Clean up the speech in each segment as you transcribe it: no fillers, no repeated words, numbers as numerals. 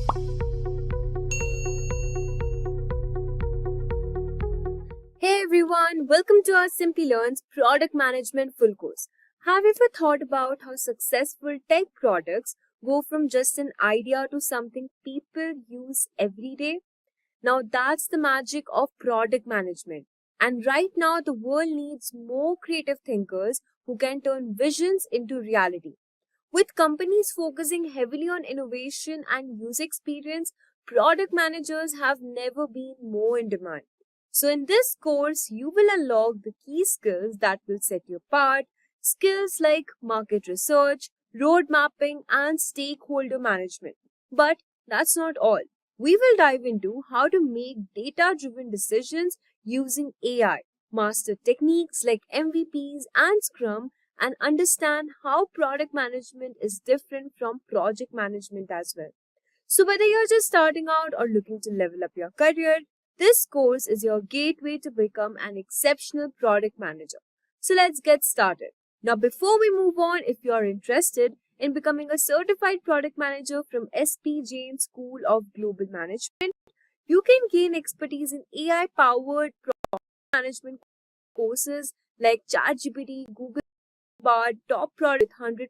Hey everyone, welcome to our Simplilearn's Product Management full course. Have you ever thought about how successful tech products go from just an idea to something people use every day? Now that's the magic of product management. And right now the world needs more creative thinkers who can turn visions into reality. With companies focusing heavily on innovation and user experience, product managers have never been more in demand. So, in this course, you will unlock the key skills that will set you apart, skills like market research, road mapping, and stakeholder management. But that's not all. We will dive into how to make data driven decisions using AI, master techniques like MVPs and Scrum, and understand how product management is different from project management as well. So, whether you're just starting out or looking to level up your career, this course is your gateway to become an exceptional product manager. So, let's get started. Now, before we move on, if you're interested in becoming a certified product manager from SP Jain School of Global Management, you can gain expertise in AI powered product management courses like ChatGPT, Google Bard, top product 100%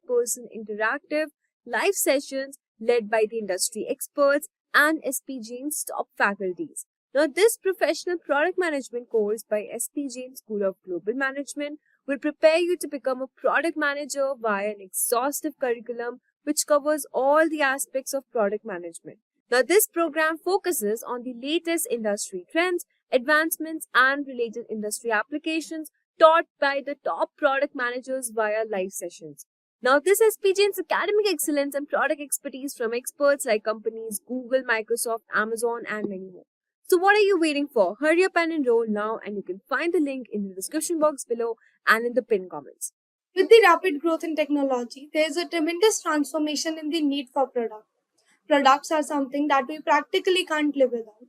interactive, live sessions led by the industry experts and SP Jain's top faculties. Now, this professional product management course by SP Jain School of Global Management will prepare you to become a product manager via an exhaustive curriculum which covers all the aspects of product management. Now, this program focuses on the latest industry trends, advancements, and related industry applications taught by the top product managers via live sessions. Now, this SPGN's academic excellence and product expertise from experts like companies Google, Microsoft, Amazon, and many more. So, what are you waiting for? Hurry up and enroll now, and you can find the link in the description box below and in the pinned comments. With the rapid growth in technology, there is a tremendous transformation in the need for products. Products are something that we practically can't live without.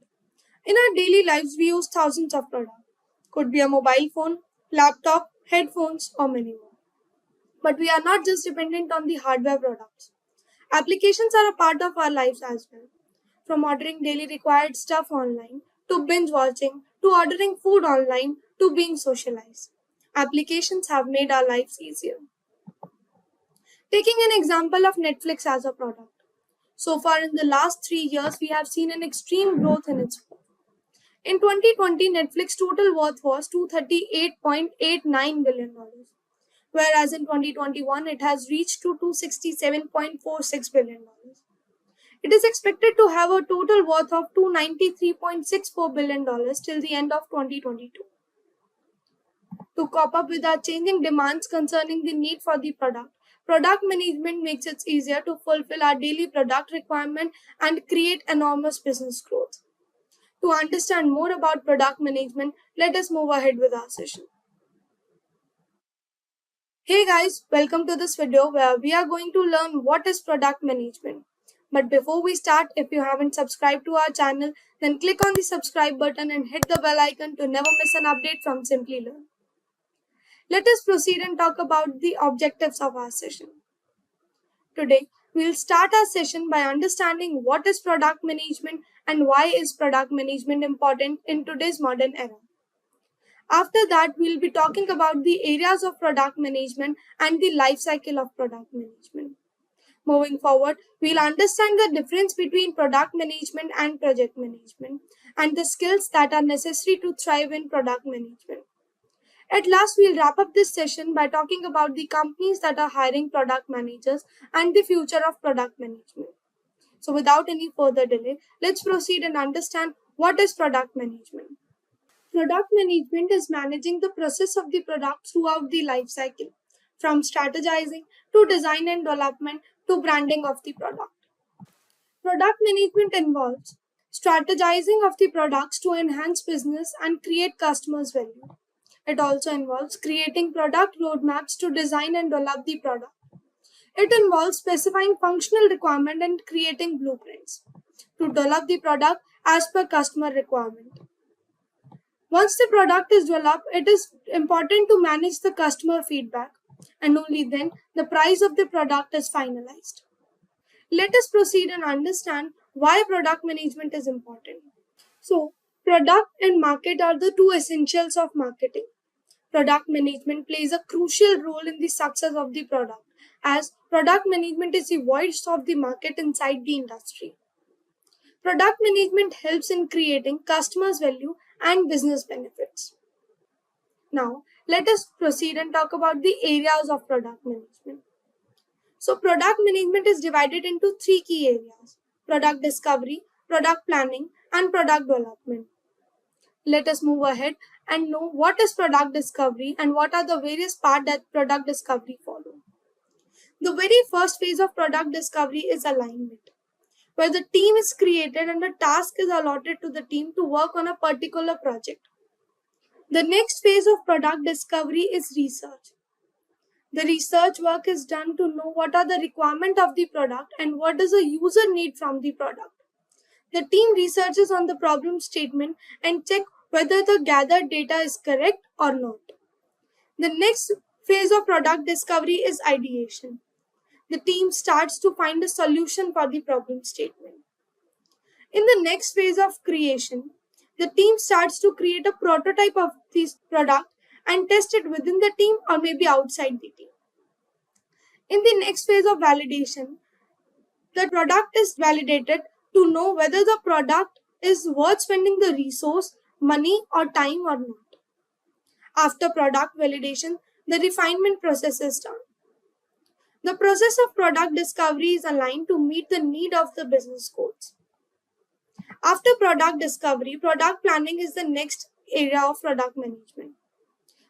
In our daily lives, we use thousands of products. Could be a mobile phone, laptop, headphones, or many more. But we are not just dependent on the hardware products. Applications are a part of our lives as well. From ordering daily required stuff online, to binge watching, to ordering food online, to being socialized. Applications have made our lives easier. Taking an example of Netflix as a product. So far in the last 3 years, we have seen an extreme growth in its worth. In 2020, Netflix total worth was $238.89 billion, whereas in 2021, it has reached to $267.46 billion. It is expected to have a total worth of $293.64 billion till the end of 2022. To cope up with our changing demands concerning the need for the product management makes it easier to fulfill our daily product requirement and create enormous business growth. To understand more about product management, let us move ahead with our session. Hey guys, welcome to this video where we are going to learn what is product management. But before we start, if you haven't subscribed to our channel, then click on the subscribe button and hit the bell icon to never miss an update from Simplilearn. Let us proceed and talk about the objectives of our session. Today, we will start our session by understanding what is product management and why is product management important in today's modern era. After that, we will be talking about the areas of product management and the life cycle of product management. Moving forward, we will understand the difference between product management and project management and the skills that are necessary to thrive in product management. At last, we'll wrap up this session by talking about the companies that are hiring product managers and the future of product management. So without any further delay, let's proceed and understand what is product management. Product management is managing the process of the product throughout the life cycle, from strategizing to design and development to branding of the product. Product management involves strategizing of the products to enhance business and create customers' value. It also involves creating product roadmaps to design and develop the product. It involves specifying functional requirement and creating blueprints to develop the product as per customer requirement. Once the product is developed, it is important to manage the customer feedback, and only then the price of the product is finalized. Let us proceed and understand why product management is important. So, product and market are the two essentials of marketing. Product management plays a crucial role in the success of the product, as product management is the voice of the market inside the industry. Product management helps in creating customers' value and business benefits. Now, let us proceed and talk about the areas of product management. So, product management is divided into three key areas: product discovery, product planning, and product development. Let us move ahead and know what is product discovery and what are the various parts that product discovery follow. The very first phase of product discovery is alignment, where the team is created and a task is allotted to the team to work on a particular project. The next phase of product discovery is research. The research work is done to know what are the requirements of the product and what does a user need from the product. The team researches on the problem statement and check whether the gathered data is correct or not. The next phase of product discovery is ideation. The team starts to find a solution for the problem statement. In the next phase of creation, the team starts to create a prototype of this product and test it within the team or maybe outside the team. In the next phase of validation, the product is validated to know whether the product is worth spending the resource, money, or time or not. After product validation, the refinement process is done. The process of product discovery is aligned to meet the need of the business goals. After product discovery, product planning is the next area of product management.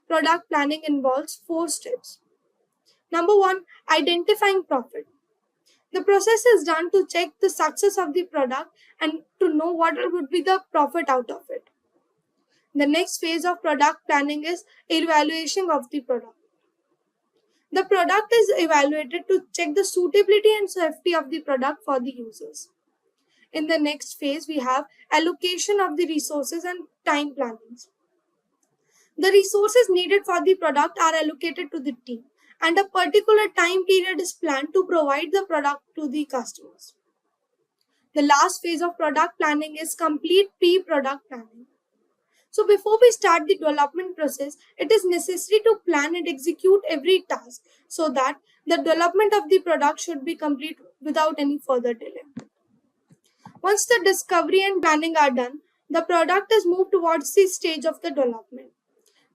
Product planning involves 4 steps. Number 1, identifying profit. The process is done to check the success of the product and to know what would be the profit out of it. The next phase of product planning is evaluation of the product. The product is evaluated to check the suitability and safety of the product for the users. In the next phase, we have allocation of the resources and time plannings. The resources needed for the product are allocated to the team, and a particular time period is planned to provide the product to the customers. The last phase of product planning is complete pre-product planning. So before we start the development process, it is necessary to plan and execute every task so that the development of the product should be complete without any further delay. Once the discovery and planning are done, the product is moved towards the stage of the development.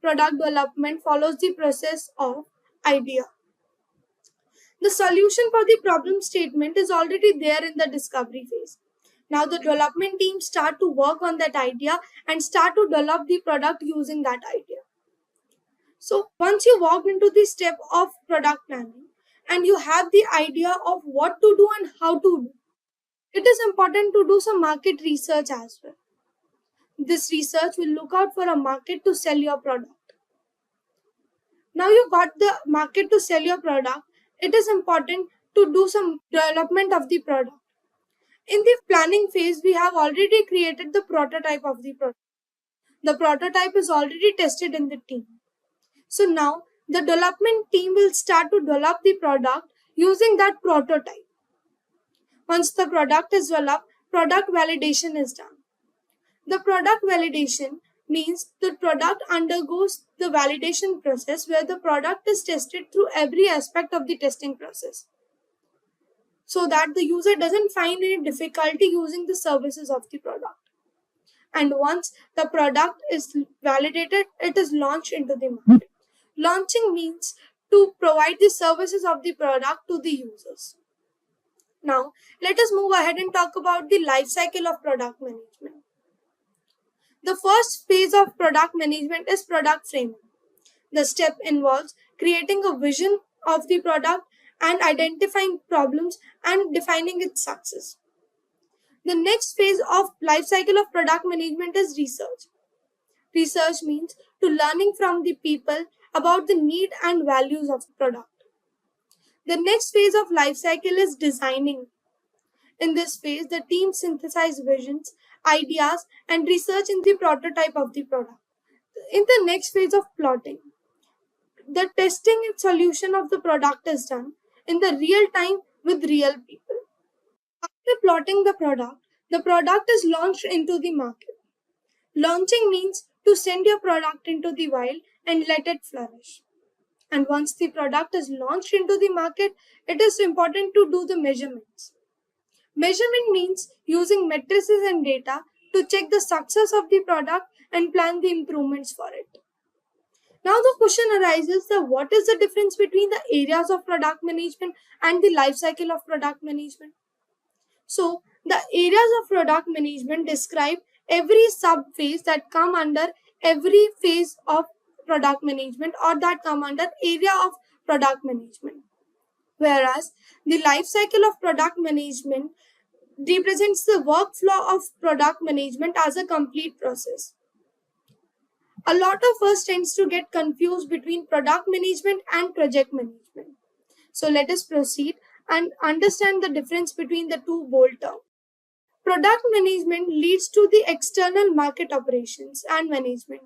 Product development follows the process of idea. The solution for the problem statement is already there in the discovery phase. Now the development team start to work on that idea and start to develop the product using that idea. So once you walk into the step of product planning and you have the idea of what to do and how to do, it is important to do some market research as well. This research will look out for a market to sell your product. Now you got the market to sell your product, it is important to do some development of the product. In the planning phase, we have already created the prototype of the product. The prototype is already tested in the team. So now the development team will start to develop the product using that prototype. Once the product is developed, product validation is done. The product validation means the product undergoes the validation process where the product is tested through every aspect of the testing process, so that the user doesn't find any difficulty using the services of the product. And once the product is validated, it is launched into the market. Launching means to provide the services of the product to the users. Now, let us move ahead and talk about the life cycle of product management. The first phase of product management is product framing. The step involves creating a vision of the product and identifying problems and defining its success. The next phase of life cycle of product management is research. Research means to learning from the people about the need and values of the product. The next phase of life cycle is designing. In this phase, the team synthesizes visions, ideas, and research in the prototype of the product. In the next phase of plotting, the testing and solution of the product is done in the real time with real people. plotting the product is launched into the market. Launching means to send your product into the wild and let it flourish. And once the product is launched into the market, it is important to do the measurements. Measurement means using matrices and data to check the success of the product and plan the improvements for it. Now the question arises that what is the difference between the areas of product management and the life cycle of product management? So the areas of product management describe every sub-phase that come under every phase of product management or that come under area of product management. Whereas the life cycle of product management represents the workflow of product management as a complete process. A lot of us tends to get confused between product management and project management. So let us proceed and understand the difference between the two bold terms. Product management leads to the external market operations and management,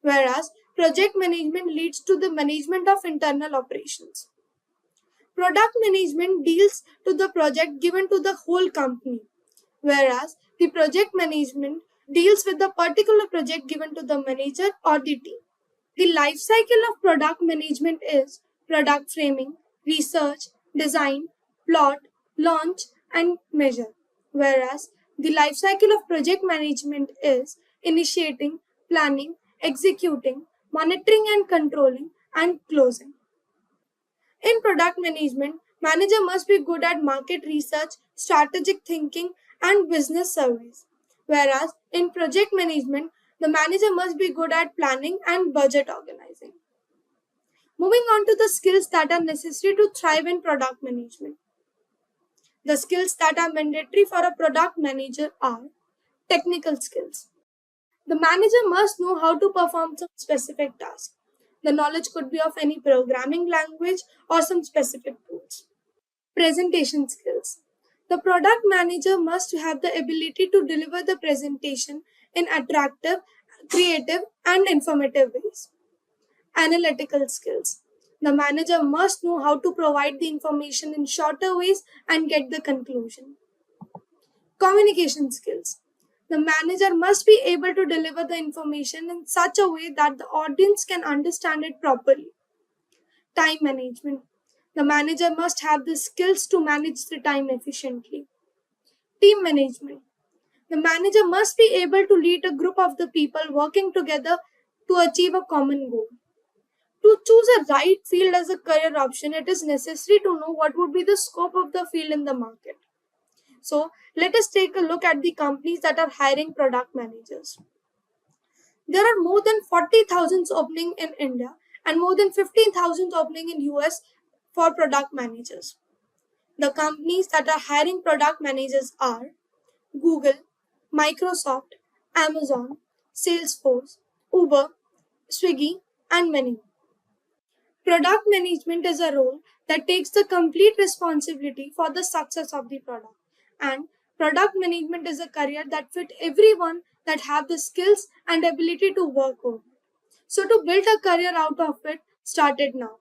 whereas project management leads to the management of internal operations. Product management deals to the project given to the whole company, whereas the project management deals with the particular project given to the manager or the team. The life cycle of product management is product framing, research, design, plot, launch, and measure, whereas the life cycle of project management is initiating, planning, executing, monitoring and controlling, and closing. In product management, manager must be good at market research, strategic thinking, and business surveys. Whereas in project management, the manager must be good at planning and budget organizing. Moving on to the skills that are necessary to thrive in product management. The skills that are mandatory for a product manager are technical skills. The manager must know how to perform some specific task. The knowledge could be of any programming language or some specific tools. Presentation skills. The product manager must have the ability to deliver the presentation in attractive, creative, and informative ways. Analytical skills. The manager must know how to provide the information in shorter ways and get the conclusion. Communication skills. The manager must be able to deliver the information in such a way that the audience can understand it properly. Time management. The manager must have the skills to manage the time efficiently. Team management. The manager must be able to lead a group of the people working together to achieve a common goal. To choose a right field as a career option, it is necessary to know what would be the scope of the field in the market. So, let us take a look at the companies that are hiring product managers. There are more than 40,000 opening in India and more than 15,000 opening in US for product managers. The companies that are hiring product managers are Google, Microsoft, Amazon, Salesforce, Uber, Swiggy, and many more. Product management is a role that takes the complete responsibility for the success of the product. And product management is a career that fit everyone that have the skills and ability to work on. So to build a career out of it, start it now.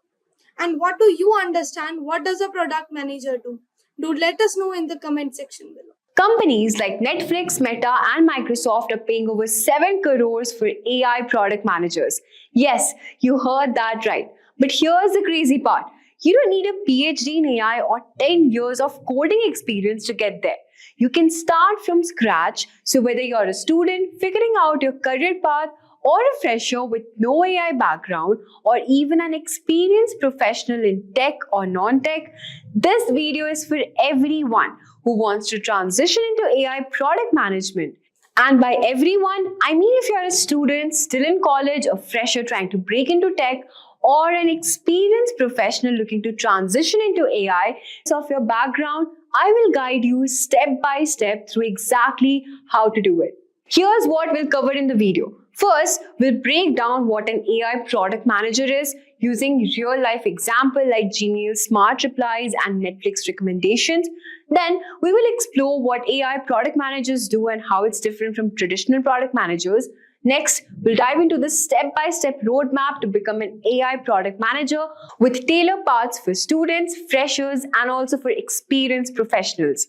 And what do you understand? What does a product manager do? Do let us know in the comment section below. Companies like Netflix, Meta, and Microsoft are paying over 7 crores for AI product managers. Yes, you heard that right. But here's the crazy part. You don't need a PhD in AI or 10 years of coding experience to get there. You can start from scratch. So whether you're a student figuring out your career path or a fresher with no AI background or even an experienced professional in tech or non-tech, this video is for everyone who wants to transition into AI product management. And by everyone, I mean if you're a student still in college, a fresher trying to break into tech, or an experienced professional looking to transition into AI. Of your background, I will guide you step by step through exactly how to do it. Here's what we'll cover in the video. First, we'll break down what an AI product manager is using real-life examples like Gmail Smart Replies and Netflix recommendations. Then, we will explore what AI product managers do and how it's different from traditional product managers. Next, we'll dive into the step-by-step roadmap to become an AI product manager with tailored paths for students, freshers, and also for experienced professionals.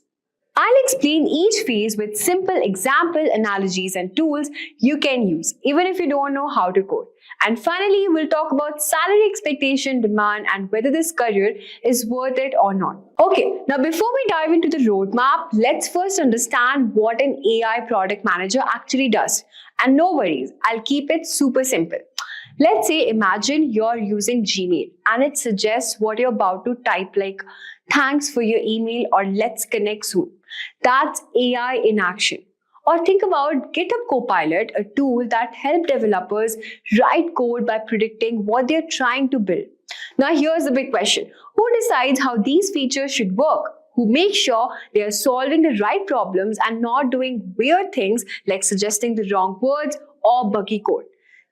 I'll explain each phase with simple example analogies and tools you can use, even if you don't know how to code. And finally, we'll talk about salary expectation, demand, and whether this career is worth it or not. Okay, now before we dive into the roadmap, let's first understand what an AI product manager actually does. And no worries, I'll keep it super simple. Let's say imagine you're using Gmail and it suggests what you're about to type, like thanks for your email or let's connect soon. That's AI in action. Or think about GitHub Copilot, a tool that helps developers write code by predicting what they're trying to build. Now here's the big question. Who decides how these features should work? Who makes sure they are solving the right problems and not doing weird things like suggesting the wrong words or buggy code?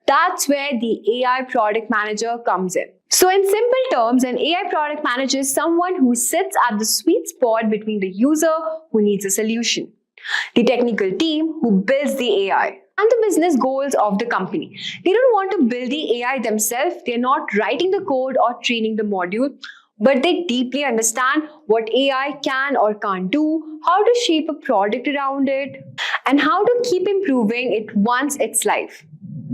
That's where the AI product manager comes in. So in simple terms, an AI product manager is someone who sits at the sweet spot between the user who needs a solution, the technical team who builds the AI, and the business goals of the company. They don't want to build the AI themselves. They're not writing the code or training the module, but they deeply understand what AI can or can't do, how to shape a product around it, and how to keep improving it once it's live.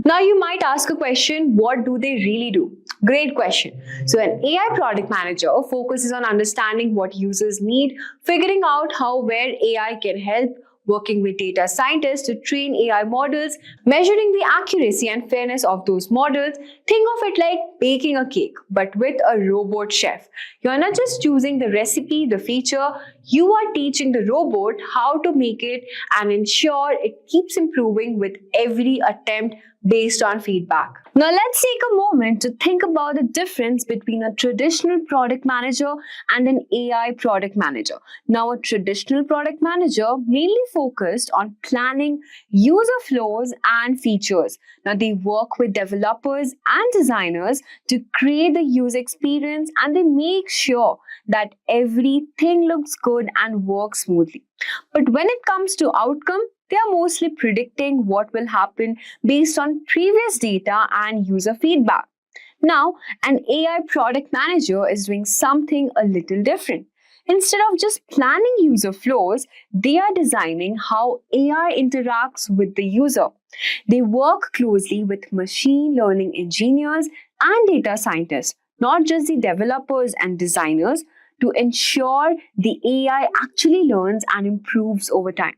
Now you might ask a question, what do they really do? Great question. So an AI product manager focuses on understanding what users need, figuring out how where AI can help, working with data scientists to train AI models, measuring the accuracy and fairness of those models. Think of it like baking a cake, but with a robot chef. You're not just choosing the recipe, the feature, you are teaching the robot how to make it and ensure it keeps improving with every attempt based on feedback. Now let's take a moment to think about the difference between a traditional product manager and an AI product manager. Now a traditional product manager mainly focused on planning user flows and features. Now they work with developers and designers to create the user experience and they make sure that everything looks good and works smoothly. But when it comes to outcome, they are mostly predicting what will happen based on previous data and user feedback. Now, an AI product manager is doing something a little different. Instead of just planning user flows, they are designing how AI interacts with the user. They work closely with machine learning engineers and data scientists, not just the developers and designers, to ensure the AI actually learns and improves over time.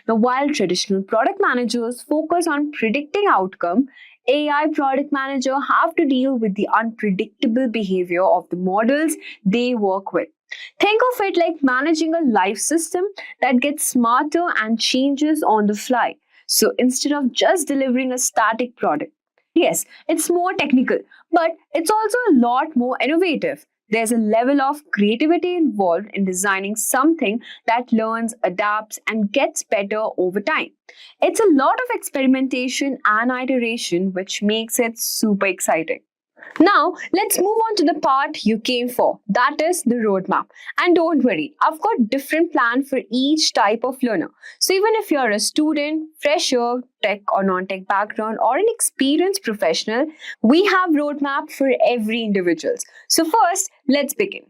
Now, while traditional product managers focus on predicting outcome, AI product manager have to deal with the unpredictable behavior of the models they work with. Think of it like managing a life system that gets smarter and changes on the fly. So instead of just delivering a static product, yes, it's more technical, but it's also a lot more innovative. There's a level of creativity involved in designing something that learns, adapts, and gets better over time. It's a lot of experimentation and iteration, which makes it super exciting. Now, let's move on to the part you came for, that is the roadmap. And don't worry, I've got different plan for each type of learner. So even if you're a student, fresher, tech or non-tech background, or an experienced professional, we have roadmap for every individual. So first, let's begin.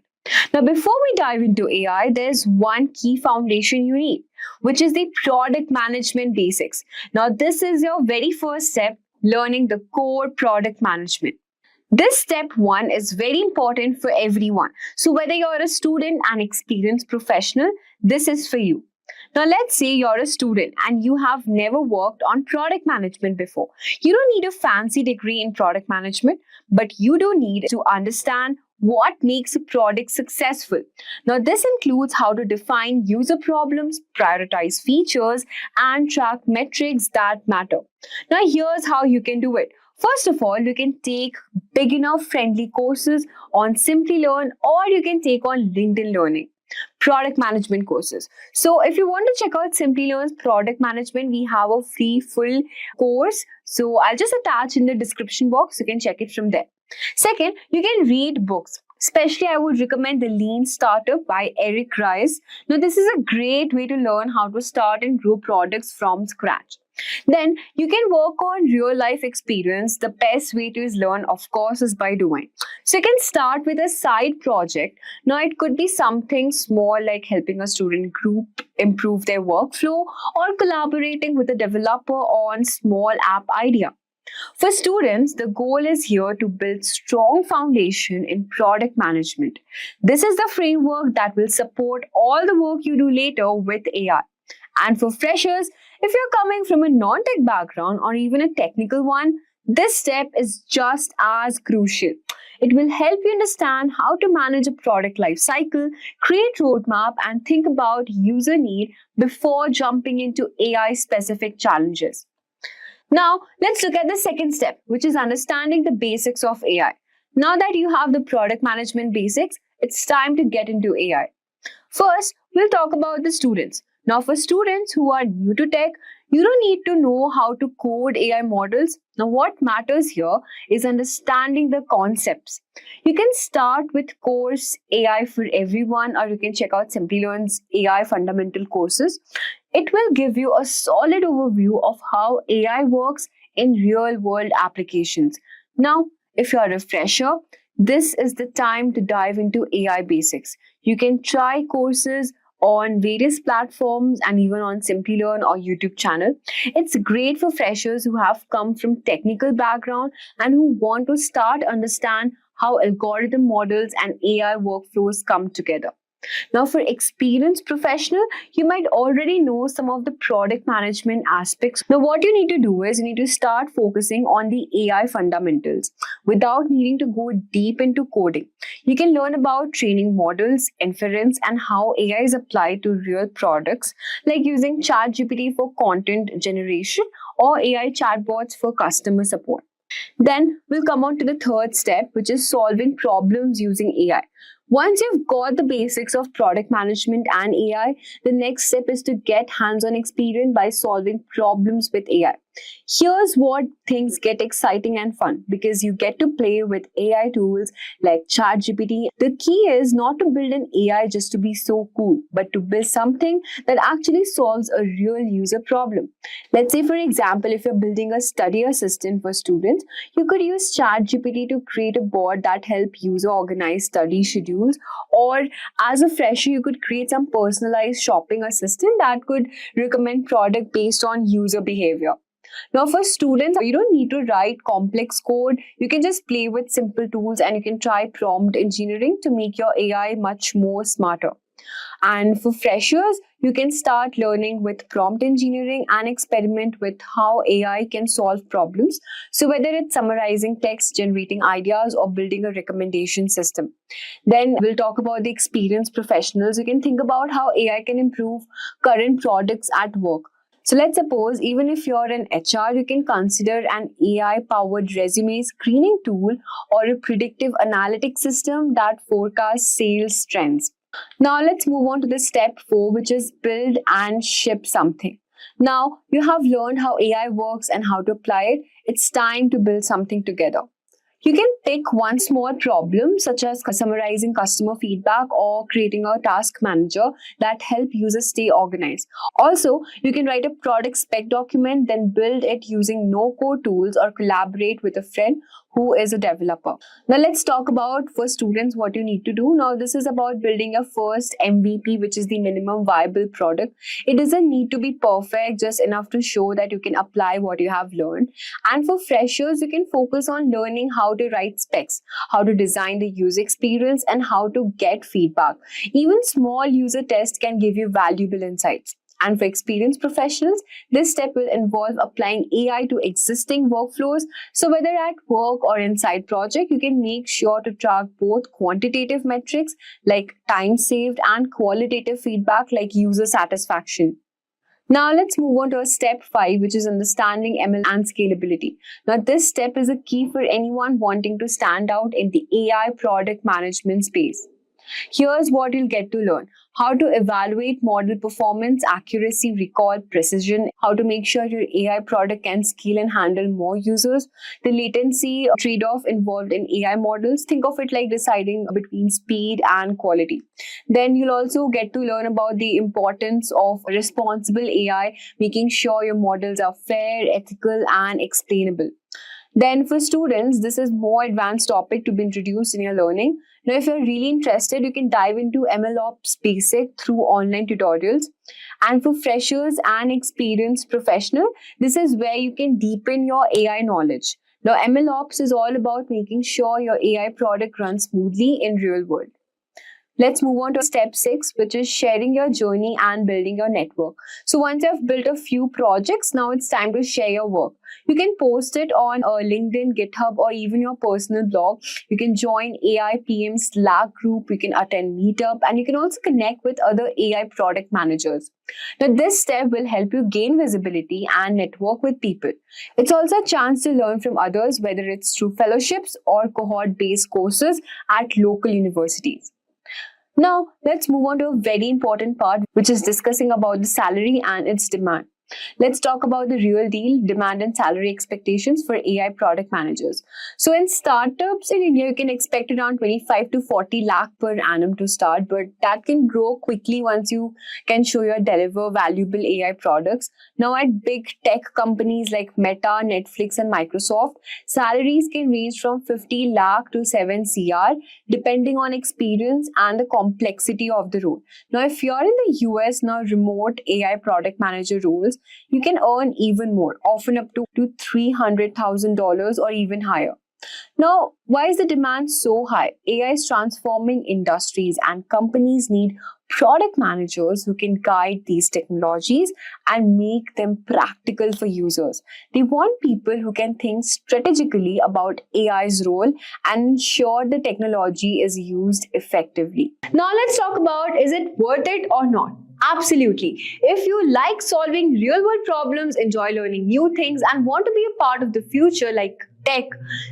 Now, before we dive into AI, there's one key foundation you need, which is the product management basics. Now, this is your very first step, learning the core product management. This step one is very important for everyone. So whether you're a student and experienced professional, this is for you. Now let's say you're a student and you have never worked on product management before. You don't need a fancy degree in product management, but you do need to understand what makes a product successful. Now this includes how to define user problems, prioritize features, and track metrics that matter. Now here's how you can do it. First of all, you can take beginner-friendly courses on Simplilearn or you can take on LinkedIn Learning product management courses. So if you want to check out Simplilearn's product management, we have a free full course. So I'll just attach in the description box. You can check it from there. Second, you can read books. Especially, I would recommend The Lean Startup by Eric Rice. Now, this is a great way to learn how to start and grow products from scratch. Then you can work on real life experience. The best way to learn, of course, is by doing. So you can start with a side project. Now it could be something small like helping a student group improve their workflow or collaborating with a developer on small app idea. For students, the goal is here to build strong foundation in product management. This is the framework that will support all the work you do later with AI. And for freshers, if you're coming from a non-tech background or even a technical one, this step is just as crucial. It will help you understand how to manage a product life cycle, create roadmap, and think about user need before jumping into AI specific challenges. Now, let's look at the second step, which is understanding the basics of AI. Now that you have the product management basics, it's time to get into AI. First, we'll talk about the students. Now, for students who are new to tech, you don't need to know how to code AI models. Now, what matters here is understanding the concepts. You can start with course AI for Everyone, or you can check out Simplilearn's AI fundamental courses. It will give you a solid overview of how AI works in real world applications. Now, if you're a fresher, this is the time to dive into AI basics. You can try courses on various platforms and even on Simplilearn or YouTube channel. It's great for freshers who have come from technical background and who want to start understand how algorithm models and AI workflows come together. Now, for experienced professional, you might already know some of the product management aspects. Now, what you need to do is you need to start focusing on the AI fundamentals without needing to go deep into coding. You can learn about training models, inference, and how AI is applied to real products, like using ChatGPT for content generation or AI chatbots for customer support. Then we'll come on to the third step, which is solving problems using AI. Once you've got the basics of product management and AI, the next step is to get hands-on experience by solving problems with AI. Here's what things get exciting and fun because you get to play with AI tools like ChatGPT. The key is not to build an AI just to be so cool, but to build something that actually solves a real user problem. Let's say, for example, if you're building a study assistant for students, you could use ChatGPT to create a bot that helps user organize study schedules. Or as a fresher, you could create some personalized shopping assistant that could recommend product based on user behavior. Now, for students, you don't need to write complex code. You can just play with simple tools and you can try prompt engineering to make your AI much more smarter. And for freshers, you can start learning with prompt engineering and experiment with how AI can solve problems. So whether it's summarizing text, generating ideas, or building a recommendation system. Then we'll talk about the experienced professionals. You can think about how AI can improve current products at work. So let's suppose even if you're an HR, you can consider an AI-powered resume screening tool or a predictive analytics system that forecasts sales trends. Now let's move on to the step 4, which is build and ship something. Now you have learned how AI works and how to apply it. It's time to build something together. You can pick one small problem, such as summarizing customer feedback or creating a task manager that help users stay organized. Also, you can write a product spec document, then build it using no-code tools or collaborate with a friend who is a developer. Now, let's talk about for students what you need to do. Now, this is about building your first MVP, which is the minimum viable product. It doesn't need to be perfect, just enough to show that you can apply what you have learned. And for freshers, you can focus on learning how to write specs, how to design the user experience, and how to get feedback. Even small user tests can give you valuable insights. And for experienced professionals, this step will involve applying AI to existing workflows. So whether at work or in side project, you can make sure to track both quantitative metrics like time saved and qualitative feedback like user satisfaction. Now let's move on to step 5, which is understanding ML and scalability. Now this step is a key for anyone wanting to stand out in the AI product management space. Here's what you'll get to learn: how to evaluate model performance, accuracy, recall, precision, how to make sure your AI product can scale and handle more users, the latency trade-off involved in AI models. Think of it like deciding between speed and quality. Then you'll also get to learn about the importance of responsible AI, making sure your models are fair, ethical, and explainable. Then for students, this is more advanced topic to be introduced in your learning. Now, if you're really interested, you can dive into MLOps basic through online tutorials. And for freshers and experienced professional, this is where you can deepen your AI knowledge. Now, MLOps is all about making sure your AI product runs smoothly in real world. Let's move on to step 6, which is sharing your journey and building your network. So once you've built a few projects, now it's time to share your work. You can post it on LinkedIn, GitHub, or even your personal blog. You can join AI PM Slack group, you can attend meetup, and you can also connect with other AI product managers. Now, this step will help you gain visibility and network with people. It's also a chance to learn from others, whether it's through fellowships or cohort-based courses at local universities. Now, let's move on to a very important part, which is discussing about the salary and its demand. Let's talk about the real deal, demand and salary expectations for AI product managers. So in startups in India, you can expect around 25 to 40 lakh per annum to start, but that can grow quickly once you can show you deliver valuable AI products. Now at big tech companies like Meta, Netflix and Microsoft, salaries can range from 50 lakh to 7 CR depending on experience and the complexity of the role. Now if you're in the US, now remote AI product manager roles, you can earn even more, often up to $300,000 or even higher. Now, why is the demand so high? AI is transforming industries and companies need product managers who can guide these technologies and make them practical for users. They want people who can think strategically about AI's role and ensure the technology is used effectively. Now let's talk about, is it worth it or not? Absolutely. If you like solving real world problems, enjoy learning new things, and want to be a part of the future like tech,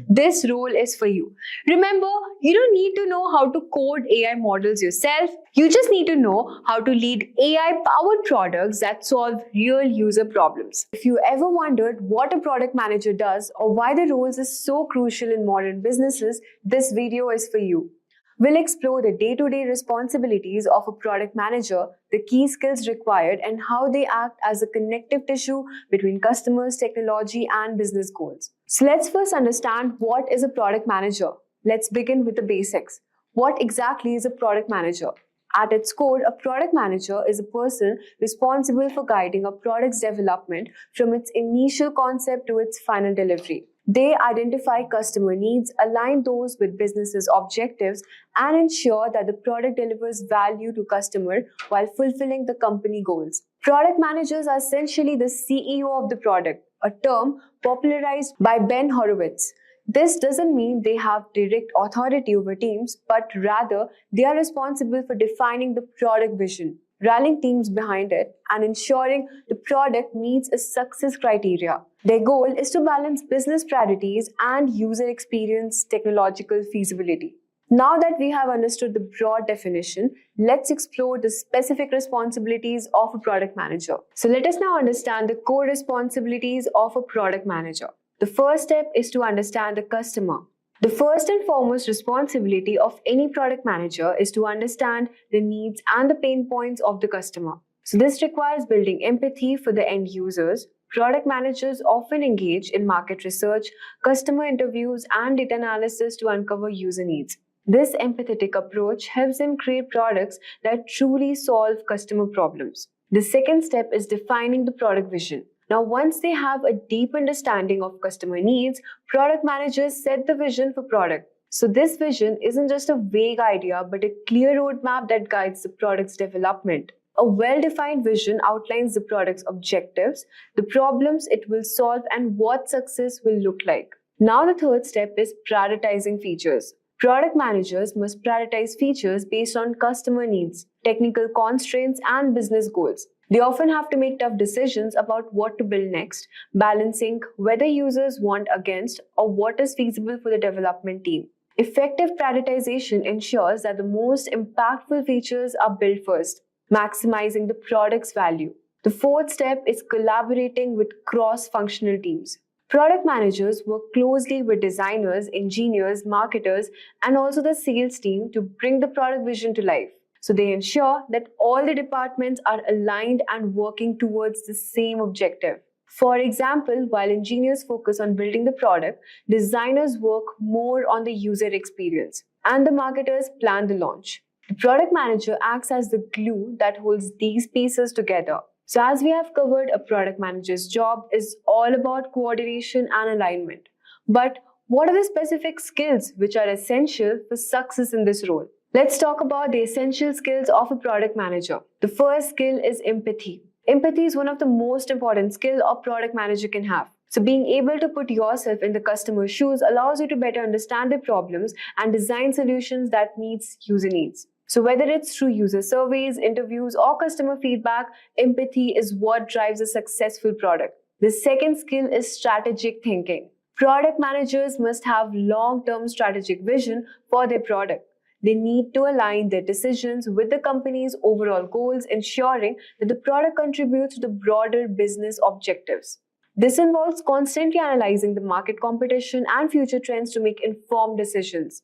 this role is for you. Remember, you don't need to know how to code AI models yourself. You just need to know how to lead AI powered products that solve real user problems. If you ever wondered what a product manager does or why the roles is so crucial in modern businesses, this video is for you. We'll explore the day-to-day responsibilities of a product manager, the key skills required, and how they act as a connective tissue between customers, technology, and business goals. So let's first understand what is a product manager. Let's begin with the basics. What exactly is a product manager? At its core, a product manager is a person responsible for guiding a product's development from its initial concept to its final delivery. They identify customer needs, align those with business's objectives, and ensure that the product delivers value to customer while fulfilling the company goals. Product managers are essentially the CEO of the product, a term popularized by Ben Horowitz. This doesn't mean they have direct authority over teams, but rather they are responsible for defining the product vision, rallying teams behind it, and ensuring the product meets a success criteria. Their goal is to balance business priorities and user experience technological feasibility. Now that we have understood the broad definition, let's explore the specific responsibilities of a product manager. So let us now understand the core responsibilities of a product manager. The first step is to understand the customer. The first and foremost responsibility of any product manager is to understand the needs and the pain points of the customer. So this requires building empathy for the end users. Product managers often engage in market research, customer interviews, and data analysis to uncover user needs. This empathetic approach helps them create products that truly solve customer problems. The second step is defining the product vision. Now, once they have a deep understanding of customer needs, product managers set the vision for product. So this vision isn't just a vague idea, but a clear roadmap that guides the product's development. A well-defined vision outlines the product's objectives, the problems it will solve, and what success will look like. Now the third step is prioritizing features. Product managers must prioritize features based on customer needs, technical constraints, and business goals. They often have to make tough decisions about what to build next, balancing whether users want against or what is feasible for the development team. Effective prioritization ensures that the most impactful features are built first, maximizing the product's value. The fourth step is collaborating with cross-functional teams. Product managers work closely with designers, engineers, marketers, and also the sales team to bring the product vision to life. So they ensure that all the departments are aligned and working towards the same objective. For example, while engineers focus on building the product, designers work more on the user experience, and the marketers plan the launch. The product manager acts as the glue that holds these pieces together. So, as we have covered, a product manager's job is all about coordination and alignment. But what are the specific skills which are essential for success in this role? Let's talk about the essential skills of a product manager. The first skill is empathy. Empathy is one of the most important skills a product manager can have. So being able to put yourself in the customer's shoes allows you to better understand their problems and design solutions that meets user needs. So whether it's through user surveys, interviews, or customer feedback, empathy is what drives a successful product. The second skill is strategic thinking. Product managers must have long-term strategic vision for their product. They need to align their decisions with the company's overall goals, ensuring that the product contributes to the broader business objectives. This involves constantly analyzing the market competition and future trends to make informed decisions.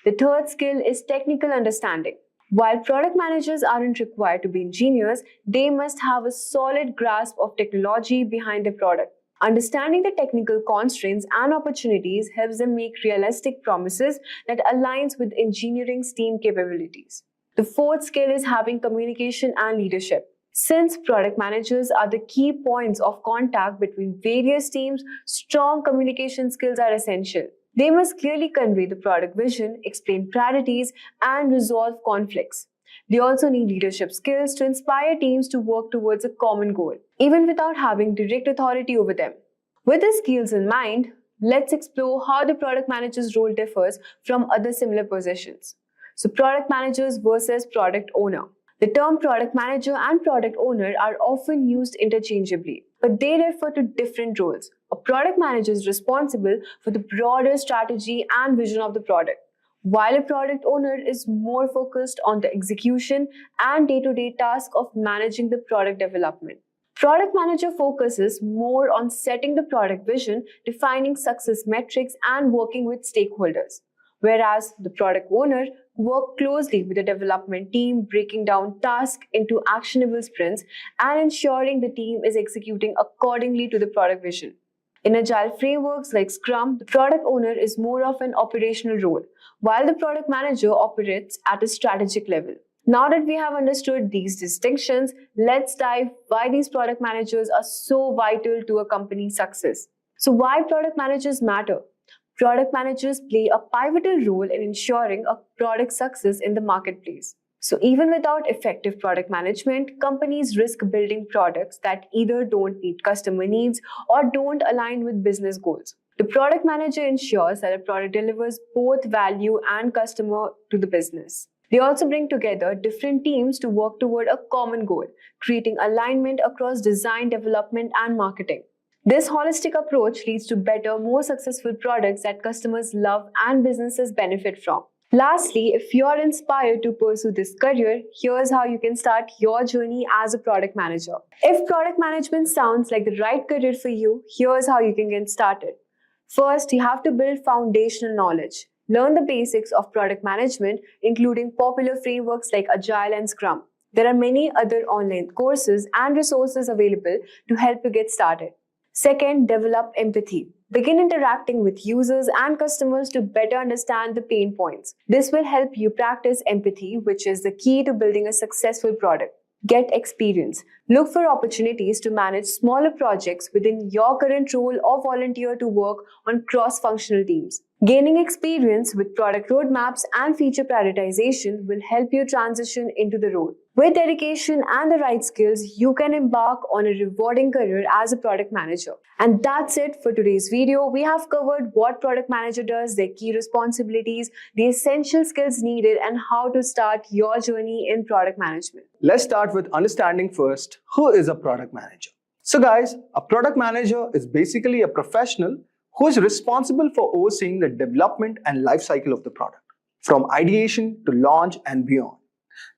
The third skill is technical understanding. While product managers aren't required to be engineers, they must have a solid grasp of technology behind their product. Understanding the technical constraints and opportunities helps them make realistic promises that aligns with engineering's team capabilities. The fourth skill is having communication and leadership. Since product managers are the key points of contact between various teams, strong communication skills are essential. They must clearly convey the product vision, explain priorities, and resolve conflicts. They also need leadership skills to inspire teams to work towards a common goal, even without having direct authority over them. With these skills in mind, let's explore how the product manager's role differs from other similar positions. So, product managers versus product owner. The term product manager and product owner are often used interchangeably, but they refer to different roles. A product manager is responsible for the broader strategy and vision of the product, while a product owner is more focused on the execution and day-to-day task of managing the product development. Product manager focuses more on setting the product vision, defining success metrics, and working with stakeholders, whereas the product owner works closely with the development team, breaking down tasks into actionable sprints and ensuring the team is executing accordingly to the product vision. In agile frameworks like SCRUM, the product owner is more of an operational role, while the product manager operates at a strategic level. Now that we have understood these distinctions, let's dive why these product managers are so vital to a company's success. So why product managers matter? Product managers play a pivotal role in ensuring a product success in the marketplace. So even without effective product management, companies risk building products that either don't meet customer needs or don't align with business goals. The product manager ensures that a product delivers both value and customer to the business. They also bring together different teams to work toward a common goal, creating alignment across design, development, and marketing. This holistic approach leads to better, more successful products that customers love and businesses benefit from. Lastly, if you're inspired to pursue this career, here's how you can start your journey as a product manager. If product management sounds like the right career for you, here's how you can get started. First, you have to build foundational knowledge. Learn the basics of product management, including popular frameworks like Agile and SCRUM. There are many other online courses and resources available to help you get started. Second, develop empathy. Begin interacting with users and customers to better understand the pain points. This will help you practice empathy, which is the key to building a successful product. Get experience. Look for opportunities to manage smaller projects within your current role or volunteer to work on cross-functional teams. Gaining experience with product roadmaps and feature prioritization will help you transition into the role. With dedication and the right skills, you can embark on a rewarding career as a product manager. And that's it for today's video. We have covered what product manager does, their key responsibilities, the essential skills needed, and how to start your journey in product management. Let's start with understanding first who is a product manager. So guys, a product manager is basically a professional who is responsible for overseeing the development and life cycle of the product, from ideation to launch and beyond.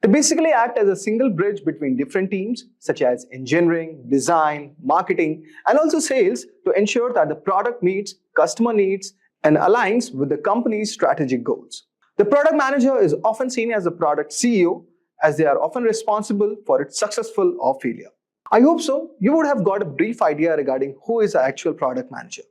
They basically act as a single bridge between different teams such as engineering, design, marketing, and also sales to ensure that the product meets customer needs and aligns with the company's strategic goals. The product manager is often seen as the product CEO, as they are often responsible for its successful or failure. I hope so. You would have got a brief idea regarding who is the actual product manager.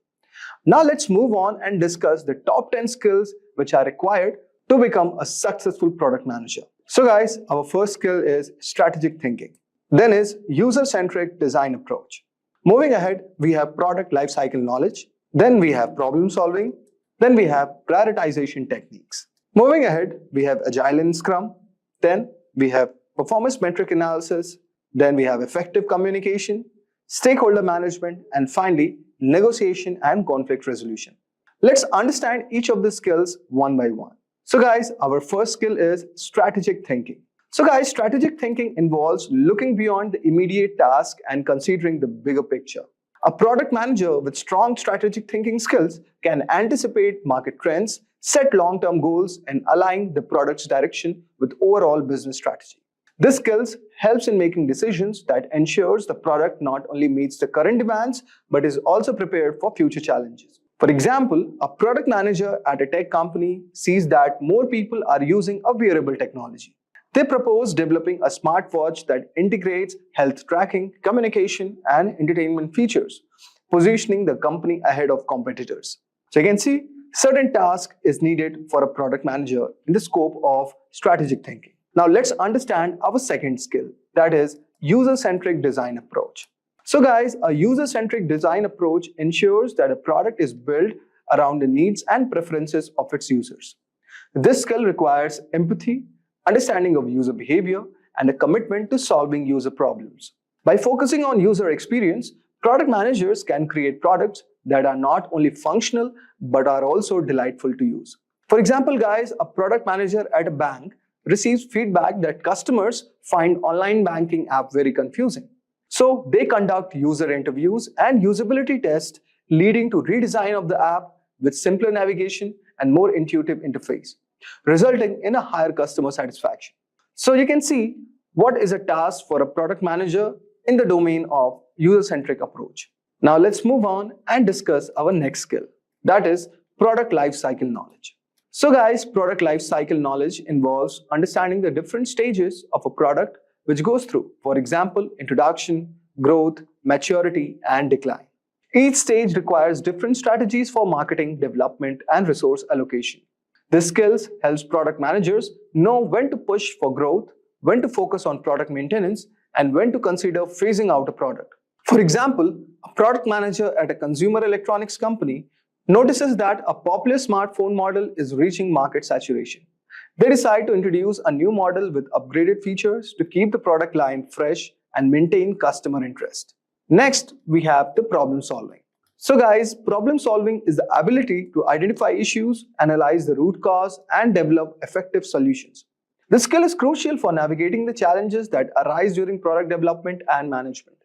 Now let's move on and discuss the top 10 skills which are required to become a successful product manager. So guys, our first skill is strategic thinking. Then is user-centric design approach. Moving ahead, we have product lifecycle knowledge. Then we have problem solving. Then we have prioritization techniques. Moving ahead, we have Agile and Scrum. Then we have performance metric analysis. Then we have effective communication, stakeholder management, and finally, negotiation and conflict resolution. Let's understand each of the skills one by one. So guys, our first skill is strategic thinking. So guys, strategic thinking involves looking beyond the immediate task and considering the bigger picture. A product manager with strong strategic thinking skills can anticipate market trends, set long-term goals, and align the product's direction with overall business strategy. This skills helps in making decisions that ensures the product not only meets the current demands, but is also prepared for future challenges. For example, a product manager at a tech company sees that more people are using a wearable technology. They propose developing a smartwatch that integrates health tracking, communication, and entertainment features, positioning the company ahead of competitors. So you can see, certain task is needed for a product manager in the scope of strategic thinking. Now let's understand our second skill, that is user-centric design approach. So guys, a user-centric design approach ensures that a product is built around the needs and preferences of its users. This skill requires empathy, understanding of user behavior, and a commitment to solving user problems. By focusing on user experience, product managers can create products that are not only functional but are also delightful to use. For example, guys, a product manager at a bank receives feedback that customers find online banking app very confusing. So they conduct user interviews and usability tests, leading to redesign of the app with simpler navigation and more intuitive interface, resulting in a higher customer satisfaction. So you can see what is a task for a product manager in the domain of user-centric approach. Now let's move on and discuss our next skill, that is product lifecycle knowledge. So guys, product lifecycle knowledge involves understanding the different stages of a product which goes through, for example, introduction, growth, maturity, and decline. Each stage requires different strategies for marketing, development, and resource allocation. This skills helps product managers know when to push for growth, when to focus on product maintenance, and when to consider phasing out a product. For example, a product manager at a consumer electronics company notices that a popular smartphone model is reaching market saturation. They decide to introduce a new model with upgraded features to keep the product line fresh and maintain customer interest. Next, we have the problem solving. So guys, problem solving is the ability to identify issues, analyze the root cause, and develop effective solutions. This skill is crucial for navigating the challenges that arise during product development and management.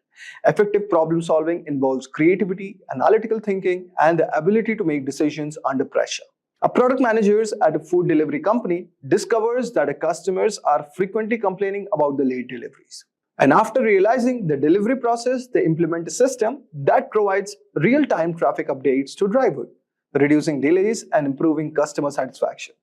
Effective problem solving involves creativity, analytical thinking, and the ability to make decisions under pressure. A product manager at a food delivery company discovers that customers are frequently complaining about the late deliveries. And after realizing the delivery process, they implement a system that provides real-time traffic updates to drivers, reducing delays and improving customer satisfaction.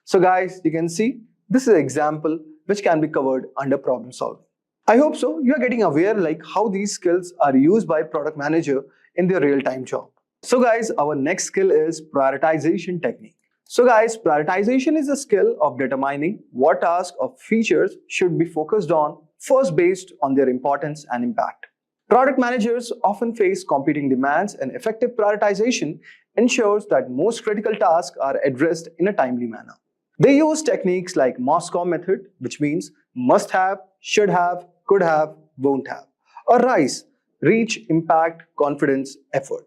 So guys, you can see this is an example which can be covered under problem solving. I hope so you are getting aware like how these skills are used by product manager in their real-time job. So guys, our next skill is prioritization technique. So guys, prioritization is a skill of determining what tasks or features should be focused on first based on their importance and impact. Product managers often face competing demands, and effective prioritization ensures that most critical tasks are addressed in a timely manner. They use techniques like Moscow method, which means must have, should have, could have, won't have, or RICE, reach, impact, confidence, effort.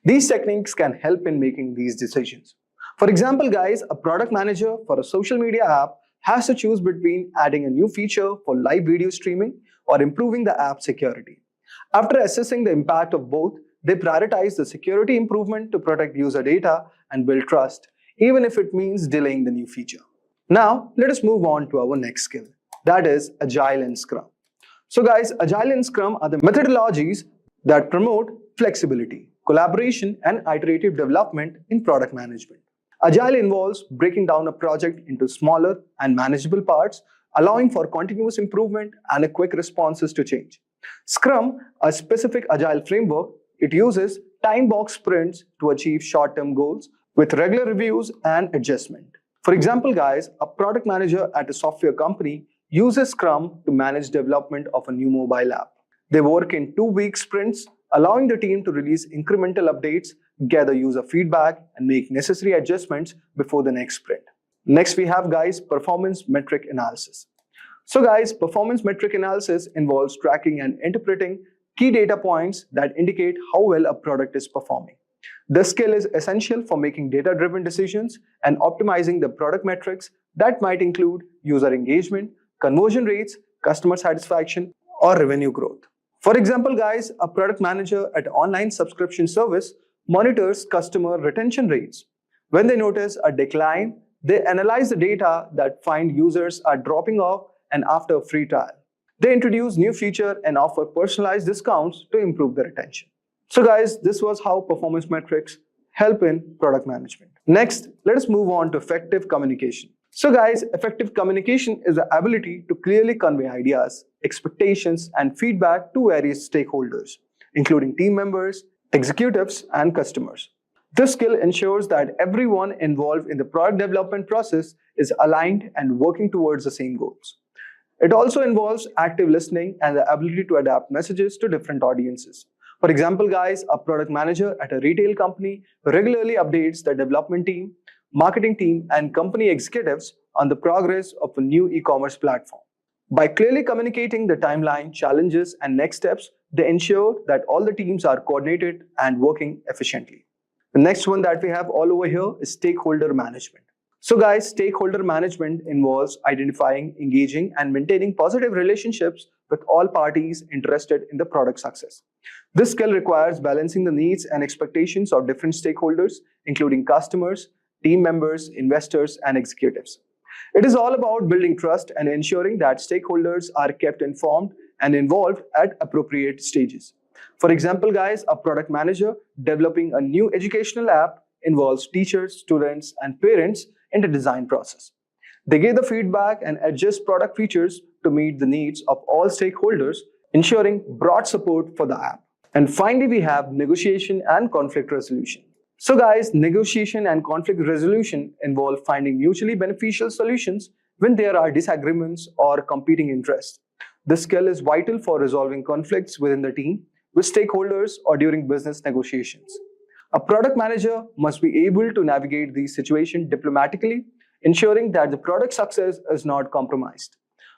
These techniques can help in making these decisions. For example, guys, a product manager for a social media app has to choose between adding a new feature for live video streaming or improving the app security. After assessing the impact of both, they prioritize the security improvement to protect user data and build trust, even if it means delaying the new feature. Now, let us move on to our next skill, that is Agile and Scrum. So guys, Agile and Scrum are the methodologies that promote flexibility, collaboration, and iterative development in product management. Agile involves breaking down a project into smaller and manageable parts, allowing for continuous improvement and a quick responses to change. Scrum, a specific Agile framework, it uses time-box sprints to achieve short-term goals with regular reviews and adjustment. For example, guys, a product manager at a software company uses Scrum to manage development of a new mobile app. They work in 2-week sprints, allowing the team to release incremental updates, gather user feedback, and make necessary adjustments before the next sprint. Next, we have, guys, performance metric analysis. So guys, performance metric analysis involves tracking and interpreting key data points that indicate how well a product is performing. This skill is essential for making data-driven decisions and optimizing the product metrics that might include user engagement, conversion rates, customer satisfaction, or revenue growth. For example, guys, a product manager at an online subscription service monitors customer retention rates. When they notice a decline, they analyze the data that find users are dropping off and after a free trial. They introduce new feature and offer personalized discounts to improve the retention. So guys, this was how performance metrics help in product management. Next, let us move on to effective communication. So guys, effective communication is the ability to clearly convey ideas, expectations, and feedback to various stakeholders, including team members, executives, and customers. This skill ensures that everyone involved in the product development process is aligned and working towards the same goals. It also involves active listening and the ability to adapt messages to different audiences. For example, guys, a product manager at a retail company regularly updates the development team, marketing team, and company executives on the progress of a new e-commerce platform. By clearly communicating the timeline, challenges, and next steps, they ensure that all the teams are coordinated and working efficiently. The next one that we have all over here is stakeholder management. So guys, stakeholder management involves identifying, engaging, and maintaining positive relationships with all parties interested in the product success. This skill requires balancing the needs and expectations of different stakeholders, including customers, team members, investors, and executives. It is all about building trust and ensuring that stakeholders are kept informed and involved at appropriate stages. For example, guys, a product manager developing a new educational app involves teachers, students, and parents in the design process. They give the feedback and adjust product features to meet the needs of all stakeholders, ensuring broad support for the app. And finally, we have negotiation and conflict resolution. So guys, negotiation and conflict resolution involve finding mutually beneficial solutions when there are disagreements or competing interests. This skill is vital for resolving conflicts within the team, with stakeholders, or during business negotiations. A product manager must be able to navigate these situations diplomatically, ensuring that the product success is not compromised.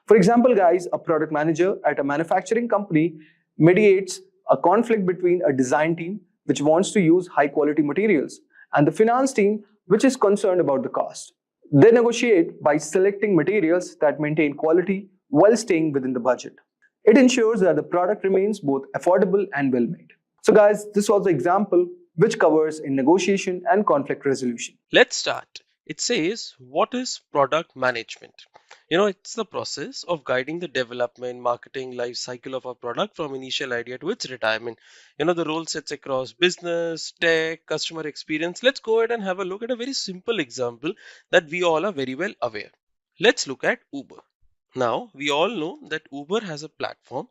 For example, guys, a product manager at a manufacturing company mediates a conflict between a design team, which wants to use high quality materials, and the finance team, which is concerned about the cost. They negotiate by selecting materials that maintain quality while staying within the budget. It ensures that the product remains both affordable and well made. So guys, this was the example which covers in negotiation and conflict resolution. Let's start. It says, what is product management? It's the process of guiding the development, marketing, life cycle of a product from initial idea to its retirement. The role sets across business, tech, customer experience. Let's go ahead and have a look at a very simple example that we all are very well aware. Let's look at Uber. Now, we all know that Uber has a platform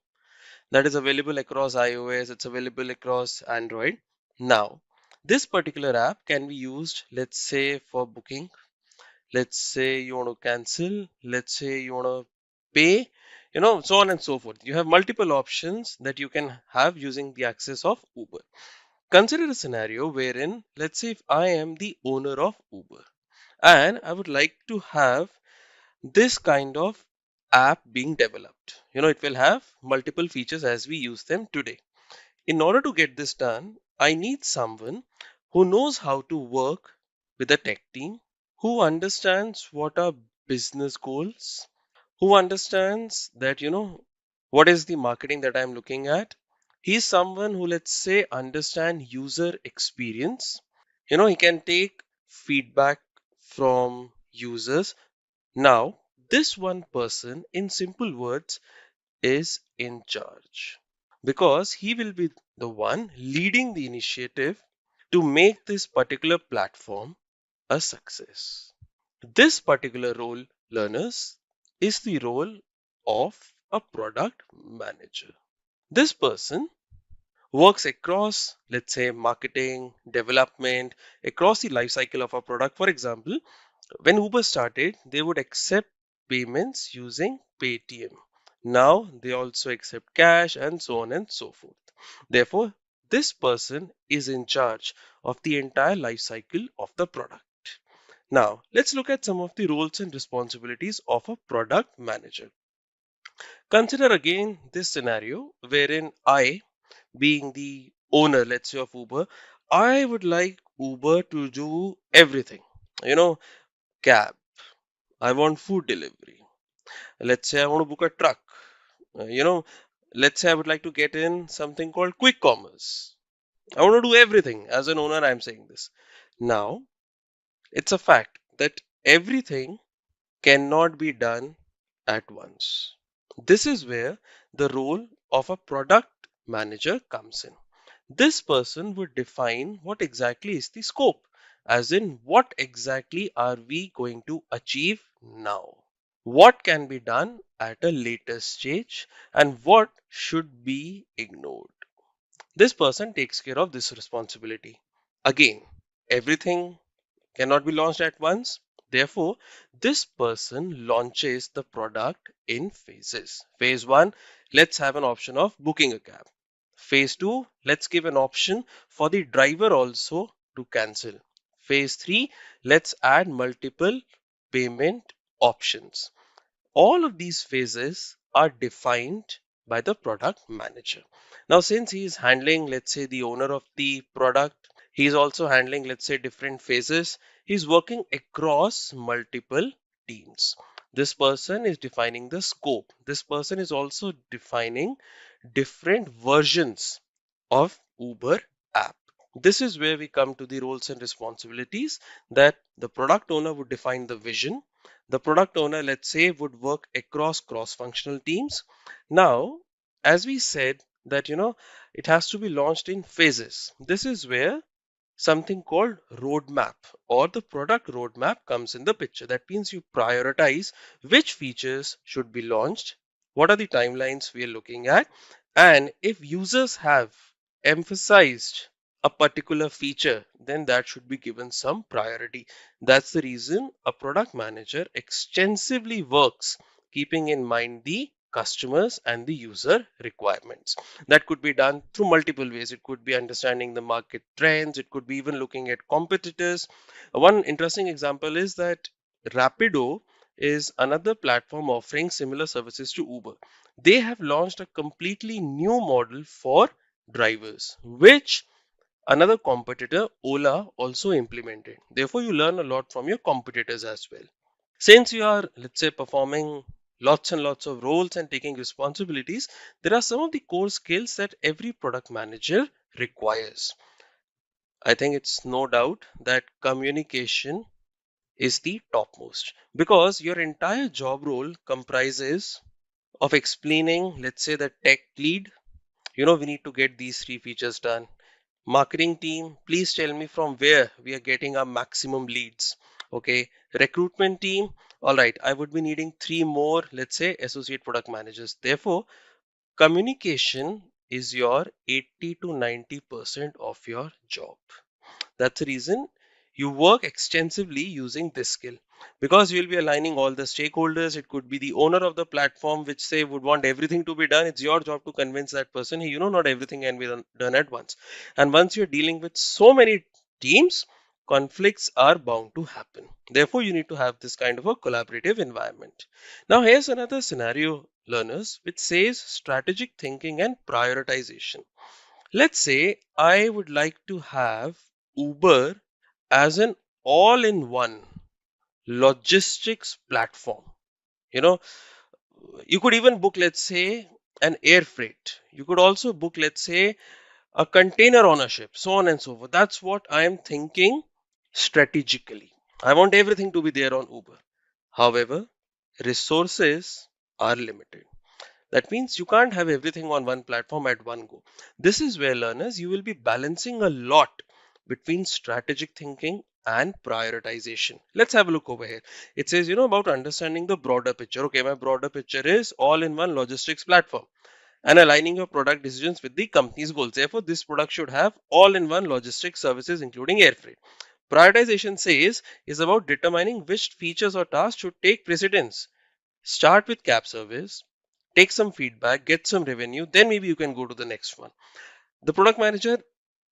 that is available across iOS, it's available across Android. Now, this particular app can be used, let's say, for booking. Let's say you want to cancel. Let's say you want to pay, so on and so forth. You have multiple options that you can have using the access of Uber. Consider a scenario wherein, let's say, if I am the owner of Uber and I would like to have this kind of app being developed. It will have multiple features as we use them today. In order to get this done, I need someone who knows how to work with a tech team, who understands what are business goals, who understands that, what is the marketing that I'm looking at, He's someone who, let's say, understand user experience. He can take feedback from users. Now, this one person, in simple words, is in charge because he will be the one leading the initiative to make this particular platform a success. This particular role, learners, is the role of a product manager. This person works across, let's say, marketing, development, across the life cycle of a product. For example, when Uber started, they would accept payments using Paytm. Now they also accept cash and so on and so forth. Therefore, this person is in charge of the entire life cycle of the product. Now, let's look at some of the roles and responsibilities of a product manager. Consider again this scenario wherein I, being the owner, let's say, of Uber, I would like Uber to do everything. You know, cab. I want food delivery. Let's say I want to book a truck. You know, let's say I would like to get in something called quick commerce. I want to do everything. As an owner, I'm saying this. Now, it's a fact that everything cannot be done at once. This is where the role of a product manager comes in. This person would define what exactly is the scope, as in what exactly are we going to achieve now? What can be done at a later stage and what should be ignored? This person takes care of this responsibility. Again, everything cannot be launched at once. Therefore, this person launches the product in phases. Phase 1, let's have an option of booking a cab. Phase 2, let's give an option for the driver also to cancel. Phase 3, let's add multiple payment options. All of these phases are defined by the product manager. Now, since he is handling, let's say, the owner of the product, he is also handling, let's say, different phases. He's working across multiple teams. This person is defining the scope. This person is also defining different versions of Uber app. This is where we come to the roles and responsibilities that the product owner would define the vision. The product owner, let's say, would work across cross-functional teams. Now, as we said that, it has to be launched in phases. This is where something called roadmap or the product roadmap comes in the picture. That means you prioritize which features should be launched, what are the timelines we are looking at, and if users have emphasized a particular feature, then that should be given some priority. That's the reason a product manager extensively works keeping in mind the customers and the user requirements. That could be done through multiple ways. It could be understanding the market trends, it could be even looking at competitors. One interesting example is that Rapido is another platform offering similar services to Uber. They have launched a completely new model for drivers, which another competitor, Ola, also implemented. Therefore, you learn a lot from your competitors as well. Since you are, let's say, performing lots and lots of roles and taking responsibilities, there are some of the core skills that every product manager requires. I think it's no doubt that communication is the topmost because your entire job role comprises of explaining, let's say, the tech lead, we need to get these three features done. Marketing team, please tell me from where we are getting our maximum leads. Okay. Recruitment team, all right, I would be needing three more, let's say, associate product managers. Therefore, communication is your 80 to 90% of your job. That's the reason you work extensively using this skill because you'll be aligning all the stakeholders. It could be the owner of the platform, which say would want everything to be done. It's your job to convince that person, hey, not everything can be done at once. And once you're dealing with so many teams, conflicts are bound to happen. Therefore, you need to have this kind of a collaborative environment. Now, here's another scenario, learners, which says strategic thinking and prioritization. Let's say I would like to have Uber as an all-in-one logistics platform. You know, you could even book, let's say, an air freight. You could also book, let's say, a container ownership, so on and so forth. That's what I am thinking strategically. I want everything to be there on Uber. However, resources are limited. That means you can't have everything on one platform at one go. This is where learners, you will be balancing a lot between strategic thinking and prioritization. Let's have a look over here. It says, about understanding the broader picture. Okay, my broader picture is all in one logistics platform and aligning your product decisions with the company's goals. Therefore, this product should have all in one logistics services, including air freight. Prioritization says is about determining which features or tasks should take precedence. Start with cab service, take some feedback, get some revenue, then maybe you can go to the next one. The product manager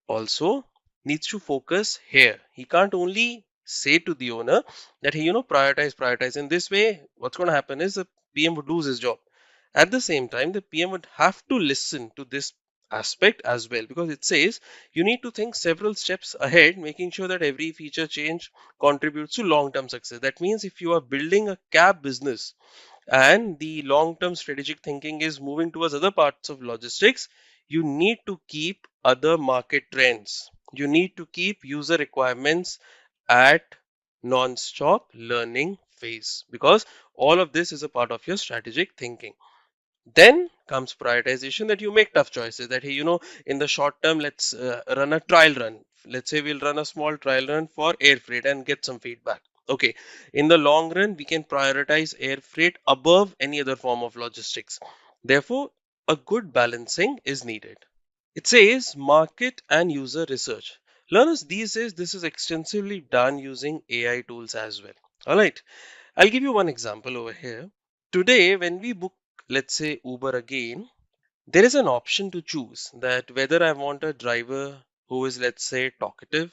also needs to focus here. He can't only say to the owner that he, prioritize. In this way, what's going to happen is the PM would lose his job. At the same time, the PM would have to listen to this aspect as well, because it says you need to think several steps ahead, making sure that every feature change contributes to long-term success. That means if you are building a cab business and the long-term strategic thinking is moving towards other parts of logistics, you need to keep other market trends. You need to keep user requirements at non-stop learning phase, because all of this is a part of your strategic thinking. Then comes prioritization, that you make tough choices, that hey, in the short term, let's run a trial run. Let's say we'll run a small trial run for air freight and get some feedback. Okay, in the long run, we can prioritize air freight above any other form of logistics. Therefore, a good balancing is needed. It says market and user research. Learners, these days this is extensively done using AI tools as well. All right, I'll give you one example over here. Today, when we book, let's say, Uber again, there is an option to choose that whether I want a driver who is, let's say, talkative.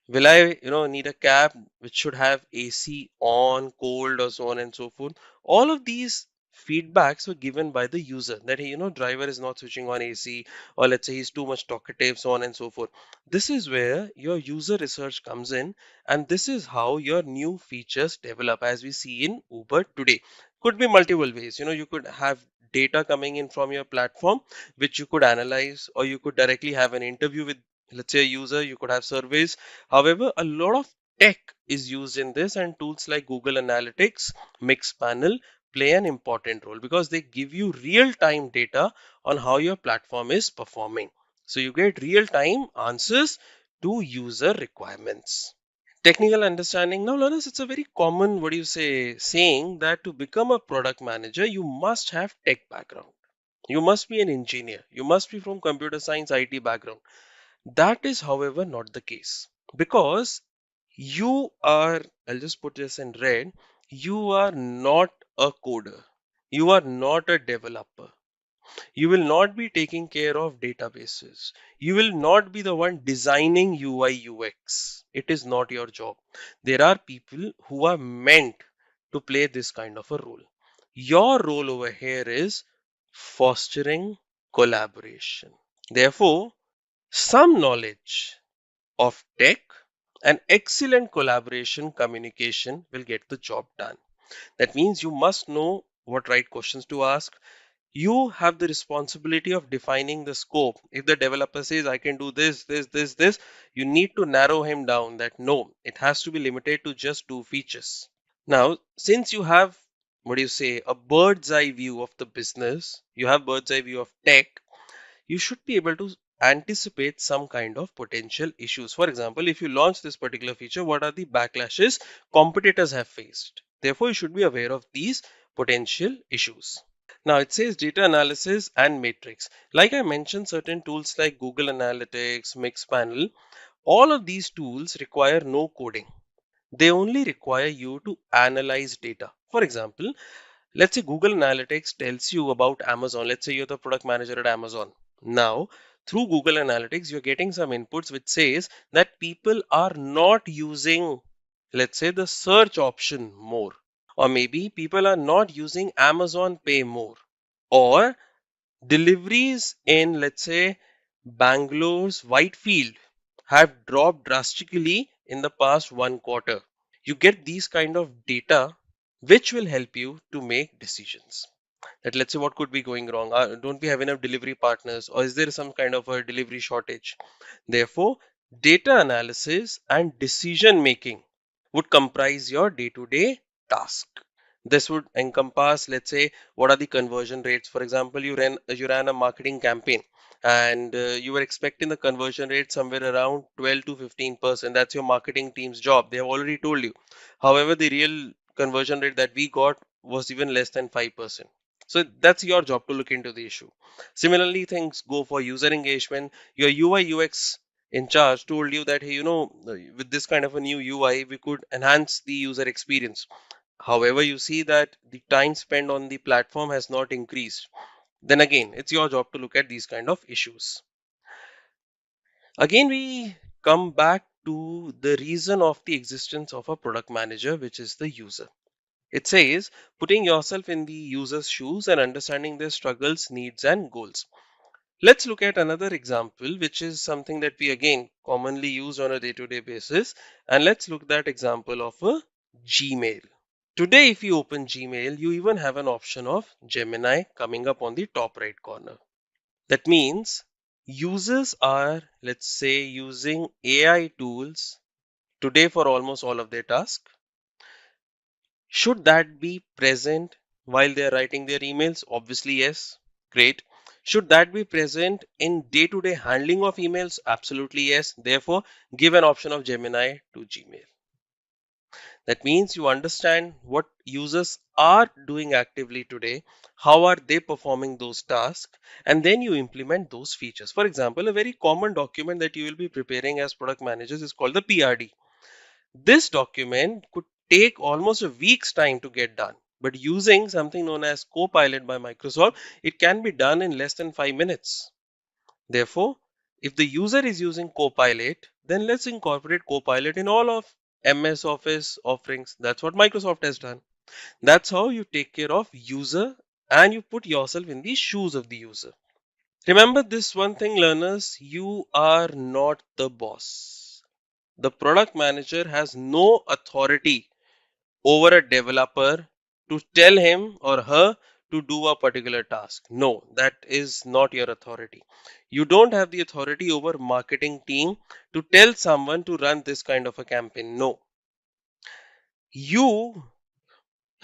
Will I, need a cab which should have AC on, cold, or so on and so forth? All of these feedbacks were given by the user that, hey, driver is not switching on AC, or let's say he's too much talkative, so on and so forth. This is where your user research comes in, and this is how your new features develop, as we see in Uber today. Could be multiple ways. You could have data coming in from your platform, which you could analyze, or you could directly have an interview with, let's say, a user. You could have surveys. However, a lot of tech is used in this, and tools like Google Analytics, Mixpanel play an important role, because they give you real-time data on how your platform is performing. So you get real-time answers to user requirements. Technical understanding. Now, learners, it's a very common, saying that to become a product manager, you must have tech background. You must be an engineer. You must be from computer science, IT background. That is, however, not the case, because you are, I'll just put this in red, you are not a coder. You are not a developer. You will not be taking care of databases. You will not be the one designing UI UX. It is not your job. There are people who are meant to play this kind of a role. Your role over here is fostering collaboration. Therefore, some knowledge of tech and excellent collaboration communication will get the job done. That means you must know what right questions to ask. You have the responsibility of defining the scope. If the developer says, I can do this, you need to narrow him down that no, it has to be limited to just 2 features. Now, since you have, a bird's eye view of the business, you have bird's eye view of tech, you should be able to anticipate some kind of potential issues. For example, if you launch this particular feature, what are the backlashes competitors have faced? Therefore, you should be aware of these potential issues. Now, it says data analysis and matrix. Like I mentioned, certain tools like Google Analytics, Mixpanel, all of these tools require no coding. They only require you to analyze data. For example, let's say Google Analytics tells you about Amazon. Let's say you're the product manager at Amazon. Now, through Google Analytics, you're getting some inputs which says that people are not using, let's say, the search option more. Or maybe people are not using Amazon Pay more. Or deliveries in, let's say, Bangalore's Whitefield have dropped drastically in the past 1 quarter. You get these kind of data which will help you to make decisions. that let's say what could be going wrong. Don't we have enough delivery partners, or is there some kind of a delivery shortage? Therefore, data analysis and decision making would comprise your day-to-day task. This would encompass, let's say, what are the conversion rates. For example, you ran a marketing campaign, and you were expecting the conversion rate somewhere around 12 to 15%. That's your marketing team's job. They have already told you. However, the real conversion rate that we got was even less than 5%. So that's your job to look into the issue. Similarly, things go for user engagement. Your UI UX in charge told you that, hey, with this kind of a new UI, we could enhance the user experience. However, you see that the time spent on the platform has not increased. Then again, it's your job to look at these kind of issues. Again, we come back to the reason of the existence of a product manager, which is the user. It says putting yourself in the user's shoes and understanding their struggles, needs, and goals. Let's look at another example, which is something that we again commonly use on a day-to-day basis. And let's look at that example of a Gmail. Today, if you open Gmail, you even have an option of Gemini coming up on the top right corner. That means users are, let's say, using AI tools today for almost all of their tasks. Should that be present while they're writing their emails? Obviously, yes. Great. Should that be present in day-to-day handling of emails? Absolutely, yes. Therefore, give an option of Gemini to Gmail. That means you understand what users are doing actively today, how are they performing those tasks, and then you implement those features. For example, a very common document that you will be preparing as product managers is called the PRD. This document could take almost a week's time to get done, but using something known as Copilot by Microsoft, it can be done in less than 5 minutes. Therefore, if the user is using Copilot, then let's incorporate Copilot in all of MS Office offerings. That's what Microsoft has done. That's how you take care of user and you put yourself in the shoes of the user. Remember this one thing, learners, you are not the boss. The product manager has no authority over a developer to tell him or her to do a particular task. No, that is not your authority. You don't have the authority over marketing team to tell someone to run this kind of a campaign. No. You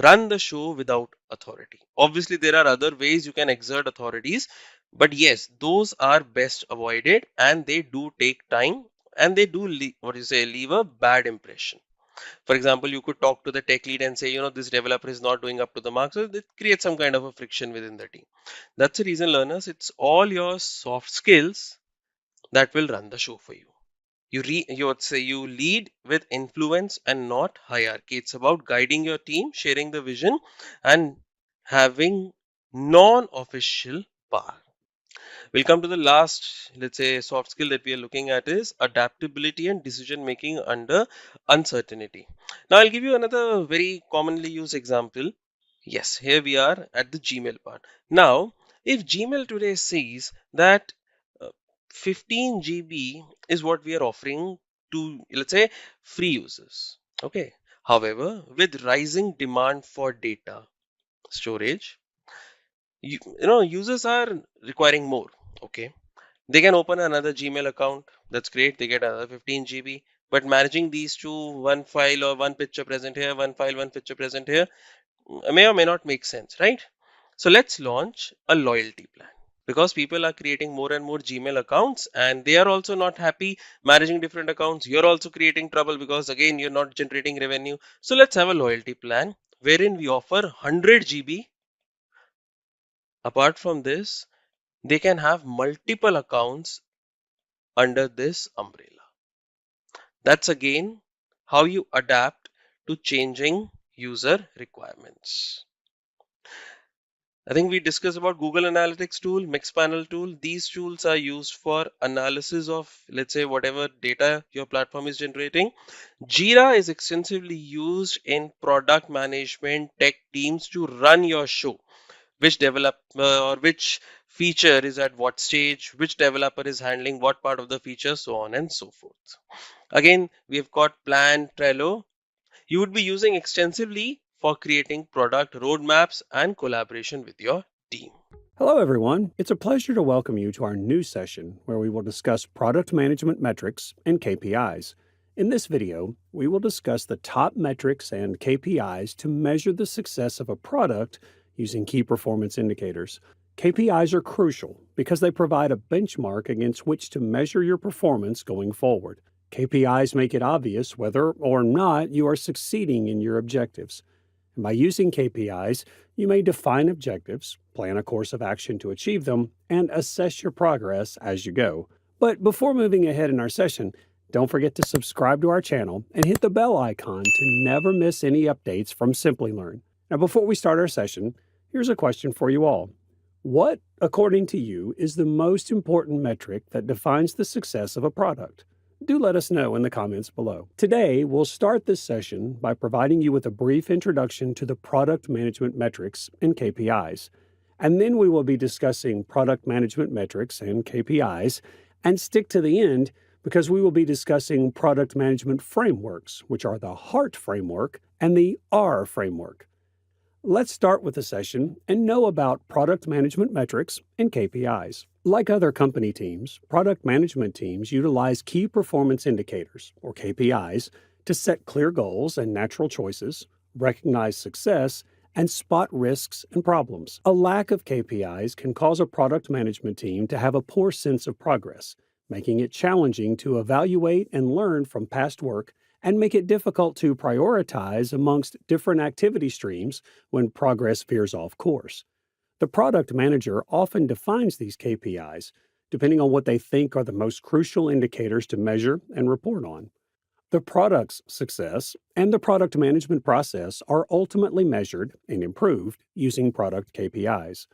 run the show without authority. Obviously, there are other ways you can exert authorities, but yes, those are best avoided and they do take time and they do leave a bad impression. For example, you could talk to the tech lead and say, this developer is not doing up to the mark. So it creates some kind of a friction within the team. That's the reason, learners, it's all your soft skills that will run the show for you. You would say you lead with influence and not hierarchy. It's about guiding your team, sharing the vision, and having non-official power. We'll come to the last, let's say, soft skill that we are looking at is adaptability and decision making under uncertainty. Now, I'll give you another very commonly used example. Yes, here we are at the Gmail part. Now, if Gmail today says that uh, 15 GB is what we are offering to, let's say, free users. Okay. However, with rising demand for data storage, users are requiring more. Okay. They can open another Gmail account. That's great. They get another 15 GB. But managing these two, one file or one picture present here, one file, one picture present here, may or may not make sense, right? So let's launch a loyalty plan because people are creating more and more Gmail accounts and they are also not happy managing different accounts. You're also creating trouble because again, you're not generating revenue. So let's have a loyalty plan wherein we offer 100 GB. Apart from this, they can have multiple accounts under this umbrella. That's again how you adapt to changing user requirements. I think we discussed about Google Analytics tool, Mixpanel tool. These tools are used for analysis of, let's say, whatever data your platform is generating. Jira is extensively used in product management tech teams to run your show. Which developer or which feature is at what stage, which developer is handling what part of the feature, so on and so forth. Again, we've got Plan, Trello. You would be using extensively for creating product roadmaps and collaboration with your team. Hello, everyone. It's a pleasure to welcome you to our new session where we will discuss product management metrics and KPIs. In this video, we will discuss the top metrics and KPIs to measure the success of a product using key performance indicators. KPIs are crucial because they provide a benchmark against which to measure your performance going forward. KPIs make it obvious whether or not you are succeeding in your objectives. And by using KPIs, you may define objectives, plan a course of action to achieve them, and assess your progress as you go. But before moving ahead in our session, don't forget to subscribe to our channel and hit the bell icon to never miss any updates from Simplilearn. Now, before we start our session, here's a question for you all. What, according to you, is the most important metric that defines the success of a product? Do let us know in the comments below. Today, we'll start this session by providing you with a brief introduction to the product management metrics and KPIs. And then we will be discussing product management metrics and KPIs, and stick to the end because we will be discussing product management frameworks, which are the HEART framework and the R framework. Let's start with the session and know about product management metrics and KPIs. Like other company teams, product management teams utilize key performance indicators, or KPIs, to set clear goals and natural choices, recognize success, and spot risks and problems. A lack of KPIs can cause a product management team to have a poor sense of progress, making it challenging to evaluate and learn from past work and make it difficult to prioritize amongst different activity streams when progress veers off course. The product manager often defines these KPIs, depending on what they think are the most crucial indicators to measure and report on. The product's success and the product management process are ultimately measured and improved using product KPIs.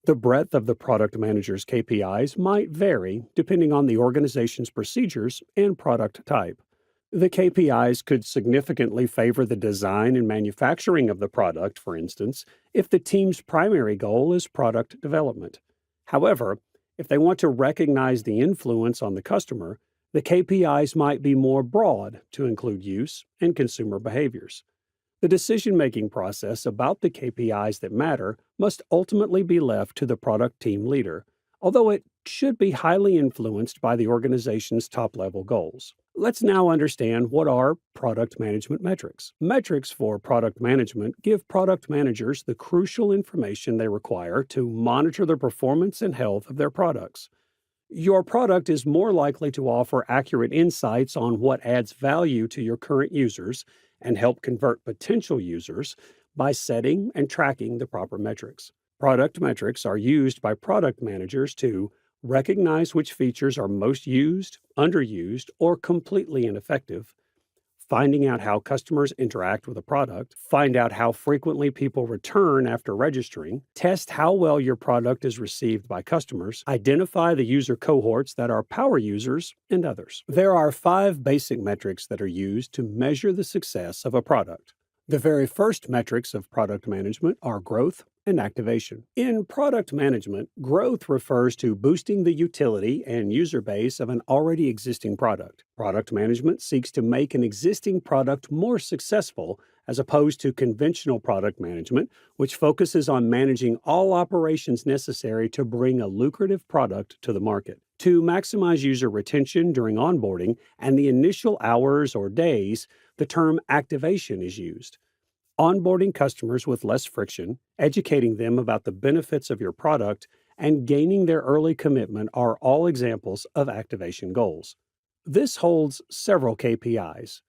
The breadth of the product manager's KPIs might vary depending on the organization's procedures and product type. The KPIs could significantly favor the design and manufacturing of the product, for instance, if the team's primary goal is product development. However, if they want to recognize the influence on the customer, the KPIs might be more broad to include use and consumer behaviors. The decision-making process about the KPIs that matter must ultimately be left to the product team leader, although it should be highly influenced by the organization's top-level goals. Let's now understand what are product management metrics. Metrics for product management give product managers the crucial information they require to monitor the performance and health of their products. Your product is more likely to offer accurate insights on what adds value to your current users and help convert potential users by setting and tracking the proper metrics. Product metrics are used by product managers to recognize which features are most used, underused, or completely ineffective, finding out how customers interact with a product, find out how frequently people return after registering, test how well your product is received by customers, identify the user cohorts that are power users, and others. There are 5 basic metrics that are used to measure the success of a product. The very first metrics of product management are growth and activation. In product management, growth refers to boosting the utility and user base of an already existing product. Product management seeks to make an existing product more successful as opposed to conventional product management, which focuses on managing all operations necessary to bring a lucrative product to the market. To maximize user retention during onboarding and the initial hours or days, the term activation is used. Onboarding customers with less friction, educating them about the benefits of your product, and gaining their early commitment are all examples of activation goals. This holds several KPIs: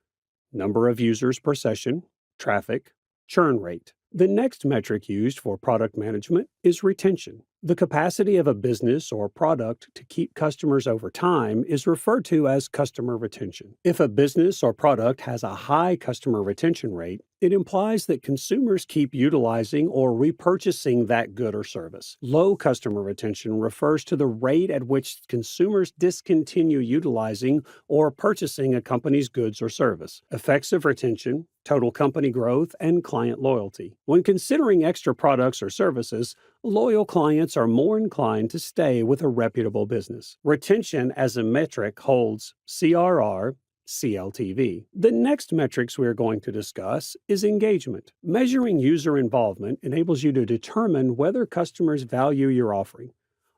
number of users per session, traffic, churn rate. The next metric used for product management is retention. The capacity of a business or product to keep customers over time is referred to as customer retention. If a business or product has a high customer retention rate, it implies that consumers keep utilizing or repurchasing that good or service. Low customer retention refers to the rate at which consumers discontinue utilizing or purchasing a company's goods or service. Effects of retention, total company growth, and client loyalty. When considering extra products or services, loyal clients are more inclined to stay with a reputable business. Retention as a metric holds CRR, CLTV. The next metrics we are going to discuss is engagement. Measuring user involvement enables you to determine whether customers value your offering.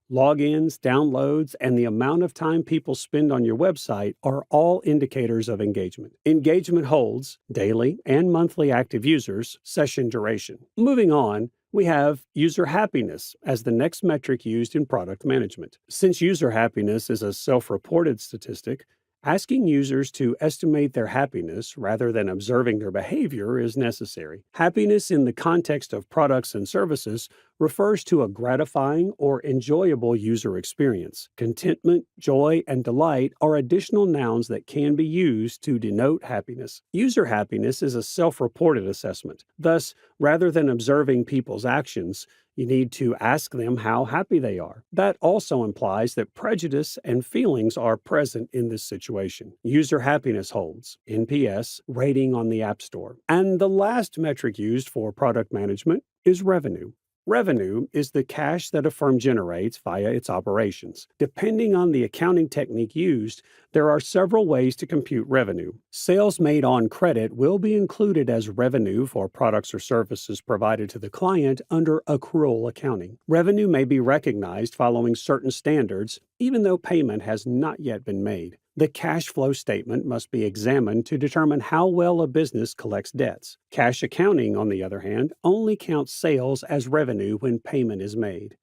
Logins, downloads, and the amount of time people spend on your website are all indicators of engagement. Engagement holds daily and monthly active users, session duration. Moving on, we have user happiness as the next metric used in product management. Since user happiness is a self-reported statistic, asking users to estimate their happiness rather than observing their behavior is necessary. Happiness in the context of products and services refers to a gratifying or enjoyable user experience. Contentment, joy, and delight are additional nouns that can be used to denote happiness. User happiness is a self-reported assessment. Thus, rather than observing people's actions, you need to ask them how happy they are. That also implies that prejudice and feelings are present in this situation. User happiness holds, NPS, rating on the App Store. And the last metric used for product management is revenue. Revenue is the cash that a firm generates via its operations. Depending on the accounting technique used, there are several ways to compute revenue. Sales made on credit will be included as revenue for products or services provided to the client under accrual accounting. Revenue may be recognized following certain standards, even though payment has not yet been made. The cash flow statement must be examined to determine how well a business collects debts. Cash accounting, on the other hand, only counts sales as revenue when payment is made.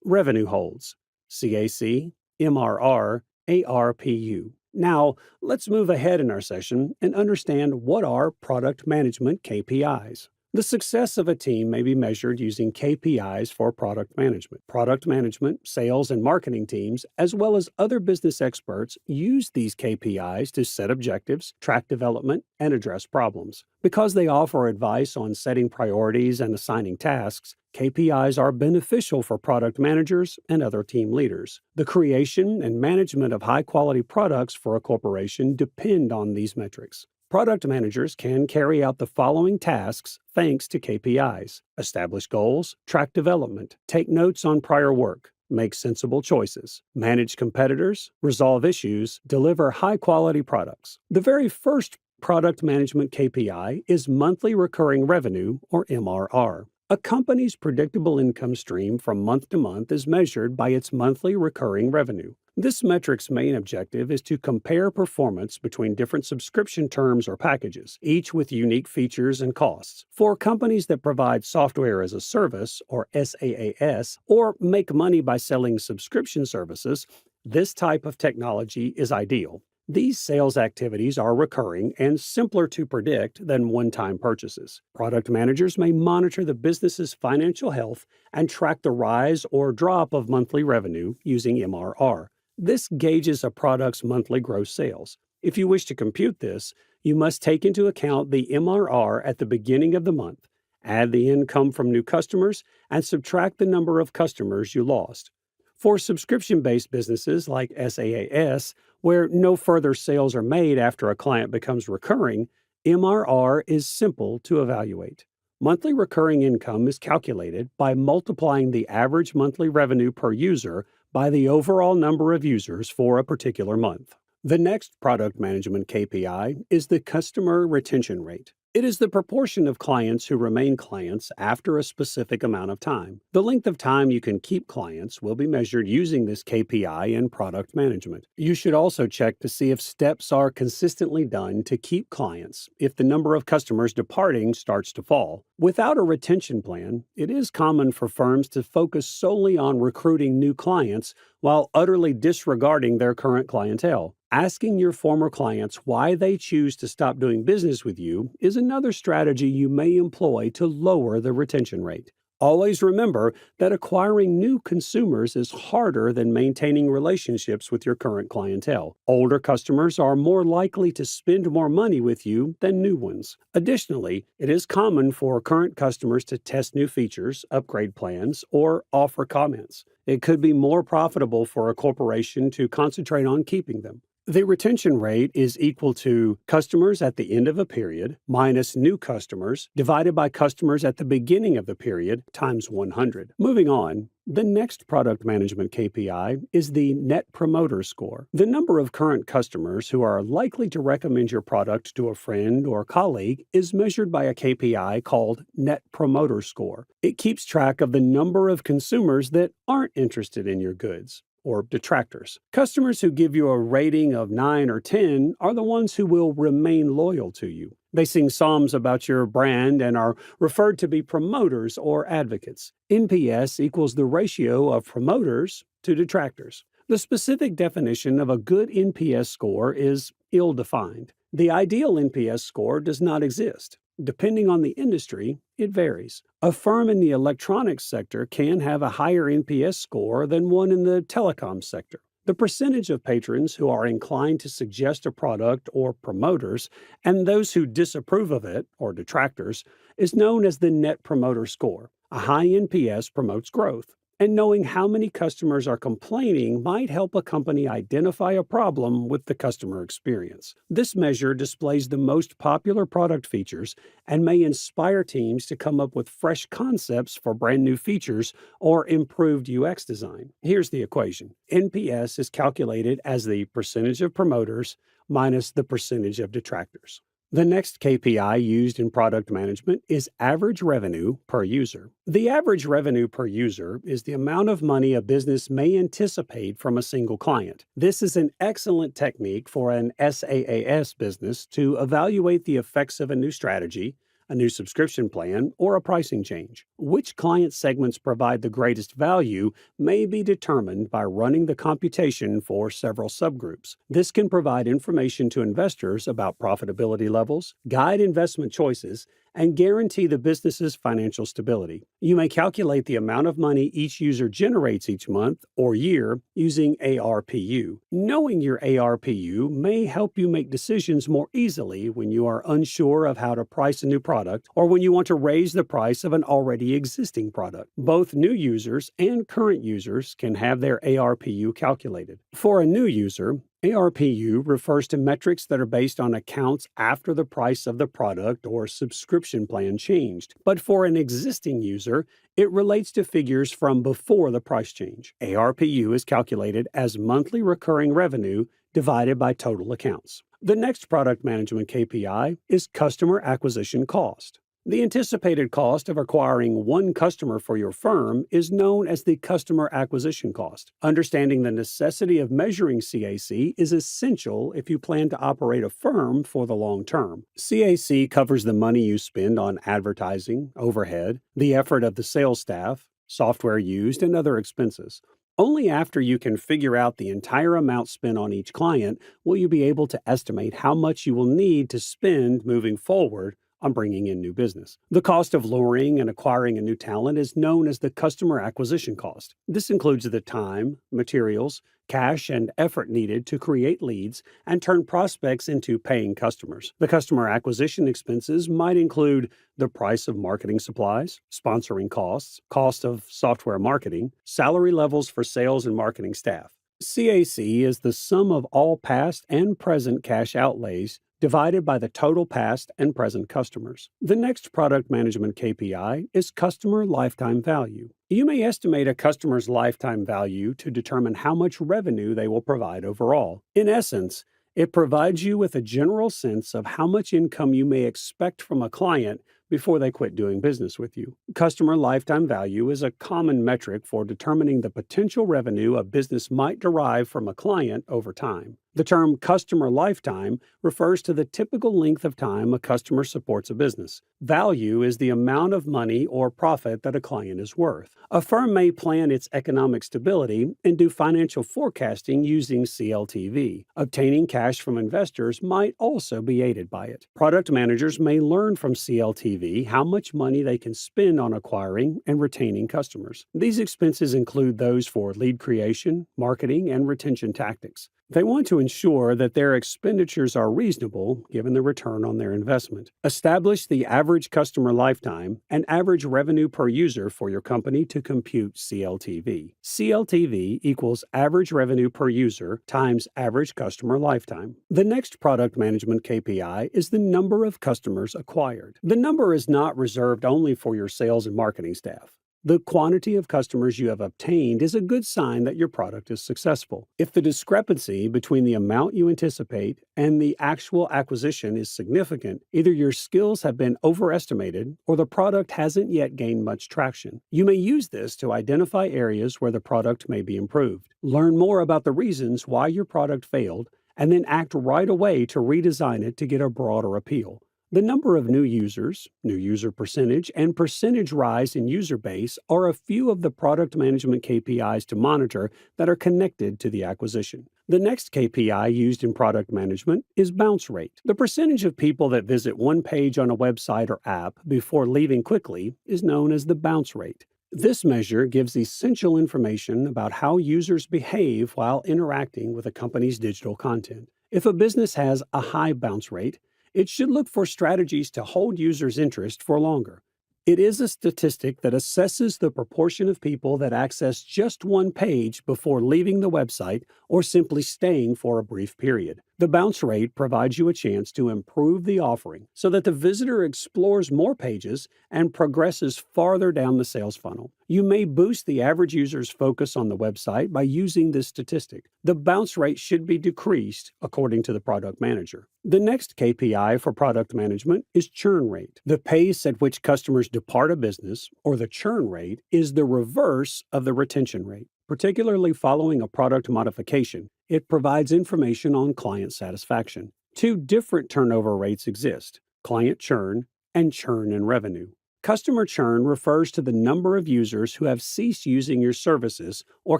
Revenue holds, CAC, MRR, ARPU. Now, let's move ahead in our session and understand what are product management KPIs. The success of a team may be measured using KPIs for product management. Product management, sales, and marketing teams, as well as other business experts, use these KPIs to set objectives, track development, and address problems. Because they offer advice on setting priorities and assigning tasks, KPIs are beneficial for product managers and other team leaders. The creation and management of high-quality products for a corporation depend on these metrics. Product managers can carry out the following tasks thanks to KPIs: establish goals, track development, take notes on prior work, make sensible choices, manage competitors, resolve issues, deliver high-quality products. The very first product management KPI is monthly recurring revenue, or MRR. A company's predictable income stream from month to month is measured by its monthly recurring revenue. This metric's main objective is to compare performance between different subscription terms or packages, each with unique features and costs. For companies that provide software as a service, or SaaS, or make money by selling subscription services, this type of technology is ideal. These sales activities are recurring and simpler to predict than one-time purchases. Product managers may monitor the business's financial health and track the rise or drop of monthly revenue using MRR. This gauges a product's monthly gross sales. If you wish to compute this, you must take into account the MRR at the beginning of the month, add the income from new customers, and subtract the number of customers you lost. For subscription-based businesses like SaaS, where no further sales are made after a client becomes recurring, MRR is simple to evaluate. Monthly recurring income is calculated by multiplying the average monthly revenue per user by the overall number of users for a particular month. The next product management KPI is the customer retention rate. It is the proportion of clients who remain clients after a specific amount of time. The length of time you can keep clients will be measured using this KPI in product management. You should also check to see if steps are consistently done to keep clients if the number of customers departing starts to fall. Without a retention plan, it is common for firms to focus solely on recruiting new clients while utterly disregarding their current clientele. Asking your former clients why they choose to stop doing business with you is another strategy you may employ to lower the retention rate. Always remember that acquiring new consumers is harder than maintaining relationships with your current clientele. Older customers are more likely to spend more money with you than new ones. Additionally, it is common for current customers to test new features, upgrade plans, or offer comments. It could be more profitable for a corporation to concentrate on keeping them. The retention rate is equal to customers at the end of a period minus new customers divided by customers at the beginning of the period times 100. Moving on, The next product management KPI is the Net Promoter Score. The number of current customers who are likely to recommend your product to a friend or colleague is measured by a KPI called Net Promoter Score. It keeps track of the number of consumers that aren't interested in your goods, or detractors. Customers who give you a rating of 9 or 10 are the ones who will remain loyal to you. They sing psalms about your brand and are referred to be promoters or advocates. NPS equals the ratio of promoters to detractors. The specific definition of a good NPS score is ill-defined. The ideal NPS score does not exist. Depending on the industry, it varies. A firm in the electronics sector can have a higher NPS score than one in the telecom sector. The percentage of patrons who are inclined to suggest a product or promoters and those who disapprove of it, or detractors, is known as the Net Promoter Score. A high NPS promotes growth, and knowing how many customers are complaining might help a company identify a problem with the customer experience. This measure displays the most popular product features and may inspire teams to come up with fresh concepts for brand new features or improved UX design. Here's the equation. NPS is calculated as the percentage of promoters minus the percentage of detractors. The next KPI used in product management is average revenue per user. The average revenue per user is the amount of money a business may anticipate from a single client. This is an excellent technique for an SaaS business to evaluate the effects of a new strategy, a new subscription plan, or a pricing change. Which client segments provide the greatest value may be determined by running the computation for several subgroups. This can provide information to investors about profitability levels, guide investment choices, and guarantee the business's financial stability. You may calculate the amount of money each user generates each month or year using ARPU. Knowing your ARPU may help you make decisions more easily when you are unsure of how to price a new product or when you want to raise the price of an already existing product. Both new users and current users can have their ARPU calculated. For a new user, ARPU refers to metrics that are based on accounts after the price of the product or subscription plan changed. But for an existing user, it relates to figures from before the price change. ARPU is calculated as monthly recurring revenue divided by total accounts. The next product management KPI is customer acquisition cost. The anticipated cost of acquiring one customer for your firm is known as the customer acquisition cost. Understanding the necessity of measuring CAC is essential if you plan to operate a firm for the long term. CAC covers the money you spend on advertising, overhead, the effort of the sales staff, software used, and other expenses. Only after you can figure out the entire amount spent on each client will you be able to estimate how much you will need to spend moving forward on bringing in new business. The cost of luring and acquiring a new talent is known as the customer acquisition cost. This includes the time, materials, cash, and effort needed to create leads and turn prospects into paying customers. The customer acquisition expenses might include the price of marketing supplies, sponsoring costs, cost of software marketing, salary levels for sales and marketing staff. CAC is the sum of all past and present cash outlays divided by the total past and present customers. The next product management KPI is customer lifetime value. You may estimate a customer's lifetime value to determine how much revenue they will provide overall. In essence, it provides you with a general sense of how much income you may expect from a client before they quit doing business with you. Customer lifetime value is a common metric for determining the potential revenue a business might derive from a client over time. The term customer lifetime refers to the typical length of time a customer supports a business. Value is the amount of money or profit that a client is worth. A firm may plan its economic stability and do financial forecasting using CLTV. Obtaining cash from investors might also be aided by it. Product managers may learn from CLTV how much money they can spend on acquiring and retaining customers. These expenses include those for lead creation, marketing, and retention tactics. They want to ensure that their expenditures are reasonable given the return on their investment. Establish the average customer lifetime and average revenue per user for your company to compute CLTV. CLTV equals average revenue per user times average customer lifetime. The next product management KPI is the number of customers acquired. The number is not reserved only for your sales and marketing staff. The quantity of customers you have obtained is a good sign that your product is successful. If the discrepancy between the amount you anticipate and the actual acquisition is significant, either your skills have been overestimated or the product hasn't yet gained much traction. You may use this to identify areas where the product may be improved. Learn more about the reasons why your product failed and then act right away to redesign it to get a broader appeal. The number of new users, new user percentage, and percentage rise in user base are a few of the product management KPIs to monitor that are connected to the acquisition. The next KPI used in product management is bounce rate. The percentage of people that visit one page on a website or app before leaving quickly is known as the bounce rate. This measure gives essential information about how users behave while interacting with a company's digital content. If a business has a high bounce rate, it should look for strategies to hold users' interest for longer. It is a statistic that assesses the proportion of people that access just one page before leaving the website or simply staying for a brief period. The bounce rate provides you a chance to improve the offering so that the visitor explores more pages and progresses farther down the sales funnel. You may boost the average user's focus on the website by using this statistic. The bounce rate should be decreased according to the product manager. The next KPI for product management is churn rate. The pace at which customers depart a business, or the churn rate, is the reverse of the retention rate. Particularly following a product modification, it provides information on client satisfaction. Two different turnover rates exist: client churn and churn in revenue. Customer churn refers to the number of users who have ceased using your services or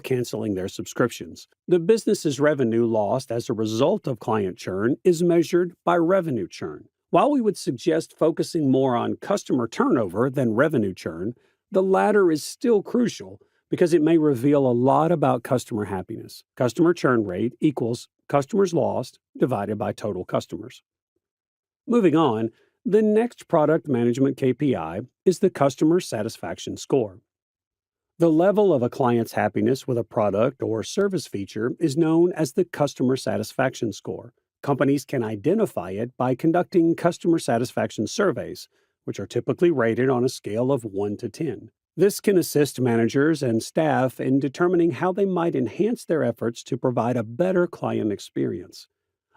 canceling their subscriptions. The business's revenue lost as a result of client churn is measured by revenue churn. While we would suggest focusing more on customer turnover than revenue churn, the latter is still crucial because it may reveal a lot about customer happiness. Customer churn rate equals customers lost divided by total customers. Moving on, the next product management KPI is the customer satisfaction score. The level of a client's happiness with a product or service feature is known as the customer satisfaction score. Companies can identify it by conducting customer satisfaction surveys, which are typically rated on a scale of 1 to 10. This can assist managers and staff in determining how they might enhance their efforts to provide a better client experience.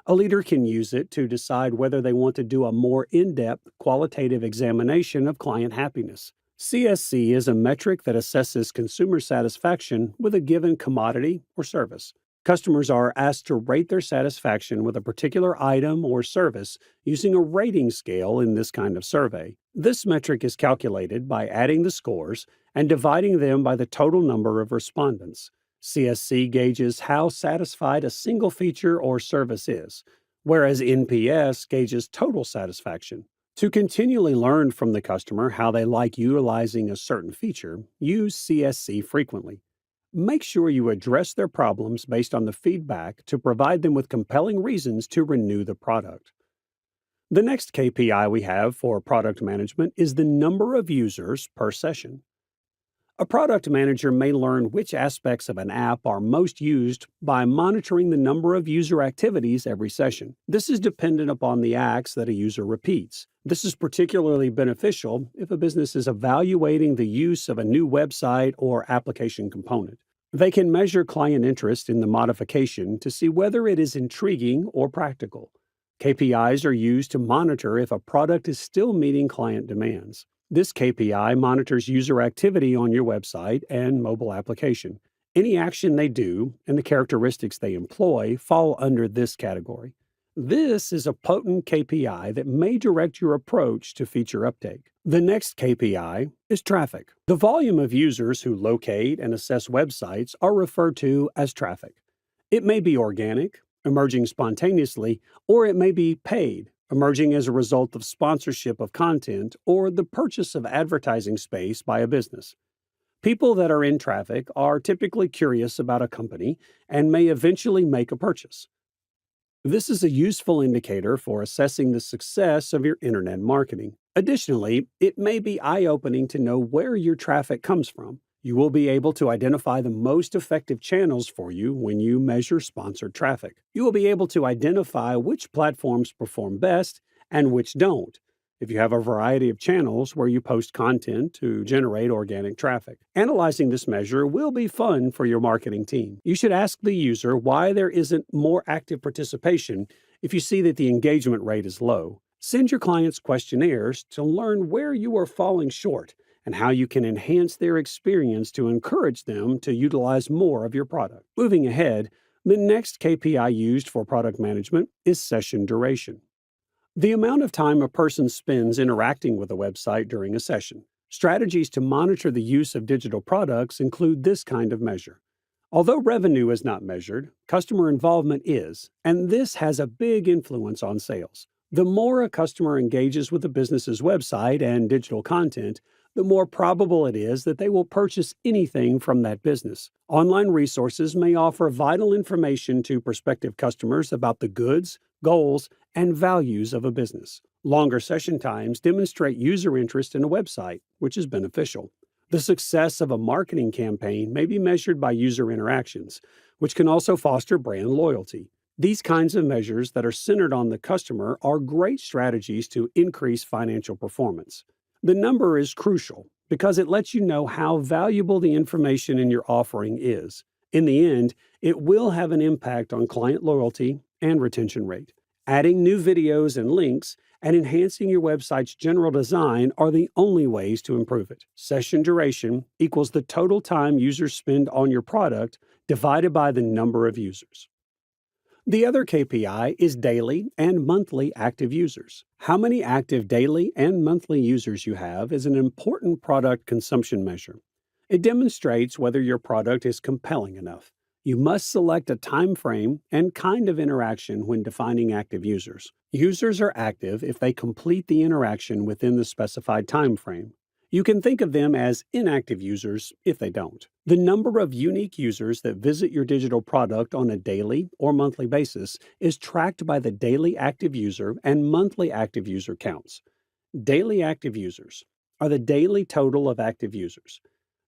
A leader can use it to decide whether they want to do a more in-depth qualitative examination of client happiness. CSC is a metric that assesses consumer satisfaction with a given commodity or service. Customers are asked to rate their satisfaction with a particular item or service using a rating scale in this kind of survey. This metric is calculated by adding the scores and dividing them by the total number of respondents. CSC gauges how satisfied a single feature or service is, whereas NPS gauges total satisfaction. To continually learn from the customer how they like utilizing a certain feature, use CSC frequently. Make sure you address their problems based on the feedback to provide them with compelling reasons to renew the product. The next KPI we have for product management is the number of users per session. A product manager may learn which aspects of an app are most used by monitoring the number of user activities every session. This is dependent upon the acts that a user repeats. This is particularly beneficial if a business is evaluating the use of a new website or application component. They can measure client interest in the modification to see whether it is intriguing or practical. KPIs are used to monitor if a product is still meeting client demands. This KPI monitors user activity on your website and mobile application. Any action they do and the characteristics they employ fall under this category. This is a potent KPI that may direct your approach to feature uptake. The next KPI is traffic. The volume of users who locate and assess websites are referred to as traffic. It may be organic, emerging spontaneously, or it may be paid, emerging as a result of sponsorship of content or the purchase of advertising space by a business. People that are in traffic are typically curious about a company and may eventually make a purchase. This is a useful indicator for assessing the success of your internet marketing. Additionally, it may be eye-opening to know where your traffic comes from. You will be able to identify the most effective channels for you when you measure sponsored traffic. You will be able to identify which platforms perform best and which don't, if you have a variety of channels where you post content to generate organic traffic. Analyzing this measure will be fun for your marketing team. You should ask the user why there isn't more active participation if you see that the engagement rate is low. Send your clients questionnaires to learn where you are falling short and how you can enhance their experience to encourage them to utilize more of your product. Moving ahead, the next KPI used for product management is session duration. The amount of time a person spends interacting with a website during a session. Strategies to monitor the use of digital products include this kind of measure. Although revenue is not measured, customer involvement is, and this has a big influence on sales. The more a customer engages with a business's website and digital content, the more probable it is that they will purchase anything from that business. Online resources may offer vital information to prospective customers about the goods, goals, and values of a business. Longer session times demonstrate user interest in a website, which is beneficial. The success of a marketing campaign may be measured by user interactions, which can also foster brand loyalty. These kinds of measures that are centered on the customer are great strategies to increase financial performance. The number is crucial because it lets you know how valuable the information in your offering is. In the end, it will have an impact on client loyalty and retention rate. Adding new videos and links and enhancing your website's general design are the only ways to improve it. Session duration equals the total time users spend on your product divided by the number of users. The other KPI is daily and monthly active users. How many active daily and monthly users you have is an important product consumption measure. It demonstrates whether your product is compelling enough. You must select a time frame and kind of interaction when defining active users. Users are active if they complete the interaction within the specified time frame. You can think of them as inactive users if they don't. The number of unique users that visit your digital product on a daily or monthly basis is tracked by the daily active user and monthly active user counts. Daily active users are the daily total of active users.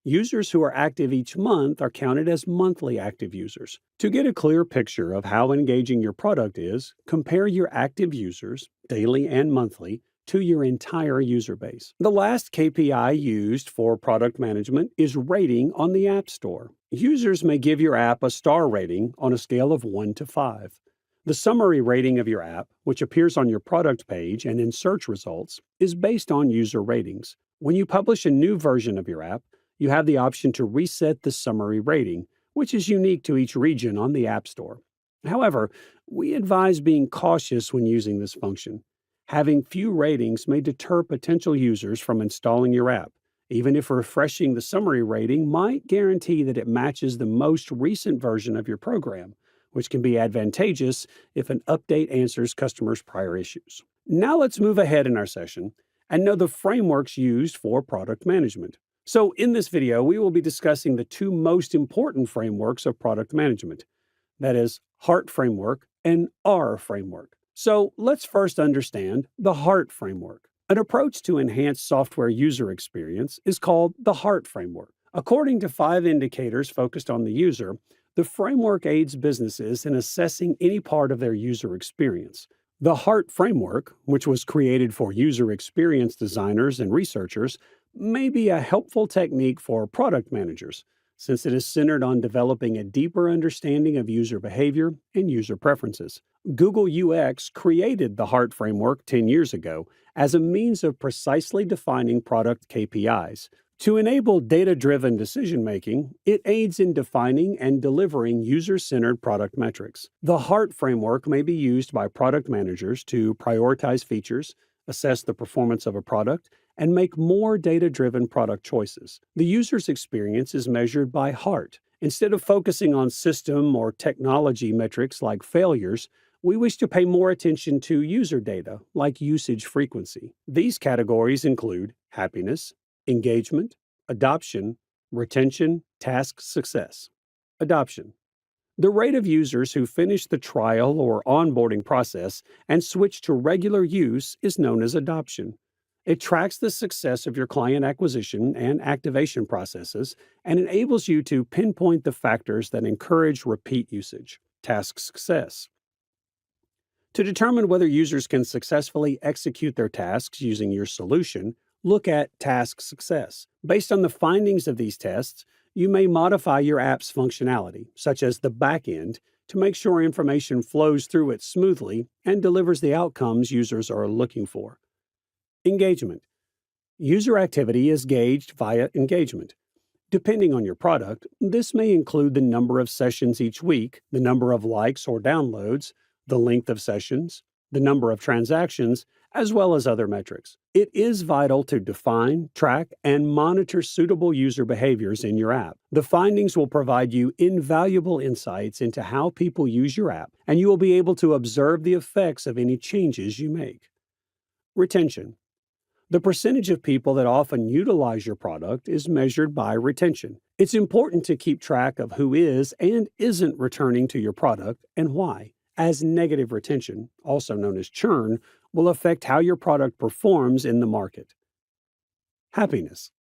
Users who are active each month are counted as monthly active users. To get a clear picture of how engaging your product is, compare your active users, daily and monthly, to your entire user base. The last KPI used for product management is rating on the App Store. Users may give your app a star rating on a scale of 1 to 5. The summary rating of your app, which appears on your product page and in search results, is based on user ratings. When you publish a new version of your app, you have the option to reset the summary rating, which is unique to each region on the App Store. However, we advise being cautious when using this function. Having few ratings may deter potential users from installing your app, even if refreshing the summary rating might guarantee that it matches the most recent version of your program, which can be advantageous if an update answers customers' prior issues. Now let's move ahead in our session and know the frameworks used for product management. So in this video, we will be discussing the two most important frameworks of product management, that is, HEART framework and R framework. So let's first understand the HEART framework. An approach to enhance software user experience is called the HEART framework. According to 5 indicators focused on the user, the framework aids businesses in assessing any part of their user experience. The HEART framework, which was created for user experience designers and researchers, may be a helpful technique for product managers, since it is centered on developing a deeper understanding of user behavior and user preferences. Google UX created the HEART framework 10 years ago as a means of precisely defining product KPIs. To enable data-driven decision-making, it aids in defining and delivering user-centered product metrics. The HEART framework may be used by product managers to prioritize features, assess the performance of a product, and make more data-driven product choices. The user's experience is measured by HEART. Instead of focusing on system or technology metrics like failures, we wish to pay more attention to user data like usage frequency. These categories include happiness, engagement, adoption, retention, task success. Adoption. The rate of users who finish the trial or onboarding process and switch to regular use is known as adoption. It tracks the success of your client acquisition and activation processes and enables you to pinpoint the factors that encourage repeat usage. Task success. To determine whether users can successfully execute their tasks using your solution, look at task success. Based on the findings of these tests, you may modify your app's functionality, such as the backend, to make sure information flows through it smoothly and delivers the outcomes users are looking for. Engagement. User activity is gauged via engagement. Depending on your product, this may include the number of sessions each week, the number of likes or downloads, the length of sessions, the number of transactions, as well as other metrics. It is vital to define, track, and monitor suitable user behaviors in your app. The findings will provide you invaluable insights into how people use your app, and you will be able to observe the effects of any changes you make. Retention. The percentage of people that often utilize your product is measured by retention. It's important to keep track of who is and isn't returning to your product and why, as negative retention, also known as churn, will affect how your product performs in the market. Happiness.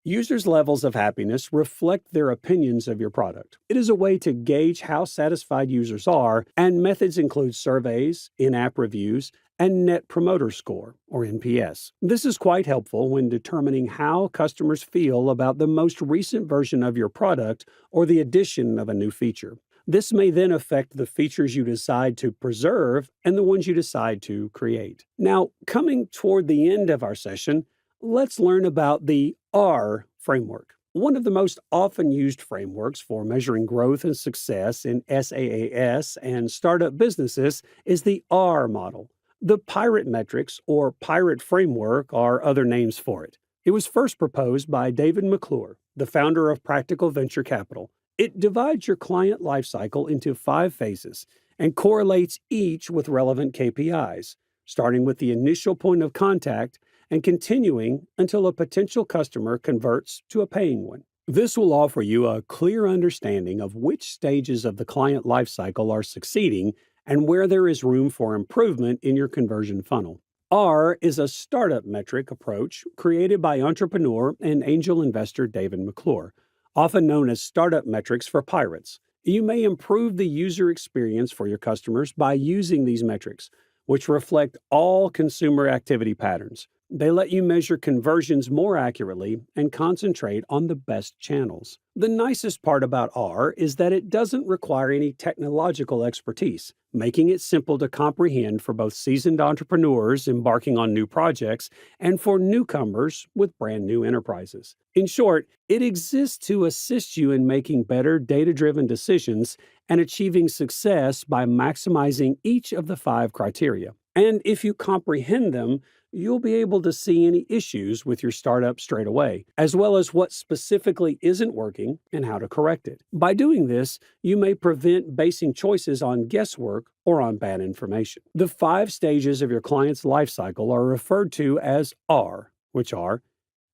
Users' levels of happiness reflect their opinions of your product. It is a way to gauge how satisfied users are, and methods include surveys, in-app reviews, and Net Promoter Score, or NPS. This is quite helpful when determining how customers feel about the most recent version of your product or the addition of a new feature. This may then affect the features you decide to preserve and the ones you decide to create. Now, coming toward the end of our session, let's learn about the R framework. One of the most often used frameworks for measuring growth and success in SaaS and startup businesses is the R model. The Pirate metrics, or Pirate framework, are other names for it. It was first proposed by David McClure, the founder of Practical Venture Capital. It divides your client lifecycle into 5 phases and correlates each with relevant KPIs, starting with the initial point of contact and continuing until a potential customer converts to a paying one. This will offer you a clear understanding of which stages of the client lifecycle are succeeding and where there is room for improvement in your conversion funnel. R is a startup metric approach created by entrepreneur and angel investor David McClure, often known as startup metrics for pirates. You may improve the user experience for your customers by using these metrics, which reflect all consumer activity patterns. They let you measure conversions more accurately and concentrate on the best channels. The nicest part about R is that it doesn't require any technological expertise, making it simple to comprehend for both seasoned entrepreneurs embarking on new projects and for newcomers with brand new enterprises. In short, it exists to assist you in making better data-driven decisions and achieving success by maximizing each of the 5 criteria. And if you comprehend them, you'll be able to see any issues with your startup straight away, as well as what specifically isn't working and how to correct it. By doing this, you may prevent basing choices on guesswork or on bad information. The 5 stages of your client's lifecycle are referred to as R, which are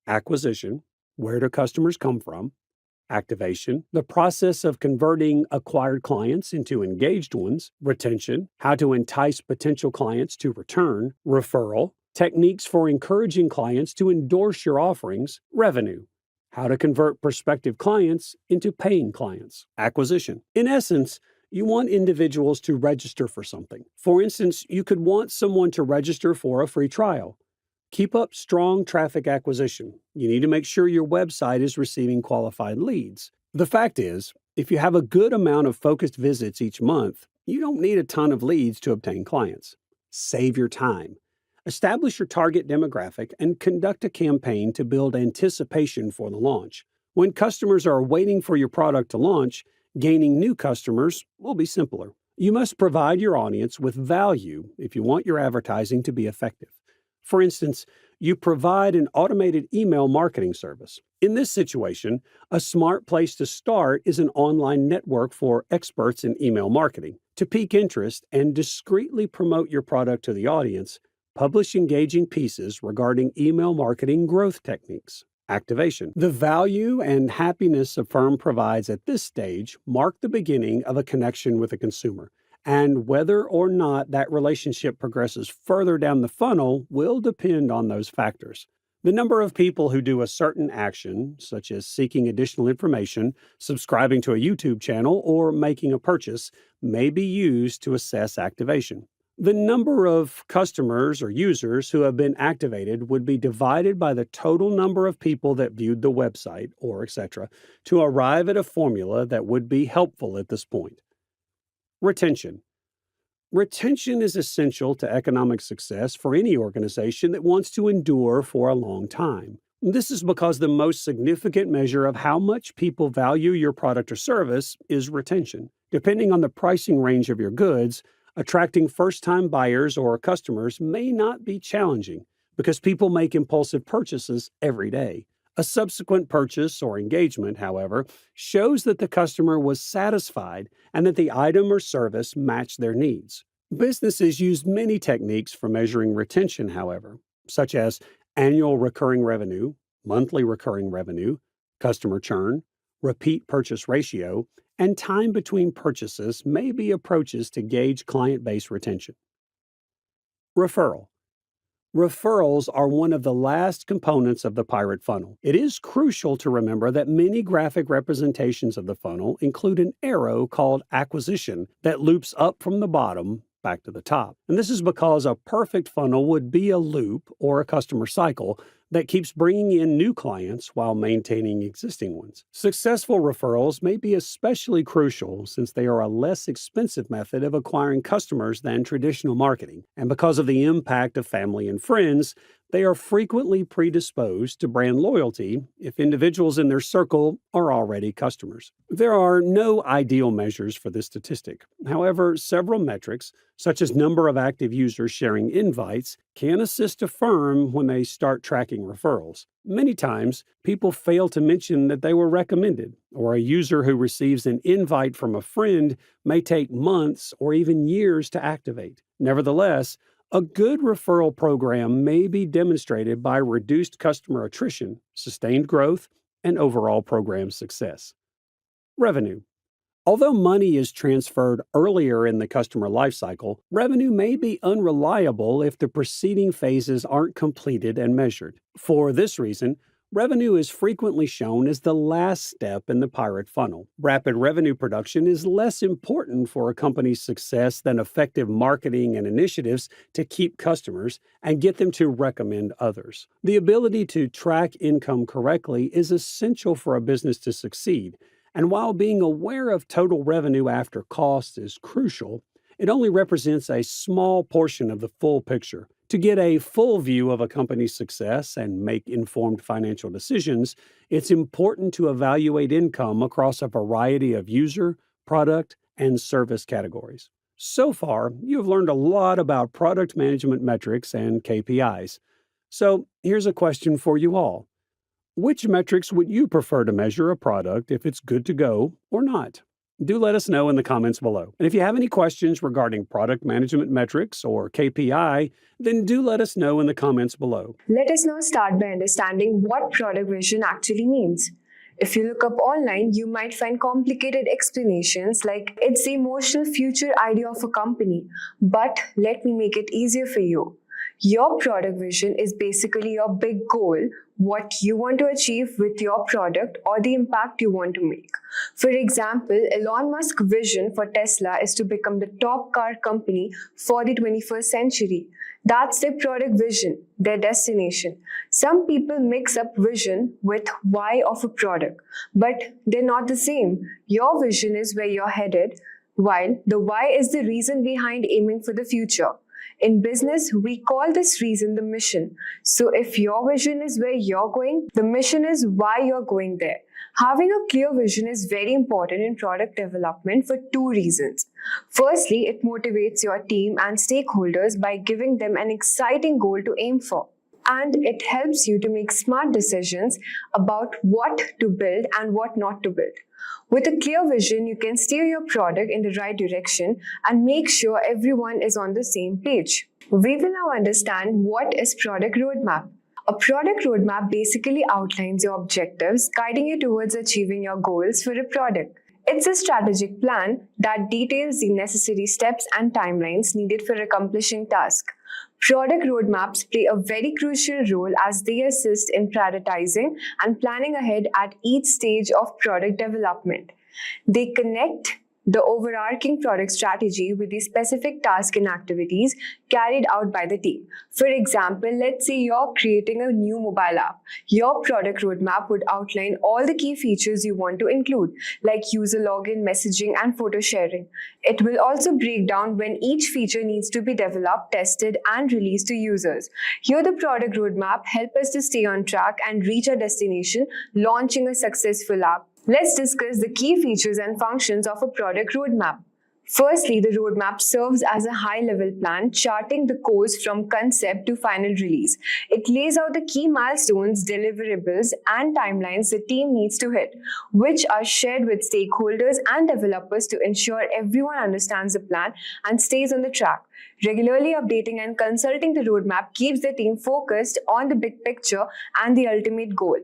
acquisition, where do customers come from? Activation, the process of converting acquired clients into engaged ones. Retention, how to entice potential clients to return. Referral, techniques for encouraging clients to endorse your offerings. Revenue, how to convert prospective clients into paying clients. Acquisition, in essence, you want individuals to register for something. For instance, you could want someone to register for a free trial. Keep up strong traffic acquisition. You need to make sure your website is receiving qualified leads. The fact is, if you have a good amount of focused visits each month, you don't need a ton of leads to obtain clients. Save your time. Establish your target demographic and conduct a campaign to build anticipation for the launch. When customers are waiting for your product to launch, gaining new customers will be simpler. You must provide your audience with value if you want your advertising to be effective. For instance, you provide an automated email marketing service. In this situation, a smart place to start is an online network for experts in email marketing. To pique interest and discreetly promote your product to the audience, publish engaging pieces regarding email marketing growth techniques. Activation. The value and happiness a firm provides at this stage mark the beginning of a connection with a consumer. And whether or not that relationship progresses further down the funnel will depend on those factors. The number of people who do a certain action, such as seeking additional information, subscribing to a YouTube channel, or making a purchase, may be used to assess activation. The number of customers or users who have been activated would be divided by the total number of people that viewed the website, or etc., to arrive at a formula that would be helpful at this point. Retention. Retention is essential to economic success for any organization that wants to endure for a long time. This is because the most significant measure of how much people value your product or service is retention. Depending on the pricing range of your goods, attracting first-time buyers or customers may not be challenging because people make impulsive purchases every day. A subsequent purchase or engagement, however, shows that the customer was satisfied and that the item or service matched their needs. Businesses use many techniques for measuring retention, however, such as annual recurring revenue, monthly recurring revenue, customer churn, repeat purchase ratio, and time between purchases may be approaches to gauge client base retention. Referral. Referrals are one of the last components of the pirate funnel. It is crucial to remember that many graphic representations of the funnel include an arrow called acquisition that loops up from the bottom back to the top. And this is because a perfect funnel would be a loop or a customer cycle that keeps bringing in new clients while maintaining existing ones. Successful referrals may be especially crucial since they are a less expensive method of acquiring customers than traditional marketing. And because of the impact of family and friends, they are frequently predisposed to brand loyalty if individuals in their circle are already customers. There are no ideal measures for this statistic. However, several metrics, such as number of active users sharing invites, can assist a firm when they start tracking referrals. Many times, people fail to mention that they were recommended, or a user who receives an invite from a friend may take months or even years to activate. Nevertheless, a good referral program may be demonstrated by reduced customer attrition, sustained growth, and overall program success. Revenue. Although money is transferred earlier in the customer lifecycle, revenue may be unreliable if the preceding phases aren't completed and measured. For this reason, revenue is frequently shown as the last step in the pirate funnel. Rapid revenue production is less important for a company's success than effective marketing and initiatives to keep customers and get them to recommend others. The ability to track income correctly is essential for a business to succeed. And while being aware of total revenue after cost is crucial, it only represents a small portion of the full picture. To get a full view of a company's success and make informed financial decisions, it's important to evaluate income across a variety of user, product, and service categories. So far, you've learned a lot about product management metrics and KPIs. So here's a question for you all. Which metrics would you prefer to measure a product if it's good to go or not? Do let us know in the comments below. And if you have any questions regarding product management metrics or KPI, then do let us know in the comments below. Let us now start by understanding what product vision actually means. If you look up online, you might find complicated explanations like it's the emotional future idea of a company. But let me make it easier for you. Your product vision is basically your big goal, what you want to achieve with your product or the impact you want to make. For example, Elon Musk's vision for Tesla is to become the top car company for the 21st century. That's their product vision, their destination. Some people mix up vision with why of a product, but they're not the same. Your vision is where you're headed, while the why is the reason behind aiming for the future. In business, we call this reason the mission. So if your vision is where you're going, the mission is why you're going there. Having a clear vision is very important in product development for two reasons. Firstly, it motivates your team and stakeholders by giving them an exciting goal to aim for. And it helps you to make smart decisions about what to build and what not to build. With a clear vision, you can steer your product in the right direction and make sure everyone is on the same page. We will now understand what is product roadmap. A product roadmap basically outlines your objectives, guiding you towards achieving your goals for a product. It's a strategic plan that details the necessary steps and timelines needed for accomplishing tasks. Product roadmaps play a very crucial role as they assist in prioritizing and planning ahead at each stage of product development. They connect the overarching product strategy with the specific tasks and activities carried out by the team. For example, let's say you're creating a new mobile app. Your product roadmap would outline all the key features you want to include, like user login, messaging, and photo sharing. It will also break down when each feature needs to be developed, tested, and released to users. Here, the product roadmap helps us to stay on track and reach our destination, launching a successful app. Let's discuss the key features and functions of a product roadmap. Firstly, the roadmap serves as a high-level plan, charting the course from concept to final release. It lays out the key milestones, deliverables, and timelines the team needs to hit, which are shared with stakeholders and developers to ensure everyone understands the plan and stays on the track. Regularly updating and consulting the roadmap keeps the team focused on the big picture and the ultimate goal.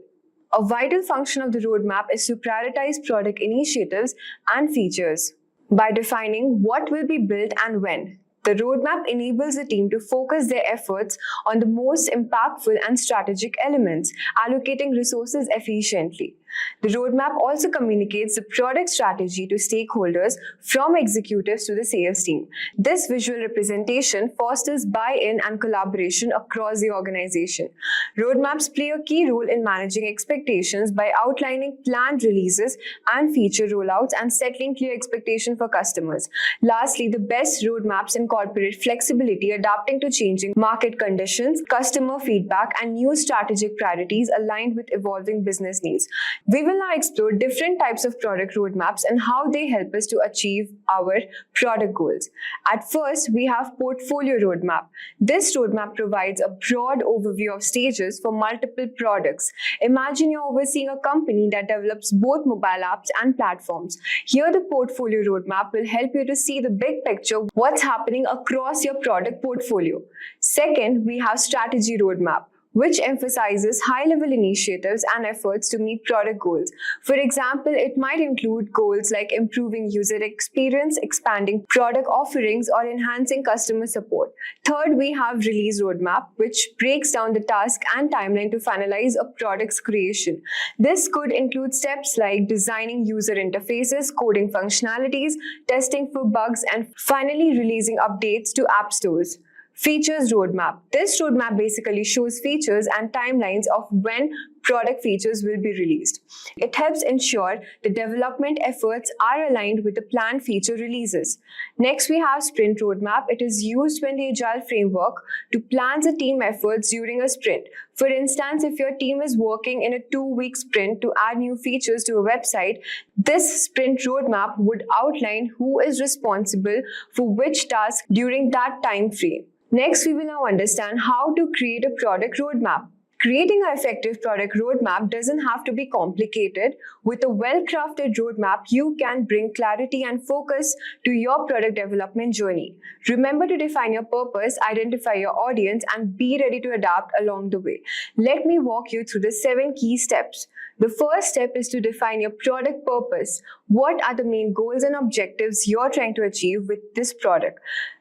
A vital function of the roadmap is to prioritize product initiatives and features. By defining what will be built and when, the roadmap enables the team to focus their efforts on the most impactful and strategic elements, allocating resources efficiently. The roadmap also communicates the product strategy to stakeholders, from executives to the sales team. This visual representation fosters buy-in and collaboration across the organization. Roadmaps play a key role in managing expectations by outlining planned releases and feature rollouts and settling clear expectations for customers. Lastly, the best roadmaps incorporate flexibility, adapting to changing market conditions, customer feedback, and new strategic priorities aligned with evolving business needs. We will now explore different types of product roadmaps and how they help us to achieve our product goals. At first, we have portfolio roadmap. This roadmap provides a broad overview of stages for multiple products. Imagine you're overseeing a company that develops both mobile apps and platforms. Here, the portfolio roadmap will help you to see the big picture, what's happening across your product portfolio. Second, we have strategy roadmap, which emphasizes high-level initiatives and efforts to meet product goals. For example, it might include goals like improving user experience, expanding product offerings, or enhancing customer support. Third, we have release roadmap, which breaks down the task and timeline to finalize a product's creation. This could include steps like designing user interfaces, coding functionalities, testing for bugs, and finally releasing updates to app stores. Features roadmap. This roadmap basically shows features and timelines of when product features will be released. It helps ensure the development efforts are aligned with the planned feature releases. Next, we have sprint roadmap. It is used when the Agile framework to plan the team efforts during a sprint. For instance, if your team is working in a 2-week sprint to add new features to a website, this sprint roadmap would outline who is responsible for which task during that time frame. Next, we will now understand how to create a product roadmap. Creating an effective product roadmap doesn't have to be complicated. With a well-crafted roadmap, you can bring clarity and focus to your product development journey. Remember to define your purpose, identify your audience, and be ready to adapt along the way. Let me walk you through the 7 key steps. The first step is to define your product purpose. What are the main goals and objectives you're trying to achieve with this product?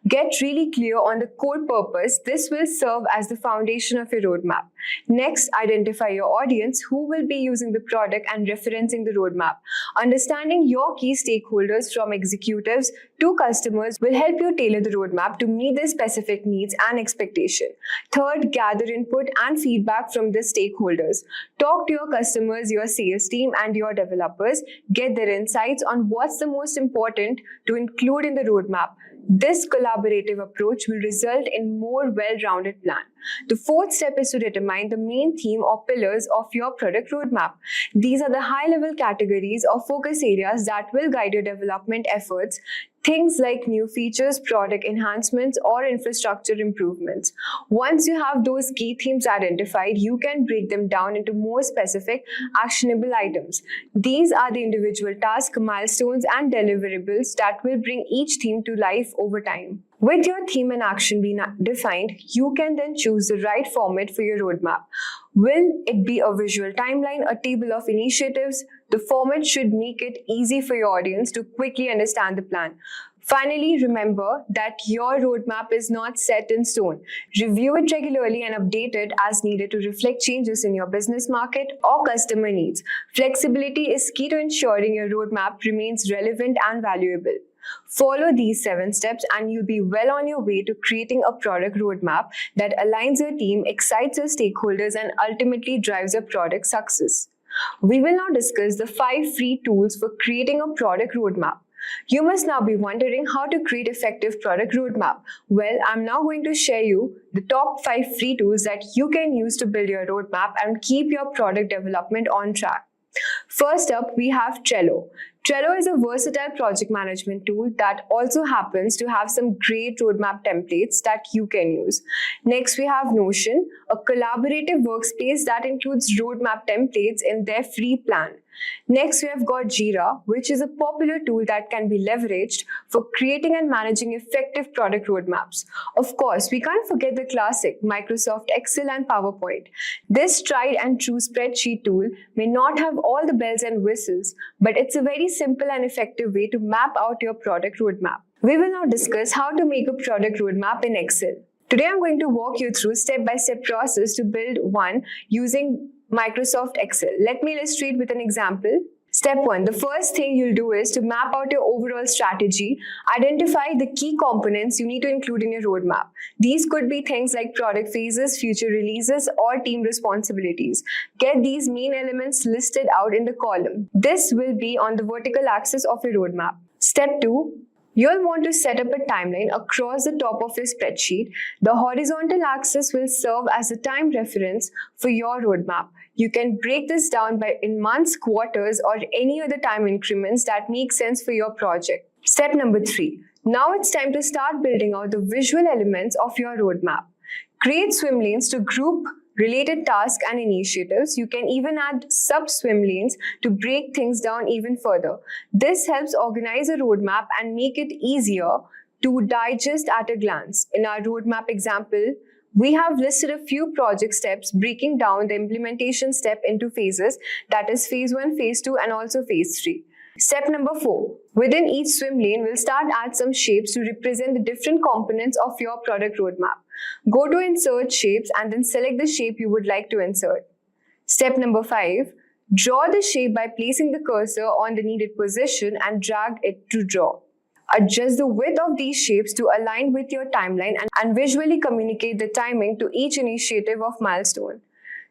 Get really clear on the core purpose. This will serve as the foundation of your roadmap. Next, identify your audience who will be using the product and referencing the roadmap. Understanding your key stakeholders from executives to customers will help you tailor the roadmap to meet their specific needs and expectations. Third, gather input and feedback from the stakeholders. Talk to your customers, your sales team, and your developers. Get their insights on what's the most important to include in the roadmap. This collaborative approach will result in more well-rounded plan. The fourth step is to determine the main theme or pillars of your product roadmap. These are the high-level categories or focus areas that will guide your development efforts. Things like new features, product enhancements, or infrastructure improvements. Once you have those key themes identified, you can break them down into more specific, actionable items. These are the individual tasks, milestones, and deliverables that will bring each theme to life over time. With your theme and action being defined, you can then choose the right format for your roadmap. Will it be a visual timeline, a table of initiatives? The format should make it easy for your audience to quickly understand the plan. Finally, remember that your roadmap is not set in stone. Review it regularly and update it as needed to reflect changes in your business market or customer needs. Flexibility is key to ensuring your roadmap remains relevant and valuable. Follow these 7 steps and you'll be well on your way to creating a product roadmap that aligns your team, excites your stakeholders, and ultimately drives your product success. We will now discuss the 5 free tools for creating a product roadmap. You must now be wondering how to create effective product roadmap. Well, I'm now going to share you the top 5 free tools that you can use to build your roadmap and keep your product development on track. First up, we have Trello. Trello is a versatile project management tool that also happens to have some great roadmap templates that you can use. Next, we have Notion, a collaborative workspace that includes roadmap templates in their free plan. Next, we have got Jira, which is a popular tool that can be leveraged for creating and managing effective product roadmaps. Of course, we can't forget the classic Microsoft Excel and PowerPoint. This tried and true spreadsheet tool may not have all the bells and whistles, but it's a very simple and effective way to map out your product roadmap. We will now discuss how to make a product roadmap in Excel. Today, I'm going to walk you through step-by-step process to build one using Microsoft Excel. Let me illustrate with an example. Step 1. The first thing you'll do is to map out your overall strategy. Identify the key components you need to include in your roadmap. These could be things like product phases, future releases, or team responsibilities. Get these main elements listed out in the column. This will be on the vertical axis of your roadmap. Step 2. You'll want to set up a timeline across the top of your spreadsheet. The horizontal axis will serve as a time reference for your roadmap. You can break this down in months, quarters, or any other time increments that make sense for your project. Step number 3. Now it's time to start building out the visual elements of your roadmap. Create swim lanes to group related tasks and initiatives. You can even add sub-swim lanes to break things down even further. This helps organize a roadmap and make it easier to digest at a glance. In our roadmap example, we have listed a few project steps, breaking down the implementation step into phases, that is phase 1, phase 2, and also phase 3. Step number 4. Within each swim lane, we'll add some shapes to represent the different components of your product roadmap. Go to Insert Shapes and then select the shape you would like to insert. Step number 5. Draw the shape by placing the cursor on the needed position and drag it to draw. Adjust the width of these shapes to align with your timeline and visually communicate the timing to each initiative of milestone.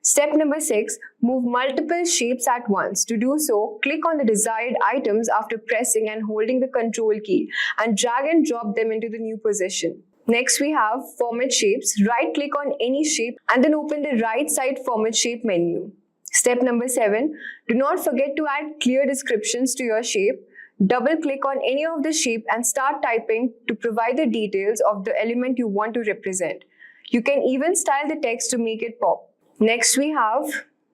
Step number 6. Move multiple shapes at once. To do so, click on the desired items after pressing and holding the Control key and drag and drop them into the new position. Next, we have Format Shapes. Right-click on any shape and then open the right side Format Shape menu. Step number 7. Do not forget to add clear descriptions to your shape. Double-click on any of the shape and start typing to provide the details of the element you want to represent. You can even style the text to make it pop. Next, we have,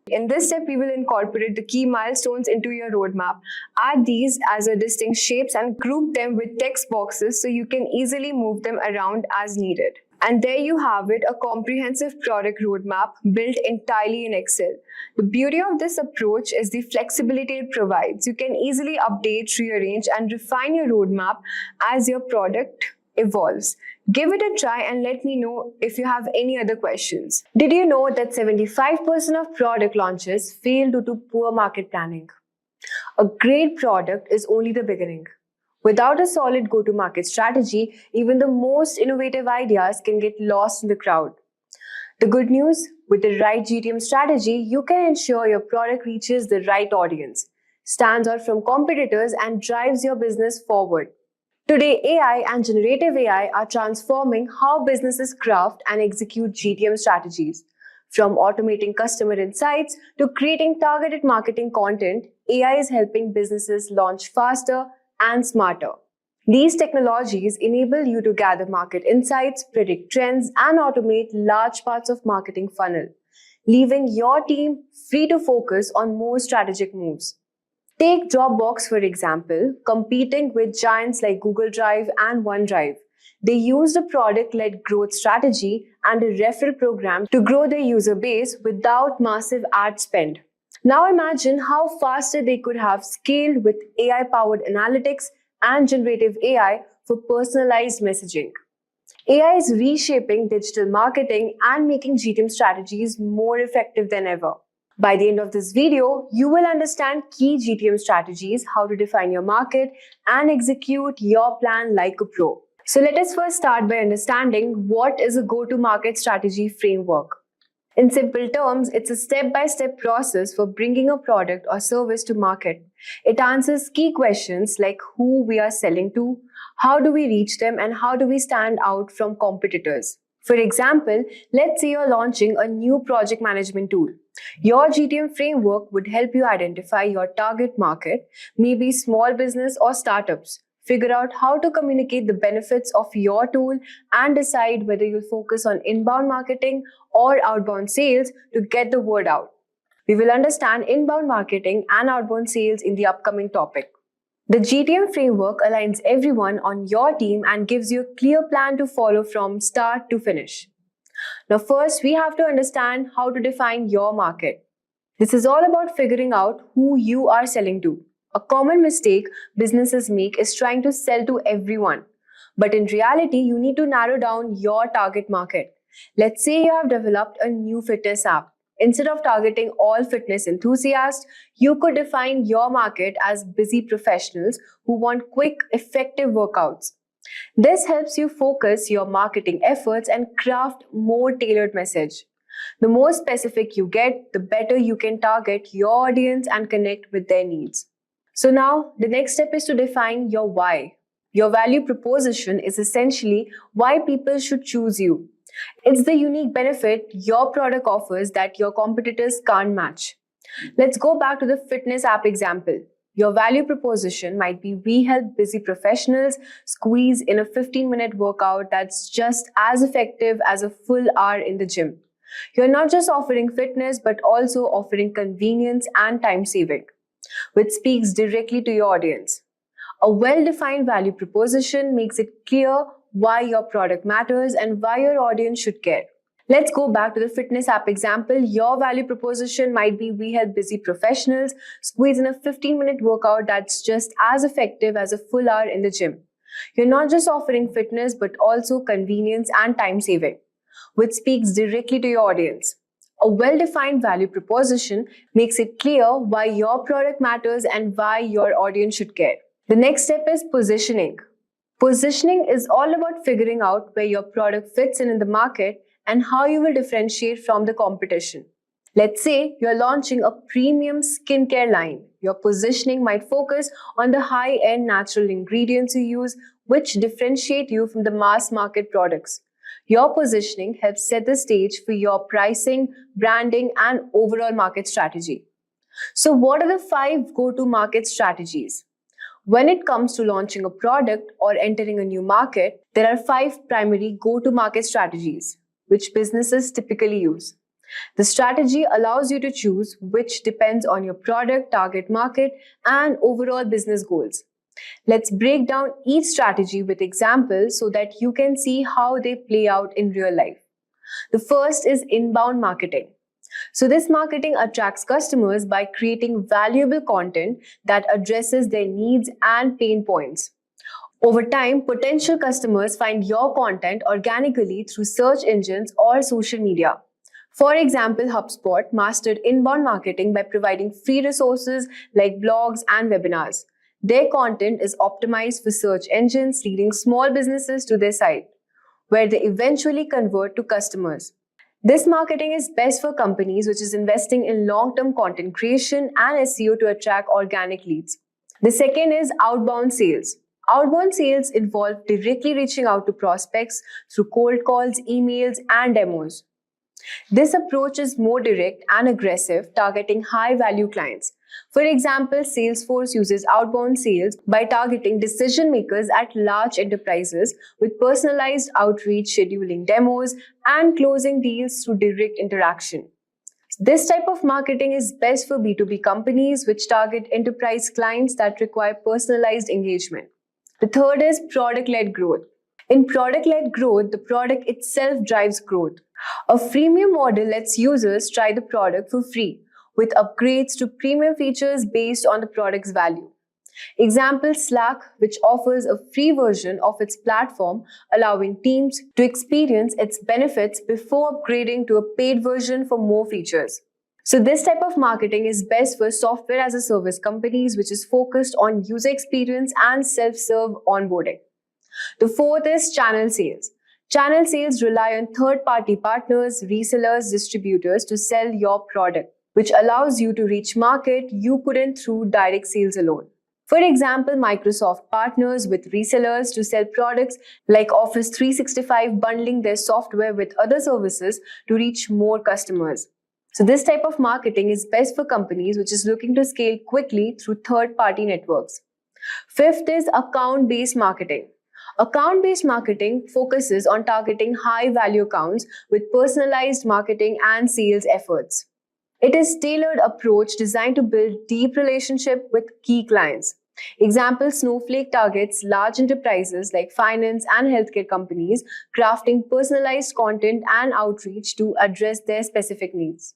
in this step, we will incorporate the key milestones into your roadmap. Add these as a distinct shapes and group them with text boxes so you can easily move them around as needed. And there you have it, a comprehensive product roadmap built entirely in Excel. The beauty of this approach is the flexibility it provides. You can easily update, rearrange, and refine your roadmap as your product evolves. Give it a try and let me know if you have any other questions. Did you know that 75% of product launches fail due to poor market planning? A great product is only the beginning. Without a solid go-to-market strategy, even the most innovative ideas can get lost in the crowd. The good news, with the right GTM strategy, you can ensure your product reaches the right audience, stands out from competitors, and drives your business forward. Today, AI and generative AI are transforming how businesses craft and execute GTM strategies. From automating customer insights to creating targeted marketing content, AI is helping businesses launch faster and smarter. These technologies enable you to gather market insights, predict trends, and automate large parts of marketing funnel, leaving your team free to focus on more strategic moves. Take Dropbox, for example, competing with giants like Google Drive and OneDrive. They used a product-led growth strategy and a referral program to grow their user base without massive ad spend. Now imagine how faster they could have scaled with AI-powered analytics and generative AI for personalized messaging. AI is reshaping digital marketing and making GTM strategies more effective than ever. By the end of this video, you will understand key GTM strategies, how to define your market, and execute your plan like a pro. So let us first start by understanding what is a go-to-market strategy framework. In simple terms, it's a step-by-step process for bringing a product or service to market. It answers key questions like who we are selling to, how do we reach them, and how do we stand out from competitors. For example, let's say you're launching a new project management tool. Your GTM framework would help you identify your target market, maybe small business or startups. Figure out how to communicate the benefits of your tool and decide whether you'll focus on inbound marketing or outbound sales to get the word out. We will understand inbound marketing and outbound sales in the upcoming topic. The GTM framework aligns everyone on your team and gives you a clear plan to follow from start to finish. Now, first, we have to understand how to define your market. This is all about figuring out who you are selling to. A common mistake businesses make is trying to sell to everyone. But in reality, you need to narrow down your target market. Let's say you have developed a new fitness app. Instead of targeting all fitness enthusiasts, you could define your market as busy professionals who want quick, effective workouts. This helps you focus your marketing efforts and craft more tailored message. The more specific you get, the better you can target your audience and connect with their needs. So now, the next step is to define your why. Your value proposition is essentially why people should choose you. It's the unique benefit your product offers that your competitors can't match. Let's go back to the fitness app example. Your value proposition might be we help busy professionals squeeze in a 15-minute workout that's just as effective as a full hour in the gym. You're not just offering fitness, but also offering convenience and time saving, which speaks directly to your audience. A well-defined value proposition makes it clear why your product matters and why your audience should care. Let's go back to the fitness app example. Your value proposition might be we help busy professionals squeeze in a 15-minute workout that's just as effective as a full hour in the gym. You're not just offering fitness, but also convenience and time saving, which speaks directly to your audience. A well-defined value proposition makes it clear why your product matters and why your audience should care. The next step is positioning. Positioning is all about figuring out where your product fits in the market and how you will differentiate from the competition. Let's say you're launching a premium skincare line. Your positioning might focus on the high-end natural ingredients you use, which differentiate you from the mass market products. Your positioning helps set the stage for your pricing, branding, and overall market strategy. So what are the 5 go-to-market strategies? When it comes to launching a product or entering a new market, there are 5 primary go-to-market strategies, which businesses typically use. The strategy allows you to choose which depends on your product, target market, and overall business goals. Let's break down each strategy with examples so that you can see how they play out in real life. The first is inbound marketing. So this marketing attracts customers by creating valuable content that addresses their needs and pain points. Over time, potential customers find your content organically through search engines or social media. For example, HubSpot mastered inbound marketing by providing free resources like blogs and webinars. Their content is optimized for search engines, leading small businesses to their site, where they eventually convert to customers. This marketing is best for companies which is investing in long-term content creation and SEO to attract organic leads. The second is outbound sales. Outbound sales involve directly reaching out to prospects through cold calls, emails, and demos. This approach is more direct and aggressive, targeting high-value clients. For example, Salesforce uses outbound sales by targeting decision makers at large enterprises with personalized outreach, scheduling demos, and closing deals through direct interaction. This type of marketing is best for B2B companies which target enterprise clients that require personalized engagement. The third is product-led growth. In product-led growth, the product itself drives growth. A freemium model lets users try the product for free, with upgrades to premium features based on the product's value. Example Slack, which offers a free version of its platform, allowing teams to experience its benefits before upgrading to a paid version for more features. So, this type of marketing is best for software as a service companies, which is focused on user experience and self serve onboarding. The fourth is channel sales. Channel sales rely on third party partners, resellers, distributors to sell your product, which allows you to reach market you couldn't through direct sales alone. For example, Microsoft partners with resellers to sell products like Office 365, bundling their software with other services to reach more customers. So this type of marketing is best for companies which is looking to scale quickly through third-party networks. Fifth is account-based marketing. Account-based marketing focuses on targeting high-value accounts with personalized marketing and sales efforts. It is tailored approach designed to build deep relationship with key clients. Example, Snowflake targets large enterprises like finance and healthcare companies, crafting personalized content and outreach to address their specific needs.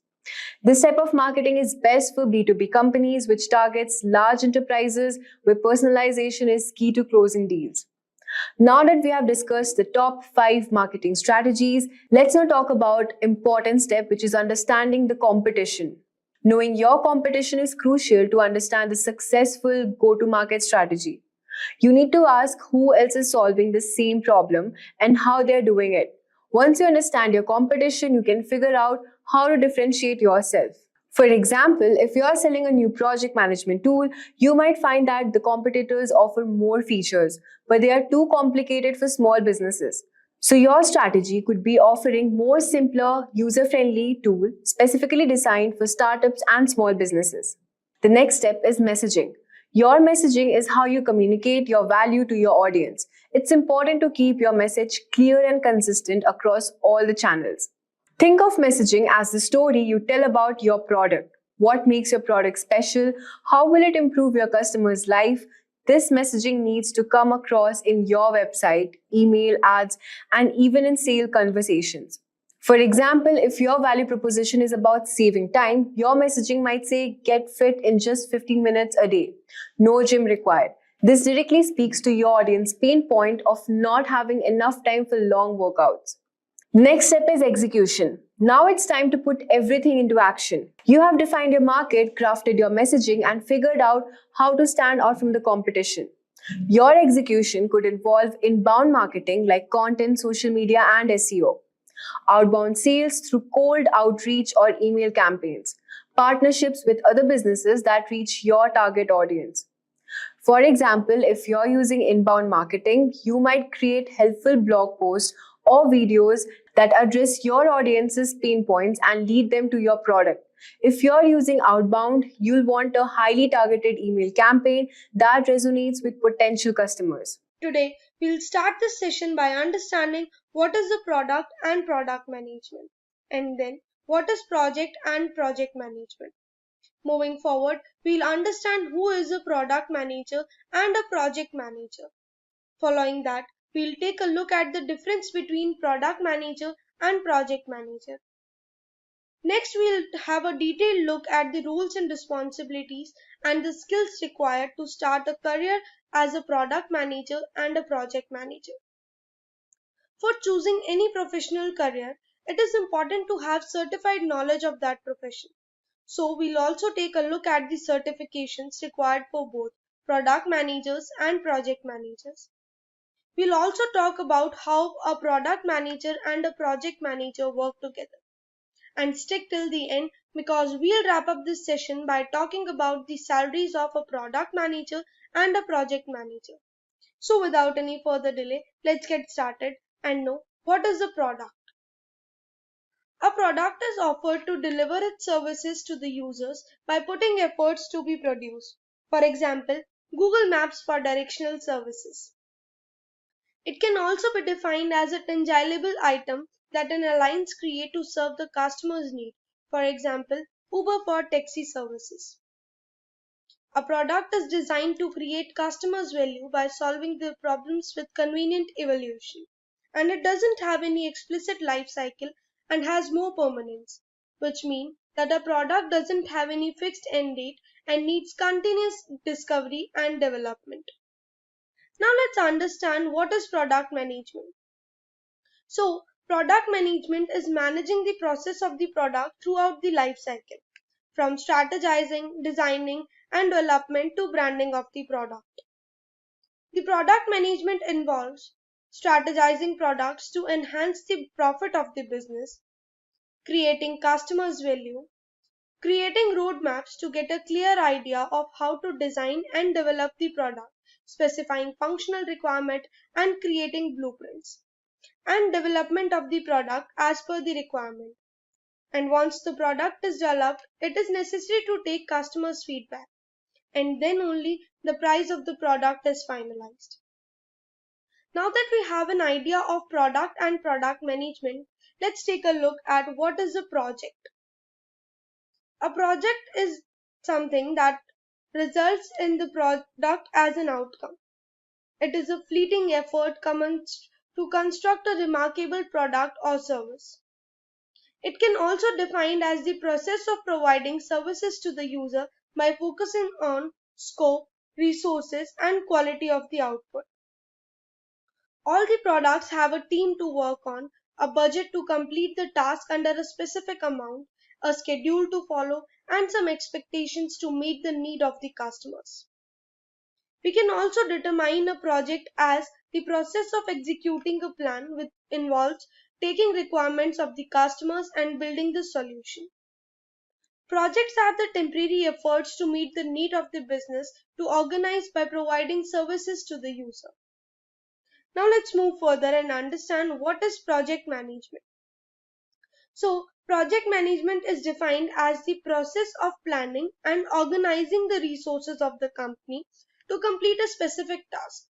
This type of marketing is best for B2B companies, which targets large enterprises where personalization is key to closing deals. Now that we have discussed the top 5 marketing strategies, let's now talk about important step, which is understanding the competition. Knowing your competition is crucial to understand the successful go-to-market strategy. You need to ask who else is solving the same problem and how they're doing it. Once you understand your competition, you can figure out how to differentiate yourself. For example, if you are selling a new project management tool, you might find that the competitors offer more features, but they are too complicated for small businesses. So your strategy could be offering more simpler, user-friendly tool specifically designed for startups and small businesses. The next step is messaging. Your messaging is how you communicate your value to your audience. It's important to keep your message clear and consistent across all the channels. Think of messaging as the story you tell about your product. What makes your product special? How will it improve your customer's life? This messaging needs to come across in your website, email, ads, and even in sale conversations. For example, if your value proposition is about saving time, your messaging might say, get fit in just 15 minutes a day. No gym required. This directly speaks to your audience pain point of not having enough time for long workouts. Next step is execution. Now it's time to put everything into action. You have defined your market, crafted your messaging, and figured out how to stand out from the competition. Your execution could involve inbound marketing like content, social media, and SEO. Outbound sales through cold outreach or email campaigns. Partnerships with other businesses that reach your target audience. For example, if you're using inbound marketing, you might create helpful blog posts or videos that address your audience's pain points and lead them to your product. If you're using outbound, you'll want a highly targeted email campaign that resonates with potential customers. Today, we'll start this session by understanding what is the product and product management, and then what is project and project management. Moving forward, we'll understand who is a product manager and a project manager. Following that, we'll take a look at the difference between product manager and project manager. Next, we'll have a detailed look at the roles and responsibilities and the skills required to start a career as a product manager and a project manager. For choosing any professional career, it is important to have certified knowledge of that profession. So we'll also take a look at the certifications required for both product managers and project managers. We'll also talk about how a product manager and a project manager work together. And stick till the end because we'll wrap up this session by talking about the salaries of a product manager and a project manager. So without any further delay, let's get started and know what is a product. A product is offered to deliver its services to the users by putting efforts to be produced. For example, Google Maps for directional services. It can also be defined as a tangible item that an alliance create to serve the customer's need. For example, Uber for taxi services. A product is designed to create customers' value by solving their problems with convenient evolution. And it doesn't have any explicit life cycle and has more permanence, which means that a product doesn't have any fixed end date and needs continuous discovery and development. Now let's understand what is product management. So, product management is managing the process of the product throughout the life cycle, from strategizing, designing, and development to branding of the product. The product management involves strategizing products to enhance the profit of the business, creating customers' value, creating roadmaps to get a clear idea of how to design and develop the product, specifying functional requirement and creating blueprints, and development of the product as per the requirement. And once the product is developed, it is necessary to take customers' feedback, and then only the price of the product is finalized. Now that we have an idea of product and product management, let's take a look at what is a project. A project is something that results in the product as an outcome. It is a fleeting effort commenced to construct a remarkable product or service. It can also be defined as the process of providing services to the user by focusing on scope, resources, and quality of the output. All the products have a team to work on, a budget to complete the task under a specific amount, a schedule to follow, and some expectations to meet the need of the customers. We can also determine a project as the process of executing a plan which involves taking requirements of the customers and building the solution. Projects are the temporary efforts to meet the need of the business to organize by providing services to the user. Now let's move further and understand what is project management. So, project management is defined as the process of planning and organizing the resources of the company to complete a specific task.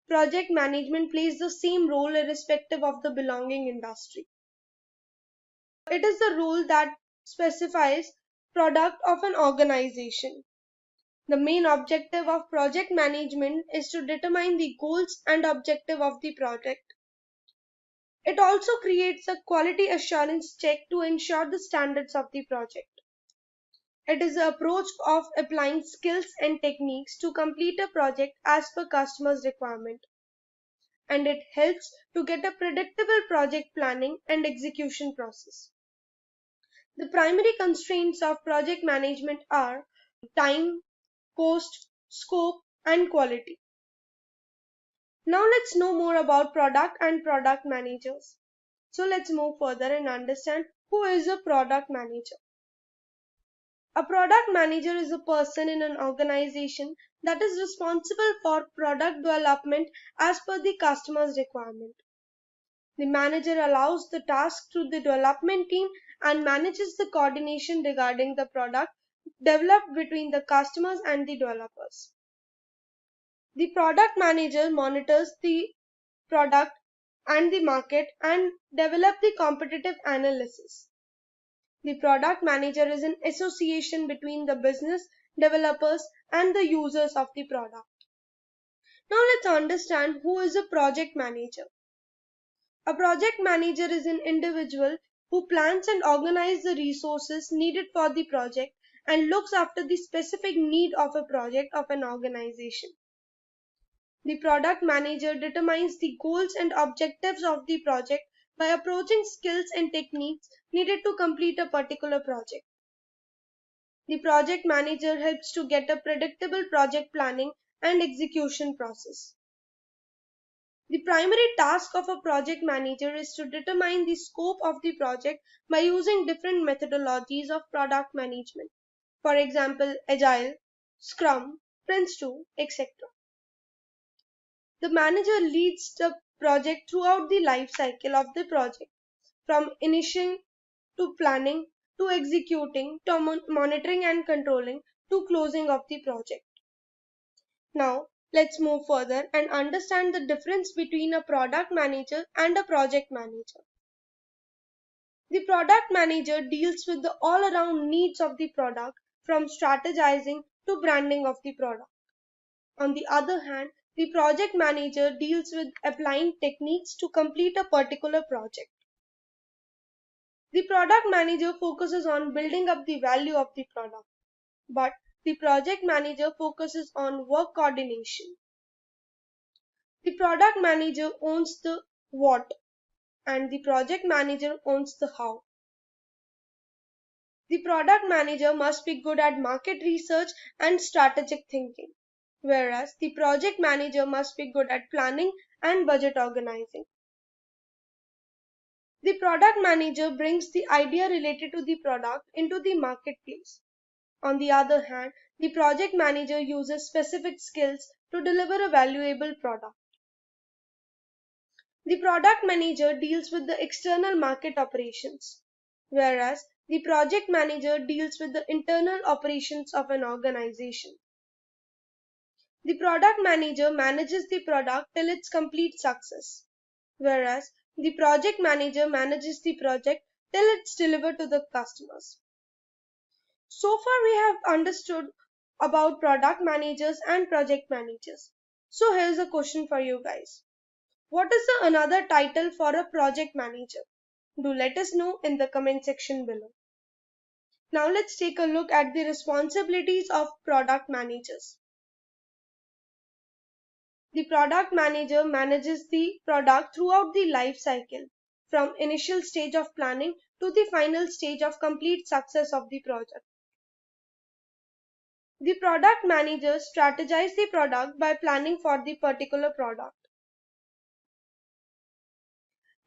Project management plays the same role irrespective of the belonging industry. It is the role that specifies product of an organization. The main objective of project management is to determine the goals and objective of the project. It also creates a quality assurance check to ensure the standards of the project. It is the approach of applying skills and techniques to complete a project as per customer's requirement. And it helps to get a predictable project planning and execution process. The primary constraints of project management are time, cost, scope, and quality. Now let's know more about product and product managers. So let's move further and understand who is a product manager. A product manager is a person in an organization that is responsible for product development as per the customer's requirement. The manager allows the task to the development team and manages the coordination regarding the product developed between the customers and the developers. The product manager monitors the product and the market and develop the competitive analysis. The product manager is an association between the business, developers, and the users of the product. Now let's understand who is a project manager. A project manager is an individual who plans and organizes the resources needed for the project and looks after the specific need of a project of an organization. The product manager determines the goals and objectives of the project by approaching skills and techniques needed to complete a particular project. The project manager helps to get a predictable project planning and execution process. The primary task of a project manager is to determine the scope of the project by using different methodologies of product management. For example, Agile, SCRUM, Prince2, etc. The manager leads the project throughout the life cycle of the project, from initiating to planning to executing to monitoring and controlling to closing of the project. Now, let's move further and understand the difference between a product manager and a project manager. The product manager deals with the all-around needs of the product, from strategizing to branding of the product. On the other hand, the project manager deals with applying techniques to complete a particular project. The product manager focuses on building up the value of the product, but the project manager focuses on work coordination. The product manager owns the what and the project manager owns the how. The product manager must be good at market research and strategic thinking, whereas the project manager must be good at planning and budget organizing. The product manager brings the idea related to the product into the marketplace. On the other hand, the project manager uses specific skills to deliver a valuable product. The product manager deals with the external market operations, whereas the project manager deals with the internal operations of an organization. The product manager manages the product till its complete success, whereas the project manager manages the project till it's delivered to the customers. So far, we have understood about product managers and project managers. So here's a question for you guys. What is the another title for a project manager? Do let us know in the comment section below. Now let's take a look at the responsibilities of product managers. The product manager manages the product throughout the life cycle, from initial stage of planning to the final stage of complete success of the project. The product manager strategizes the product by planning for the particular product.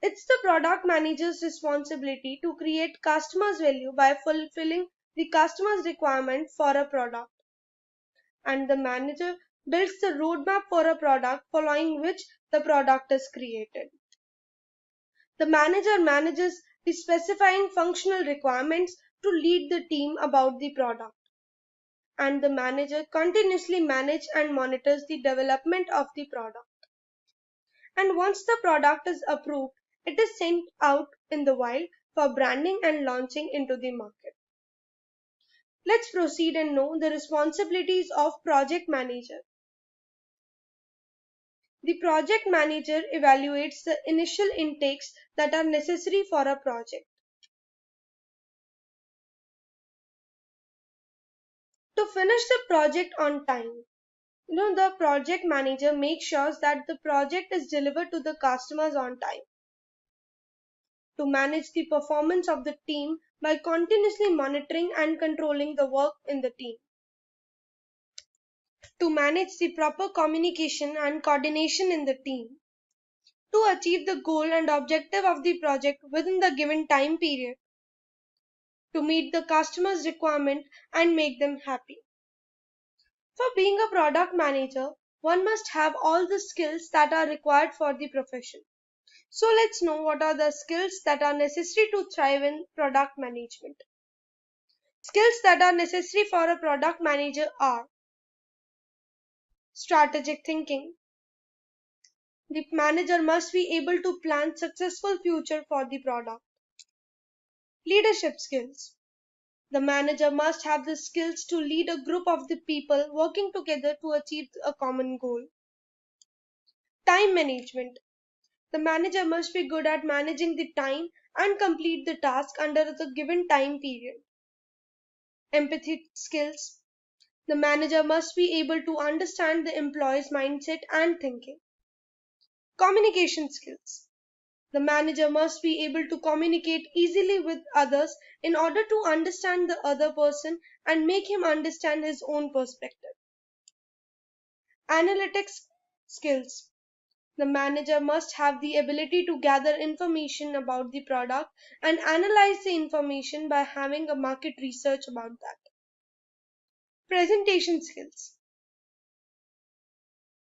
It's the product manager's responsibility to create customers' value by fulfilling the customer's requirement for a product. And the manager builds the roadmap for a product following which the product is created. The manager manages the specifying functional requirements to lead the team about the product. And the manager continuously manages and monitors the development of the product. And once the product is approved, it is sent out in the wild for branding and launching into the market. Let's proceed and know the responsibilities of project manager. The project manager evaluates the initial intakes that are necessary for a project. To finish the project on time, the project manager makes sure that the project is delivered to the customers on time. To manage the performance of the team by continuously monitoring and controlling the work in the team. To manage the proper communication and coordination in the team. To achieve the goal and objective of the project within the given time period. To meet the customer's requirement and make them happy. For being a product manager, one must have all the skills that are required for the profession. So let's know what are the skills that are necessary to thrive in product management. Skills that are necessary for a product manager are strategic thinking. The manager must be able to plan successful future for the product. Leadership skills. The manager must have the skills to lead a group of the people working together to achieve a common goal. Time management. The manager must be good at managing the time and complete the task under the given time period. Empathy skills. The manager must be able to understand the employee's mindset and thinking. Communication skills. The manager must be able to communicate easily with others in order to understand the other person and make him understand his own perspective. Analytics skills. The manager must have the ability to gather information about the product and analyze the information by having a market research about that. Presentation skills.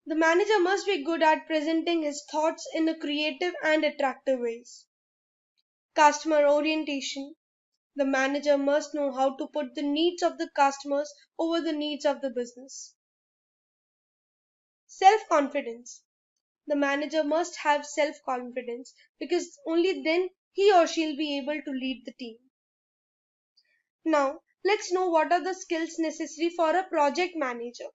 The manager must be good at presenting his thoughts in a creative and attractive ways. Customer orientation. The manager must know how to put the needs of the customers over the needs of the business. Self-confidence. The manager must have self-confidence because only then he or she will be able to lead the team. Now, let's know what are the skills necessary for a project manager.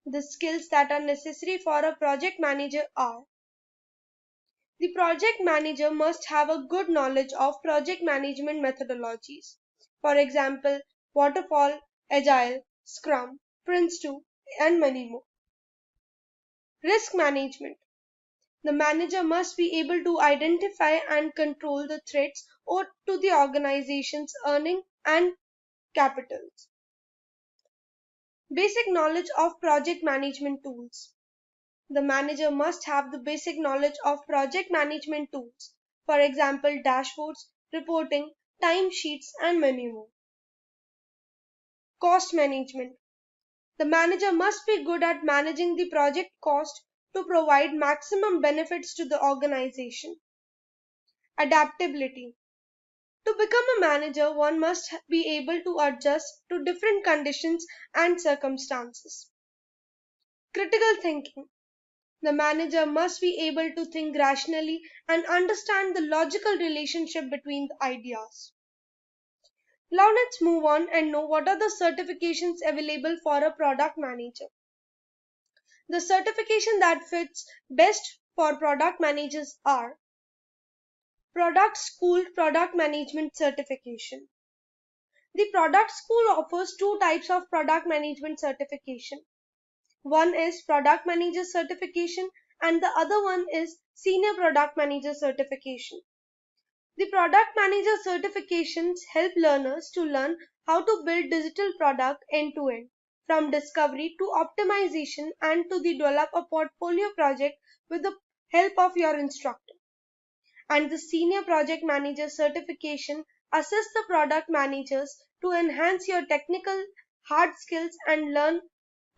The skills that are necessary for a project manager are: the project manager must have a good knowledge of project management methodologies. For example, waterfall, agile, SCRUM, Prince2, and many more. Risk management. The manager must be able to identify and control the threats to the organization's earning and capitals. Basic knowledge of project management tools. The manager must have the basic knowledge of project management tools, for example, dashboards, reporting, timesheets, and many more. Cost management. The manager must be good at managing the project cost to provide maximum benefits to the organization. Adaptability. To become a manager, one must be able to adjust to different conditions and circumstances. Critical thinking. The manager must be able to think rationally and understand the logical relationship between the ideas. Now let's move on and know what are the certifications available for a product manager. The certification that fits best for product managers are Product School Product Management Certification. The Product School offers two types of product management certification. One is Product Manager Certification and the other one is Senior Product Manager Certification. The Product Manager certifications help learners to learn how to build digital product end to end, from discovery to optimization and to develop a portfolio project with the help of your instructor. And the Senior Project Manager certification assists the product managers to enhance your technical hard skills and learn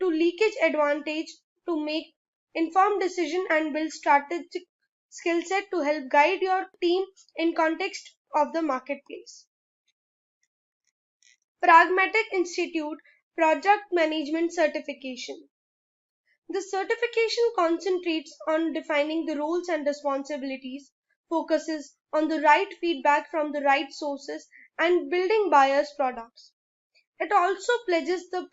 to leakage advantage to make informed decision and build strategic skill set to help guide your team in context of the marketplace. Pragmatic Institute Project Management Certification. The certification concentrates on defining the roles and responsibilities, focuses on the right feedback from the right sources, and building buyers' products. It also pledges the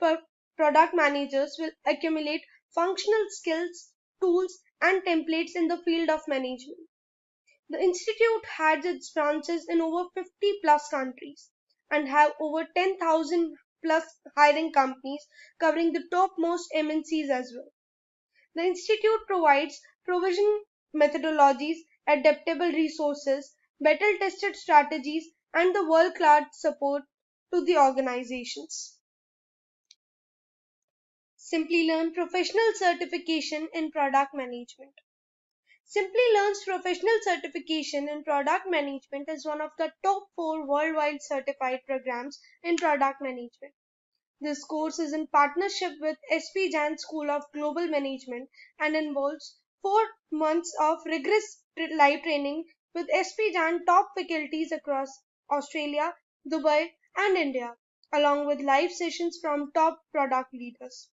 product managers will accumulate functional skills, tools, and templates in the field of management. The institute has its branches in over 50 plus countries and have over 10,000 plus hiring companies covering the topmost MNCs as well. The institute provides provision methodologies, adaptable resources, battle tested strategies, and the world class support to the organizations. Simplilearn Professional Certification in Product Management. Simplilearn's professional certification in product management is one of the top 4 worldwide certified programs in product management. This course is in partnership with SP Jain School of Global Management and involves 4 months of rigorous live training with SP Jain top faculties across Australia, Dubai, and India, along with live sessions from top product leaders.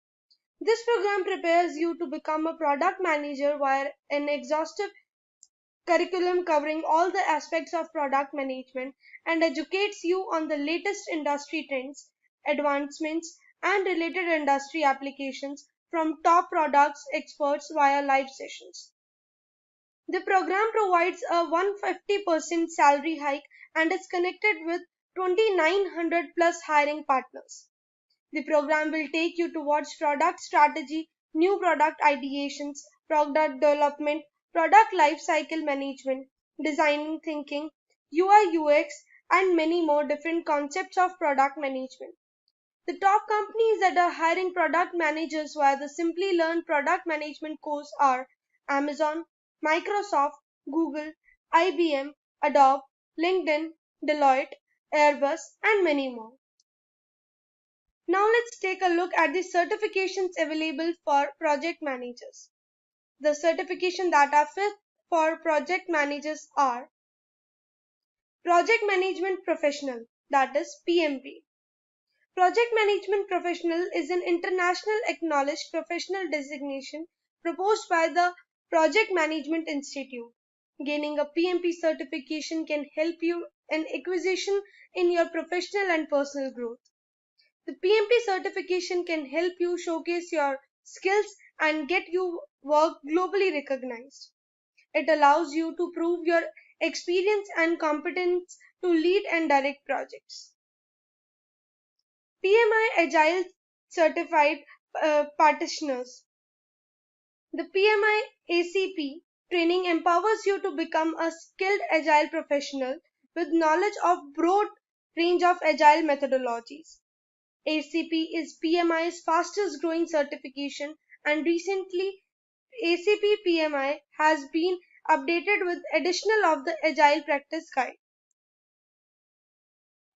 This program prepares you to become a product manager via an exhaustive curriculum covering all the aspects of product management and educates you on the latest industry trends, advancements, and related industry applications from top products experts via live sessions. The program provides a 150% salary hike and is connected with 2,900 plus hiring partners. The program will take you towards product strategy, new product ideations, product development, product lifecycle management, designing thinking, UI UX, and many more different concepts of product management. The top companies that are hiring product managers via the Simplilearn product management course are Amazon, Microsoft, Google, IBM, Adobe, LinkedIn, Deloitte, Airbus, and many more. Now let's take a look at the certifications available for project managers. The certification that are fit for project managers are Project Management Professional, that is PMP. Project Management Professional is an international acknowledged professional designation proposed by the Project Management Institute. Gaining a PMP certification can help you in acquisition in your professional and personal growth. The PMP certification can help you showcase your skills and get your work globally recognized. It allows you to prove your experience and competence to lead and direct projects. PMI Agile certified practitioners. The PMI ACP training empowers you to become a skilled agile professional with knowledge of broad range of agile methodologies. ACP is PMI's fastest growing certification, and recently ACP PMI has been updated with additional of the Agile Practice Guide.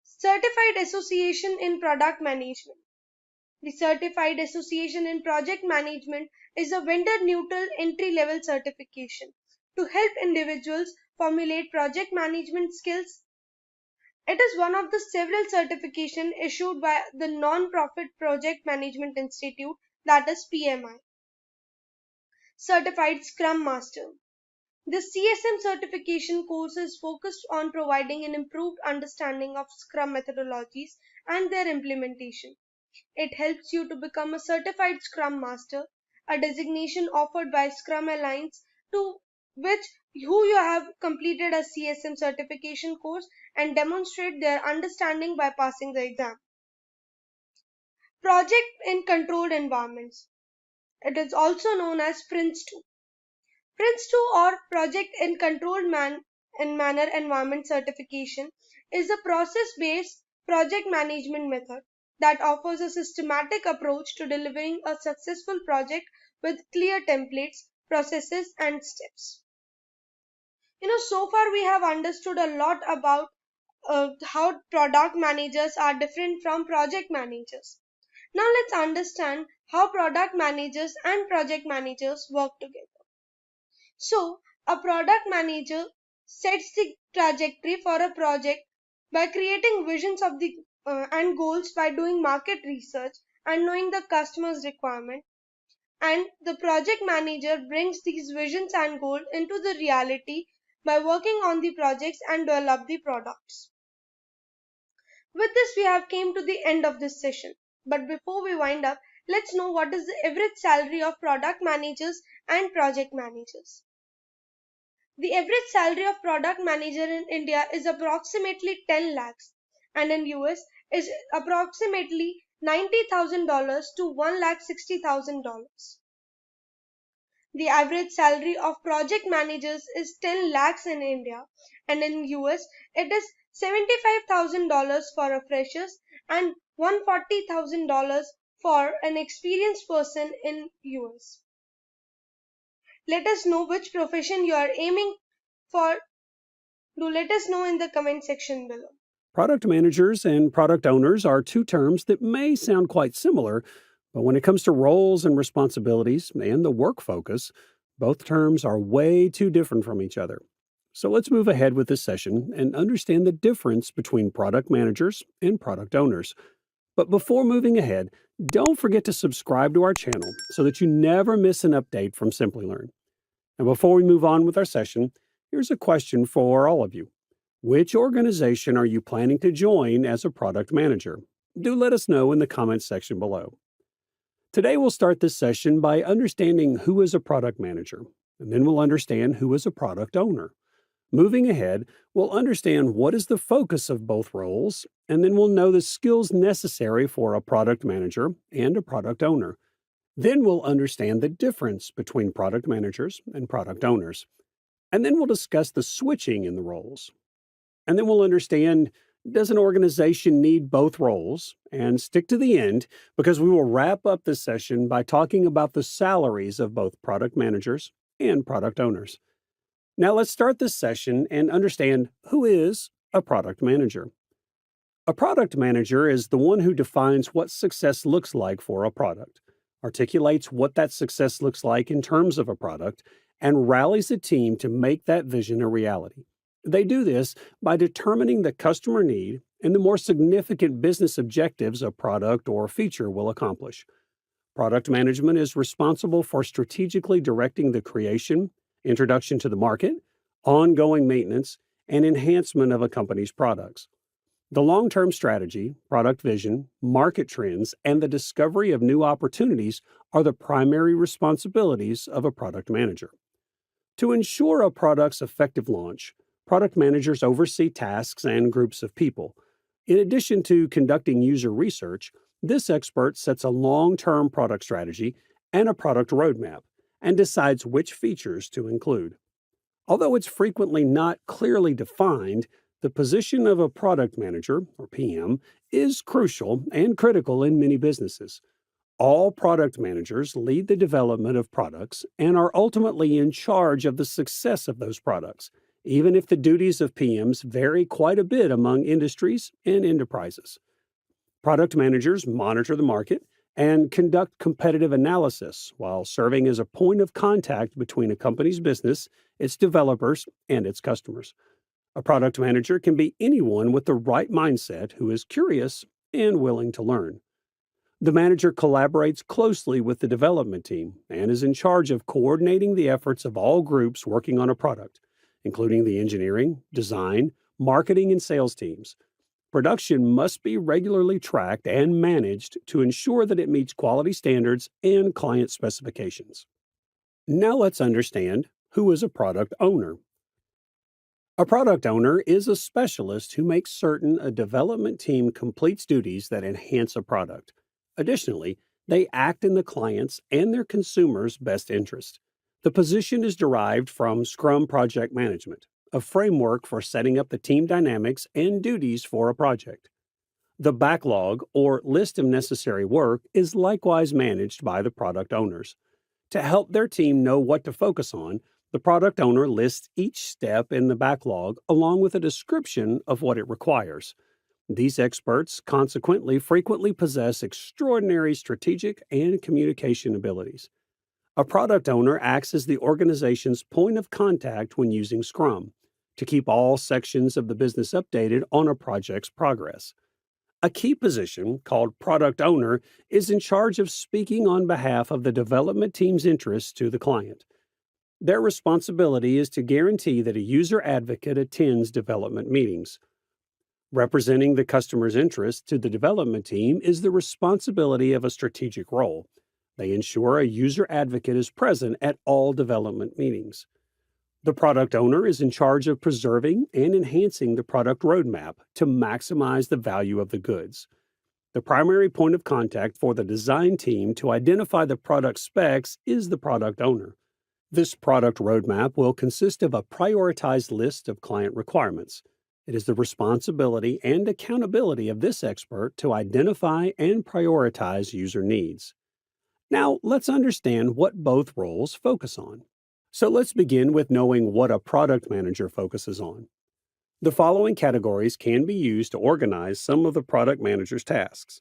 Certified Association in Product Management. The Certified Association in Project Management is a vendor-neutral entry-level certification to help individuals formulate project management skills. It is one of the several certifications issued by the non-profit Project Management Institute, that is PMI. Certified Scrum Master. The CSM certification course is focused on providing an improved understanding of Scrum methodologies and their implementation. It helps you to become a certified Scrum Master, a designation offered by Scrum Alliance to which who you have completed a CSM certification course and demonstrate their understanding by passing the exam. Project in controlled environments. It is also known as Prince2. Prince2 or Project in Controlled Manner Environment certification is a process-based project management method that offers a systematic approach to delivering a successful project with clear templates, processes, and steps. So far we have understood a lot about how product managers are different from project managers. Now let's understand how product managers and project managers work together. So, a product manager sets the trajectory for a project by creating visions of the and goals by doing market research and knowing the customer's requirement. And the project manager brings these visions and goals into the reality by working on the projects and develop the products. With this, we have came to the end of this session. But before we wind up, let's know what is the average salary of product managers and project managers. The average salary of product manager in India is approximately 10 lakhs and in US is approximately $90,000 to $1,60,000. The average salary of project managers is 10 lakhs in India and in US it is $75,000 for a freshers and $140,000 for an experienced person in US. Let us know which profession you are aiming for. Do let us know in the comment section below. Product managers and product owners are two terms that may sound quite similar, but when it comes to roles and responsibilities and the work focus, both terms are way too different from each other. So let's move ahead with this session and understand the difference between product managers and product owners. But before moving ahead, don't forget to subscribe to our channel so that you never miss an update from Simplilearn. And before we move on with our session, here's a question for all of you. Which organization are you planning to join as a product manager? Do let us know in the comments section below. Today we'll start this session by understanding who is a product manager, and then we'll understand who is a product owner. Moving ahead, we'll understand what is the focus of both roles, and then we'll know the skills necessary for a product manager and a product owner. Then we'll understand the difference between product managers and product owners. And then we'll discuss the switching in the roles. And then we'll understand, does an organization need both roles? And stick to the end because we will wrap up this session by talking about the salaries of both product managers and product owners. Now let's start this session and understand who is a product manager. A product manager is the one who defines what success looks like for a product, articulates what that success looks like in terms of a product, and rallies a team to make that vision a reality. They do this by determining the customer need and the more significant business objectives a product or feature will accomplish. Product management is responsible for strategically directing the creation, introduction to the market, ongoing maintenance, and enhancement of a company's products. The long-term strategy, product vision, market trends, and the discovery of new opportunities are the primary responsibilities of a product manager. To ensure a product's effective launch, product managers oversee tasks and groups of people. In addition to conducting user research, This expert sets a long-term product strategy and a product roadmap and decides which features to include. Although it's frequently not clearly defined, the position of a product manager, or PM, is crucial and critical in many businesses. All product managers lead the development of products and are ultimately in charge of the success of those products, even if the duties of PMs vary quite a bit among industries and enterprises. Product managers monitor the market and conduct competitive analysis while serving as a point of contact between a company's business, its developers, and its customers. A product manager can be anyone with the right mindset who is curious and willing to learn. The manager collaborates closely with the development team and is in charge of coordinating the efforts of all groups working on a product, including the engineering, design, marketing, and sales teams. Production must be regularly tracked and managed to ensure that it meets quality standards and client specifications. Now let's understand who is a product owner. A product owner is a specialist who makes certain a development team completes duties that enhance a product. Additionally, they act in the client's and their consumers' best interest. The position is derived from SCRUM Project Management, a framework for setting up the team dynamics and duties for a project. The backlog, or list of necessary work, is likewise managed by the product owners. To help their team know what to focus on, the product owner lists each step in the backlog along with a description of what it requires. These experts consequently frequently possess extraordinary strategic and communication abilities. A product owner acts as the organization's point of contact when using Scrum to keep all sections of the business updated on a project's progress. A key position, called product owner, is in charge of speaking on behalf of the development team's interests to the client. Their responsibility is to guarantee that a user advocate attends development meetings. Representing the customer's interests to the development team is the responsibility of a strategic role. They ensure a user advocate is present at all development meetings. The product owner is in charge of preserving and enhancing the product roadmap to maximize the value of the goods. The primary point of contact for the design team to identify the product specs is the product owner. This product roadmap will consist of a prioritized list of client requirements. It is the responsibility and accountability of this expert to identify and prioritize user needs. Now, let's understand what both roles focus on. So let's begin with knowing what a product manager focuses on. The following categories can be used to organize some of the product manager's tasks.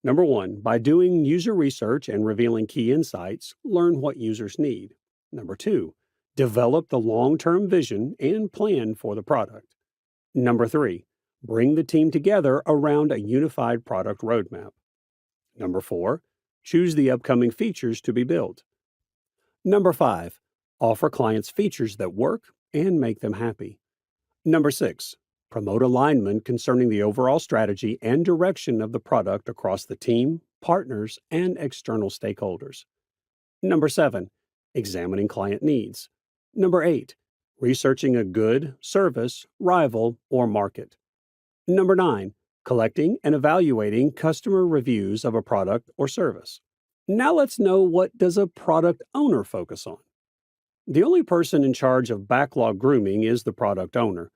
Number 1, by doing user research and revealing key insights, learn what users need. Number 2, develop the long-term vision and plan for the product. Number 3, bring the team together around a unified product roadmap. Number 4, choose the upcoming features to be built. Number 5, offer clients features that work and make them happy. Number 6, promote alignment concerning the overall strategy and direction of the product across the team, partners, and external stakeholders. Number 7, examining client needs. Number 8, researching a good, service, rival, or market. Number 9, collecting and evaluating customer reviews of a product or service. Now let's know, what does a product owner focus on? The only person in charge of backlog grooming is the product owner.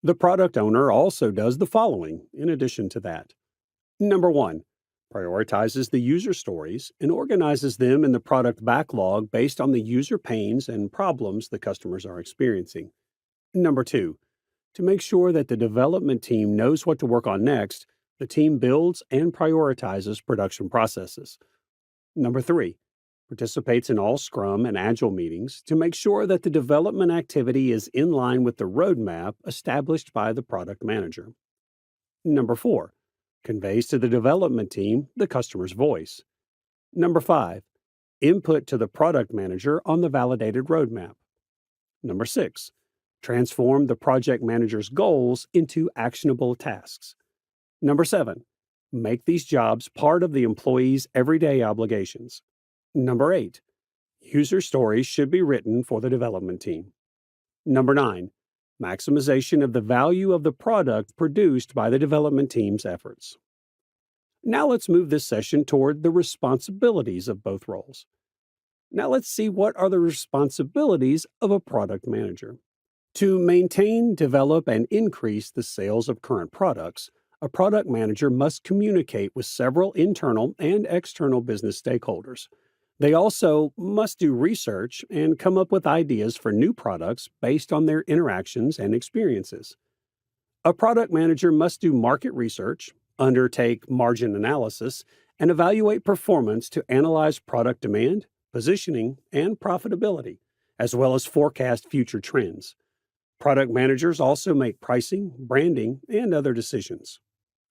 The product owner also does the following in addition to that. Number 1, prioritizes the user stories and organizes them in the product backlog based on the user pains and problems the customers are experiencing. Number 2, to make sure that the development team knows what to work on next, the team builds and prioritizes production processes. Number 3, participates in all Scrum and Agile meetings to make sure that the development activity is in line with the roadmap established by the product manager. Number 4, conveys to the development team the customer's voice. Number 5, input to the product manager on the validated roadmap. Number 6, transform the project manager's goals into actionable tasks. Number 7, make these jobs part of the employee's everyday obligations. Number 8, user stories should be written for the development team. Number 9, maximization of the value of the product produced by the development team's efforts. Now let's move this session toward the responsibilities of both roles. Now let's see what are the responsibilities of a product manager. To maintain, develop, and increase the sales of current products, a product manager must communicate with several internal and external business stakeholders. They also must do research and come up with ideas for new products based on their interactions and experiences. A product manager must do market research, undertake margin analysis, and evaluate performance to analyze product demand, positioning, and profitability, as well as forecast future trends. Product managers also make pricing, branding, and other decisions.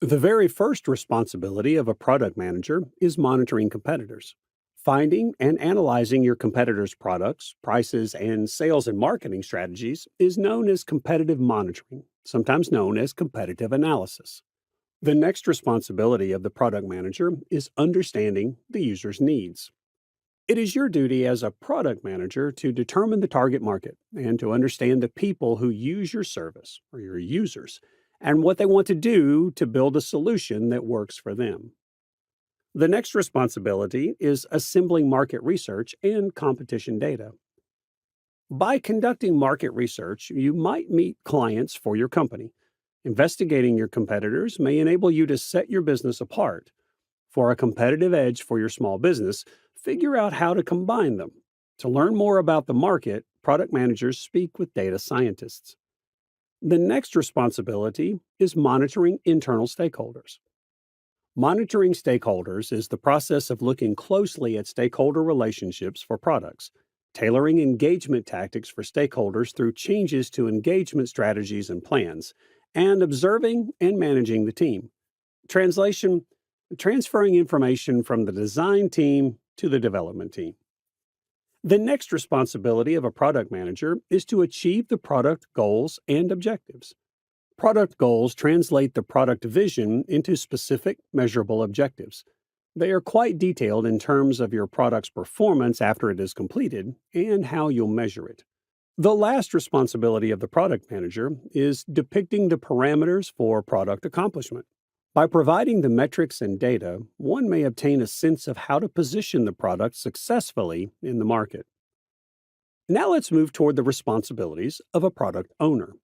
The very first responsibility of a product manager is monitoring competitors. Finding and analyzing your competitors' products, prices, and sales and marketing strategies is known as competitive monitoring, sometimes known as competitive analysis. The next responsibility of the product manager is understanding the user's needs. It is your duty as a product manager to determine the target market and to understand the people who use your service or your users and what they want to do to build a solution that works for them. The next responsibility is assembling market research and competition data. By conducting market research, you might meet clients for your company. Investigating your competitors may enable you to set your business apart. For a competitive edge for your small business, figure out how to combine them. To learn more about the market, product managers speak with data scientists. The next responsibility is monitoring internal stakeholders. Monitoring stakeholders is the process of looking closely at stakeholder relationships for products, tailoring engagement tactics for stakeholders through changes to engagement strategies and plans, and observing and managing the team. Translation: transferring information from the design team to the development team. The next responsibility of a product manager is to achieve the product goals and objectives. Product goals translate the product vision into specific, measurable objectives. They are quite detailed in terms of your product's performance after it is completed and how you'll measure it. The last responsibility of the product manager is depicting the parameters for product accomplishment. By providing the metrics and data, one may obtain a sense of how to position the product successfully in the market. Now let's move toward the responsibilities of a product owner.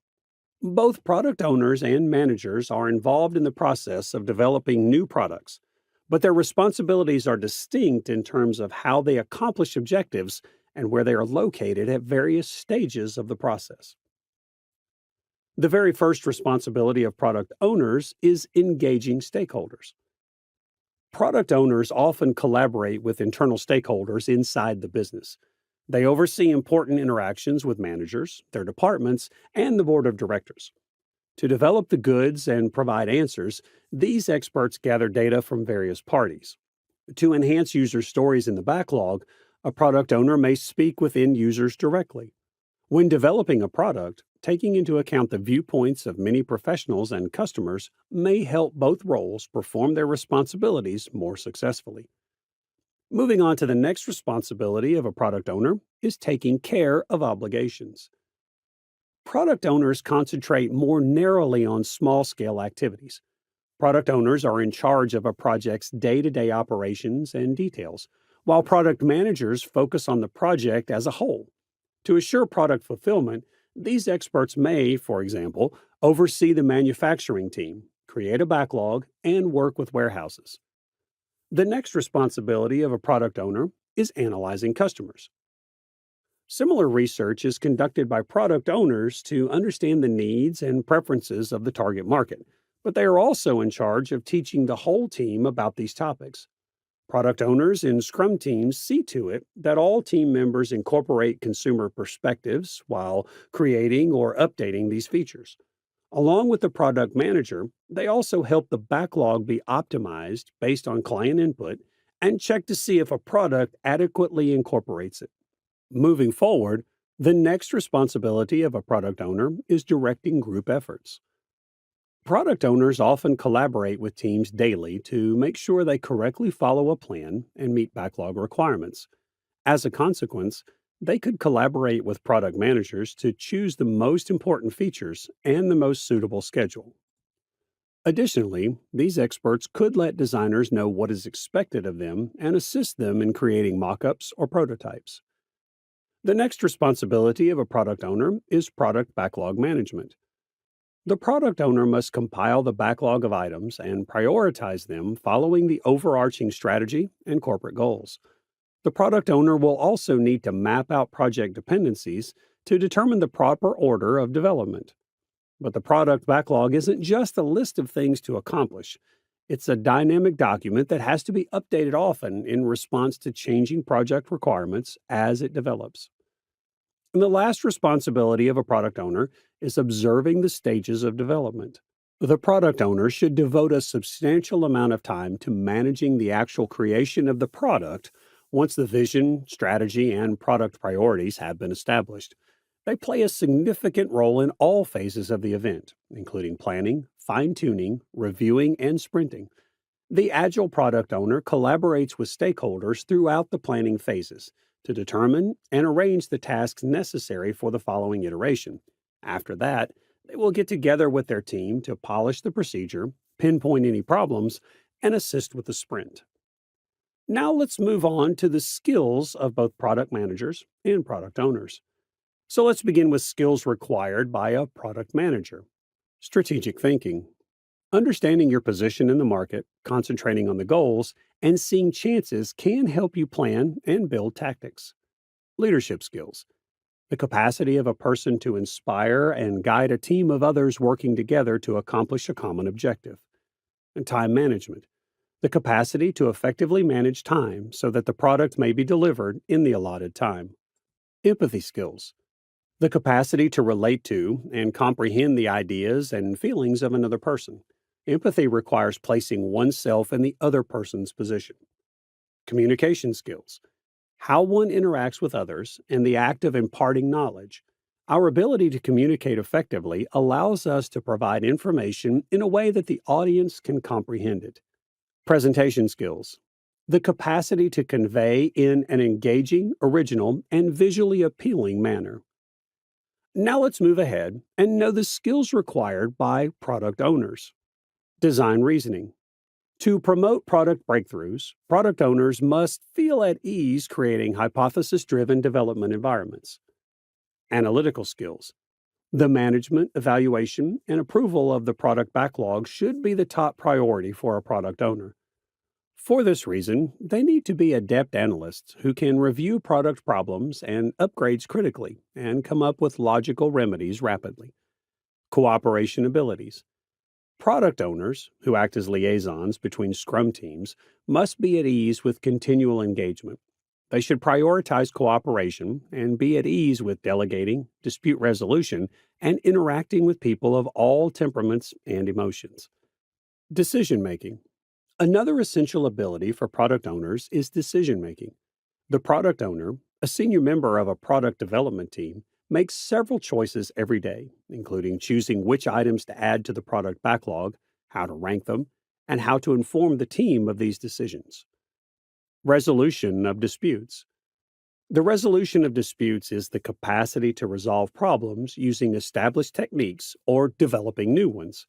Both product owners and managers are involved in the process of developing new products, but their responsibilities are distinct in terms of how they accomplish objectives and where they are located at various stages of the process. The very first responsibility of product owners is engaging stakeholders. Product owners often collaborate with internal stakeholders inside the business. They oversee important interactions with managers, their departments, and the board of directors. To develop the goods and provide answers, these experts gather data from various parties. To enhance user stories in the backlog, a product owner may speak with end users directly. When developing a product, taking into account the viewpoints of many professionals and customers may help both roles perform their responsibilities more successfully. Moving on to the next responsibility of a product owner is taking care of obligations. Product owners concentrate more narrowly on small-scale activities. Product owners are in charge of a project's day-to-day operations and details, while product managers focus on the project as a whole. To assure product fulfillment, these experts may, for example, oversee the manufacturing team, create a backlog, and work with warehouses. The next responsibility of a product owner is analyzing customers. Similar research is conducted by product owners to understand the needs and preferences of the target market, but they are also in charge of teaching the whole team about these topics. Product owners in Scrum teams see to it that all team members incorporate consumer perspectives while creating or updating these features. Along with the product manager, they also help the backlog be optimized based on client input and check to see if a product adequately incorporates it. Moving forward, the next responsibility of a product owner is directing group efforts. Product owners often collaborate with teams daily to make sure they correctly follow a plan and meet backlog requirements. As a consequence, they could collaborate with product managers to choose the most important features and the most suitable schedule. Additionally, these experts could let designers know what is expected of them and assist them in creating mockups or prototypes. The next responsibility of a product owner is product backlog management. The product owner must compile the backlog of items and prioritize them following the overarching strategy and corporate goals. The product owner will also need to map out project dependencies to determine the proper order of development. But the product backlog isn't just a list of things to accomplish. It's a dynamic document that has to be updated often in response to changing project requirements as it develops. And the last responsibility of a product owner is observing the stages of development. The product owner should devote a substantial amount of time to managing the actual creation of the product once the vision, strategy, and product priorities have been established. They play a significant role in all phases of the event, including planning, fine tuning, reviewing, and sprinting. The Agile product owner collaborates with stakeholders throughout the planning phases to determine and arrange the tasks necessary for the following iteration. After that, they will get together with their team to polish the procedure, pinpoint any problems, and assist with the sprint. Now let's move on to the skills of both product managers and product owners. So let's begin with skills required by a product manager. Strategic thinking. Understanding your position in the market, concentrating on the goals, and seeing chances can help you plan and build tactics. Leadership skills. The capacity of a person to inspire and guide a team of others working together to accomplish a common objective. And time management. The capacity to effectively manage time so that the product may be delivered in the allotted time. Empathy skills. The capacity to relate to and comprehend the ideas and feelings of another person. Empathy requires placing oneself in the other person's position. Communication skills. How one interacts with others and the act of imparting knowledge. Our ability to communicate effectively allows us to provide information in a way that the audience can comprehend it. Presentation skills. The capacity to convey in an engaging, original, and visually appealing manner. Now let's move ahead and know the skills required by product owners. Design reasoning. To promote product breakthroughs, product owners must feel at ease creating hypothesis-driven development environments. Analytical skills. The management, evaluation, and approval of the product backlog should be the top priority for a product owner. For this reason, they need to be adept analysts who can review product problems and upgrades critically and come up with logical remedies rapidly. Cooperation abilities. Product owners, who act as liaisons between SCRUM teams, must be at ease with continual engagement. They should prioritize cooperation and be at ease with delegating, dispute resolution, and interacting with people of all temperaments and emotions. Decision making. Another essential ability for product owners is decision making. The product owner, a senior member of a product development team, makes several choices every day, including choosing which items to add to the product backlog, how to rank them, and how to inform the team of these decisions. Resolution of disputes. The resolution of disputes is the capacity to resolve problems using established techniques or developing new ones.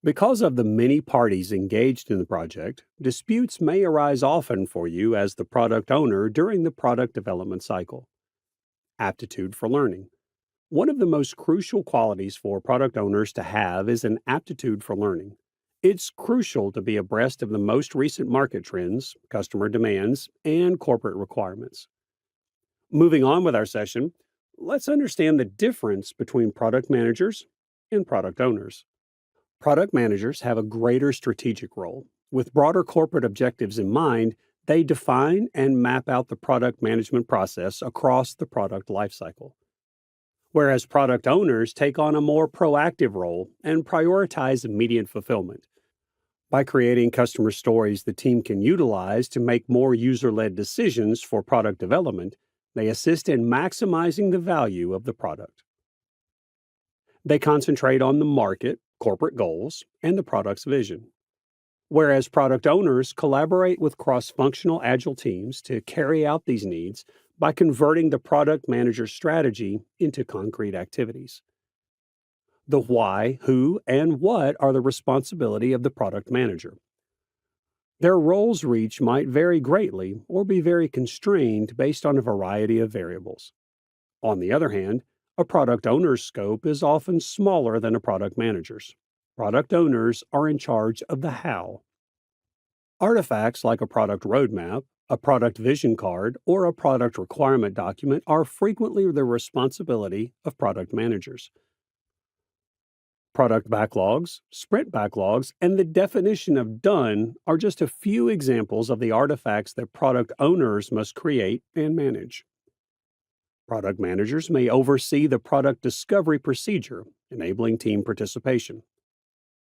Because of the many parties engaged in the project, disputes may arise often for you as the product owner during the product development cycle. Aptitude for learning. One of the most crucial qualities for product owners to have is an aptitude for learning. It's crucial to be abreast of the most recent market trends, customer demands, and corporate requirements. Moving on with our session, let's understand the difference between product managers and product owners. Product managers have a greater strategic role. With broader corporate objectives in mind, they define and map out the product management process across the product lifecycle. Whereas product owners take on a more proactive role and prioritize immediate fulfillment. By creating customer stories the team can utilize to make more user-led decisions for product development, they assist in maximizing the value of the product. They concentrate on the market, corporate goals, and the product's vision. Whereas product owners collaborate with cross-functional Agile teams to carry out these needs by converting the product manager's strategy into concrete activities. The why, who, and what are the responsibility of the product manager. Their roles reach might vary greatly or be very constrained based on a variety of variables. On the other hand, a product owner's scope is often smaller than a product manager's. Product owners are in charge of the how. Artifacts like a product roadmap, a product vision card, or a product requirement document are frequently the responsibility of product managers. Product backlogs, sprint backlogs, and the definition of done are just a few examples of the artifacts that product owners must create and manage. Product managers may oversee the product discovery procedure, enabling team participation.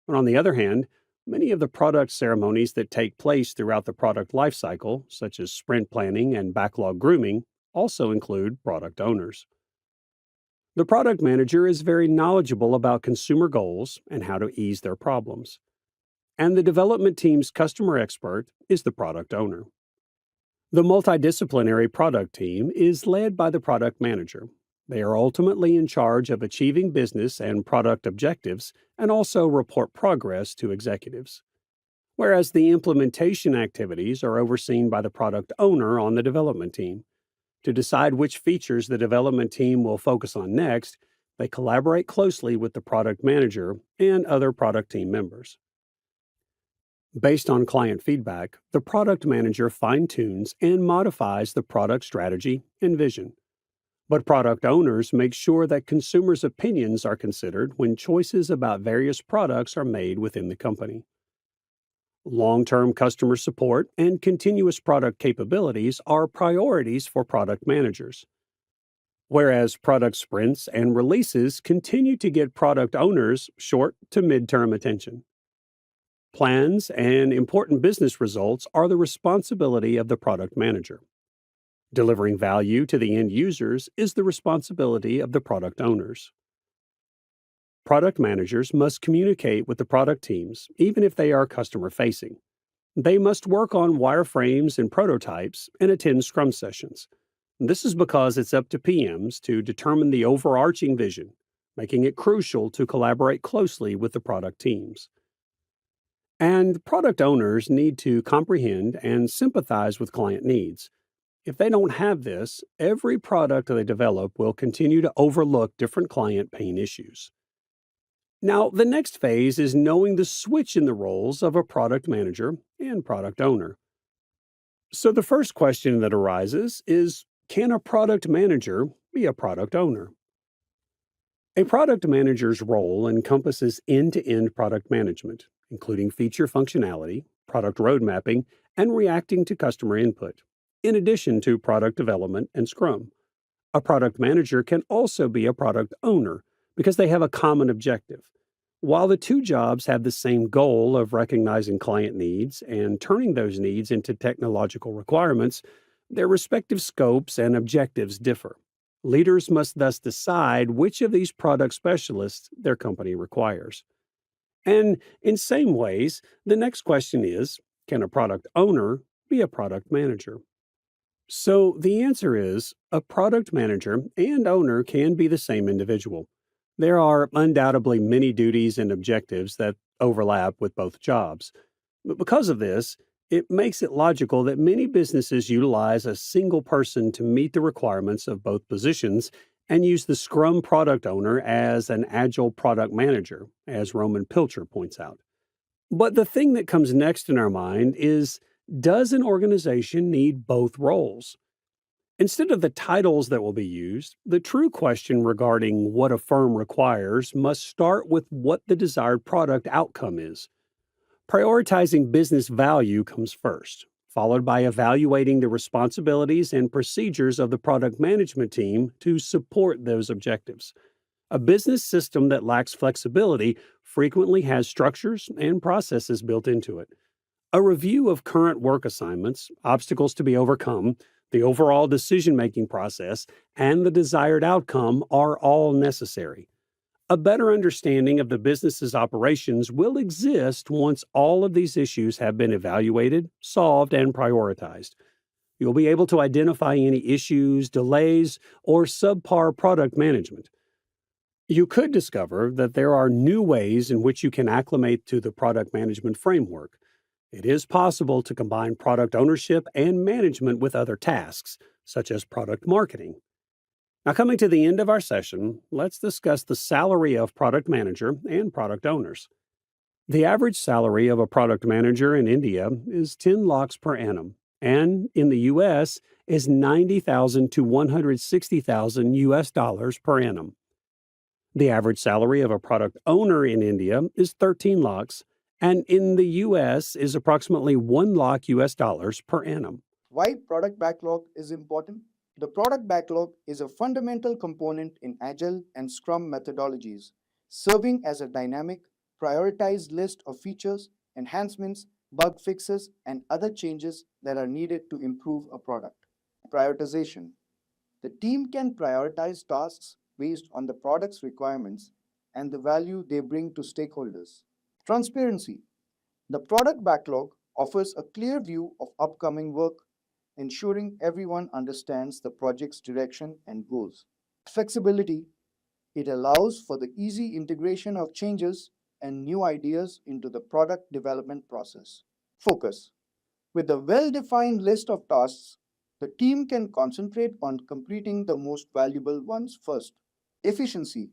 And on the other hand, many of the product ceremonies that take place throughout the product lifecycle, such as sprint planning and backlog grooming, also include product owners. The product manager is very knowledgeable about consumer goals and how to ease their problems. And the development team's customer expert is the product owner. The multidisciplinary product team is led by the product manager. They are ultimately in charge of achieving business and product objectives and also report progress to executives. Whereas the implementation activities are overseen by the product owner on the development team. To decide which features the development team will focus on next, they collaborate closely with the product manager and other product team members. Based on client feedback, the product manager fine-tunes and modifies the product strategy and vision. But product owners make sure that consumers' opinions are considered when choices about various products are made within the company. Long-term customer support and continuous product capabilities are priorities for product managers. Whereas product sprints and releases continue to get product owners short to mid-term attention. Plans and important business results are the responsibility of the product manager. Delivering value to the end users is the responsibility of the product owners. Product managers must communicate with the product teams, even if they are customer-facing. They must work on wireframes and prototypes and attend SCRUM sessions. This is because it's up to PMs to determine the overarching vision, making it crucial to collaborate closely with the product teams. And product owners need to comprehend and sympathize with client needs. If they don't have this, every product they develop will continue to overlook different client pain issues. Now, the next phase is knowing the switch in the roles of a product manager and product owner. So the first question that arises is, can a product manager be a product owner? A product manager's role encompasses end-to-end product management, including feature functionality, product road mapping, and reacting to customer input, in addition to product development and Scrum. A product manager can also be a product owner because they have a common objective. While the two jobs have the same goal of recognizing client needs and turning those needs into technological requirements, their respective scopes and objectives differ. Leaders must thus decide which of these product specialists their company requires. And in same ways, the next question is, can a product owner be a product manager? So the answer is, a product manager and owner can be the same individual. There are undoubtedly many duties and objectives that overlap with both jobs. But because of this, it makes it logical that many businesses utilize a single person to meet the requirements of both positions and use the Scrum product owner as an Agile product manager, as Roman Pilcher points out. But the thing that comes next in our mind is, does an organization need both roles? Instead of the titles that will be used, the true question regarding what a firm requires must start with what the desired product outcome is. Prioritizing business value comes first, followed by evaluating the responsibilities and procedures of the product management team to support those objectives. A business system that lacks flexibility frequently has structures and processes built into it. A review of current work assignments, obstacles to be overcome, the overall decision-making process, and the desired outcome are all necessary. A better understanding of the business's operations will exist once all of these issues have been evaluated, solved, and prioritized. You'll be able to identify any issues, delays, or subpar product management. You could discover that there are new ways in which you can acclimate to the product management framework. It is possible to combine product ownership and management with other tasks, such as product marketing. Now, coming to the end of our session, let's discuss the salary of product manager and product owners. The average salary of a product manager in India is 10 lakhs per annum, and in the US is 90,000 to 160,000 US dollars per annum. The average salary of a product owner in India is 13 lakhs, and in the US is approximately 1 lakh US dollars per annum. Why product backlog is important? The product backlog is a fundamental component in Agile and SCRUM methodologies, serving as a dynamic, prioritized list of features, enhancements, bug fixes, and other changes that are needed to improve a product. Prioritization. The team can prioritize tasks based on the product's requirements and the value they bring to stakeholders. Transparency. The product backlog offers a clear view of upcoming work, ensuring everyone understands the project's direction and goals. Flexibility. It allows for the easy integration of changes and new ideas into the product development process. Focus. With a well-defined list of tasks, the team can concentrate on completing the most valuable ones first. Efficiency.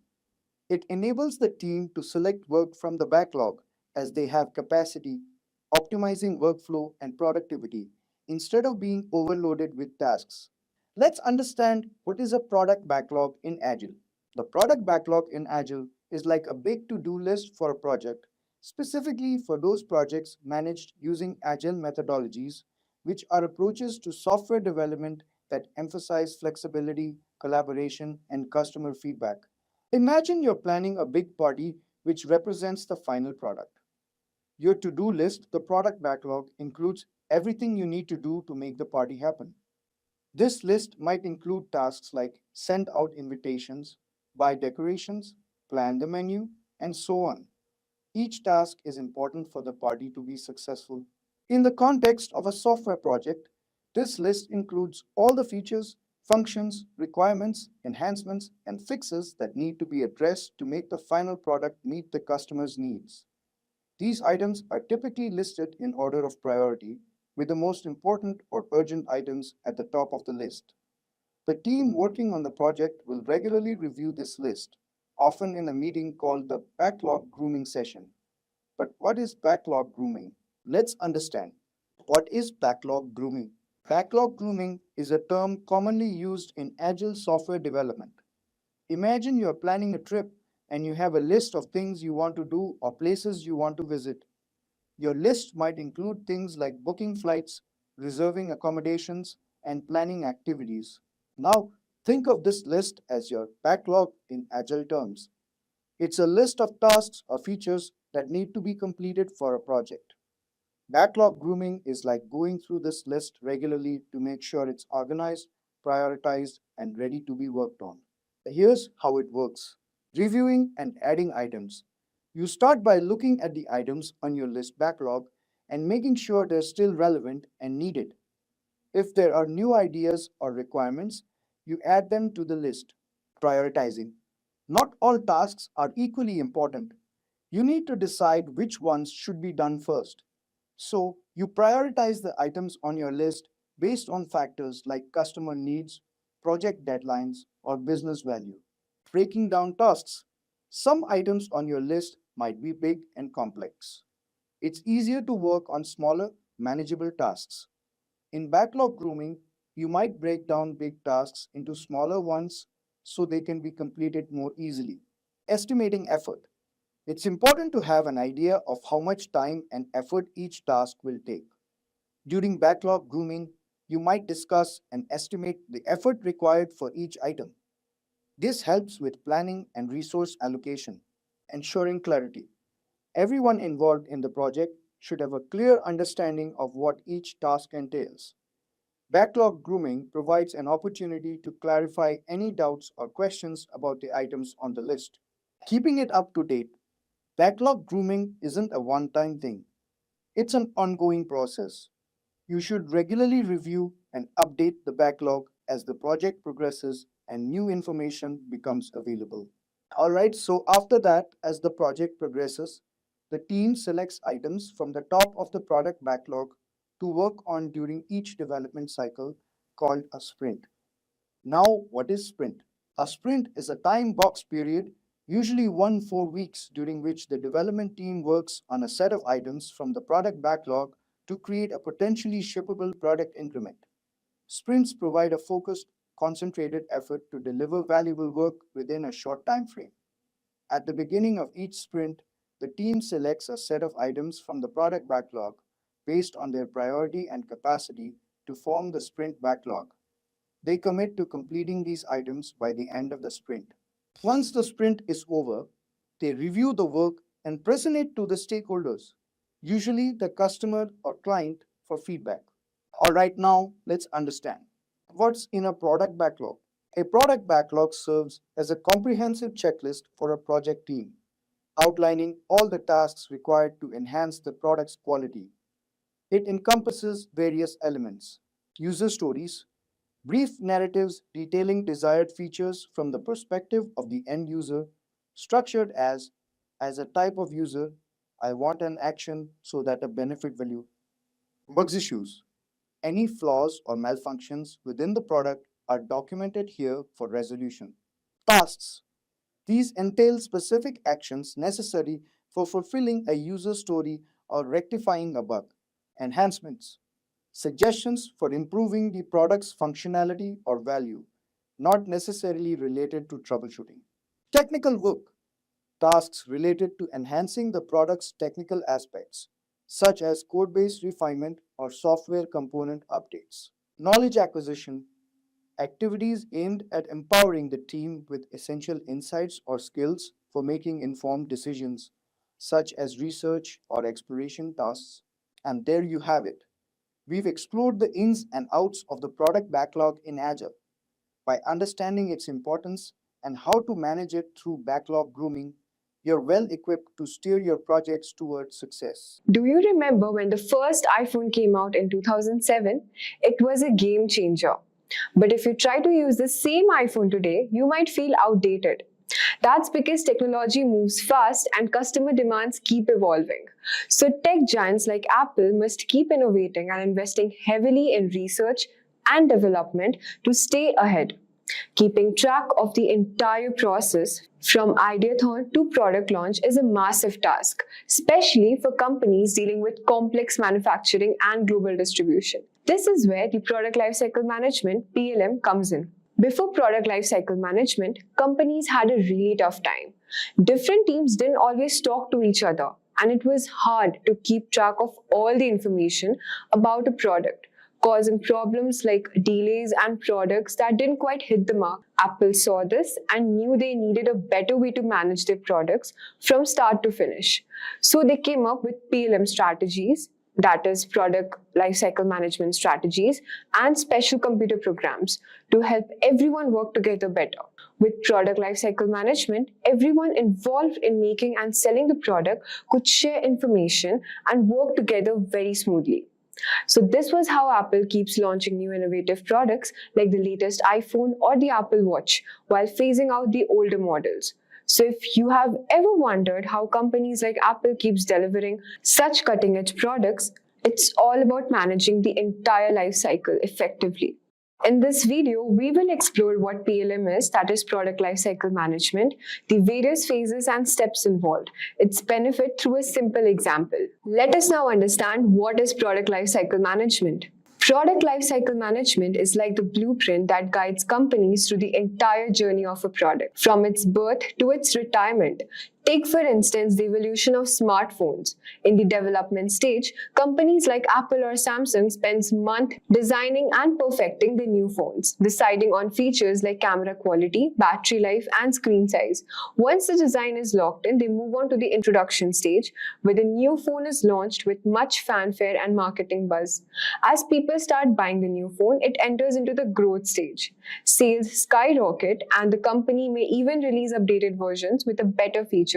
It enables the team to select work from the backlog as they have capacity, optimizing workflow and productivity instead of being overloaded with tasks. Let's understand what is a product backlog in Agile. The product backlog in Agile is like a big to-do list for a project, specifically for those projects managed using Agile methodologies, which are approaches to software development that emphasize flexibility, collaboration, and customer feedback. Imagine you're planning a big party which represents the final product. Your to-do list, the product backlog, includes everything you need to do to make the party happen. This list might include tasks like send out invitations, buy decorations, plan the menu, and so on. Each task is important for the party to be successful. In the context of a software project, this list includes all the features, functions, requirements, enhancements, and fixes that need to be addressed to make the final product meet the customer's needs. These items are typically listed in order of priority, with the most important or urgent items at the top of the list. The team working on the project will regularly review this list, often in a meeting called the backlog grooming session. But what is backlog grooming? Let's understand. What is backlog grooming? Backlog grooming is a term commonly used in agile software development. Imagine you're planning a trip and you have a list of things you want to do or places you want to visit. Your list might include things like booking flights, reserving accommodations, and planning activities. Now, think of this list as your backlog in agile terms. It's a list of tasks or features that need to be completed for a project. Backlog grooming is like going through this list regularly to make sure it's organized, prioritized, and ready to be worked on. Here's how it works. Reviewing and adding items. You start by looking at the items on your list backlog and making sure they're still relevant and needed. If there are new ideas or requirements, you add them to the list. Prioritizing. Not all tasks are equally important. You need to decide which ones should be done first. So, you prioritize the items on your list based on factors like customer needs, project deadlines, or business value. Breaking down tasks. Some items on your list might be big and complex. It's easier to work on smaller, manageable tasks. In backlog grooming, you might break down big tasks into smaller ones so they can be completed more easily. Estimating effort. It's important to have an idea of how much time and effort each task will take. During backlog grooming, you might discuss and estimate the effort required for each item. This helps with planning and resource allocation, ensuring clarity. Everyone involved in the project should have a clear understanding of what each task entails. Backlog grooming provides an opportunity to clarify any doubts or questions about the items on the list. Keeping it up to date. Backlog grooming isn't a one-time thing. It's an ongoing process. You should regularly review and update the backlog as the project progresses and new information becomes available. Alright, so after that, as the project progresses, the team selects items from the top of the product backlog to work on during each development cycle called a sprint. Now, what is sprint? A sprint is a time box period, usually 4 weeks, during which the development team works on a set of items from the product backlog to create a potentially shippable product increment. Sprints provide a focused, concentrated effort to deliver valuable work within a short time frame. At the beginning of each sprint, the team selects a set of items from the product backlog based on their priority and capacity to form the sprint backlog. They commit to completing these items by the end of the sprint. Once the sprint is over, they review the work and present it to the stakeholders, usually the customer or client, for feedback. All right, now let's understand what's in a product backlog. A product backlog serves as a comprehensive checklist for a project team, outlining all the tasks required to enhance the product's quality. It encompasses various elements: user stories, brief narratives detailing desired features from the perspective of the end user, structured as a type of user, I want an action so that a benefit value. Bugs issues. Any flaws or malfunctions within the product are documented here for resolution. Tasks. These entail specific actions necessary for fulfilling a user story or rectifying a bug. Enhancements. Suggestions for improving the product's functionality or value, not necessarily related to troubleshooting. Technical work. Tasks related to enhancing the product's technical aspects, such as code-based refinement or software component updates. Knowledge acquisition. Activities aimed at empowering the team with essential insights or skills for making informed decisions, such as research or exploration tasks. And there you have it. We've explored the ins and outs of the product backlog in Agile. By understanding its importance and how to manage it through backlog grooming, you're well equipped to steer your projects towards success. Do you remember when the first iPhone came out in 2007? It was a game changer. But if you try to use the same iPhone today, you might feel outdated. That's because technology moves fast and customer demands keep evolving. So tech giants like Apple must keep innovating and investing heavily in research and development to stay ahead. Keeping track of the entire process from ideathon to product launch is a massive task, especially for companies dealing with complex manufacturing and global distribution. This is where the Product Lifecycle Management (PLM) comes in. Before Product Lifecycle Management, companies had a really tough time. Different teams didn't always talk to each other, and it was hard to keep track of all the information about a product, causing problems like delays and products that didn't quite hit the mark. Apple saw this and knew they needed a better way to manage their products from start to finish. So they came up with PLM strategies, that is Product Lifecycle Management strategies, and special computer programs to help everyone work together better. With Product Lifecycle Management, everyone involved in making and selling the product could share information and work together very smoothly. So this was how Apple keeps launching new innovative products like the latest iPhone or the Apple Watch while phasing out the older models. So if you have ever wondered how companies like Apple keeps delivering such cutting-edge products, it's all about managing the entire life cycle effectively. In this video, we will explore what PLM is, that is Product Lifecycle Management, the various phases and steps involved, its benefit through a simple example. Let us now understand what is Product Lifecycle Management. Product Lifecycle Management is like the blueprint that guides companies through the entire journey of a product, from its birth to its retirement. Take, for instance, the evolution of smartphones. In the development stage, companies like Apple or Samsung spend months designing and perfecting the new phones, deciding on features like camera quality, battery life, and screen size. Once the design is locked in, they move on to the introduction stage, where the new phone is launched with much fanfare and marketing buzz. As people start buying the new phone, it enters into the growth stage. Sales skyrocket, and the company may even release updated versions with a better feature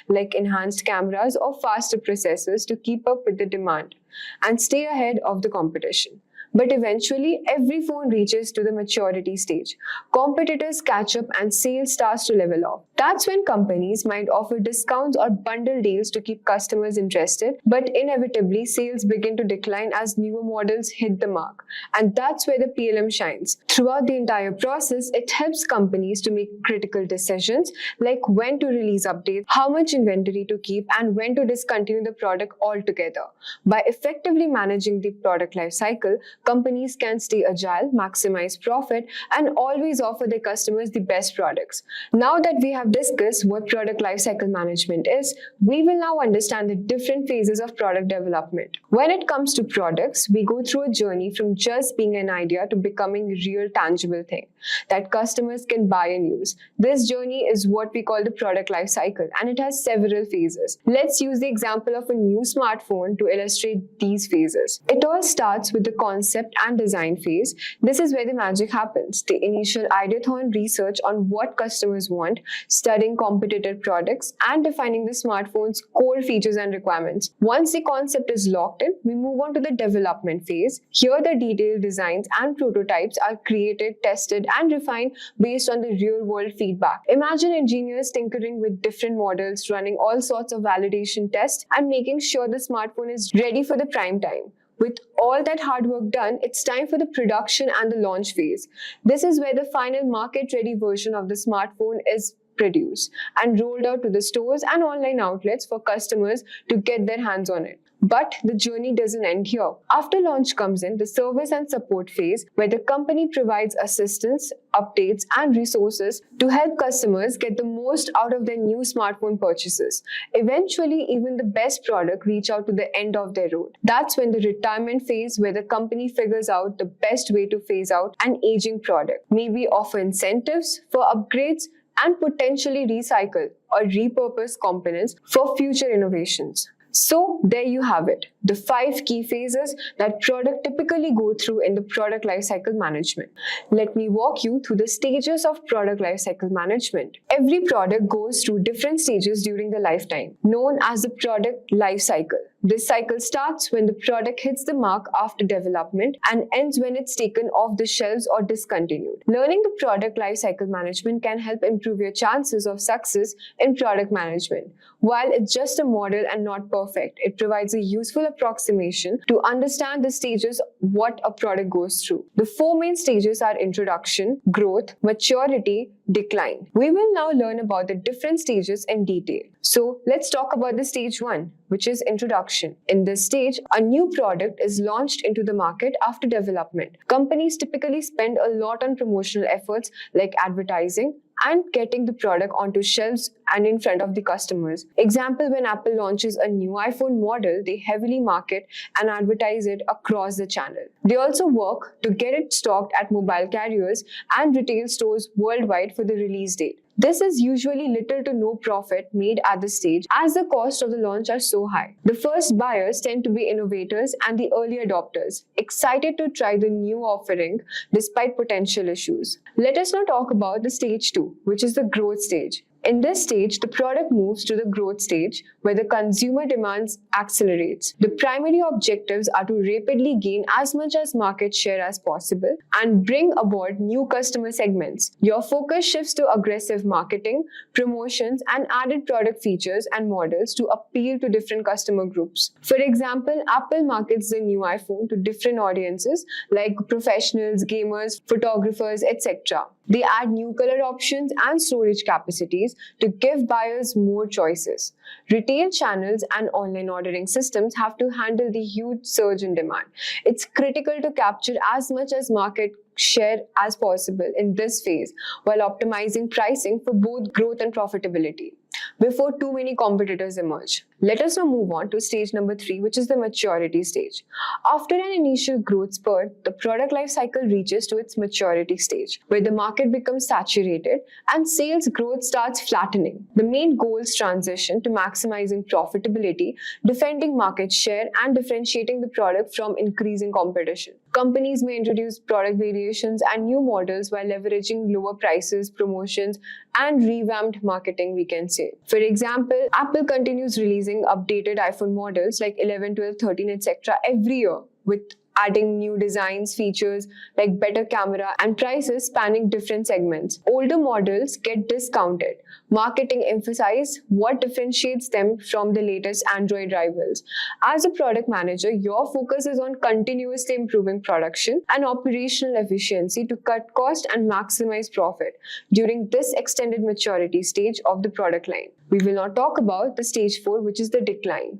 like enhanced cameras or faster processors to keep up with the demand and stay ahead of the competition. But eventually, every phone reaches to the maturity stage. Competitors catch up and sales starts to level off. That's when companies might offer discounts or bundle deals to keep customers interested, but inevitably, sales begin to decline as newer models hit the mark. And that's where the PLM shines. Throughout the entire process, it helps companies to make critical decisions like when to release updates, how much inventory to keep, and when to discontinue the product altogether. By effectively managing the product life cycle, companies can stay agile, maximize profit, and always offer their customers the best products. Now that we have discussed what product lifecycle management is, we will now understand the different phases of product development. When it comes to products, we go through a journey from just being an idea to becoming a real tangible thing that customers can buy and use. This journey is what we call the product life cycle, and it has several phases. Let's use the example of a new smartphone to illustrate these phases. It all starts with the concept and design phase. This is where the magic happens. The initial ideathon research on what customers want, studying competitor products, and defining the smartphone's core features and requirements. Once the concept is locked in, we move on to the development phase. Here, the detailed designs and prototypes are created, tested, and refined based on the real-world feedback. Imagine engineers tinkering with different models, running all sorts of validation tests, and making sure the smartphone is ready for the prime time. With all that hard work done, it's time for the production and the launch phase. This is where the final market-ready version of the smartphone is produced and rolled out to the stores and online outlets for customers to get their hands on it. But the journey doesn't end here. After launch comes in the service and support phase, where the company provides assistance, updates, and resources to help customers get the most out of their new smartphone purchases. Eventually, even the best product reach out to the end of their road. That's when the retirement phase, where the company figures out the best way to phase out an aging product. Maybe offer incentives for upgrades and potentially recycle or repurpose components for future innovations. So there you have it, the 5 key phases that product typically go through in the product lifecycle management. Let me walk you through the stages of product lifecycle management. Every product goes through different stages during the lifetime, known as the product lifecycle. This cycle starts when the product hits the mark after development and ends when it's taken off the shelves or discontinued. Learning the product lifecycle management can help improve your chances of success in product management. While it's just a model and not perfect, it provides a useful approximation to understand the stages what a product goes through. The 4 main stages are introduction, growth, maturity, decline. We will now learn about the different stages in detail. So let's talk about the stage 1, which is introduction. In this stage, a new product is launched into the market after development. Companies typically spend a lot on promotional efforts like advertising and getting the product onto shelves and in front of the customers. Example, when Apple launches a new iPhone model, they heavily market and advertise it across the channel. They also work to get it stocked at mobile carriers and retail stores worldwide for the release date. This is usually little to no profit made at this stage as the cost of the launch are so high. The first buyers tend to be innovators and the early adopters, excited to try the new offering despite potential issues. Let us now talk about the stage 2, which is the growth stage. In this stage, the product moves to the growth stage where the consumer demands accelerates. The primary objectives are to rapidly gain as much as market share as possible and bring aboard new customer segments. Your focus shifts to aggressive marketing, promotions, and added product features and models to appeal to different customer groups. For example, Apple markets the new iPhone to different audiences like professionals, gamers, photographers, etc. They add new color options and storage capacities to give buyers more choices. Retail channels and online ordering systems have to handle the huge surge in demand. It's critical to capture as much as market share as possible in this phase while optimizing pricing for both growth and profitability before too many competitors emerge. Let us now move on to stage number 3, which is the maturity stage. After an initial growth spurt, the product life cycle reaches to its maturity stage, where the market becomes saturated and sales growth starts flattening. The main goals transition to maximizing profitability, defending market share, and differentiating the product from increasing competition. Companies may introduce product variations and new models while leveraging lower prices, promotions, and revamped marketing, we can say. For example, Apple continues releasing updated iPhone models like 11, 12, 13, etc. every year with adding new designs, features like better camera and prices spanning different segments. Older models get discounted. Marketing emphasizes what differentiates them from the latest Android rivals. As a product manager, your focus is on continuously improving production and operational efficiency to cut cost and maximize profit during this extended maturity stage of the product line. We will now talk about the stage 4, which is the decline.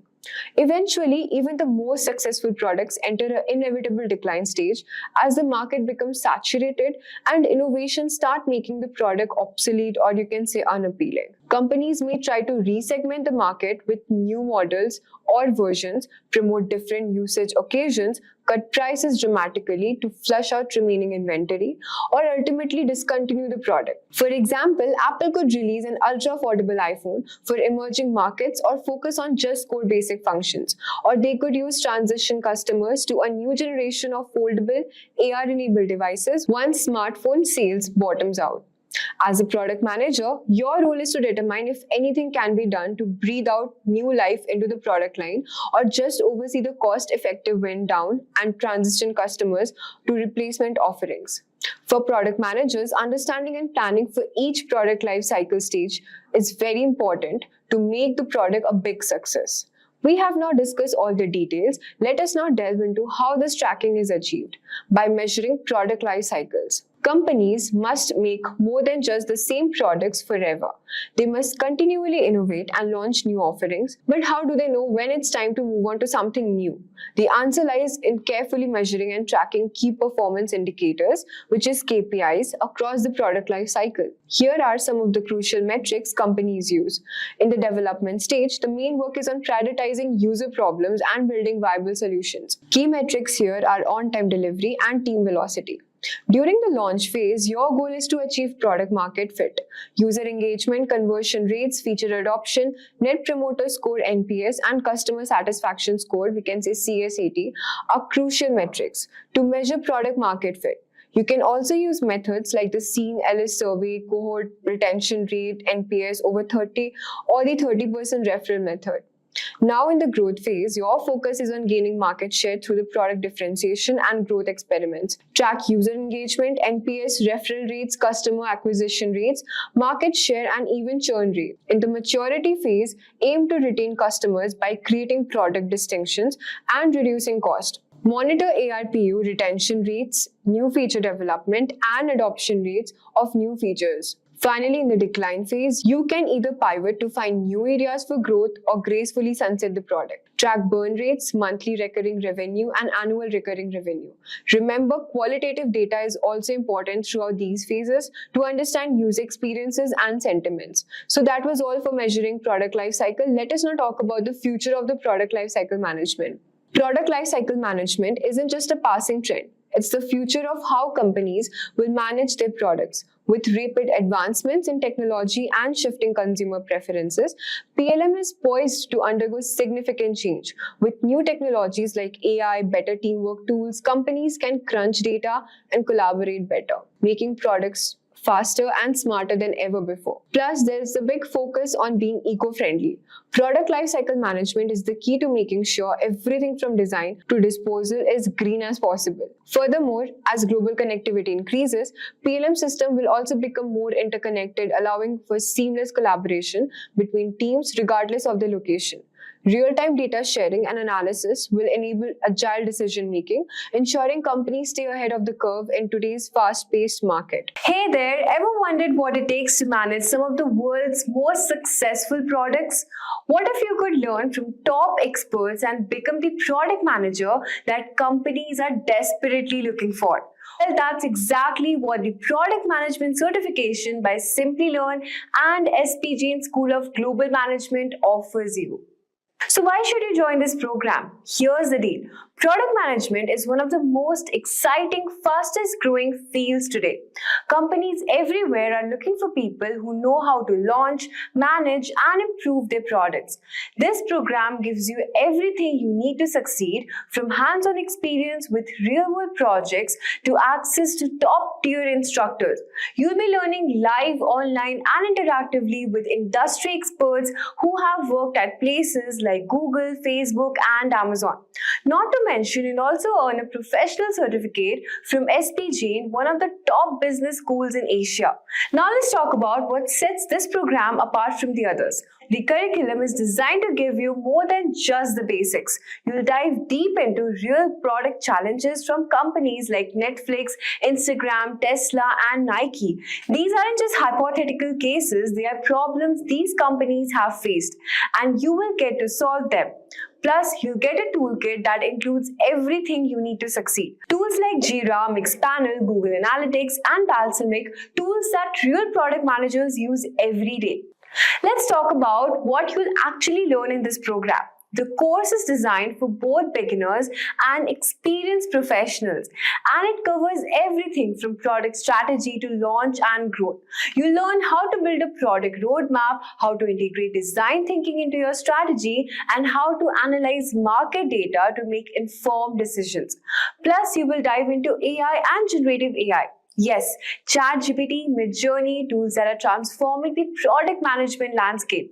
Eventually, even the most successful products enter an inevitable decline stage as the market becomes saturated and innovations start making the product obsolete, or you can say unappealing. Companies may try to resegment the market with new models or versions, promote different usage occasions, cut prices dramatically to flush out remaining inventory, or ultimately discontinue the product. For example, Apple could release an ultra-affordable iPhone for emerging markets or focus on just core basic functions, or they could use transition customers to a new generation of foldable AR-enabled devices once smartphone sales bottoms out. As a product manager, your role is to determine if anything can be done to breathe out new life into the product line, or just oversee the cost-effective wind down and transition customers to replacement offerings. For product managers, understanding and planning for each product life cycle stage is very important to make the product a big success. We have now discussed all the details. Let us now delve into how this tracking is achieved by measuring product life cycles. Companies must make more than just the same products forever. They must continually innovate and launch new offerings. But how do they know when it's time to move on to something new? The answer lies in carefully measuring and tracking key performance indicators, which is KPIs, across the product life cycle. Here are some of the crucial metrics companies use. In the development stage, the main work is on prioritizing user problems and building viable solutions. Key metrics here are on-time delivery and team velocity. During the launch phase, your goal is to achieve product market fit. User engagement, conversion rates, feature adoption, net promoter score NPS, and customer satisfaction score, we can say CSAT, are crucial metrics to measure product market fit. You can also use methods like the Seen Ellis survey, cohort retention rate, NPS over 30, or the 30% referral method. Now in the growth phase, your focus is on gaining market share through the product differentiation and growth experiments. Track user engagement, NPS, referral rates, customer acquisition rates, market share, and even churn rate. In the maturity phase, aim to retain customers by creating product distinctions and reducing cost. Monitor ARPU, retention rates, new feature development, and adoption rates of new features. Finally, in the decline phase, you can either pivot to find new areas for growth or gracefully sunset the product. Track burn rates, monthly recurring revenue, and annual recurring revenue. Remember, qualitative data is also important throughout these phases to understand user experiences and sentiments. So that was all for measuring product lifecycle. Let us now talk about the future of the product lifecycle management. Product lifecycle management isn't just a passing trend. It's the future of how companies will manage their products. With rapid advancements in technology and shifting consumer preferences, PLM is poised to undergo significant change. With new technologies like AI, better teamwork tools, companies can crunch data and collaborate better, making products faster and smarter than ever before. Plus, there's a big focus on being eco-friendly. Product lifecycle management is the key to making sure everything from design to disposal is green as possible. Furthermore, as global connectivity increases, PLM system will also become more interconnected, allowing for seamless collaboration between teams regardless of the location. Real-time data sharing and analysis will enable agile decision-making, ensuring companies stay ahead of the curve in today's fast-paced market. Hey there, ever wondered what it takes to manage some of the world's most successful products? What if you could learn from top experts and become the product manager that companies are desperately looking for? Well, that's exactly what the Product Management Certification by Simplilearn and SP Jain School of Global Management offers you. So why should you join this program? Here's the deal. Product management is one of the most exciting, fastest growing fields today. Companies everywhere are looking for people who know how to launch, manage, and improve their products. This program gives you everything you need to succeed, from hands-on experience with real-world projects to access to top-tier instructors. You'll be learning live, online, and interactively with industry experts who have worked at places like like Google, Facebook, and Amazon. Not to mention, you'll also earn a professional certificate from SPG, one of the top business schools in Asia. Now let's talk about what sets this program apart from the others. The curriculum is designed to give you more than just the basics. You'll dive deep into real product challenges from companies like Netflix, Instagram, Tesla, and Nike. These aren't just hypothetical cases, they are problems these companies have faced, and you will get to solve them. Plus, you'll get a toolkit that includes everything you need to succeed. Tools like Jira, Mixpanel, Google Analytics, and Balsamic, tools that real product managers use every day. Let's talk about what you'll actually learn in this program. The course is designed for both beginners and experienced professionals, and it covers everything from product strategy to launch and growth. You learn how to build a product roadmap, how to integrate design thinking into your strategy, and how to analyze market data to make informed decisions. Plus, you will dive into AI and generative AI. Yes, ChatGPT, Midjourney, tools that are transforming the product management landscape.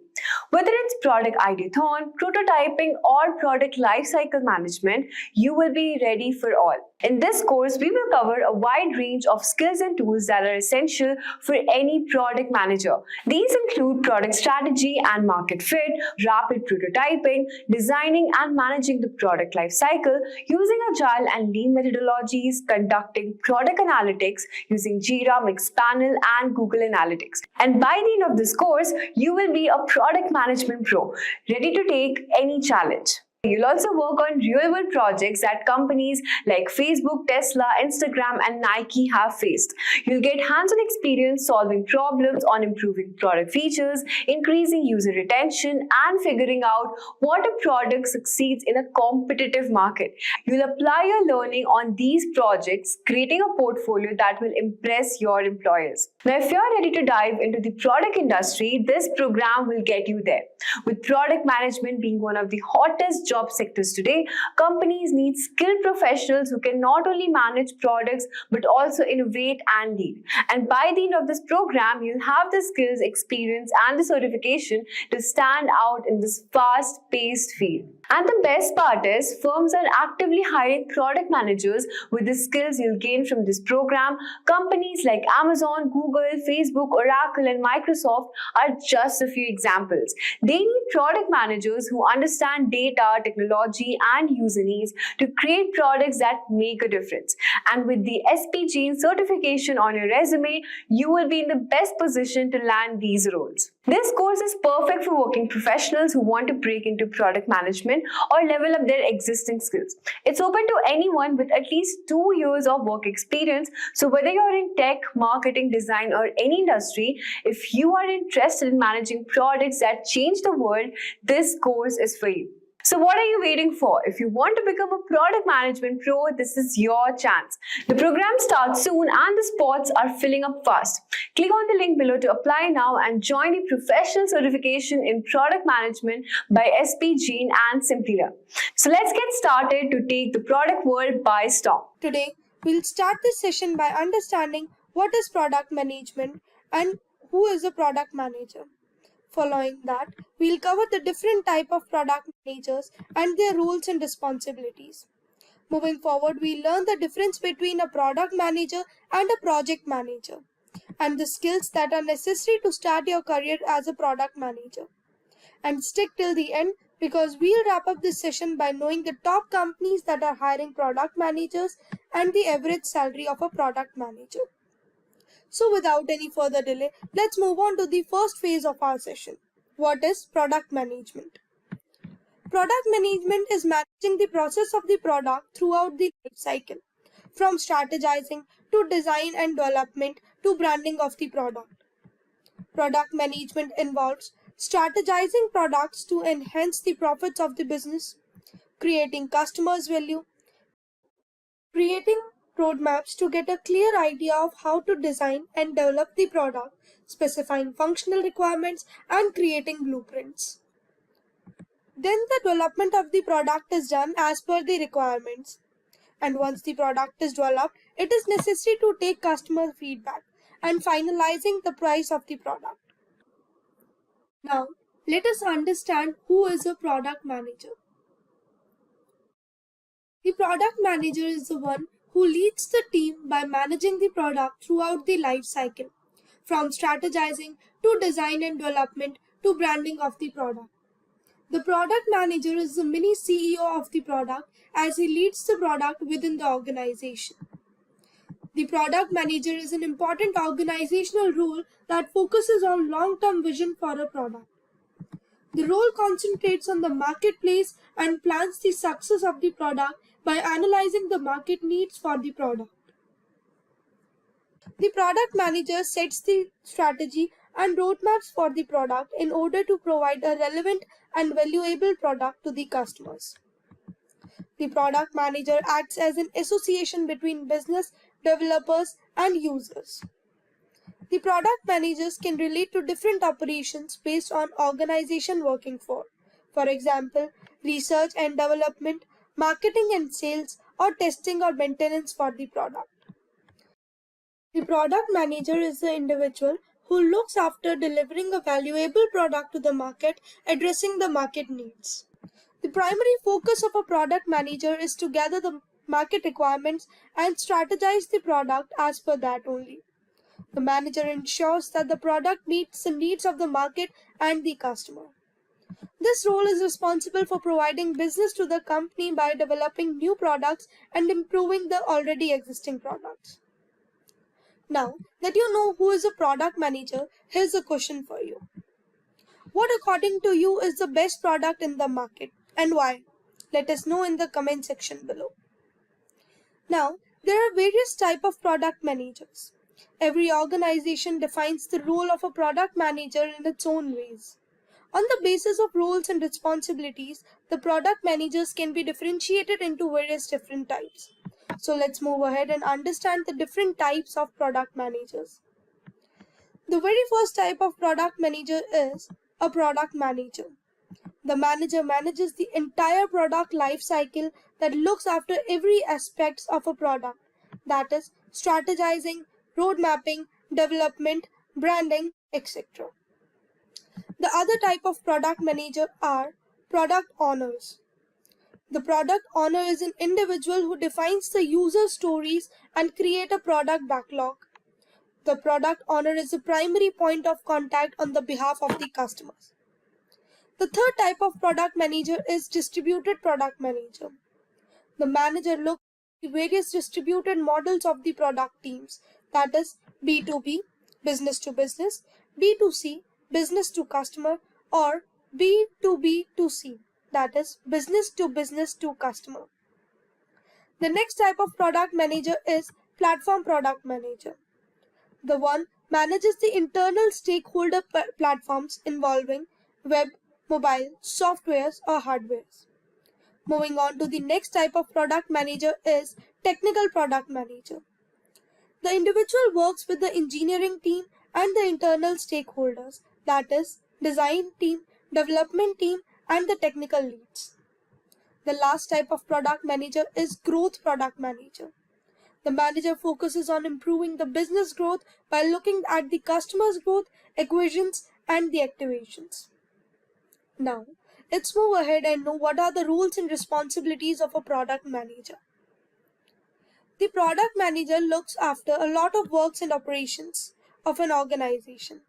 Whether it's product ideathon, prototyping, or product lifecycle management, you will be ready for all. In this course, we will cover a wide range of skills and tools that are essential for any product manager. These include product strategy and market fit, rapid prototyping, designing and managing the product lifecycle, using agile and lean methodologies, conducting product analytics using Jira, Mixpanel, and Google Analytics. And by the end of this course, you will be a product management pro, ready to take any challenge. You'll also work on real-world projects that companies like Facebook, Tesla, Instagram, and Nike have faced. You'll get hands-on experience solving problems on improving product features, increasing user retention, and figuring out what a product succeeds in a competitive market. You'll apply your learning on these projects, creating a portfolio that will impress your employers. Now, if you're ready to dive into the product industry, this program will get you there. With product management being one of the hottest job sectors today, companies need skilled professionals who can not only manage products but also innovate and lead. And by the end of this program, you'll have the skills, experience, and the certification to stand out in this fast-paced field. And the best part is, firms are actively hiring product managers with the skills you'll gain from this program. Companies like Amazon, Google, Facebook, Oracle, and Microsoft are just a few examples. They need product managers who understand data, technology, and user needs to create products that make a difference. And with the SPG certification on your resume, you will be in the best position to land these roles. This course is perfect for working professionals who want to break into product management or level up their existing skills. It's open to anyone with at least 2 years of work experience. So whether you're in tech, marketing, design, or any industry, if you are interested in managing products that change the world, this course is for you. So what are you waiting for? If you want to become a product management pro, this is your chance. The program starts soon and the spots are filling up fast. Click on the link below to apply now and join the professional certification in product management by SPG and Simplilearn. So let's get started to take the product world by storm. Today, we'll start this session by understanding what is product management and who is a product manager. Following that, we'll cover the different type of product managers and their roles and responsibilities. Moving forward, we'll learn the difference between a product manager and a project manager and the skills that are necessary to start your career as a product manager. And stick till the end because we'll wrap up this session by knowing the top companies that are hiring product managers and the average salary of a product manager. So without any further delay, let's move on to the first phase of our session. What is product management? Product management is managing the process of the product throughout the life cycle, from strategizing to design and development to branding of the product. Product management involves strategizing products to enhance the profits of the business, creating customers' value, creating roadmaps to get a clear idea of how to design and develop the product, specifying functional requirements, and creating blueprints. Then the development of the product is done as per the requirements. And once the product is developed, it is necessary to take customer feedback and finalizing the price of the product. Now, let us understand who is a product manager. The product manager is the one who leads the team by managing the product throughout the life cycle, from strategizing to design and development to branding of the product. The product manager is the mini CEO of the product as he leads the product within the organization. The product manager is an important organizational role that focuses on long-term vision for a product. The role concentrates on the marketplace and plans the success of the product by analyzing the market needs for the product. The product manager sets the strategy and roadmaps for the product in order to provide a relevant and valuable product to the customers. The product manager acts as an association between business, developers, and users. The product managers can relate to different operations based on organization working for. For example, research and development, marketing and sales, or testing or maintenance for the product. The product manager is the individual who looks after delivering a valuable product to the market, addressing the market needs. The primary focus of a product manager is to gather the market requirements and strategize the product as per that only. The manager ensures that the product meets the needs of the market and the customer. This role is responsible for providing business to the company by developing new products and improving the already existing products. Now that you know who is a product manager, here's a question for you. What according to you is the best product in the market and why? Let us know in the comment section below. Now, there are various types of product managers. Every organization defines the role of a product manager in its own ways. On the basis of roles and responsibilities, the product managers can be differentiated into various different types. So let's move ahead and understand the different types of product managers. The very first type of product manager is a product manager. The manager manages the entire product life cycle that looks after every aspect of a product, that is, strategizing, road mapping, development, branding, etc. The other type of product manager are product owners. The product owner is an individual who defines the user stories and create a product backlog. The product owner is the primary point of contact on the behalf of the customers. The third type of product manager is distributed product manager. The manager looks at the various distributed models of the product teams, that is B2B, business to business, B2C, business to customer, or B2B2C, that is business to customer. The next type of product manager is platform product manager. The one manages the internal stakeholder platforms involving web, mobile, softwares or hardwares. Moving on to the next type of product manager is technical product manager. The individual works with the engineering team and the internal stakeholders, that is design team, development team, and the technical leads. The last type of product manager is growth product manager. The manager focuses on improving the business growth by looking at the customer's growth, acquisitions, and the activations. Now, let's move ahead and know what are the roles and responsibilities of a product manager. The product manager looks after a lot of works and operations of an organization.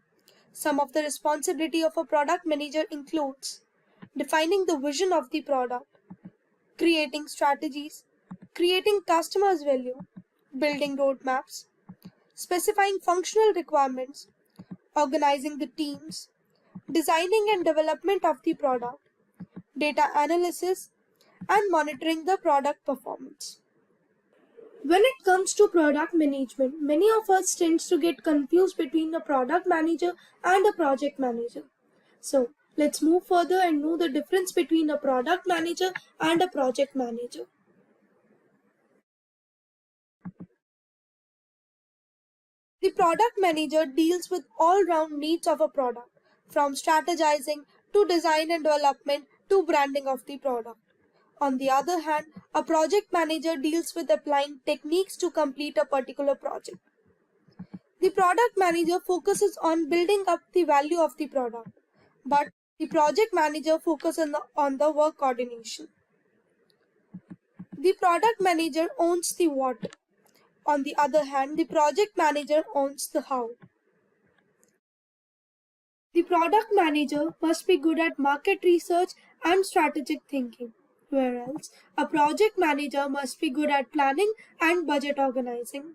Some of the responsibility of a product manager includes defining the vision of the product, creating strategies, creating customers' value, building roadmaps, specifying functional requirements, organizing the teams, designing and development of the product, data analysis, and monitoring the product performance. When it comes to product management, many of us tend to get confused between a product manager and a project manager. So, let's move further and know the difference between a product manager and a project manager. The product manager deals with all-round needs of a product, from strategizing to design and development to branding of the product. On the other hand, a project manager deals with applying techniques to complete a particular project. The product manager focuses on building up the value of the product, but The project manager focuses on the work coordination. The product manager owns the what. On the other hand, the project manager owns the how. The product manager must be good at market research and strategic thinking, whereas a project manager must be good at planning and budget organizing.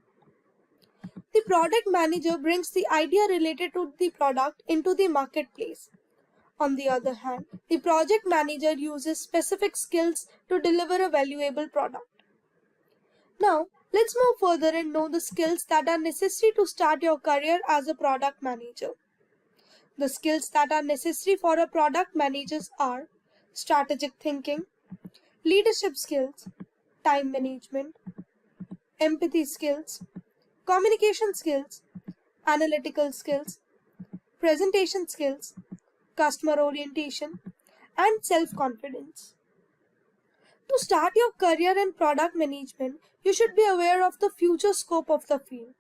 The product manager brings the idea related to the product into the marketplace. On the other hand, the project manager uses specific skills to deliver a valuable product. Now, let's move further and know the skills that are necessary to start your career as a product manager. The skills that are necessary for a product manager are strategic thinking, leadership skills, time management, empathy skills, communication skills, analytical skills, presentation skills, customer orientation, and self confidence. To start your career in product management, you should be aware of the future scope of the field.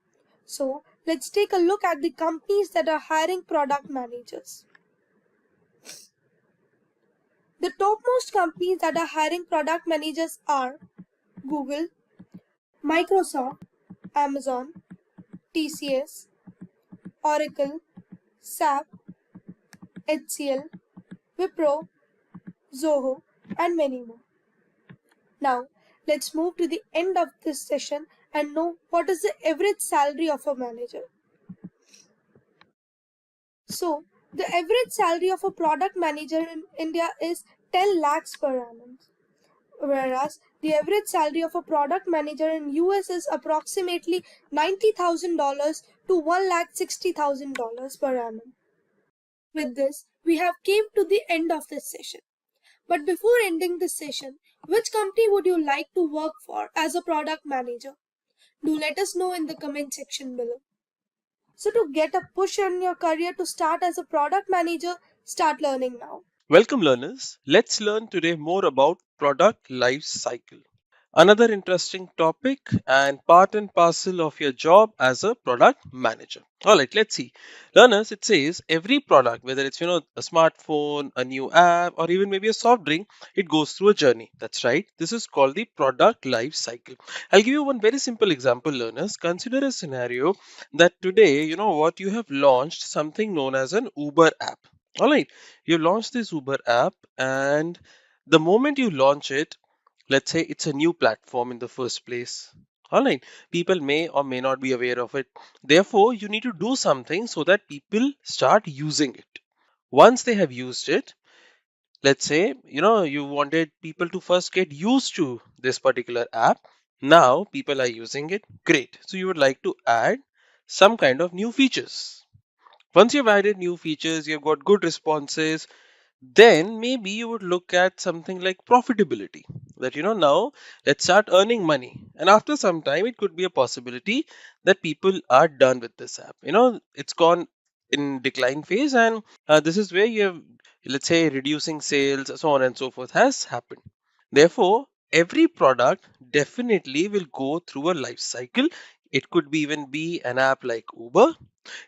So, let's take a look at the companies that are hiring product managers. The topmost companies that are hiring product managers are Google, Microsoft, Amazon, TCS, Oracle, SAP, HCL, Wipro, Zoho, and many more. Now, let's move to the end of this session and know what is the average salary of a manager. So, the average salary of a product manager in India is 10 lakhs per annum, whereas the average salary of a product manager in US is approximately $90,000 to $1,60,000 per annum. With this, we have came to the end of this session. But before ending this session, which company would you like to work for as a product manager? Do let us know in the comment section below. So to get a push in your career to start as a product manager, start learning now. Welcome, learners. Let's learn today more about product life cycle. Another interesting topic and part and parcel of your job as a product manager. All right, let's see. Learners, it says every product, whether it's a smartphone, a new app, or even maybe a soft drink, it goes through a journey. That's right. This is called the product life cycle. I'll give you one very simple example, learners. Consider a scenario that today, you have launched something known as an Uber app. All right, you launched this Uber app, and the moment you launch it, let's say it's a new platform in the first place. All right, people may or may not be aware of it. Therefore, you need to do something so that people start using it. Once they have used it, let's say, you wanted people to first get used to this particular app. Now people are using it. Great. So you would like to add some kind of new features. Once you've added new features, you've got good responses, then maybe you would look at something like profitability, that now let's start earning money, and after some time it could be a possibility that people are done with this app, it's gone in decline phase, and this is where you have, let's say, reducing sales, so on and so forth has happened. Therefore, every product definitely will go through a life cycle. It could be even be an app like Uber,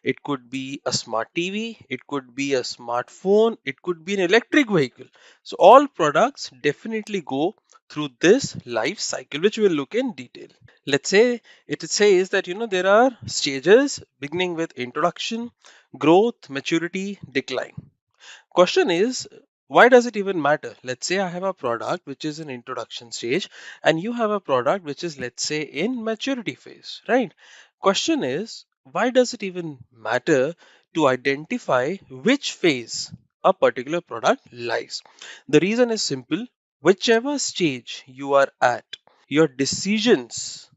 it could be a smart TV, it could be a smartphone, it could be an electric vehicle. So all products definitely go through this life cycle, which we'll look in detail. Let's say it says that there are stages beginning with introduction, growth, maturity, decline. Question is, why does it even matter? Let's say I have a product which is in introduction stage, and you have a product which is, let's say, in maturity phase, right? Question is, why does it even matter to identify which phase a particular product lies? The reason is simple. Whichever stage you are at, your decisions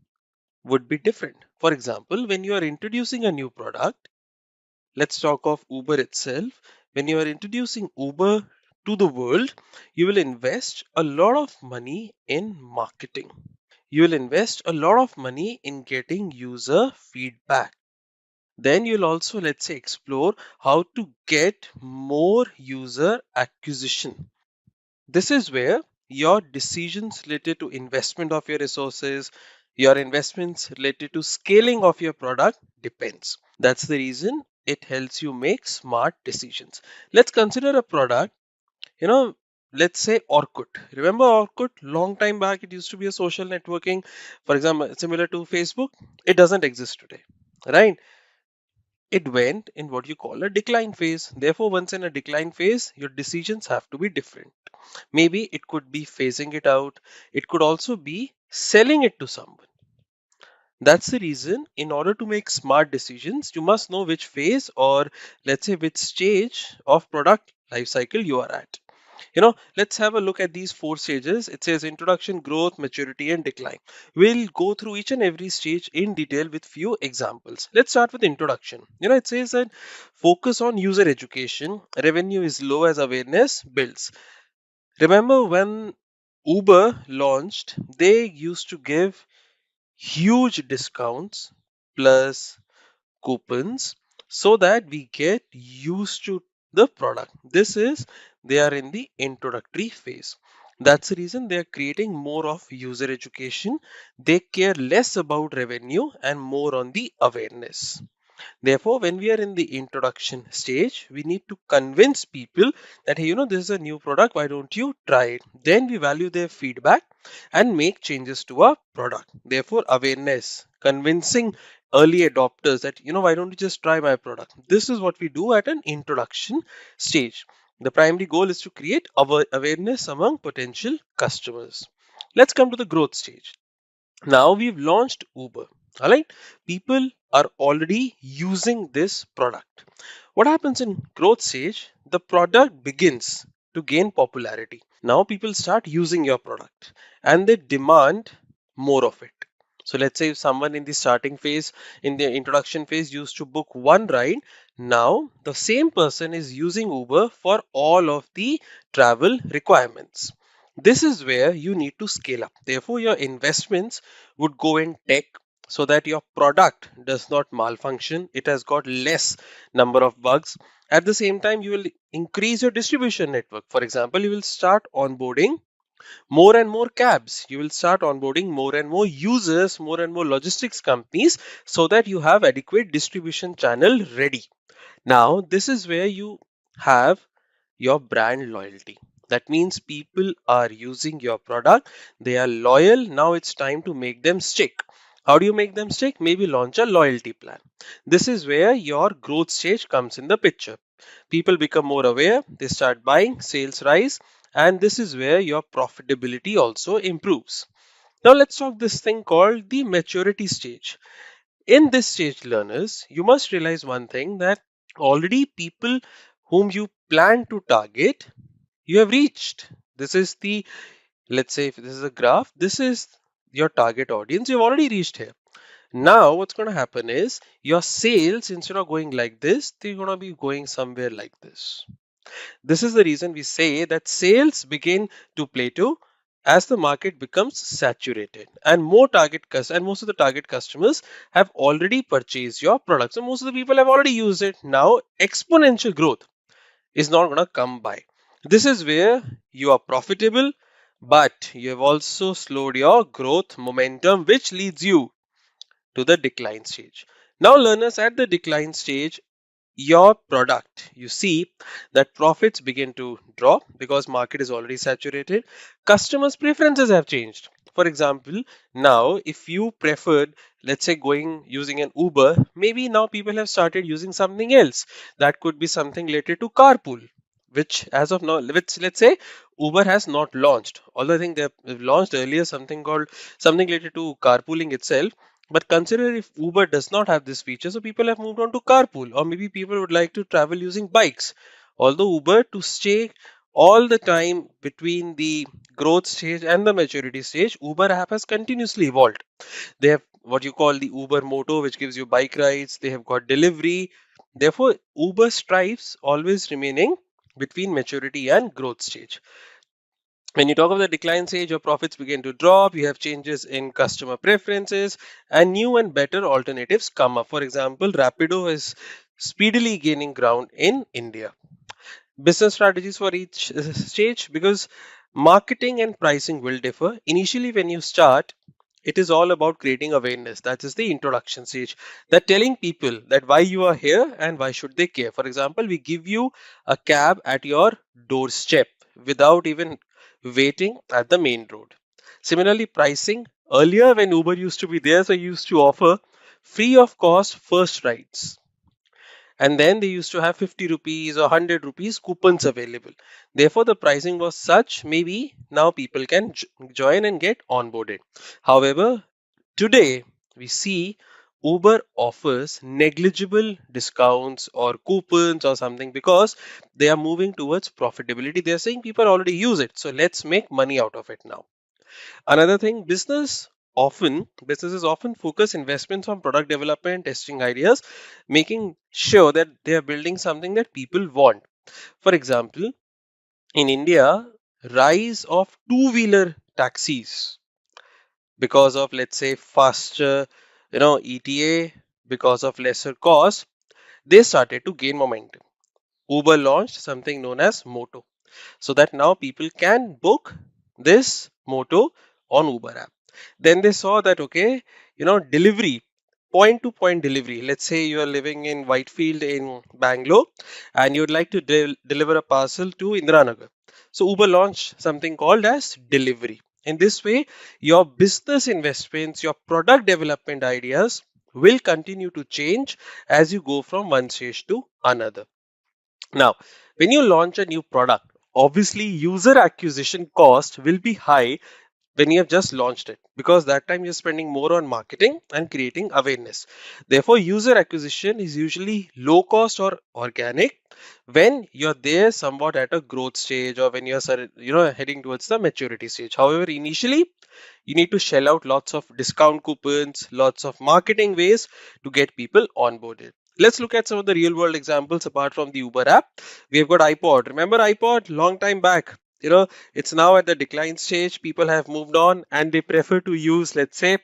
would be different. For example, when you are introducing a new product, let's talk of Uber itself. When you are introducing Uber to the world, you will invest a lot of money in marketing. You will invest a lot of money in getting user feedback. Then you'll also, let's say, explore how to get more user acquisition. This is where your decisions related to investment of your resources, your investments related to scaling of your product depends. That's the reason it helps you make smart decisions. Let's consider a product, you know, let's say Orkut. Remember Orkut? Long time back, it used to be a social networking, for example, similar to Facebook. It doesn't exist today, right? It went in what you call a decline phase. Therefore, once in a decline phase, your decisions have to be different. Maybe it could be phasing it out, it could also be selling it to someone. That's the reason, in order to make smart decisions, you must know which phase, or let's say which stage of product life cycle you are at. Let's have a look at these four stages. It says introduction, growth, maturity, and decline. We'll go through each and every stage in detail with few examples. Let's start with introduction. It says that focus on user education, revenue is low as awareness builds. Remember when Uber launched, they used to give huge discounts plus coupons so that we get used to the product. This is, they are in the introductory phase. That's the reason they are creating more of user education. They care less about revenue and more on the awareness. Therefore, when we are in the introduction stage, we need to convince people that, hey, this is a new product, why don't you try it? Then we value their feedback and make changes to our product. Therefore, awareness, convincing early adopters that, why don't you just try my product? This is what we do at an introduction stage. The primary goal is to create awareness among potential customers. Let's come to the growth stage. Now we've launched Uber. All right, people are already using this product. What happens in growth stage? The product begins to gain popularity. Now people start using your product and they demand more of it. So let's say if someone in the starting phase, in the introduction phase, used to book one ride, now the same person is using Uber for all of the travel requirements. This is where you need to scale up. Therefore, your investments would go in tech so that your product does not malfunction. It has got less number of bugs. At the same time, you will increase your distribution network. For example, you will start onboarding more and more cabs. You will start onboarding more and more users, more and more logistics companies, so that you have adequate distribution channel ready. Now, this is where you have your brand loyalty. That means people are using your product, they are loyal. Now it's time to make them stick. How do you make them stick? Maybe launch a loyalty plan. This is where your growth stage comes in the picture. People become more aware, they start buying, sales rise, and this is where your profitability also improves. Now let's talk this thing called the maturity stage. In this stage, learners, you must realize one thing, that already people whom you plan to target, you have reached. This is the, let's say if this is a graph, this is your target audience. You've already reached here. Now what's going to happen is your sales, instead of going like this, they're going to be going somewhere like this. This is the reason we say that sales begin to plateau as the market becomes saturated and most of the target customers have already purchased your product. So most of the people have already used it. Now exponential growth is not going to come by. This is where you are profitable, but you have also slowed your growth momentum, which leads you to the decline stage. Now, learners, at the decline stage, your product, you see that profits begin to drop because market is already saturated. Customers preferences have changed. For example, now if you preferred, let's say, going using an Uber, maybe now people have started using something else. That could be something related to carpool, which as of now, which let's say Uber has not launched, although I think they've launched earlier something called, something related to carpooling itself. But consider if Uber does not have this feature, so people have moved on to carpool, or maybe people would like to travel using bikes. Although Uber, to stay all the time between the growth stage and the maturity stage, Uber app has continuously evolved. They have what you call the Uber Moto, which gives you bike rides. They have got delivery. Therefore, Uber strives always remaining between maturity and growth stage. When you talk of the decline stage, your profits begin to drop, you have changes in customer preferences, and new and better alternatives come up. For example, Rapido is speedily gaining ground in India. Business strategies for each stage, because marketing and pricing will differ. Initially, when you start, it is all about creating awareness. That is the introduction stage. That telling people that why you are here and why should they care. For example, we give you a cab at your doorstep without even waiting at the main road. Similarly, pricing. Earlier, when Uber used to be there, so used to offer free of cost first rides, and then they used to have 50 rupees or 100 rupees coupons available. Therefore, the pricing was such, maybe now people can join and get onboarded. However, today we see Uber offers negligible discounts or coupons or something because they are moving towards profitability. They are saying people already use it, so let's make money out of it now. Another thing, businesses often focus investments on product development, testing ideas, making sure that they are building something that people want. For example, in India, rise of two-wheeler taxis because of, let's say, faster, ETA, because of lesser cost, they started to gain momentum. Uber launched something known as Moto, so that now people can book this Moto on Uber app. Then they saw that, okay, delivery, point to point delivery. Let's say you are living in Whitefield in Bangalore and you'd like to deliver a parcel to Indiranagar. So Uber launched something called as delivery. In this way, your business investments, your product development ideas will continue to change as you go from one stage to another. Now, when you launch a new product, obviously user acquisition cost will be high when you have just launched it, because that time you're spending more on marketing and creating awareness. Therefore, user acquisition is usually low cost or organic when you're there somewhat at a growth stage, or when you're heading towards the maturity stage. However, initially you need to shell out lots of discount coupons, lots of marketing ways to get people onboarded. Let's look at some of the real world examples apart from the Uber app. We have got iPod. Remember iPod? Long time back. It's now at the decline stage. People have moved on and they prefer to use, let's say,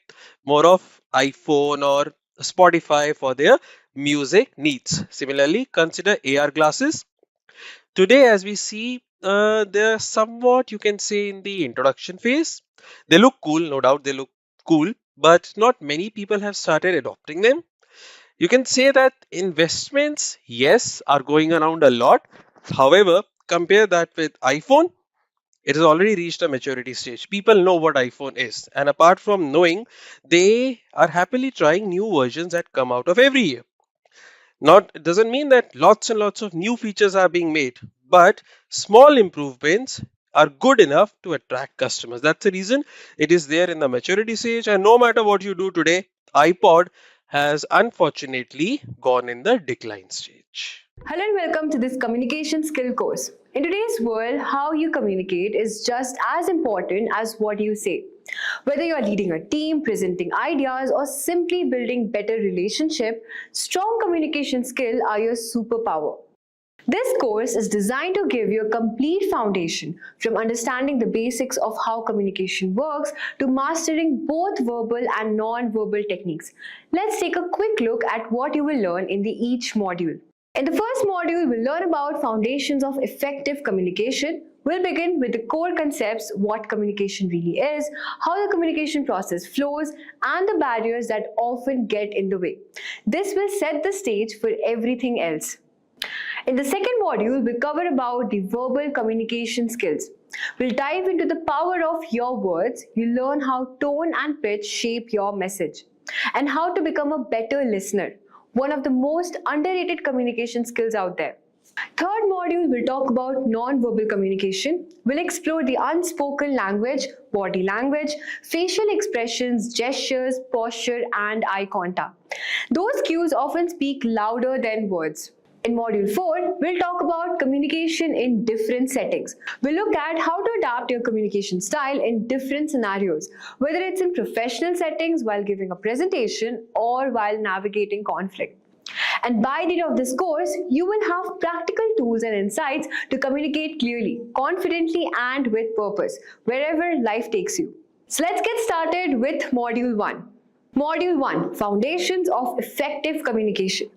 more of iPhone or Spotify for their music needs. Similarly, consider AR glasses. Today, as we see, they're somewhat, you can say, in the introduction phase. They look cool, no doubt, they look cool, but not many people have started adopting them. You can say that investments, yes, are going around a lot. However, compare that with iPhone, it has already reached a maturity stage. People know what iPhone is, and apart from knowing, they are happily trying new versions that come out of every year. Not, it doesn't mean that lots and lots of new features are being made, but small improvements are good enough to attract customers. That's the reason it is there in the maturity stage. And no matter what you do today, iPod has unfortunately gone in the decline stage. Hello and welcome to this communication skill course. In today's world, how you communicate is just as important as what you say. Whether you are leading a team, presenting ideas, or simply building better relationship, strong communication skills are your superpower. This course is designed to give you a complete foundation from understanding the basics of how communication works to mastering both verbal and non-verbal techniques. Let's take a quick look at what you will learn in each module. In the first module, we'll learn about foundations of effective communication. We'll begin with the core concepts, what communication really is, how the communication process flows, and the barriers that often get in the way. This will set the stage for everything else. In the second module, we'll cover about the verbal communication skills. We'll dive into the power of your words. You'll learn how tone and pitch shape your message and how to become a better listener, one of the most underrated communication skills out there. Third module, we'll talk about non-verbal communication. We'll explore the unspoken language, body language, facial expressions, gestures, posture, and eye contact. Those cues often speak louder than words. In Module 4, we'll talk about communication in different settings. We'll look at how to adapt your communication style in different scenarios, whether it's in professional settings while giving a presentation or while navigating conflict. And by the end of this course, you will have practical tools and insights to communicate clearly, confidently, and with purpose, wherever life takes you. So let's get started with Module 1. Module 1, Foundations of Effective Communication.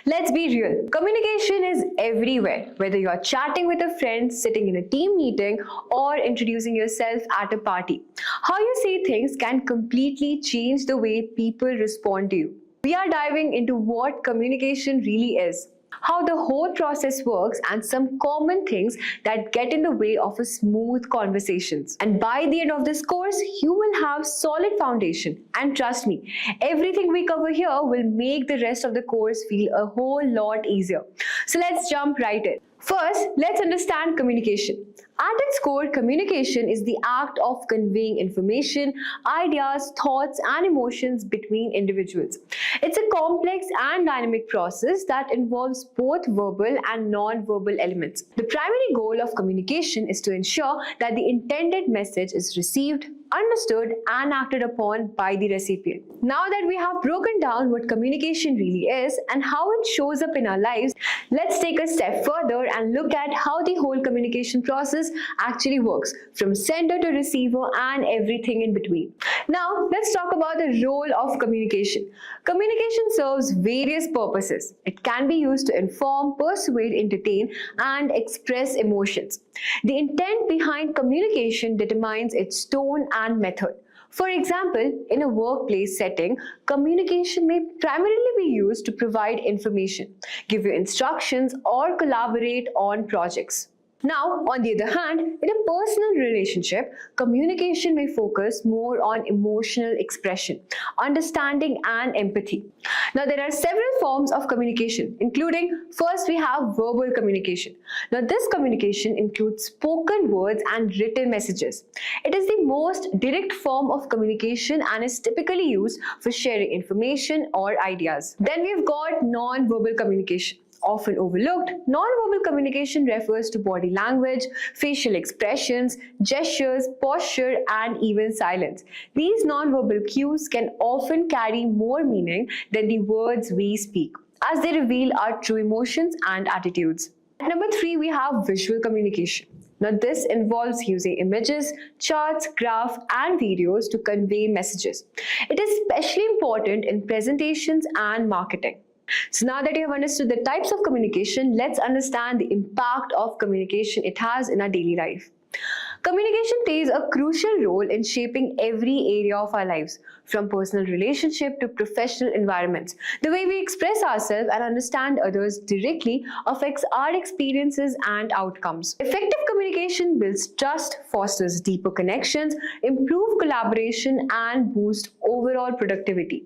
Let's be real, communication is everywhere, whether you are chatting with a friend, sitting in a team meeting, or introducing yourself at a party. How you say things can completely change the way people respond to you. We are diving into what communication really is, how the whole process works, and some common things that get in the way of a smooth conversations. And by the end of this course, you will have solid foundation. And trust me, everything we cover here will make the rest of the course feel a whole lot easier. So let's jump right in. First, let's understand communication. At its core, communication is the act of conveying information, ideas, thoughts, and emotions between individuals. It's a complex and dynamic process that involves both verbal and non-verbal elements. The primary goal of communication is to ensure that the intended message is received, understood, and acted upon by the recipient. Now that we have broken down what communication really is and how it shows up in our lives, let's take a step further and look at how the whole communication process actually works, from sender to receiver and everything in between. Now, let's talk about the role of communication. Communication serves various purposes. It can be used to inform, persuade, entertain, and express emotions. The intent behind communication determines its tone and method. For example, in a workplace setting, communication may primarily be used to provide information, give you instructions, or collaborate on projects. Now, on the other hand, in a personal relationship, communication may focus more on emotional expression, understanding, and empathy. Now, there are several forms of communication, including first we have verbal communication. Now, this communication includes spoken words and written messages. It is the most direct form of communication and is typically used for sharing information or ideas. Then we've got non-verbal communication. Often overlooked, non-verbal communication refers to body language, facial expressions, gestures, posture, and even silence. These non-verbal cues can often carry more meaning than the words we speak, as they reveal our true emotions and attitudes. At number 3, we have visual communication. Now, this involves using images, charts, graphs, and videos to convey messages. It is especially important in presentations and marketing. So now that you have understood the types of communication, let's understand the impact of communication it has in our daily life. Communication plays a crucial role in shaping every area of our lives, from personal relationship to professional environments. The way we express ourselves and understand others directly affects our experiences and outcomes. Effective communication builds trust, fosters deeper connections, improves collaboration, and boosts overall productivity.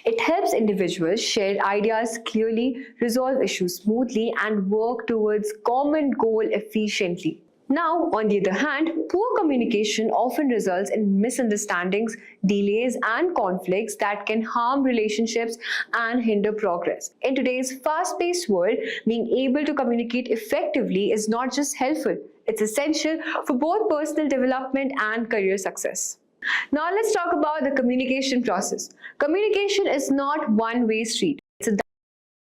It helps individuals share ideas clearly, resolve issues smoothly, and work towards common goal efficiently. Now, on the other hand, poor communication often results in misunderstandings, delays, and conflicts that can harm relationships and hinder progress. In today's fast-paced world, being able to communicate effectively is not just helpful, it's essential for both personal development and career success. Now let's talk about the communication process. Communication is not one-way street. It's a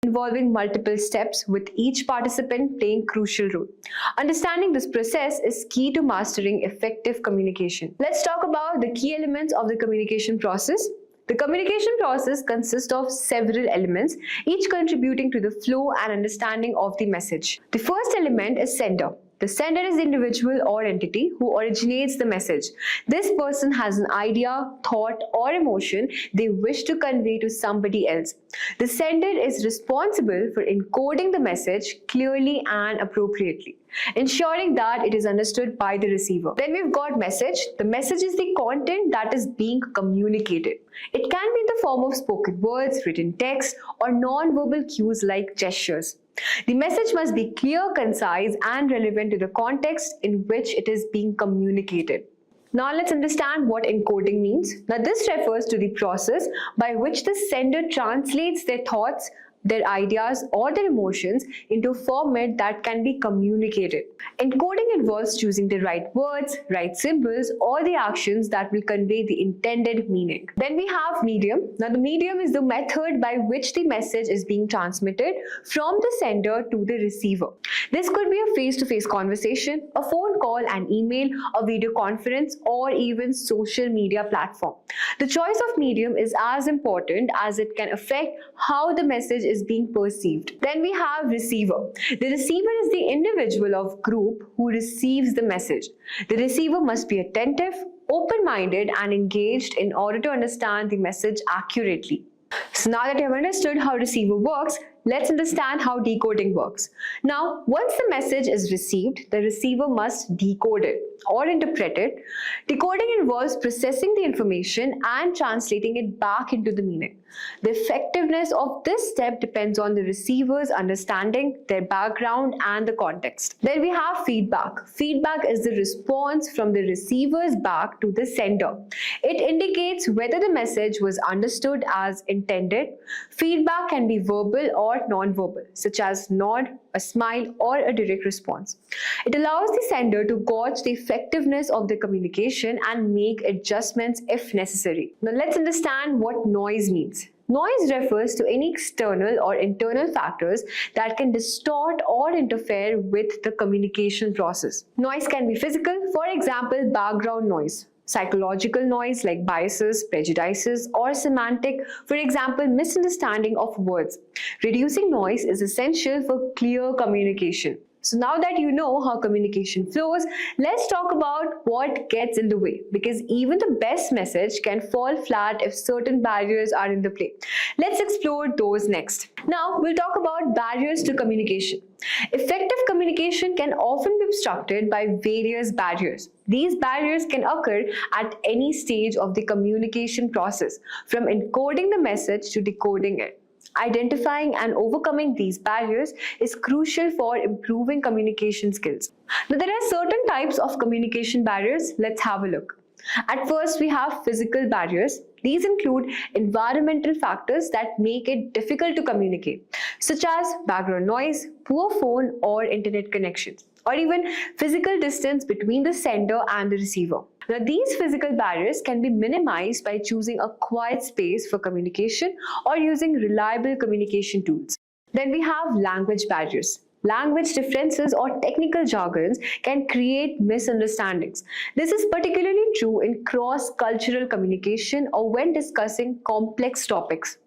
involving multiple steps, with each participant playing a crucial role. Understanding this process is key to mastering effective communication. Let's talk about the key elements of the communication process. The communication process consists of several elements, each contributing to the flow and understanding of the message. The first element is sender. The sender is the individual or entity who originates the message. This person has an idea, thought, or emotion they wish to convey to somebody else. The sender is responsible for encoding the message clearly and appropriately, ensuring that it is understood by the receiver. Then we've got message. The message is the content that is being communicated. It can be in the form of spoken words, written text, or non-verbal cues like gestures. The message must be clear, concise, and relevant to the context in which it is being communicated. Now let's understand what encoding means. Now this refers to the process by which the sender translates their thoughts, their ideas, or their emotions into a format that can be communicated. Encoding involves choosing the right words, right symbols, or the actions that will convey the intended meaning. Then we have medium. Now, the medium is the method by which the message is being transmitted from the sender to the receiver. This could be a face-to-face conversation, a phone call, an email, a video conference, or even social media platform. The choice of medium is as important as it can affect how the message is being perceived. Then we have receiver. The receiver is the individual of group who receives the message. The receiver must be attentive, open-minded, and engaged in order to understand the message accurately. So now that you have understood how receiver works, let's understand how decoding works. Now, once the message is received, the receiver must decode it or interpret it. Decoding involves processing the information and translating it back into the meaning. The effectiveness of this step depends on the receiver's understanding, their background, and the context. Then we have feedback. Feedback is the response from the receiver's back to the sender. It indicates whether the message was understood as intended. Feedback can be verbal or non-verbal, such as nod, a smile, or a direct response. It allows the sender to gauge the effectiveness of the communication and make adjustments if necessary. Now let's understand what noise means. Noise refers to any external or internal factors that can distort or interfere with the communication process. Noise can be physical, for example, background noise. Psychological noise like biases, prejudices, or semantic, for example, misunderstanding of words. Reducing noise is essential for clear communication. So now that you know how communication flows, let's talk about what gets in the way, because even the best message can fall flat if certain barriers are in the play. Let's explore those next. Now we'll talk about barriers to communication. Effective communication can often be obstructed by various barriers. These barriers can occur at any stage of the communication process, from encoding the message to decoding it. Identifying and overcoming these barriers is crucial for improving communication skills. Now, there are certain types of communication barriers. Let's have a look. At first, we have physical barriers. These include environmental factors that make it difficult to communicate, such as background noise, poor phone or internet connections, or even physical distance between the sender and the receiver. Now, these physical barriers can be minimized by choosing a quiet space for communication or using reliable communication tools. Then we have language barriers. Language differences or technical jargons can create misunderstandings. This is particularly true in cross-cultural communication or when discussing complex topics.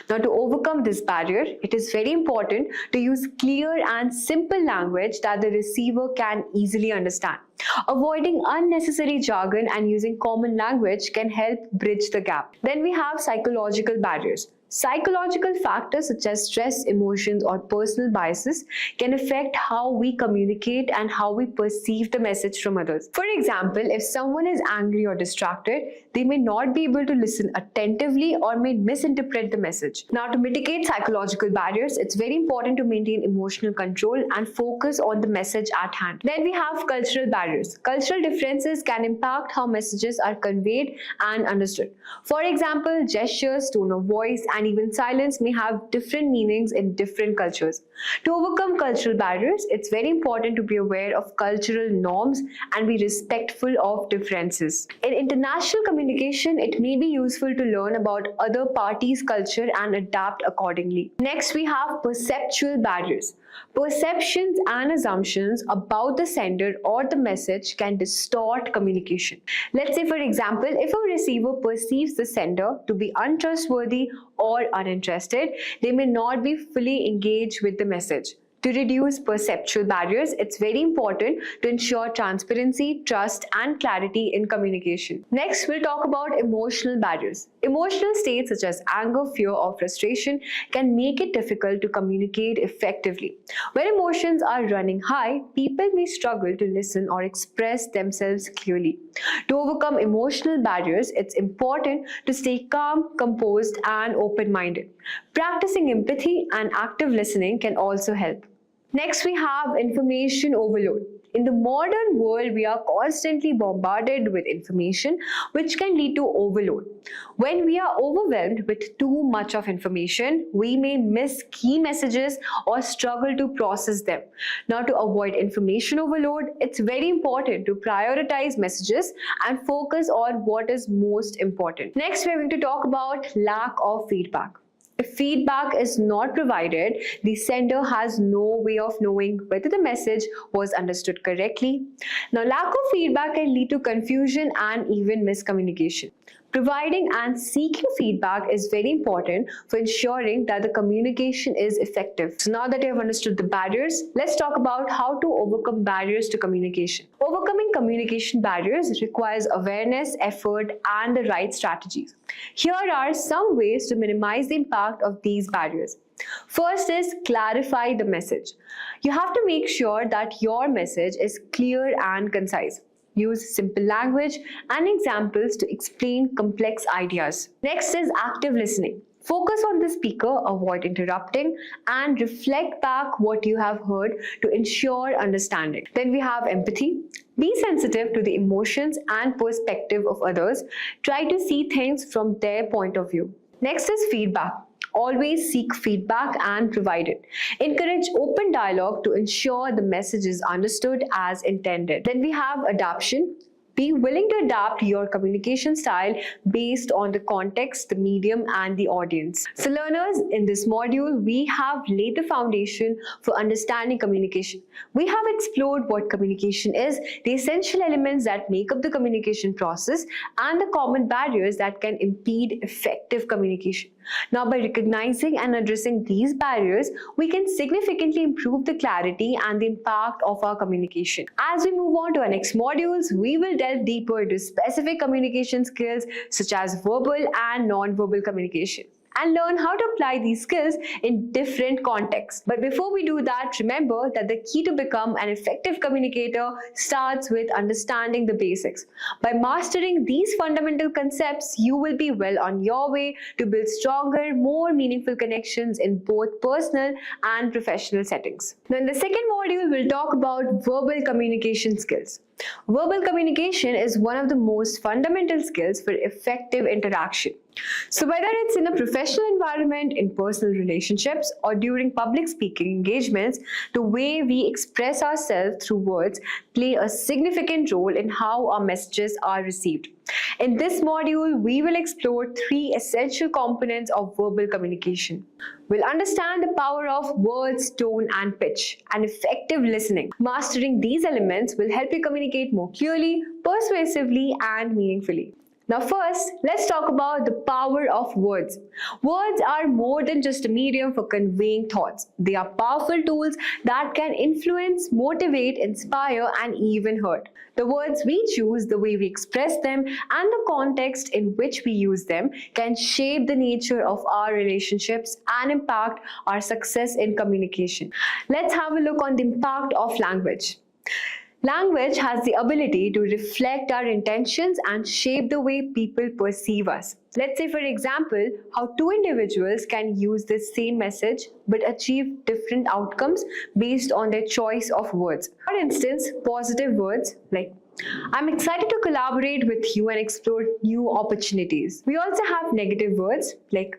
Now, to overcome this barrier, it is very important to use clear and simple language that the receiver can easily understand. Avoiding unnecessary jargon and using common language can help bridge the gap. Then we have psychological barriers. Psychological factors such as stress, emotions, or personal biases can affect how we communicate and how we perceive the message from others. For example, if someone is angry or distracted, they may not be able to listen attentively or may misinterpret the message. Now, to mitigate psychological barriers, it's very important to maintain emotional control and focus on the message at hand. Then we have cultural barriers. Cultural differences can impact how messages are conveyed and understood. For example, gestures, tone of voice, and even silence may have different meanings in different cultures. To overcome cultural barriers, it's very important to be aware of cultural norms and be respectful of differences. In international communication, it may be useful to learn about other parties' culture and adapt accordingly. Next, we have perceptual barriers. Perceptions and assumptions about the sender or the message can distort communication. Let's say, for example, if a receiver perceives the sender to be untrustworthy or uninterested, they may not be fully engaged with the message. To reduce perceptual barriers, it's very important to ensure transparency, trust, and clarity in communication. Next, we'll talk about emotional barriers. Emotional states such as anger, fear, or frustration can make it difficult to communicate effectively. When emotions are running high, people may struggle to listen or express themselves clearly. To overcome emotional barriers, it's important to stay calm, composed, and open-minded. Practicing empathy and active listening can also help. Next, we have information overload. In the modern world, we are constantly bombarded with information, which can lead to overload. When we are overwhelmed with too much of information, we may miss key messages or struggle to process them. Now, to avoid information overload, it's very important to prioritize messages and focus on what is most important. Next, we're going to talk about lack of feedback. If feedback is not provided, the sender has no way of knowing whether the message was understood correctly. Now, lack of feedback can lead to confusion and even miscommunication. Providing and seeking feedback is very important for ensuring that the communication is effective. So now that you have understood the barriers, let's talk about how to overcome barriers to communication. Overcoming communication barriers requires awareness, effort, and the right strategies. Here are some ways to minimize the impact of these barriers. First is clarify the message. You have to make sure that your message is clear and concise. Use simple language and examples to explain complex ideas. Next is active listening. Focus on the speaker, avoid interrupting, and reflect back what you have heard to ensure understanding. Then we have empathy. Be sensitive to the emotions and perspective of others. Try to see things from their point of view. Next is feedback. Always seek feedback and provide it. Encourage open dialogue to ensure the message is understood as intended. Then we have adaptation. Be willing to adapt your communication style based on the context, the medium, and the audience. So learners, in this module, we have laid the foundation for understanding communication. We have explored what communication is, the essential elements that make up the communication process, and the common barriers that can impede effective communication. Now, by recognizing and addressing these barriers, we can significantly improve the clarity and the impact of our communication. As we move on to our next modules, we will delve deeper into specific communication skills such as verbal and non-verbal communication, and learn how to apply these skills in different contexts. But before we do that, remember that the key to become an effective communicator starts with understanding the basics. By mastering these fundamental concepts, you will be well on your way to build stronger, more meaningful connections in both personal and professional settings. Now, in the second module, we'll talk about verbal communication skills. Verbal communication is one of the most fundamental skills for effective interaction. So whether it's in a professional environment, in personal relationships, or during public speaking engagements, the way we express ourselves through words play a significant role in how our messages are received. In this module, we will explore 3 essential components of verbal communication. We'll understand the power of words, tone, and pitch, and effective listening. Mastering these elements will help you communicate more clearly, persuasively, and meaningfully. Now first, let's talk about the power of words. Words are more than just a medium for conveying thoughts. They are powerful tools that can influence, motivate, inspire, and even hurt. The words we choose, the way we express them, and the context in which we use them can shape the nature of our relationships and impact our success in communication. Let's have a look on the impact of language. Language has the ability to reflect our intentions and shape the way people perceive us. Let's say, for example, how 2 individuals can use the same message but achieve different outcomes based on their choice of words. For instance, positive words like, "I'm excited to collaborate with you and explore new opportunities." We also have negative words like,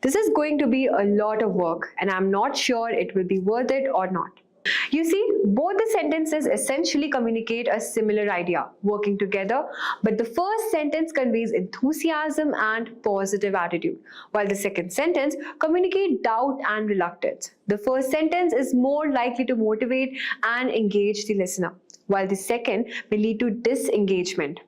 "This is going to be a lot of work and I'm not sure it will be worth it or not." You see, both the sentences essentially communicate a similar idea, working together, but the first sentence conveys enthusiasm and positive attitude, while the second sentence communicates doubt and reluctance. The first sentence is more likely to motivate and engage the listener, while the second may lead to disengagement.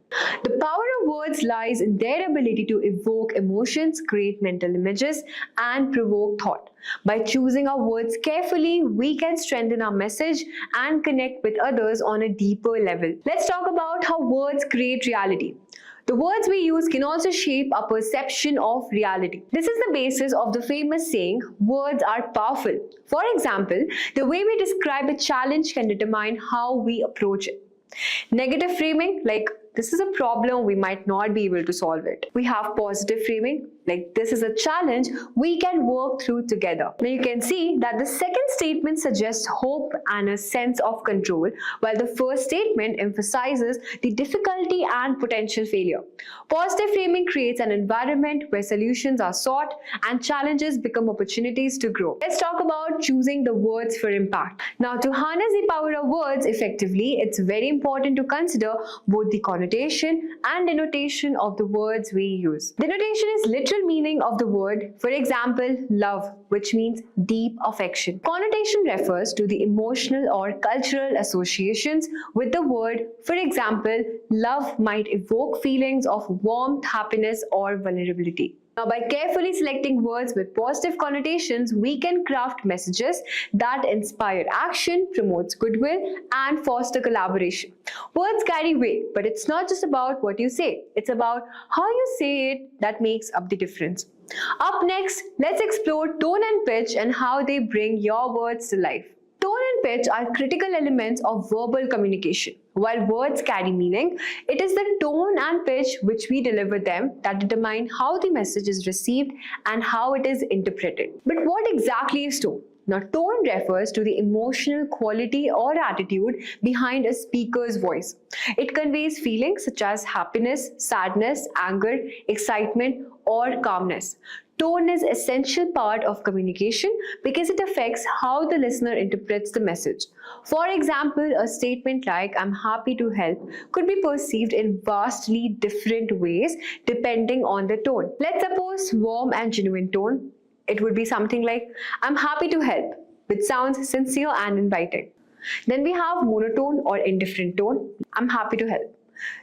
The power of words lies in their ability to evoke emotions, create mental images, and provoke thought. By choosing our words carefully, we can strengthen our message and connect with others on a deeper level. Let's talk about how words create reality. The words we use can also shape our perception of reality. This is the basis of the famous saying, "Words are powerful." For example, the way we describe a challenge can determine how we approach it. Negative framing, like this is a problem, we might not be able to solve it. We have positive framing, like this is a challenge we can work through together. Now you can see that the second statement suggests hope and a sense of control, while the first statement emphasizes the difficulty and potential failure. Positive framing creates an environment where solutions are sought and challenges become opportunities to grow. Let's talk about choosing the words for impact. Now, to harness the power of words effectively, it's very important to consider both the connotation and denotation of the words we use. Denotation is literal meaning of the word. For example, love, which means deep affection. Connotation refers to the emotional or cultural associations with the word. For example, love might evoke feelings of warmth, happiness, or vulnerability. Now, by carefully selecting words with positive connotations, we can craft messages that inspire action, promotes goodwill, and foster collaboration. Words carry weight, but it's not just about what you say. It's about how you say it that makes up the difference. Up next, let's explore tone and pitch and how they bring your words to life. Tone and pitch are critical elements of verbal communication. While words carry meaning, it is the tone and pitch which we deliver them that determine how the message is received and how it is interpreted. But what exactly is tone? Now, tone refers to the emotional quality or attitude behind a speaker's voice. It conveys feelings such as happiness, sadness, anger, excitement, or calmness. Tone is an essential part of communication because it affects how the listener interprets the message. For example, a statement like "I'm happy to help" could be perceived in vastly different ways depending on the tone. Let's suppose warm and genuine tone. It would be something like "I'm happy to help," which sounds sincere and inviting. Then we have monotone or indifferent tone. "I'm happy to help."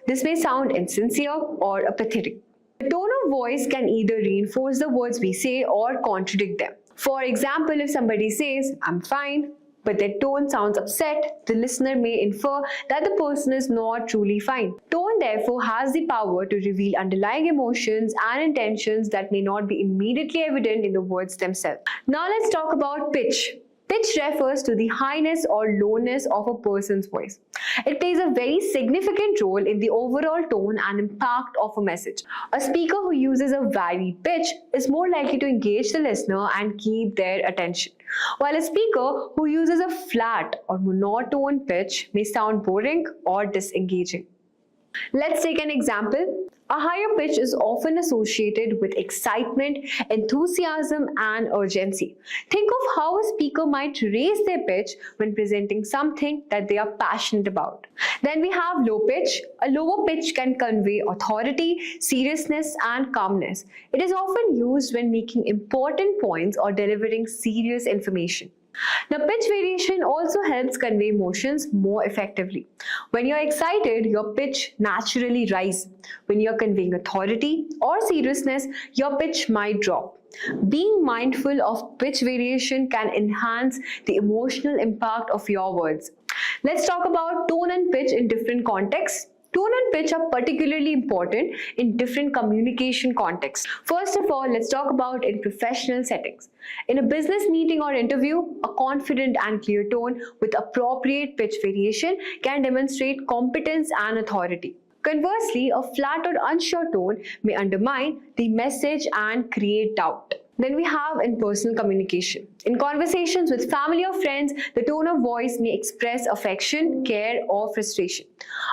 This may sound insincere or apathetic. The tone of voice can either reinforce the words we say or contradict them. For example, if somebody says, "I'm fine," but their tone sounds upset, the listener may infer that the person is not truly fine. Tone therefore has the power to reveal underlying emotions and intentions that may not be immediately evident in the words themselves. Now let's talk about pitch. Pitch refers to the highness or lowness of a person's voice. It plays a very significant role in the overall tone and impact of a message. A speaker who uses a varied pitch is more likely to engage the listener and keep their attention, while a speaker who uses a flat or monotone pitch may sound boring or disengaging. Let's take an example. A higher pitch is often associated with excitement, enthusiasm, and urgency. Think of how a speaker might raise their pitch when presenting something that they are passionate about. Then we have low pitch. A lower pitch can convey authority, seriousness, and calmness. It is often used when making important points or delivering serious information. Now, pitch variation also helps convey emotions more effectively. When you're excited, your pitch naturally rises. When you're conveying authority or seriousness, your pitch might drop. Being mindful of pitch variation can enhance the emotional impact of your words. Let's talk about tone and pitch in different contexts. Tone and pitch are particularly important in different communication contexts. First of all, let's talk about in professional settings. In a business meeting or interview, a confident and clear tone with appropriate pitch variation can demonstrate competence and authority. Conversely, a flat or unsure tone may undermine the message and create doubt. Then we have in personal communication. In conversations with family or friends, the tone of voice may express affection, care, or frustration.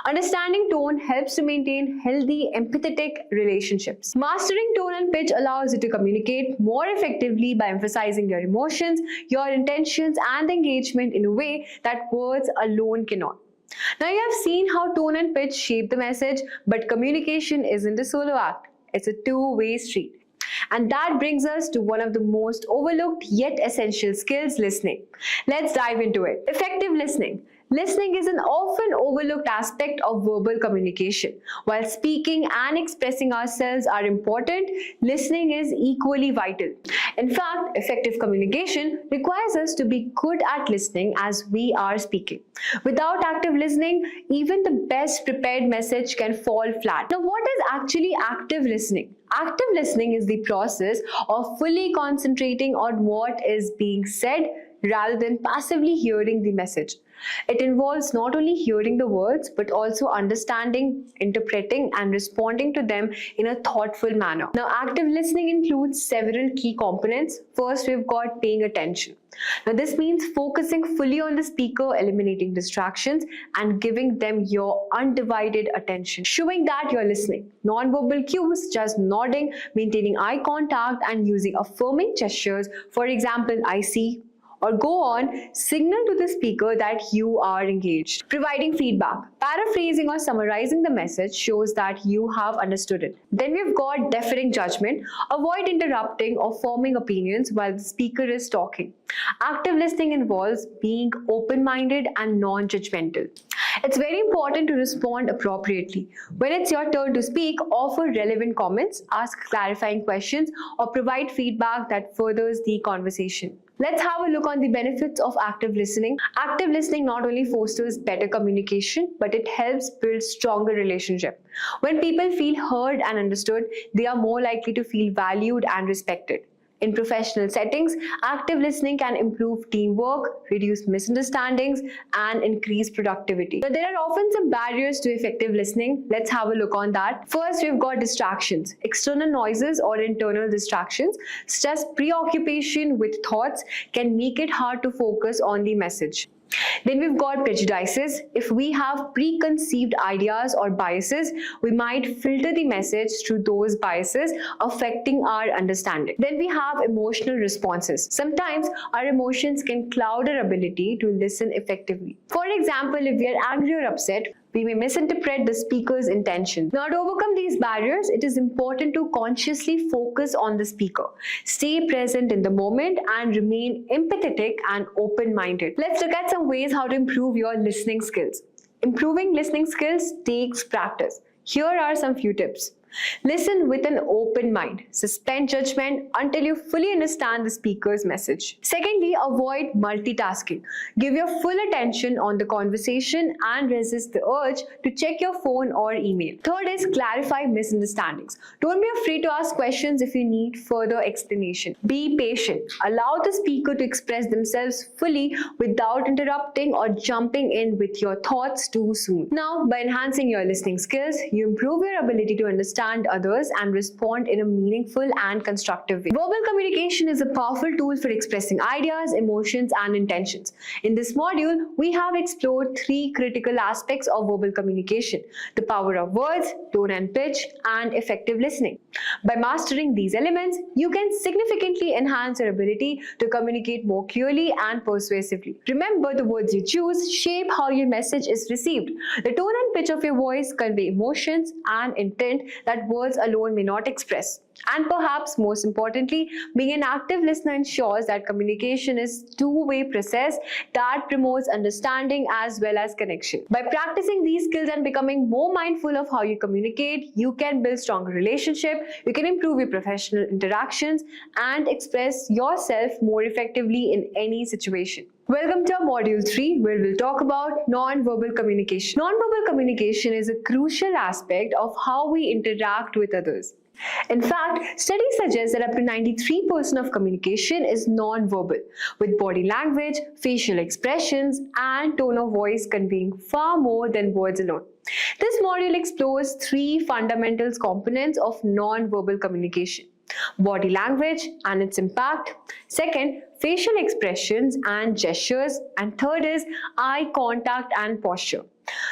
Understanding tone helps to maintain healthy, empathetic relationships. Mastering tone and pitch allows you to communicate more effectively by emphasizing your emotions, your intentions, and engagement in a way that words alone cannot. Now you have seen how tone and pitch shape the message, but communication isn't a solo act. It's a two-way street. And that brings us to one of the most overlooked yet essential skills, listening. Let's dive into it. Effective listening. Listening is an often overlooked aspect of verbal communication. While speaking and expressing ourselves are important, listening is equally vital. In fact, effective communication requires us to be good at listening as we are speaking. Without active listening, even the best prepared message can fall flat. Now, what is actually active listening? Active listening is the process of fully concentrating on what is being said, rather than passively hearing the message. It involves not only hearing the words but also understanding, interpreting, and responding to them in a thoughtful manner. Now, active listening includes several key components. First, we've got paying attention. Now, this means focusing fully on the speaker, eliminating distractions, and giving them your undivided attention, showing that you're listening. Non-verbal cues, just nodding, maintaining eye contact, and using affirming gestures. For example, I see, or go on, signal to the speaker that you are engaged. Providing feedback. Paraphrasing or summarizing the message shows that you have understood it. Then we've got deferring judgment. Avoid interrupting or forming opinions while the speaker is talking. Active listening involves being open-minded and non-judgmental. It's very important to respond appropriately. When it's your turn to speak, offer relevant comments, ask clarifying questions, or provide feedback that furthers the conversation. Let's have a look on the benefits of active listening. Active listening not only fosters better communication, but it helps build stronger relationships. When people feel heard and understood, they are more likely to feel valued and respected. In professional settings, active listening can improve teamwork, reduce misunderstandings, and increase productivity. But there are often some barriers to effective listening. Let's have a look on that. First, we've got distractions. External noises or internal distractions, such as preoccupation with thoughts, can make it hard to focus on the message. Then we've got prejudices. If we have preconceived ideas or biases, we might filter the message through those biases, affecting our understanding. Then we have emotional responses. Sometimes our emotions can cloud our ability to listen effectively. For example, if we are angry or upset, we may misinterpret the speaker's intention. Now, to overcome these barriers, it is important to consciously focus on the speaker, stay present in the moment, and remain empathetic and open-minded. Let's look at some ways how to improve your listening skills. Improving listening skills takes practice. Here are some few tips. Listen with an open mind. Suspend judgment until you fully understand the speaker's message. Secondly, avoid multitasking. Give your full attention on the conversation and resist the urge to check your phone or email. Third is clarify misunderstandings. Don't be afraid to ask questions if you need further explanation. Be patient. Allow the speaker to express themselves fully without interrupting or jumping in with your thoughts too soon. Now, by enhancing your listening skills, you improve your ability to understand others and respond in a meaningful and constructive way. Verbal communication is a powerful tool for expressing ideas, emotions, and intentions. In this module, we have explored three critical aspects of verbal communication: the power of words, tone and pitch, and effective listening. By mastering these elements, you can significantly enhance your ability to communicate more clearly and persuasively. Remember, the words you choose shape how your message is received. The tone and pitch of your voice convey emotions and intent that words alone may not express. And perhaps most importantly, being an active listener ensures that communication is a two-way process that promotes understanding as well as connection. By practicing these skills and becoming more mindful of how you communicate, you can build stronger relationships, you can improve your professional interactions, and express yourself more effectively in any situation. Welcome to our Module 3, where we'll talk about non-verbal communication. Non-verbal communication is a crucial aspect of how we interact with others. In fact, studies suggest that up to 93% of communication is non-verbal, with body language, facial expressions, and tone of voice conveying far more than words alone. This module explores three fundamental components of non-verbal communication: body language and its impact, second, facial expressions and gestures, and third is eye contact and posture.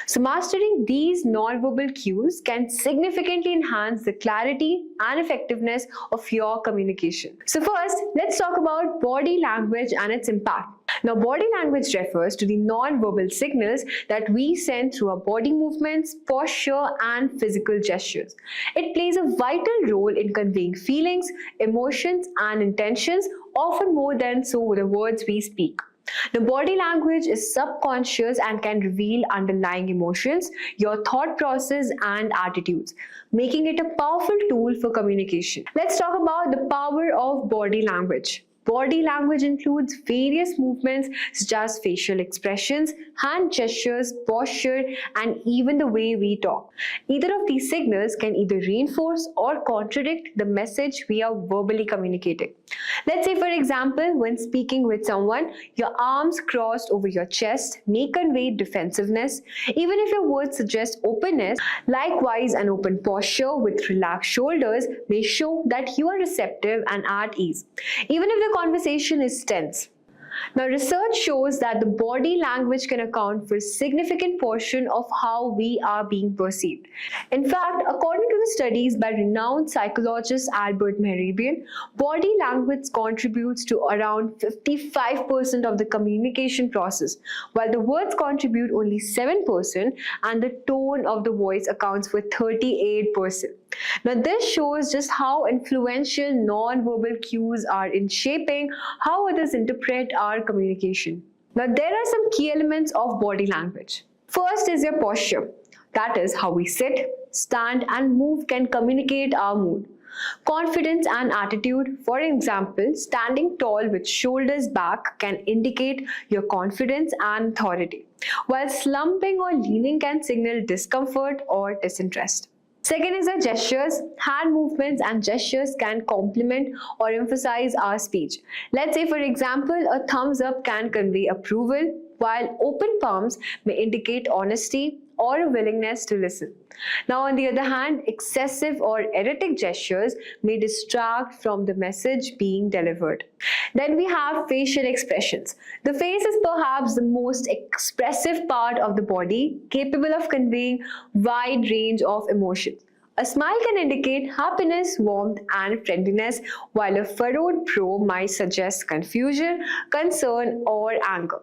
So mastering these non-verbal cues can significantly enhance the clarity and effectiveness of your communication. So first, let's talk about body language and its impact. Now, body language refers to the non-verbal signals that we send through our body movements, posture, and physical gestures. It plays a vital role in conveying feelings, emotions, and intentions, often more than so the words we speak. The body language is subconscious and can reveal underlying emotions, your thought process, and attitudes, making it a powerful tool for communication. Let's talk about the power of body language. Body language includes various movements such as facial expressions, hand gestures, posture, and even the way we talk. Either of these signals can either reinforce or contradict the message we are verbally communicating. Let's say, for example, when speaking with someone, your arms crossed over your chest may convey defensiveness, even if your words suggest openness. Likewise, an open posture with relaxed shoulders may show that you are receptive and at ease, even if the conversation is tense. Now, research shows that the body language can account for a significant portion of how we are being perceived. In fact, according to the studies by renowned psychologist Albert Mehrabian, body language contributes to around 55% of the communication process, while the words contribute only 7% and the tone of the voice accounts for 38%. Now, this shows just how influential non-verbal cues are in shaping how others interpret our communication. Now, there are some key elements of body language. First is your posture. That is how we sit, stand, and move can communicate our mood. Confidence and attitude. For example, standing tall with shoulders back can indicate your confidence and authority, while slumping or leaning can signal discomfort or disinterest. Second is our gestures. Hand movements and gestures can complement or emphasize our speech. Let's say, for example, a thumbs up can convey approval, while open palms may indicate honesty or a willingness to listen. Now, on the other hand, excessive or erratic gestures may distract from the message being delivered. Then we have facial expressions. The face is perhaps the most expressive part of the body, capable of conveying wide range of emotions. A smile can indicate happiness, warmth, and friendliness, while a furrowed brow might suggest confusion, concern, or anger.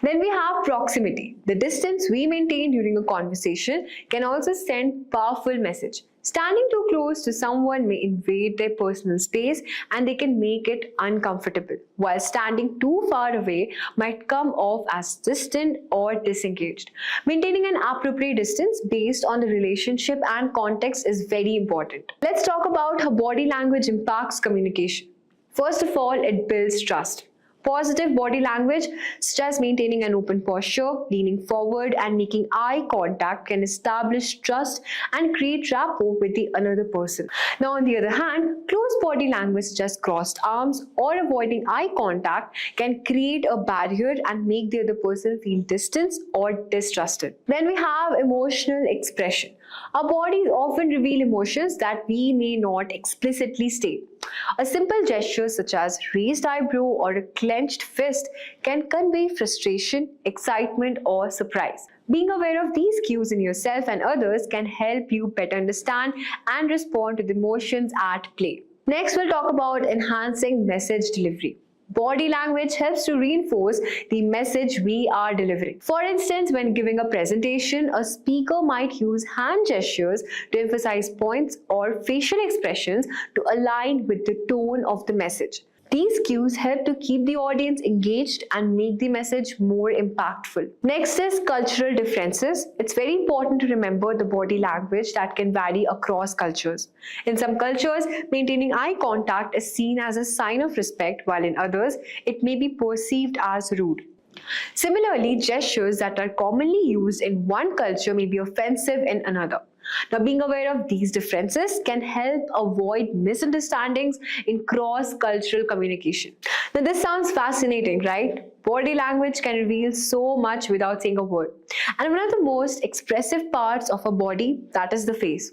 Then we have proximity. The distance we maintain during a conversation can also send powerful message. Standing too close to someone may invade their personal space and they can make it uncomfortable, while standing too far away might come off as distant or disengaged. Maintaining an appropriate distance based on the relationship and context is very important. Let's talk about how body language impacts communication. First of all, it builds trust. Positive body language, such as maintaining an open posture, leaning forward, and making eye contact, can establish trust and create rapport with the another person. Now, on the other hand, closed body language, such as crossed arms or avoiding eye contact, can create a barrier and make the other person feel distant or distrusted. Then we have emotional expression. Our bodies often reveal emotions that we may not explicitly state. A simple gesture such as raised eyebrow or a clenched fist can convey frustration, excitement, or surprise. Being aware of these cues in yourself and others can help you better understand and respond to the emotions at play. Next, we'll talk about enhancing message delivery. Body language helps to reinforce the message we are delivering. For instance, when giving a presentation, a speaker might use hand gestures to emphasize points or facial expressions to align with the tone of the message. These cues help to keep the audience engaged and make the message more impactful. Next is cultural differences. It's very important to remember the body language that can vary across cultures. In some cultures, maintaining eye contact is seen as a sign of respect, while in others, it may be perceived as rude. Similarly, gestures that are commonly used in one culture may be offensive in another. Now, being aware of these differences can help avoid misunderstandings in cross-cultural communication. Now, this sounds fascinating, right? Body language can reveal so much without saying a word. And one of the most expressive parts of a body, that is the face.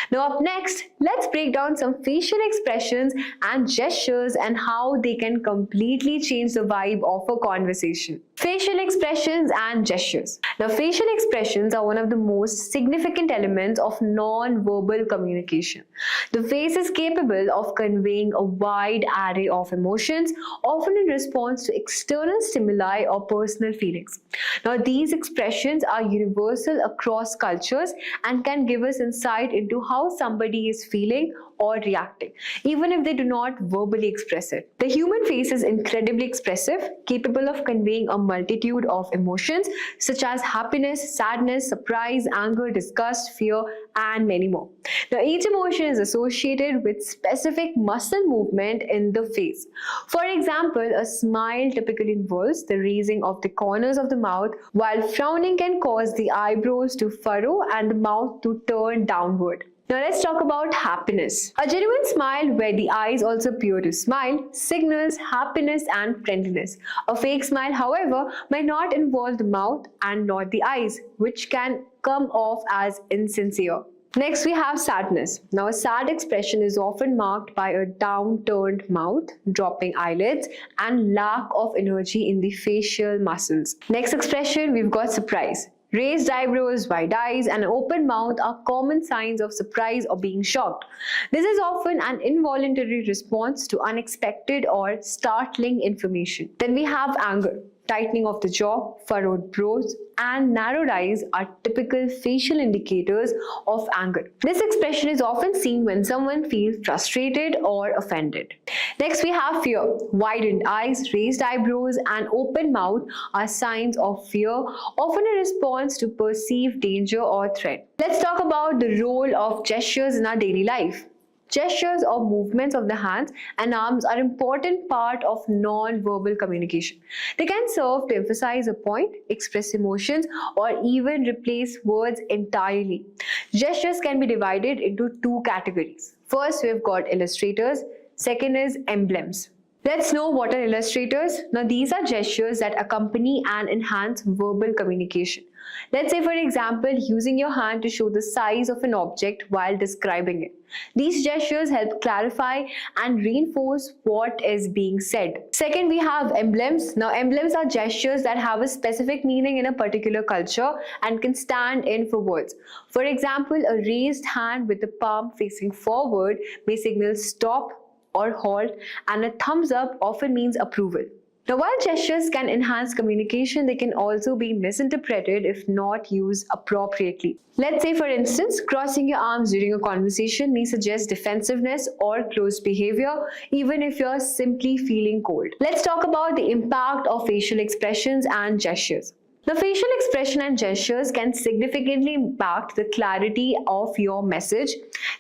Now, up next, let's break down some facial expressions and gestures and how they can completely change the vibe of a conversation. Facial expressions and gestures. Now, facial expressions are one of the most significant elements of non-verbal communication. The face is capable of conveying a wide array of emotions, often in response to external stimuli stimuli or personal feelings. Now, these expressions are universal across cultures and can give us insight into how somebody is feeling or reacting, even if they do not verbally express it. The human face is incredibly expressive, capable of conveying a multitude of emotions such as happiness, sadness, surprise, anger, disgust, fear, and many more. Now, each emotion is associated with specific muscle movement in the face. For example, a smile typically involves the raising of the corners of the mouth, while frowning can cause the eyebrows to furrow and the mouth to turn downward. Now let's talk about happiness. A genuine smile where the eyes also appear to smile signals happiness and friendliness. A fake smile, however, might not involve the mouth and not the eyes, which can come off as insincere. Next, we have sadness. Now, a sad expression is often marked by a downturned mouth, dropping eyelids, and lack of energy in the facial muscles. Next expression, we've got surprise. Raised eyebrows, wide eyes, and an open mouth are common signs of surprise or being shocked. This is often an involuntary response to unexpected or startling information. Then we have anger. Tightening of the jaw, furrowed brows, and narrowed eyes are typical facial indicators of anger. This expression is often seen when someone feels frustrated or offended. Next, we have fear. Widened eyes, raised eyebrows, and open mouth are signs of fear, often a response to perceived danger or threat. Let's talk about the role of gestures in our daily life. Gestures or movements of the hands and arms are an important part of non-verbal communication. They can serve to emphasize a point, express emotions, or even replace words entirely. Gestures can be divided into two categories. First, we've got illustrators. Second is emblems. Let's know what are illustrators. Now, these are gestures that accompany and enhance verbal communication. Let's say, for example, using your hand to show the size of an object while describing it. These gestures help clarify and reinforce what is being said. Second, we have emblems. Now, emblems are gestures that have a specific meaning in a particular culture and can stand in for words. For example, a raised hand with the palm facing forward may signal stop or halt, and a thumbs up often means approval. Now, while gestures can enhance communication, they can also be misinterpreted if not used appropriately. Let's say, for instance, crossing your arms during a conversation may suggest defensiveness or closed behavior, even if you're simply feeling cold. Let's talk about the impact of facial expressions and gestures. The facial expression and gestures can significantly impact the clarity of your message.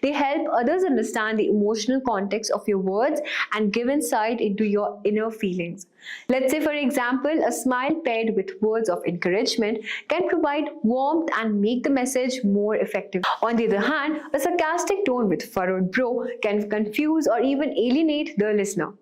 They help others understand the emotional context of your words and give insight into your inner feelings. Let's say, for example, a smile paired with words of encouragement can provide warmth and make the message more effective. On the other hand, a sarcastic tone with furrowed brow can confuse or even alienate the listener.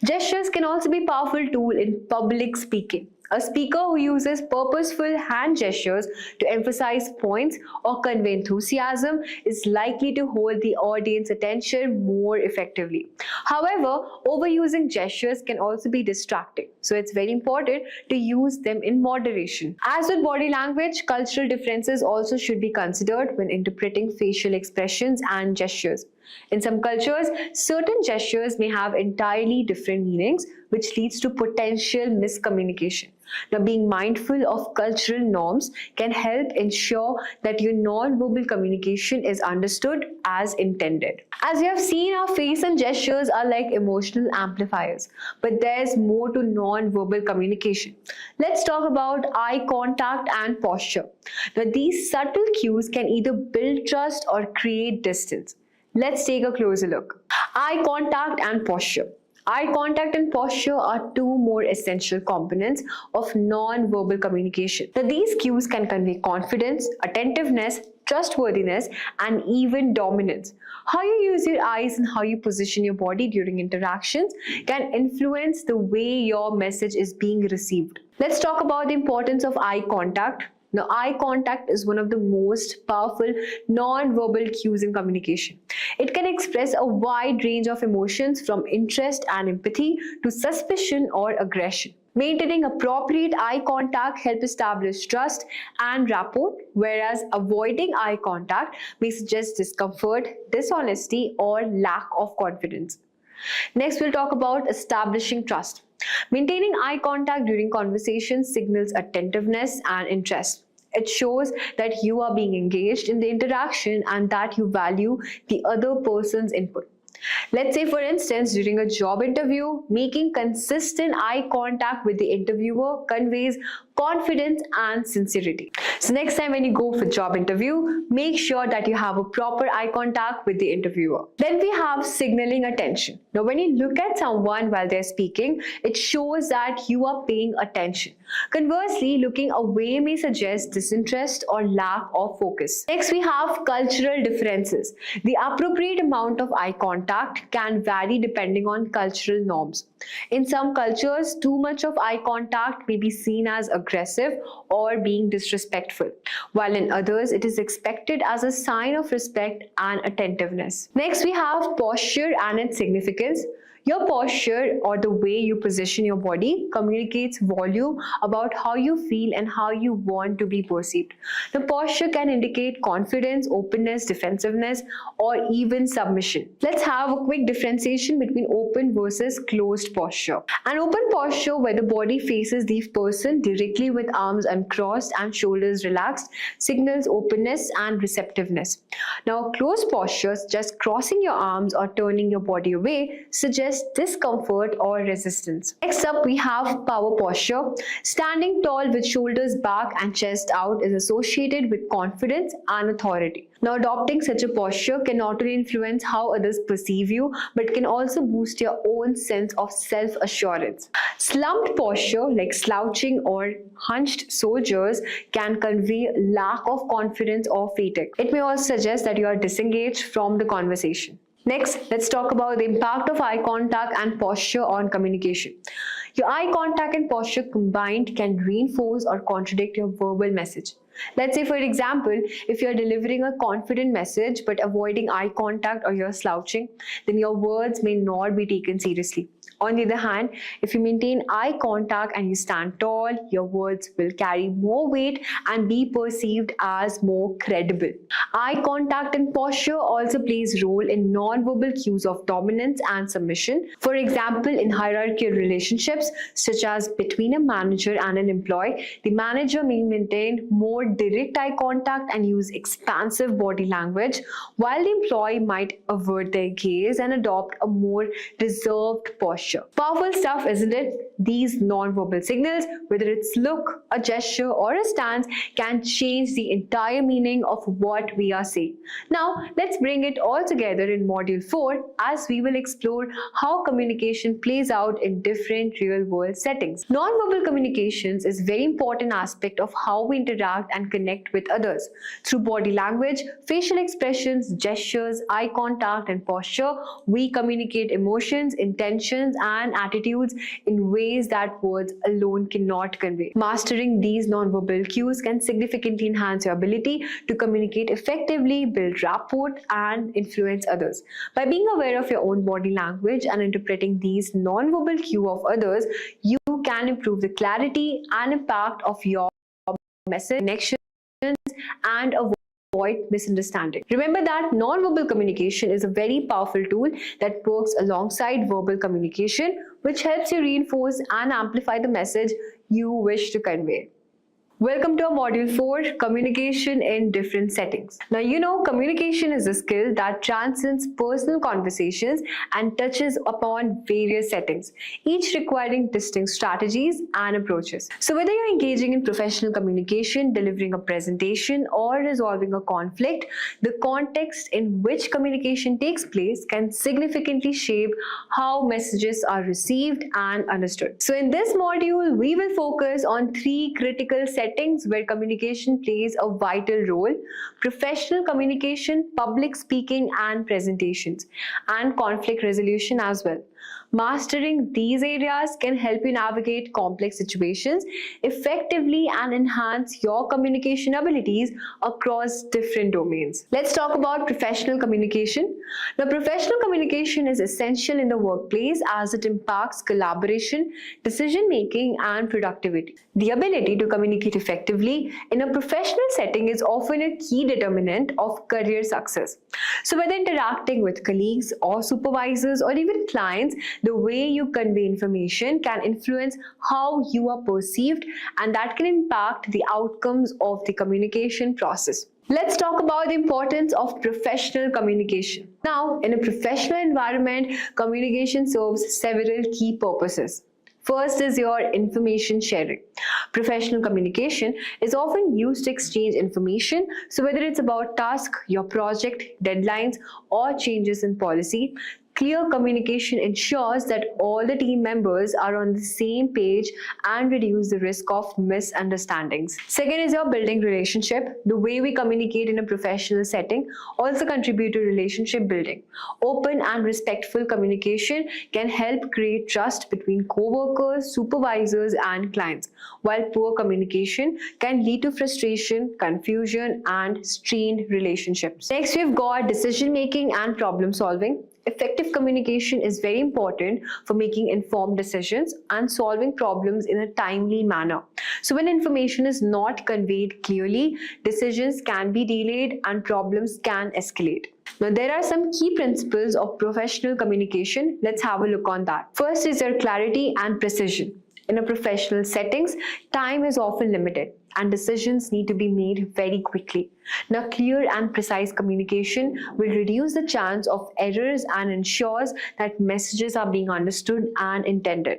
Gestures can also be a powerful tool in public speaking. A speaker who uses purposeful hand gestures to emphasize points or convey enthusiasm is likely to hold the audience attention more effectively. However, overusing gestures can also be distracting, so it's very important to use them in moderation. As with body language, cultural differences also should be considered when interpreting facial expressions and gestures. In some cultures, certain gestures may have entirely different meanings, which leads to potential miscommunication. Now, being mindful of cultural norms can help ensure that your non-verbal communication is understood as intended. As you have seen, our face and gestures are like emotional amplifiers, but there's more to non-verbal communication. Let's talk about eye contact and posture. Now, these subtle cues can either build trust or create distance. Let's take a closer look. Eye contact and posture. Eye contact and posture are two more essential components of non-verbal communication. Now, these cues can convey confidence, attentiveness, trustworthiness, and even dominance. How you use your eyes and how you position your body during interactions can influence the way your message is being received. Let's talk about the importance of eye contact. Now, eye contact is one of the most powerful non-verbal cues in communication. It can express a wide range of emotions from interest and empathy to suspicion or aggression. Maintaining appropriate eye contact helps establish trust and rapport, whereas avoiding eye contact may suggest discomfort, dishonesty, or lack of confidence. Next, we'll talk about establishing trust. Maintaining eye contact during conversations signals attentiveness and interest. It shows that you are being engaged in the interaction and that you value the other person's input. Let's say, for instance, during a job interview, making consistent eye contact with the interviewer conveys confidence and sincerity. So next time when you go for job interview, make sure that you have a proper eye contact with the interviewer. Then we have signaling attention. Now when you look at someone while they're speaking, it shows that you are paying attention. Conversely, looking away may suggest disinterest or lack of focus. Next, we have cultural differences. The appropriate amount of eye contact can vary depending on cultural norms. In some cultures, too much of eye contact may be seen as aggressive or being disrespectful, while in others, it is expected as a sign of respect and attentiveness. Next, we have posture and its significance. Your posture, or the way you position your body, communicates volume about how you feel and how you want to be perceived. The posture can indicate confidence, openness, defensiveness, or even submission. Let's have a quick differentiation between open versus closed posture. An open posture, where the body faces the person directly with arms uncrossed and shoulders relaxed, signals openness and receptiveness. Now, closed postures, just crossing your arms or turning your body away, suggests discomfort or resistance. Next up, we have power posture. Standing tall with shoulders back and chest out is associated with confidence and authority. Now, adopting such a posture can not only influence how others perceive you, but can also boost your own sense of self-assurance. Slumped posture, like slouching or hunched soldiers, can convey lack of confidence or fatigue. It may also suggest that you are disengaged from the conversation. Next, let's talk about the impact of eye contact and posture on communication. Your eye contact and posture combined can reinforce or contradict your verbal message. Let's say, for example, if you're delivering a confident message but avoiding eye contact or you're slouching, then your words may not be taken seriously. On the other hand, if you maintain eye contact and you stand tall, your words will carry more weight and be perceived as more credible. Eye contact and posture also plays a role in non-verbal cues of dominance and submission. For example, in hierarchical relationships, such as between a manager and an employee, the manager may maintain more direct eye contact and use expansive body language, while the employee might avert their gaze and adopt a more reserved posture. Powerful stuff, isn't it? These non-verbal signals, whether it's look, a gesture, or a stance, can change the entire meaning of what we are saying. Now, let's bring it all together in Module 4 as we will explore how communication plays out in different real-world settings. Non-verbal communications is a very important aspect of how we interact and connect with others. Through body language, facial expressions, gestures, eye contact, and posture, we communicate emotions, intentions, and attitudes in ways that words alone cannot convey. Mastering these nonverbal cues can significantly enhance your ability to communicate effectively, build rapport, and influence others. By being aware of your own body language and interpreting these nonverbal cues of others, you can improve the clarity and impact of your message, connections, and avoid misunderstanding. Remember that non-verbal communication is a very powerful tool that works alongside verbal communication, which helps you reinforce and amplify the message you wish to convey. Welcome to our Module 4, Communication in Different Settings. Now, you know, communication is a skill that transcends personal conversations and touches upon various settings, each requiring distinct strategies and approaches. So whether you're engaging in professional communication, delivering a presentation, or resolving a conflict, the context in which communication takes place can significantly shape how messages are received and understood. So in this module, we will focus on 3 critical settings where communication plays a vital role: professional communication, public speaking and presentations, and conflict resolution as well. Mastering these areas can help you navigate complex situations effectively and enhance your communication abilities across different domains. Let's talk about professional communication. Now, professional communication is essential in the workplace as it impacts collaboration, decision-making, and productivity. The ability to communicate effectively in a professional setting is often a key determinant of career success. So whether interacting with colleagues or supervisors or even clients, means the way you convey information can influence how you are perceived, and that can impact the outcomes of the communication process. Let's talk about the importance of professional communication. Now, in a professional environment, communication serves several key purposes. First is your information sharing. Professional communication is often used to exchange information. So whether it's about task, your project, deadlines, or changes in policy, clear communication ensures that all the team members are on the same page and reduce the risk of misunderstandings. Second is your building relationship. The way we communicate in a professional setting also contribute to relationship building. Open and respectful communication can help create trust between co-workers, supervisors, and clients, while poor communication can lead to frustration, confusion, and strained relationships. Next, we've got decision making and problem solving. Effective communication is very important for making informed decisions and solving problems in a timely manner. So when information is not conveyed clearly, decisions can be delayed and problems can escalate. Now, there are some key principles of professional communication. Let's have a look on that. First is your clarity and precision. In a professional settings, time is often limited and decisions need to be made very quickly. Now, clear and precise communication will reduce the chance of errors and ensures that messages are being understood and intended.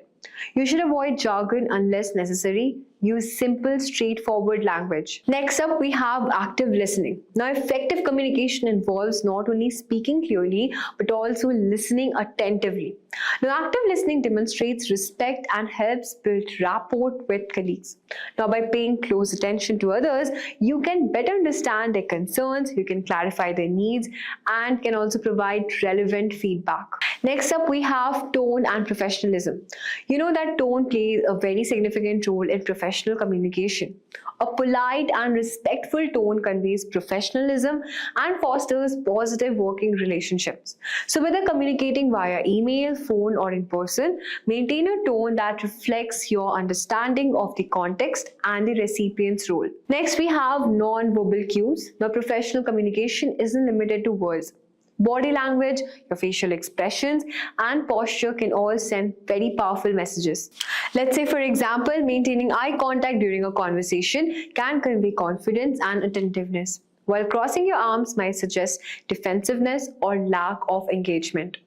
You should avoid jargon unless necessary. Use simple, straightforward language. Next up, we have active listening. Now, effective communication involves not only speaking clearly, but also listening attentively. Now, active listening demonstrates respect and helps build rapport with colleagues. Now, by paying close attention to others, you can better understand their concerns, you can clarify their needs, and can also provide relevant feedback. Next up, we have tone and professionalism. You know that tone plays a very significant role in professional communication. A polite and respectful tone conveys professionalism and fosters positive working relationships. So whether communicating via email, phone, or in person, maintain a tone that reflects your understanding of the context and the recipient's role. Next, we have non-verbal cues. Now, professional communication isn't limited to words. Body language, your facial expressions, and posture can all send very powerful messages. Let's say, for example, maintaining eye contact during a conversation can convey confidence and attentiveness, while crossing your arms might suggest defensiveness or lack of engagement.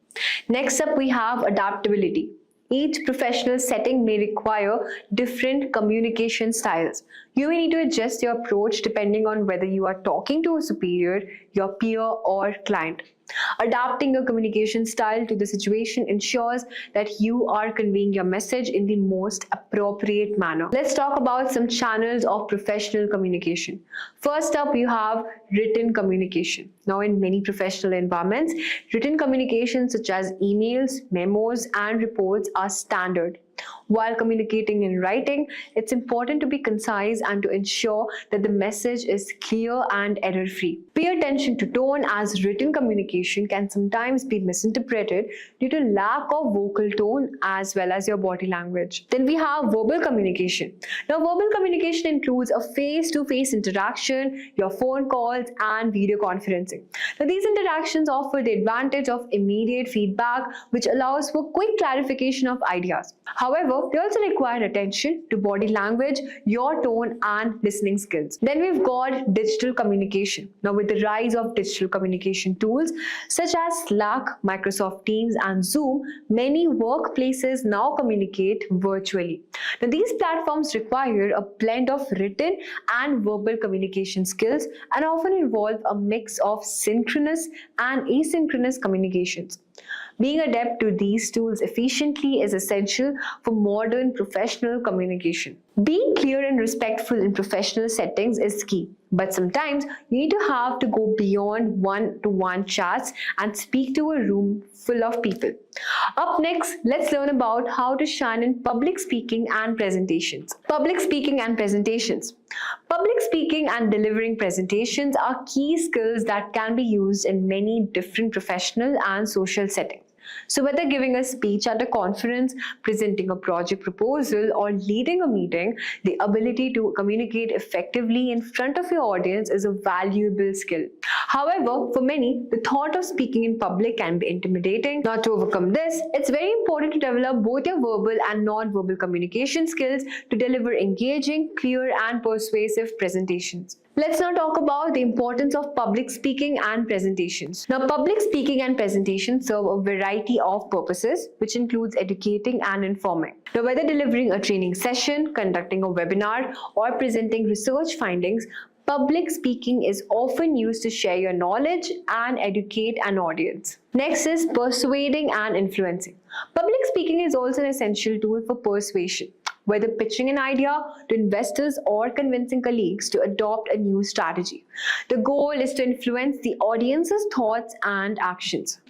Next up, we have adaptability. Each professional setting may require different communication styles. You may need to adjust your approach depending on whether you are talking to a superior, your peer, or client. Adapting your communication style to the situation ensures that you are conveying your message in the most appropriate manner. Let's talk about some channels of professional communication. First up, you have written communication. Now, in many professional environments, written communication such as emails, memos, and reports are standard. While communicating in writing, it's important to be concise and to ensure that the message is clear and error-free. Pay attention to tone, as written communication can sometimes be misinterpreted due to lack of vocal tone as well as your body language. Then we have verbal communication. Now, verbal communication includes a face-to-face interaction, your phone calls, and video conferencing. Now, these interactions offer the advantage of immediate feedback, which allows for quick clarification of ideas. However, they also require attention to body language, your tone, and listening skills. Then we've got digital communication. Now, with the rise of digital communication tools such as Slack, Microsoft Teams, and Zoom, many workplaces now communicate virtually. Now, these platforms require a blend of written and verbal communication skills and often involve a mix of synchronous and asynchronous communications. Being adept to these tools efficiently is essential for modern professional communication. Being clear and respectful in professional settings is key, but sometimes you need to go beyond one-to-one chats and speak to a room full of people. Up next, let's learn about how to shine in public speaking and presentations. Public speaking and presentations. Public speaking and delivering presentations are key skills that can be used in many different professional and social settings. So whether giving a speech at a conference, presenting a project proposal, or leading a meeting, the ability to communicate effectively in front of your audience is a valuable skill. However, for many, the thought of speaking in public can be intimidating. Not to overcome this, it's very important to develop both your verbal and non-verbal communication skills to deliver engaging, clear, and persuasive presentations. Let's now talk about the importance of public speaking and presentations. Now, public speaking and presentations serve a variety of purposes, which includes educating and informing. Now, whether delivering a training session, conducting a webinar, or presenting research findings, public speaking is often used to share your knowledge and educate an audience. Next is persuading and influencing. Public speaking is also an essential tool for persuasion, whether pitching an idea to investors or convincing colleagues to adopt a new strategy. The goal is to influence the audience's thoughts and actions.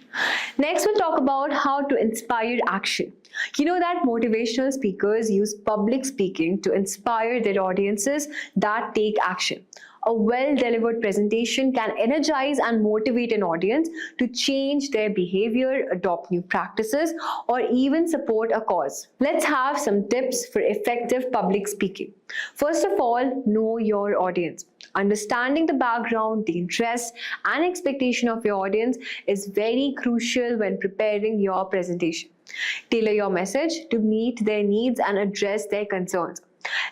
Next, we'll talk about how to inspire action. You know that motivational speakers use public speaking to inspire their audiences that take action. A well-delivered presentation can energize and motivate an audience to change their behavior, adopt new practices, or even support a cause. Let's have some tips for effective public speaking. First of all, know your audience. Understanding the background, the interests, and expectation of your audience is very crucial when preparing your presentation. Tailor your message to meet their needs and address their concerns.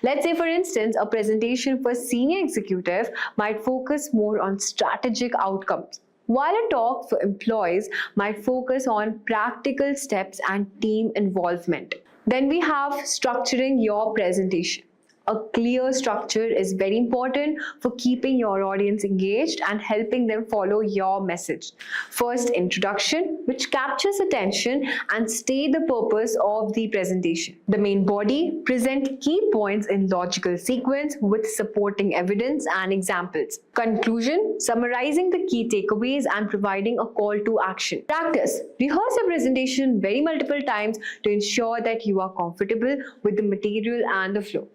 Let's say, for instance, a presentation for a senior executive might focus more on strategic outcomes, while a talk for employees might focus on practical steps and team involvement. Then we have structuring your presentation. A clear structure is very important for keeping your audience engaged and helping them follow your message. First, introduction, which captures attention and states the purpose of the presentation. The main body, present key points in logical sequence with supporting evidence and examples. Conclusion, summarizing the key takeaways and providing a call to action. Practice, rehearse your presentation very multiple times to ensure that you are comfortable with the material and the flow.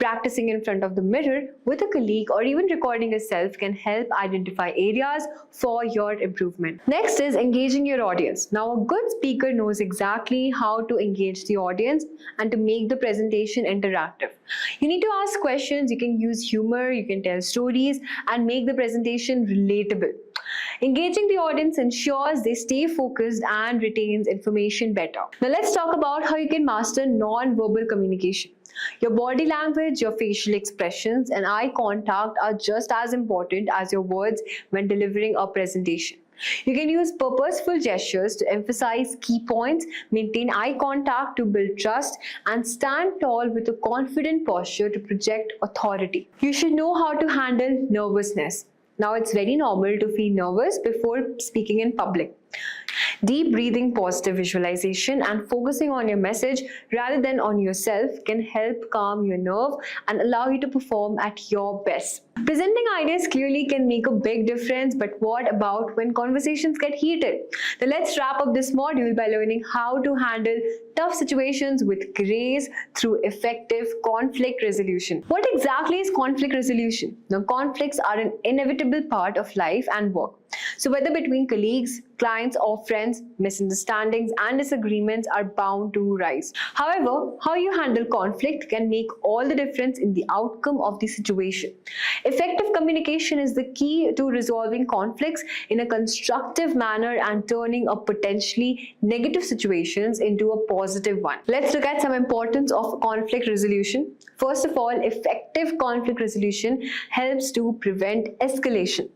Practicing in front of the mirror with a colleague or even recording yourself can help identify areas for your improvement. Next is engaging your audience. Now, a good speaker knows exactly how to engage the audience and to make the presentation interactive. You need to ask questions, you can use humor, you can tell stories, and make the presentation relatable. Engaging the audience ensures they stay focused and retains information better. Now, let's talk about how you can master non-verbal communication. Your body language, your facial expressions, and eye contact are just as important as your words when delivering a presentation. You can use purposeful gestures to emphasize key points, maintain eye contact to build trust, and stand tall with a confident posture to project authority. You should know how to handle nervousness. Now, it's very normal to feel nervous before speaking in public. Deep breathing, positive visualization, and focusing on your message rather than on yourself can help calm your nerve and allow you to perform at your best. Presenting ideas clearly can make a big difference, but what about when conversations get heated? Now, let's wrap up this module by learning how to handle tough situations with grace through effective conflict resolution. What exactly is conflict resolution? Now, conflicts are an inevitable part of life and work. So whether between colleagues, clients, or friends, misunderstandings and disagreements are bound to rise. However, how you handle conflict can make all the difference in the outcome of the situation. Effective communication is the key to resolving conflicts in a constructive manner and turning a potentially negative situations into a positive one. Let's look at some importance of conflict resolution. First of all, effective conflict resolution helps to prevent escalation.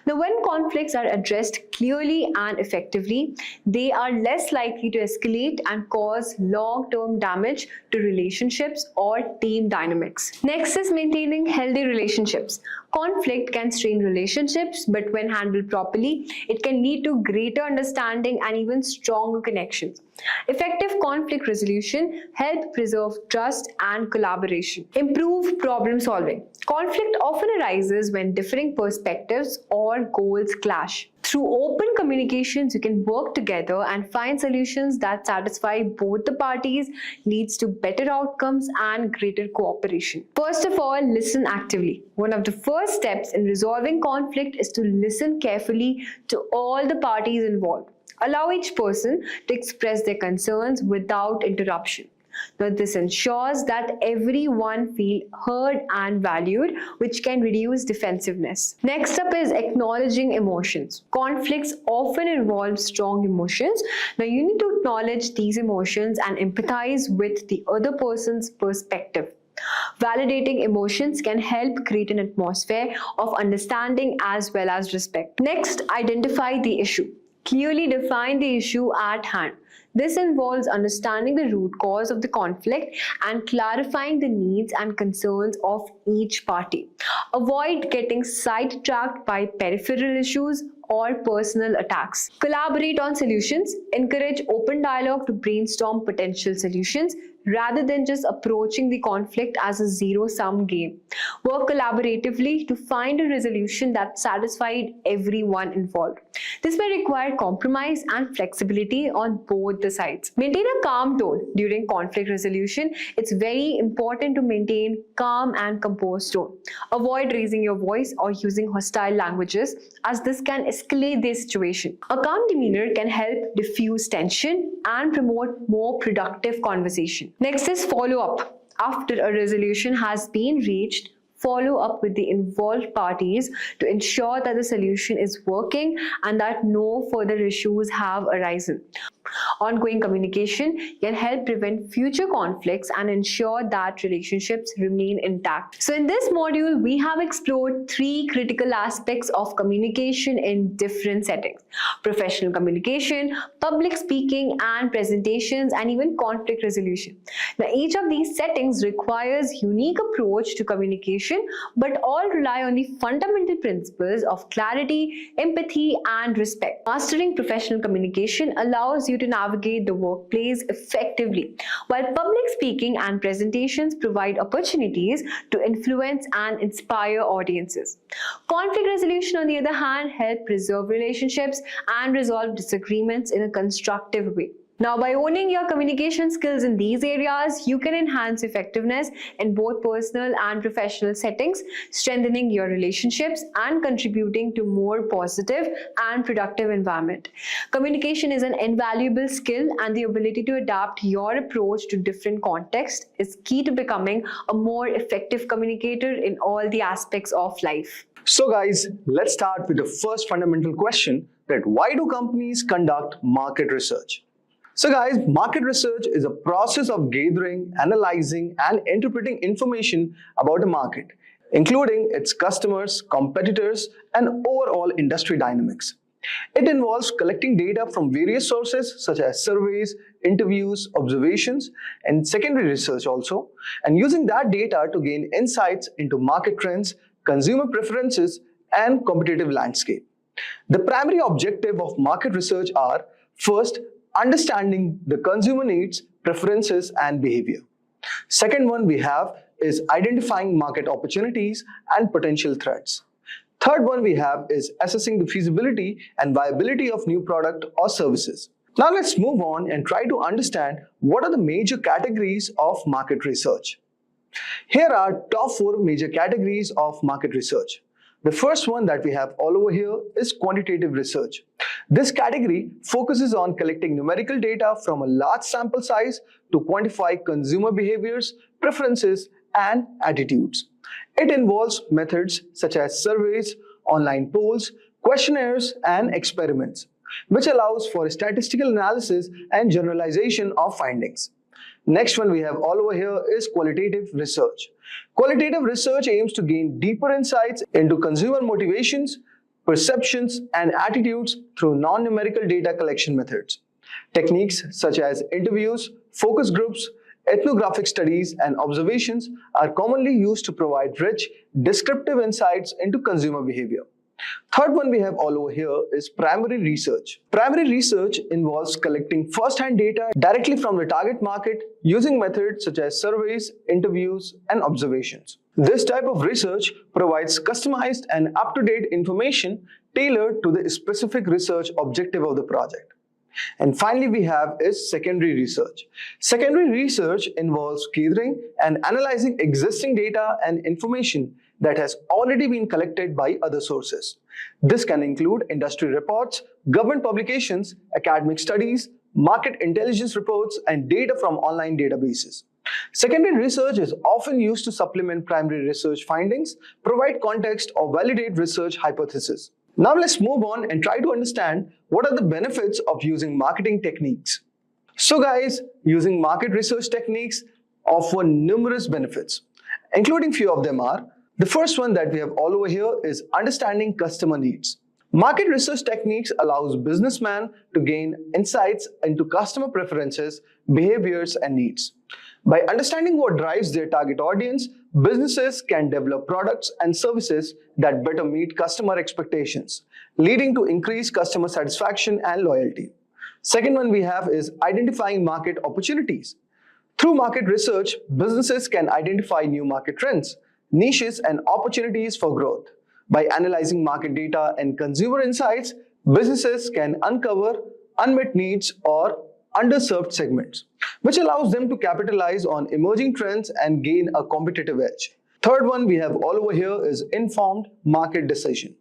Now, when conflicts are addressed clearly and effectively, they are less likely to escalate and cause long-term damage to relationships or team dynamics. Next is maintaining healthy relationships. Conflict can strain relationships, but when handled properly, it can lead to greater understanding and even stronger connections. Effective conflict resolution helps preserve trust and collaboration. Improve problem solving. Conflict often arises when differing perspectives or goals clash. Through open communications, you can work together and find solutions that satisfy both the parties, leads to better outcomes and greater cooperation. First of all, listen actively. One of the first steps in resolving conflict is to listen carefully to all the parties involved. Allow each person to express their concerns without interruption. Now, this ensures that everyone feels heard and valued, which can reduce defensiveness. Next up is acknowledging emotions. Conflicts often involve strong emotions. Now, you need to acknowledge these emotions and empathize with the other person's perspective. Validating emotions can help create an atmosphere of understanding as well as respect. Next, identify the issue. Clearly define the issue at hand. This involves understanding the root cause of the conflict and clarifying the needs and concerns of each party. Avoid getting sidetracked by peripheral issues or personal attacks. Collaborate on solutions. Encourage open dialogue to brainstorm potential solutions rather than just approaching the conflict as a zero-sum game. Work collaboratively to find a resolution that satisfies everyone involved. This may require compromise and flexibility on both the sides. Maintain a calm tone during conflict resolution. It's very important to maintain calm and composed tone. Avoid raising your voice or using hostile languages, as this can escalate the situation. A calm demeanor can help diffuse tension and promote more productive conversation. Next is follow-up. After a resolution has been reached, follow up with the involved parties to ensure that the solution is working and that no further issues have arisen. Ongoing communication can help prevent future conflicts and ensure that relationships remain intact. So in this module, we have explored 3 critical aspects of communication in different settings: professional communication, public speaking and presentations, and even conflict resolution. Now, each of these settings requires unique approach to communication, but all rely on the fundamental principles of clarity, empathy, and respect. Mastering professional communication allows you to navigate the workplace effectively, while public speaking and presentations provide opportunities to influence and inspire audiences. Conflict resolution, on the other hand, helps preserve relationships and resolve disagreements in a constructive way. Now, by owning your communication skills in these areas, you can enhance effectiveness in both personal and professional settings, strengthening your relationships and contributing to more positive and productive environment. Communication is an invaluable skill, and the ability to adapt your approach to different contexts is key to becoming a more effective communicator in all the aspects of life. So guys, let's start with the first fundamental question, that why do companies conduct market research? So guys, market research is a process of gathering, analyzing, and interpreting information about a market, including its customers, competitors, and overall industry dynamics. It involves collecting data from various sources such as surveys, interviews, observations, and secondary research also, and using that data to gain insights into market trends, consumer preferences, and competitive landscape. The primary objective of market research are: first, understanding the consumer needs, preferences, and behavior. Second one we have is identifying market opportunities and potential threats. Third one we have is assessing the feasibility and viability of new product or services. Now let's move on and try to understand what are the major categories of market research. Here are top 4 major categories of market research. The first one that we have all over here is quantitative research. This category focuses on collecting numerical data from a large sample size to quantify consumer behaviors, preferences, and attitudes. It involves methods such as surveys, online polls, questionnaires, and experiments, which allows for statistical analysis and generalization of findings. Next one we have all over here is qualitative research. Qualitative research aims to gain deeper insights into consumer motivations, perceptions, and attitudes through non-numerical data collection methods. Techniques such as interviews, focus groups, ethnographic studies, and observations are commonly used to provide rich, descriptive insights into consumer behavior. Third one we have all over here is primary research. Primary research involves collecting first-hand data directly from the target market using methods such as surveys, interviews, and observations. This type of research provides customized and up-to-date information tailored to the specific research objective of the project. And finally we have is secondary research. Secondary research involves gathering and analyzing existing data and information that has already been collected by other sources. This can include industry reports, government publications, academic studies, market intelligence reports, and data from online databases. Secondary research is often used to supplement primary research findings, provide context, or validate research hypotheses. Now let's move on and try to understand what are the benefits of using marketing techniques. So guys, using market research techniques offer numerous benefits, including few of them are, the first one that we have all over here is understanding customer needs. Market research techniques allows businessmen to gain insights into customer preferences, behaviors, and needs. By understanding what drives their target audience, businesses can develop products and services that better meet customer expectations, leading to increased customer satisfaction and loyalty. Second one we have is identifying market opportunities. Through market research, businesses can identify new market trends, niches, and opportunities for growth. By analyzing market data and consumer insights, businesses can uncover unmet needs or underserved segments, which allows them to capitalize on emerging trends and gain a competitive edge. Third one we have all over here is informed market decision.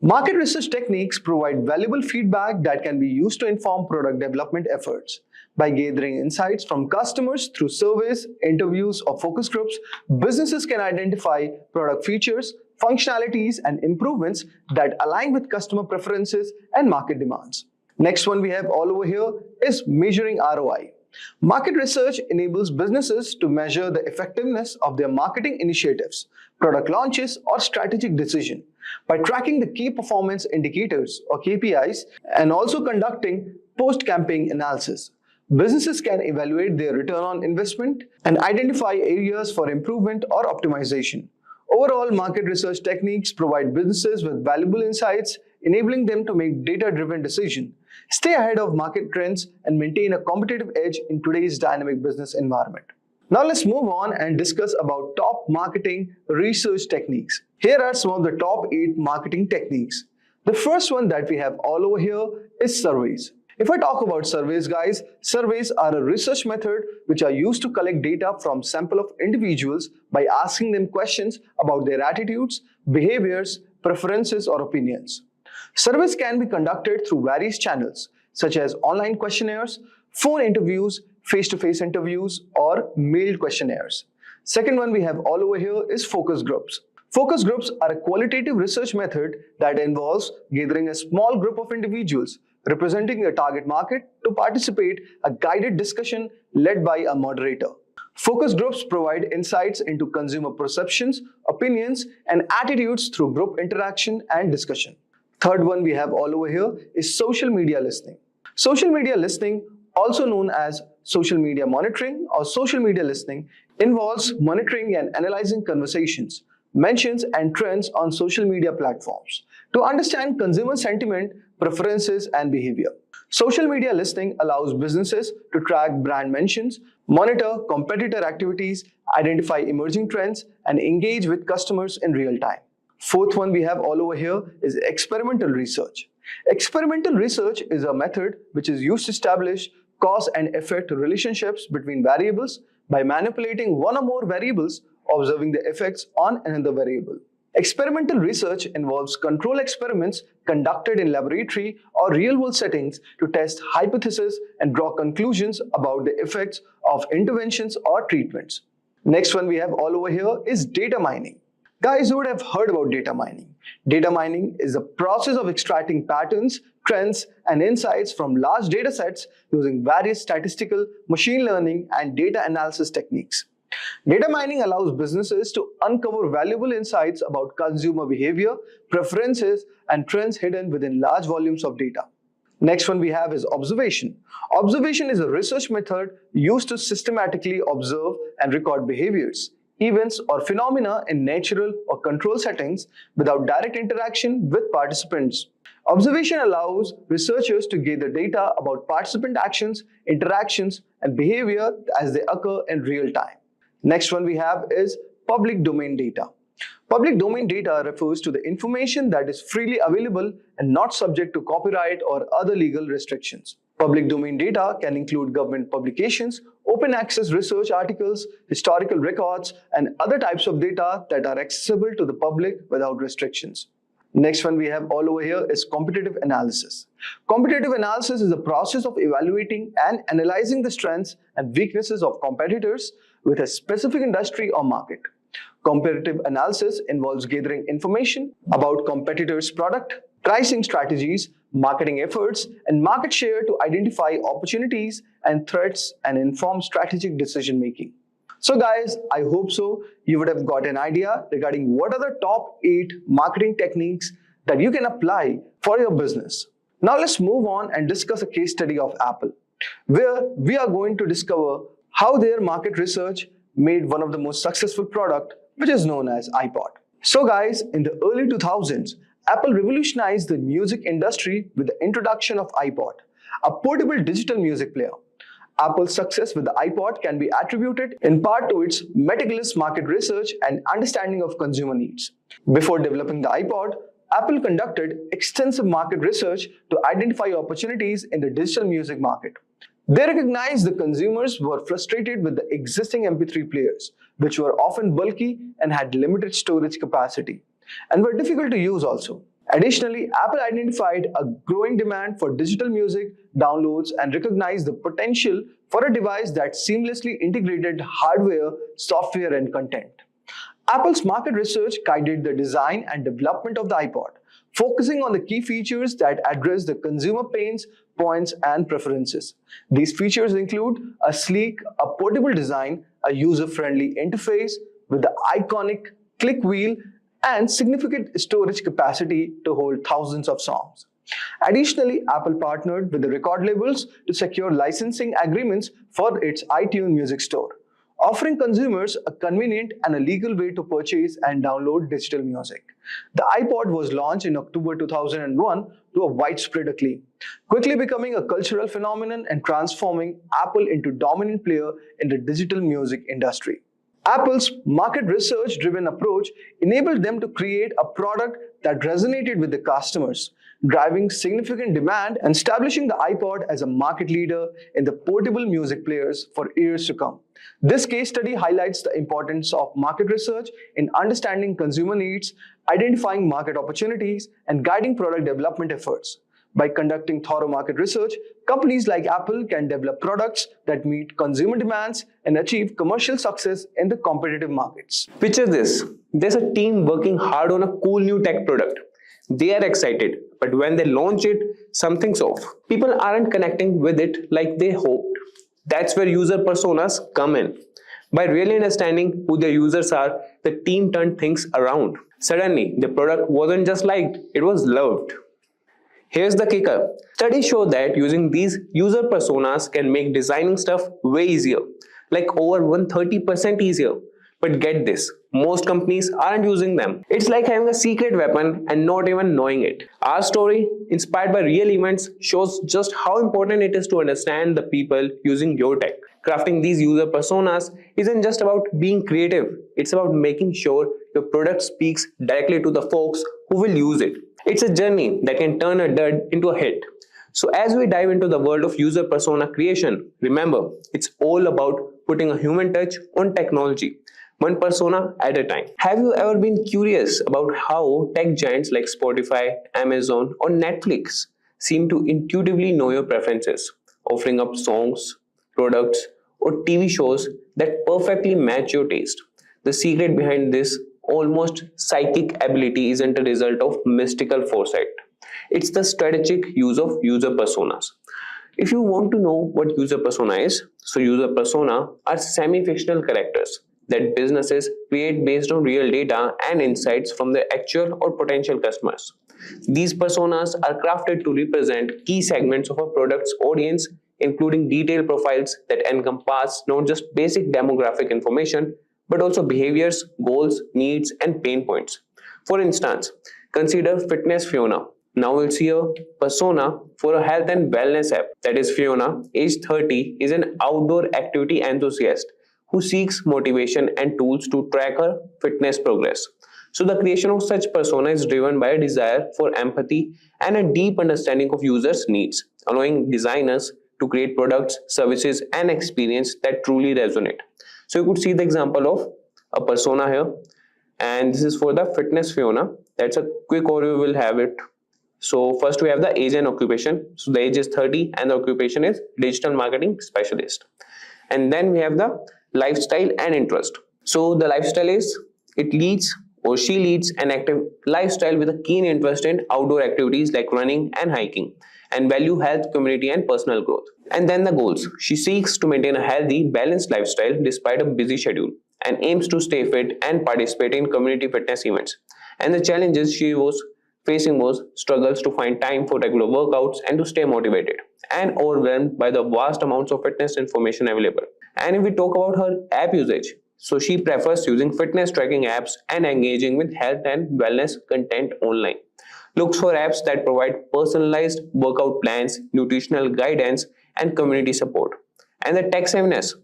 Market research techniques provide valuable feedback that can be used to inform product development efforts. By gathering insights from customers through surveys, interviews, or focus groups, businesses can identify product features, functionalities, and improvements that align with customer preferences and market demands. Next one we have all over here is measuring ROI. Market research enables businesses to measure the effectiveness of their marketing initiatives, product launches, or strategic decision by tracking the key performance indicators or KPIs and also conducting post-campaign analysis. Businesses can evaluate their return on investment and identify areas for improvement or optimization. Overall, market research techniques provide businesses with valuable insights, enabling them to make data-driven decisions, stay ahead of market trends, and maintain a competitive edge in today's dynamic business environment. Now let's move on and discuss about top marketing research techniques. Here are some of the top 8 marketing techniques. The first one that we have all over here is surveys. If I talk about surveys, guys, surveys are a research method which are used to collect data from sample of individuals by asking them questions about their attitudes, behaviors, preferences, or opinions. Surveys can be conducted through various channels such as online questionnaires, phone interviews, face-to-face interviews, or mailed questionnaires. Second one we have all over here is focus groups. Focus groups are a qualitative research method that involves gathering a small group of individuals representing the target market to participate in a guided discussion led by a moderator. Focus groups provide insights into consumer perceptions, opinions, and attitudes through group interaction and discussion. Third one we have all over here is social media listening. Social media listening, also known as social media monitoring or social media listening, involves monitoring and analyzing conversations, mentions, and trends on social media platforms to understand consumer sentiment, preferences, and behavior. Social media listening allows businesses to track brand mentions, monitor competitor activities, identify emerging trends, and engage with customers in real time. Fourth one we have all over here is experimental research. Experimental research is a method which is used to establish cause and effect relationships between variables by manipulating one or more variables, observing the effects on another variable. Experimental research involves control experiments conducted in laboratory or real-world settings to test hypotheses and draw conclusions about the effects of interventions or treatments. Next one we have all over here is data mining. Guys, you would have heard about data mining. Data mining is the process of extracting patterns, trends, and insights from large data sets using various statistical, machine learning, and data analysis techniques. Data mining allows businesses to uncover valuable insights about consumer behavior, preferences, and trends hidden within large volumes of data. Next one we have is observation. Observation is a research method used to systematically observe and record behaviors, events, or phenomena in natural or controlled settings without direct interaction with participants. Observation allows researchers to gather data about participant actions, interactions, and behavior as they occur in real time. Next one we have is public domain data. Public domain data refers to the information that is freely available and not subject to copyright or other legal restrictions. Public domain data can include government publications, open access research articles, historical records, and other types of data that are accessible to the public without restrictions. Next one we have all over here is competitive analysis. Competitive analysis is the process of evaluating and analyzing the strengths and weaknesses of competitors with a specific industry or market. Competitive analysis involves gathering information about competitors' product, pricing strategies, marketing efforts, and market share to identify opportunities and threats and inform strategic decision making. So guys, I hope so you would have got an idea regarding what are the top 8 marketing techniques that you can apply for your business. Now let's move on and discuss a case study of Apple, where we are going to discover how their market research made one of the most successful product, which is known as iPod. So guys, in the early 2000s, Apple revolutionized the music industry with the introduction of iPod, a portable digital music player. Apple's success with the iPod can be attributed in part to its meticulous market research and understanding of consumer needs. Before developing the iPod, Apple conducted extensive market research to identify opportunities in the digital music market. They recognized the consumers were frustrated with the existing MP3 players, which were often bulky and had limited storage capacity, and were difficult to use also. Additionally, Apple identified a growing demand for digital music downloads and recognized the potential for a device that seamlessly integrated hardware, software, and content. Apple's market research guided the design and development of the iPod, focusing on the key features that address the consumer pains, points, and preferences. These features include a sleek, portable design, a user-friendly interface with the iconic click wheel, and significant storage capacity to hold thousands of songs. Additionally, Apple partnered with the record labels to secure licensing agreements for its iTunes music store, offering consumers a convenient and a legal way to purchase and download digital music. The iPod was launched in October 2001 to a widespread acclaim, quickly becoming a cultural phenomenon and transforming Apple into a dominant player in the digital music industry. Apple's market research-driven approach enabled them to create a product that resonated with the customers, driving significant demand and establishing the iPod as a market leader in the portable music players for years to come. This case study highlights the importance of market research in understanding consumer needs, identifying market opportunities, and guiding product development efforts. By conducting thorough market research, companies like Apple can develop products that meet consumer demands and achieve commercial success in the competitive markets. Picture this. There's a team working hard on a cool new tech product. They are excited, but when they launch it, something's off. People aren't connecting with it like they hoped. That's where user personas come in. By really understanding who their users are, the team turned things around. Suddenly, the product wasn't just liked, it was loved. Here's the kicker. Studies show that using these user personas can make designing stuff way easier, like over 130% easier. But get this, most companies aren't using them. It's like having a secret weapon and not even knowing it. Our story, inspired by real events, shows just how important it is to understand the people using your tech. Crafting these user personas isn't just about being creative, it's about making sure your product speaks directly to the folks who will use it. It's a journey that can turn a dud into a hit. So as we dive into the world of user persona creation, remember, it's all about putting a human touch on technology, one persona at a time. Have you ever been curious about how tech giants like Spotify, Amazon, or Netflix seem to intuitively know your preferences, offering up songs, products, or TV shows that perfectly match your taste? The secret behind this almost psychic ability isn't a result of mystical foresight. It's the strategic use of user personas. If you want to know what user persona is, so user persona are semi-fictional characters that businesses create based on real data and insights from their actual or potential customers. These personas are crafted to represent key segments of a product's audience, including detailed profiles that encompass not just basic demographic information, but also behaviors, goals, needs, and pain points. For instance, consider Fitness Fiona. Now we'll see a persona for a health and wellness app. That is, Fiona, age 30, is an outdoor activity enthusiast who seeks motivation and tools to track her fitness progress. So the creation of such persona is driven by a desire for empathy and a deep understanding of users' needs. allowing designers to create products, services, and experience that truly resonate. So you could see the example of a persona here, and this is for the fitness Fiona. That's a quick overview. We'll have it. So first we have the age and occupation. So the age is 30 and the occupation is digital marketing specialist. And then we have the lifestyle and interest. So the lifestyle is she leads an active lifestyle with a keen interest in outdoor activities like running and hiking, and value health, community, and personal growth. And then the goals. She seeks to maintain a healthy, balanced lifestyle despite a busy schedule and aims to stay fit and participate in community fitness events. And the challenges she was facing was struggles to find time for regular workouts and to stay motivated, and overwhelmed by the vast amounts of fitness information available. And if we talk about her app usage, so she prefers using fitness tracking apps and engaging with health and wellness content online. Looks for apps that provide personalized workout plans, nutritional guidance, and community support. And the tech savviness,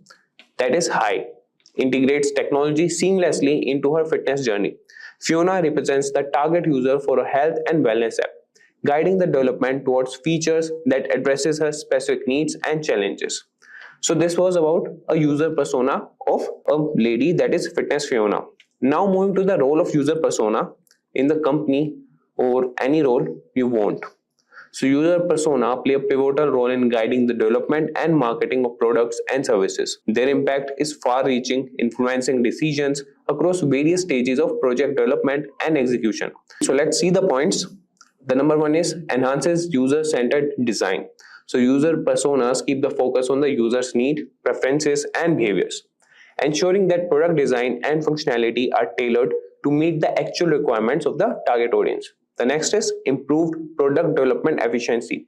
that is high, integrates technology seamlessly into her fitness journey. Fiona represents the target user for a health and wellness app, guiding the development towards features that addresses her specific needs and challenges. So this was about a user persona of a lady, that is Fitness Fiona. Now moving to the role of user persona in the company or any role you want. So user persona play a pivotal role in guiding the development and marketing of products and services. Their impact is far-reaching, influencing decisions across various stages of project development and execution. So let's see the points. The number one is enhances user-centered design. So user personas keep the focus on the user's need, preferences, and behaviors, ensuring that product design and functionality are tailored to meet the actual requirements of the target audience. The next is improved product development efficiency.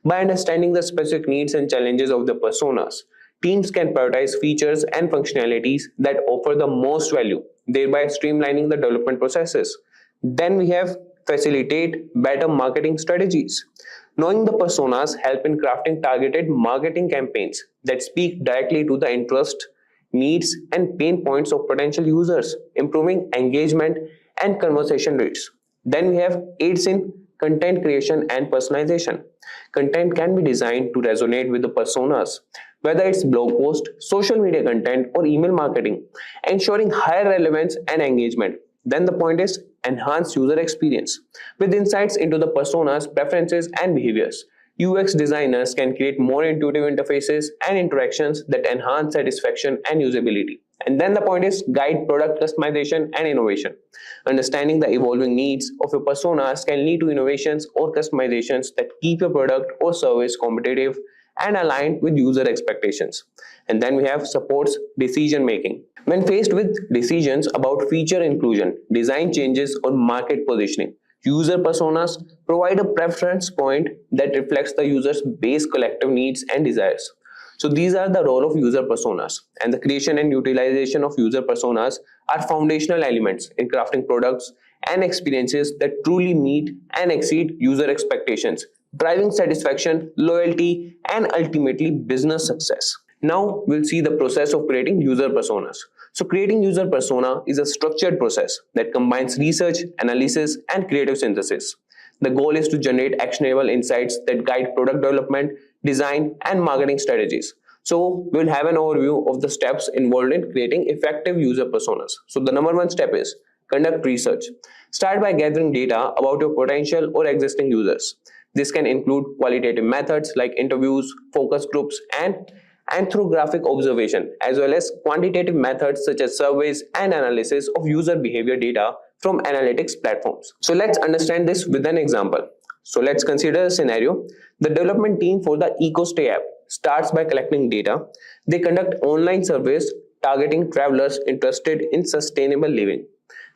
By understanding the specific needs and challenges of the personas, teams can prioritize features and functionalities that offer the most value, thereby streamlining the development processes. Then we have facilitate better marketing strategies. Knowing the personas help in crafting targeted marketing campaigns that speak directly to the interest, needs, and pain points of potential users, improving engagement and conversation rates. Then we have aids in content creation and personalization. Content can be designed to resonate with the personas, whether it's blog post, social media content, or email marketing, ensuring higher relevance and engagement. Then the point is enhance user experience. With insights into the personas, preferences, and behaviors, UX designers can create more intuitive interfaces and interactions that enhance satisfaction and usability. And then the point is guide product customization and innovation. Understanding the evolving needs of your personas can lead to innovations or customizations that keep your product or service competitive and aligned with user expectations. And then we have supports decision making. When faced with decisions about feature inclusion, design changes, or market positioning, user personas provide a preference point that reflects the user's base collective needs and desires. So these are the role of user personas, and the creation and utilization of user personas are foundational elements in crafting products and experiences that truly meet and exceed user expectations, driving satisfaction, loyalty, and ultimately business success. Now we'll see the process of creating user personas. So creating user persona is a structured process that combines research, analysis, and creative synthesis. The goal is to generate actionable insights that guide product development, design, and marketing strategies. So we'll have an overview of the steps involved in creating effective user personas. So the number one step is conduct research. Start by gathering data about your potential or existing users. This can include qualitative methods like interviews, focus groups, and ethnographic observation, as well as quantitative methods such as surveys and analysis of user behavior data from analytics platforms. So let's understand this with an example. So let's consider a scenario. The development team for the EcoStay app starts by collecting data. They conduct online surveys targeting travelers interested in sustainable living.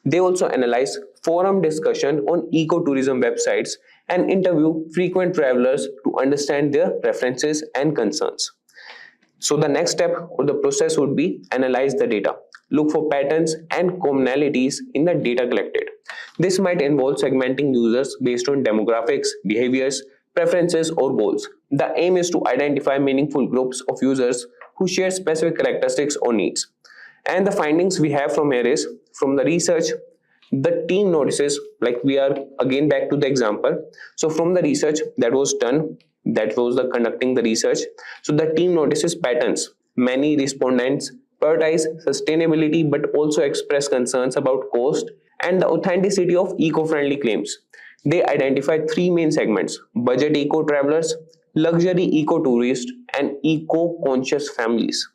They also analyze forum discussion on ecotourism websites and interview frequent travelers to understand their preferences and concerns. So the next step or the process would be analyze the data. Look for patterns and commonalities in the data collected. This might involve segmenting users based on demographics, behaviors, preferences, or goals. The aim is to identify meaningful groups of users who share specific characteristics or needs. And the findings we have from here is, from the research, the team notices, like we are again back to the example. So from the research that was done, that was the conducting the research. So the team notices patterns. Many respondents prioritize sustainability but also express concerns about cost and the authenticity of eco-friendly claims. They identify three main segments: budget eco travelers, luxury eco tourists, and eco conscious families.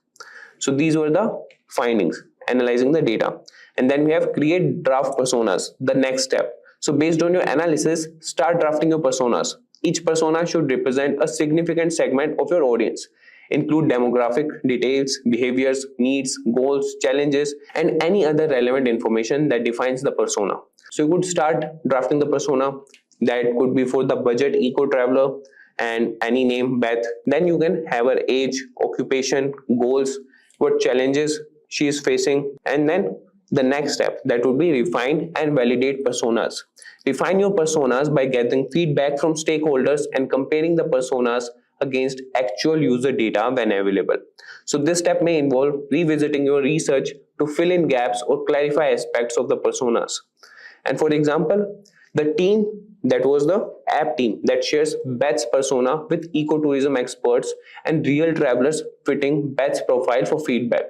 So these were the findings, analyzing the data. And then we have create draft personas, the next step. So based on your analysis, start drafting your personas. Each persona should represent a significant segment of your audience. Include demographic details, behaviors, needs, goals, challenges, and any other relevant information that defines the persona. So you could start drafting the persona. That could be for the budget eco traveler and any name Beth. Then you can have her age, occupation, goals, what challenges she is facing, and then the next step that would be refine and validate personas. Refine your personas by gathering feedback from stakeholders and comparing the personas against actual user data when available. So this step may involve revisiting your research to fill in gaps or clarify aspects of the personas. And for example, the team that was the app team that shares Beth's persona with ecotourism experts and real travelers fitting Beth's profile for feedback.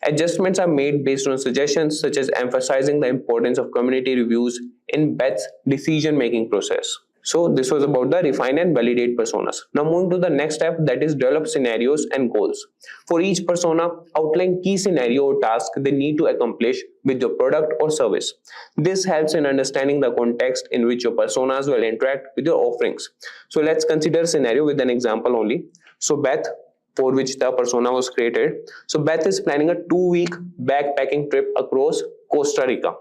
Adjustments are made based on suggestions such as emphasizing the importance of community reviews in Beth's decision-making process. So this was about the refine and validate personas. Now moving to the next step, that is develop scenarios and goals. For each persona, outline key scenario or task they need to accomplish with your product or service. This helps in understanding the context in which your personas will interact with your offerings. So let's consider a scenario with an example only. So Beth, for which the persona was created. So Beth is planning a 2-week backpacking trip across Costa Rica.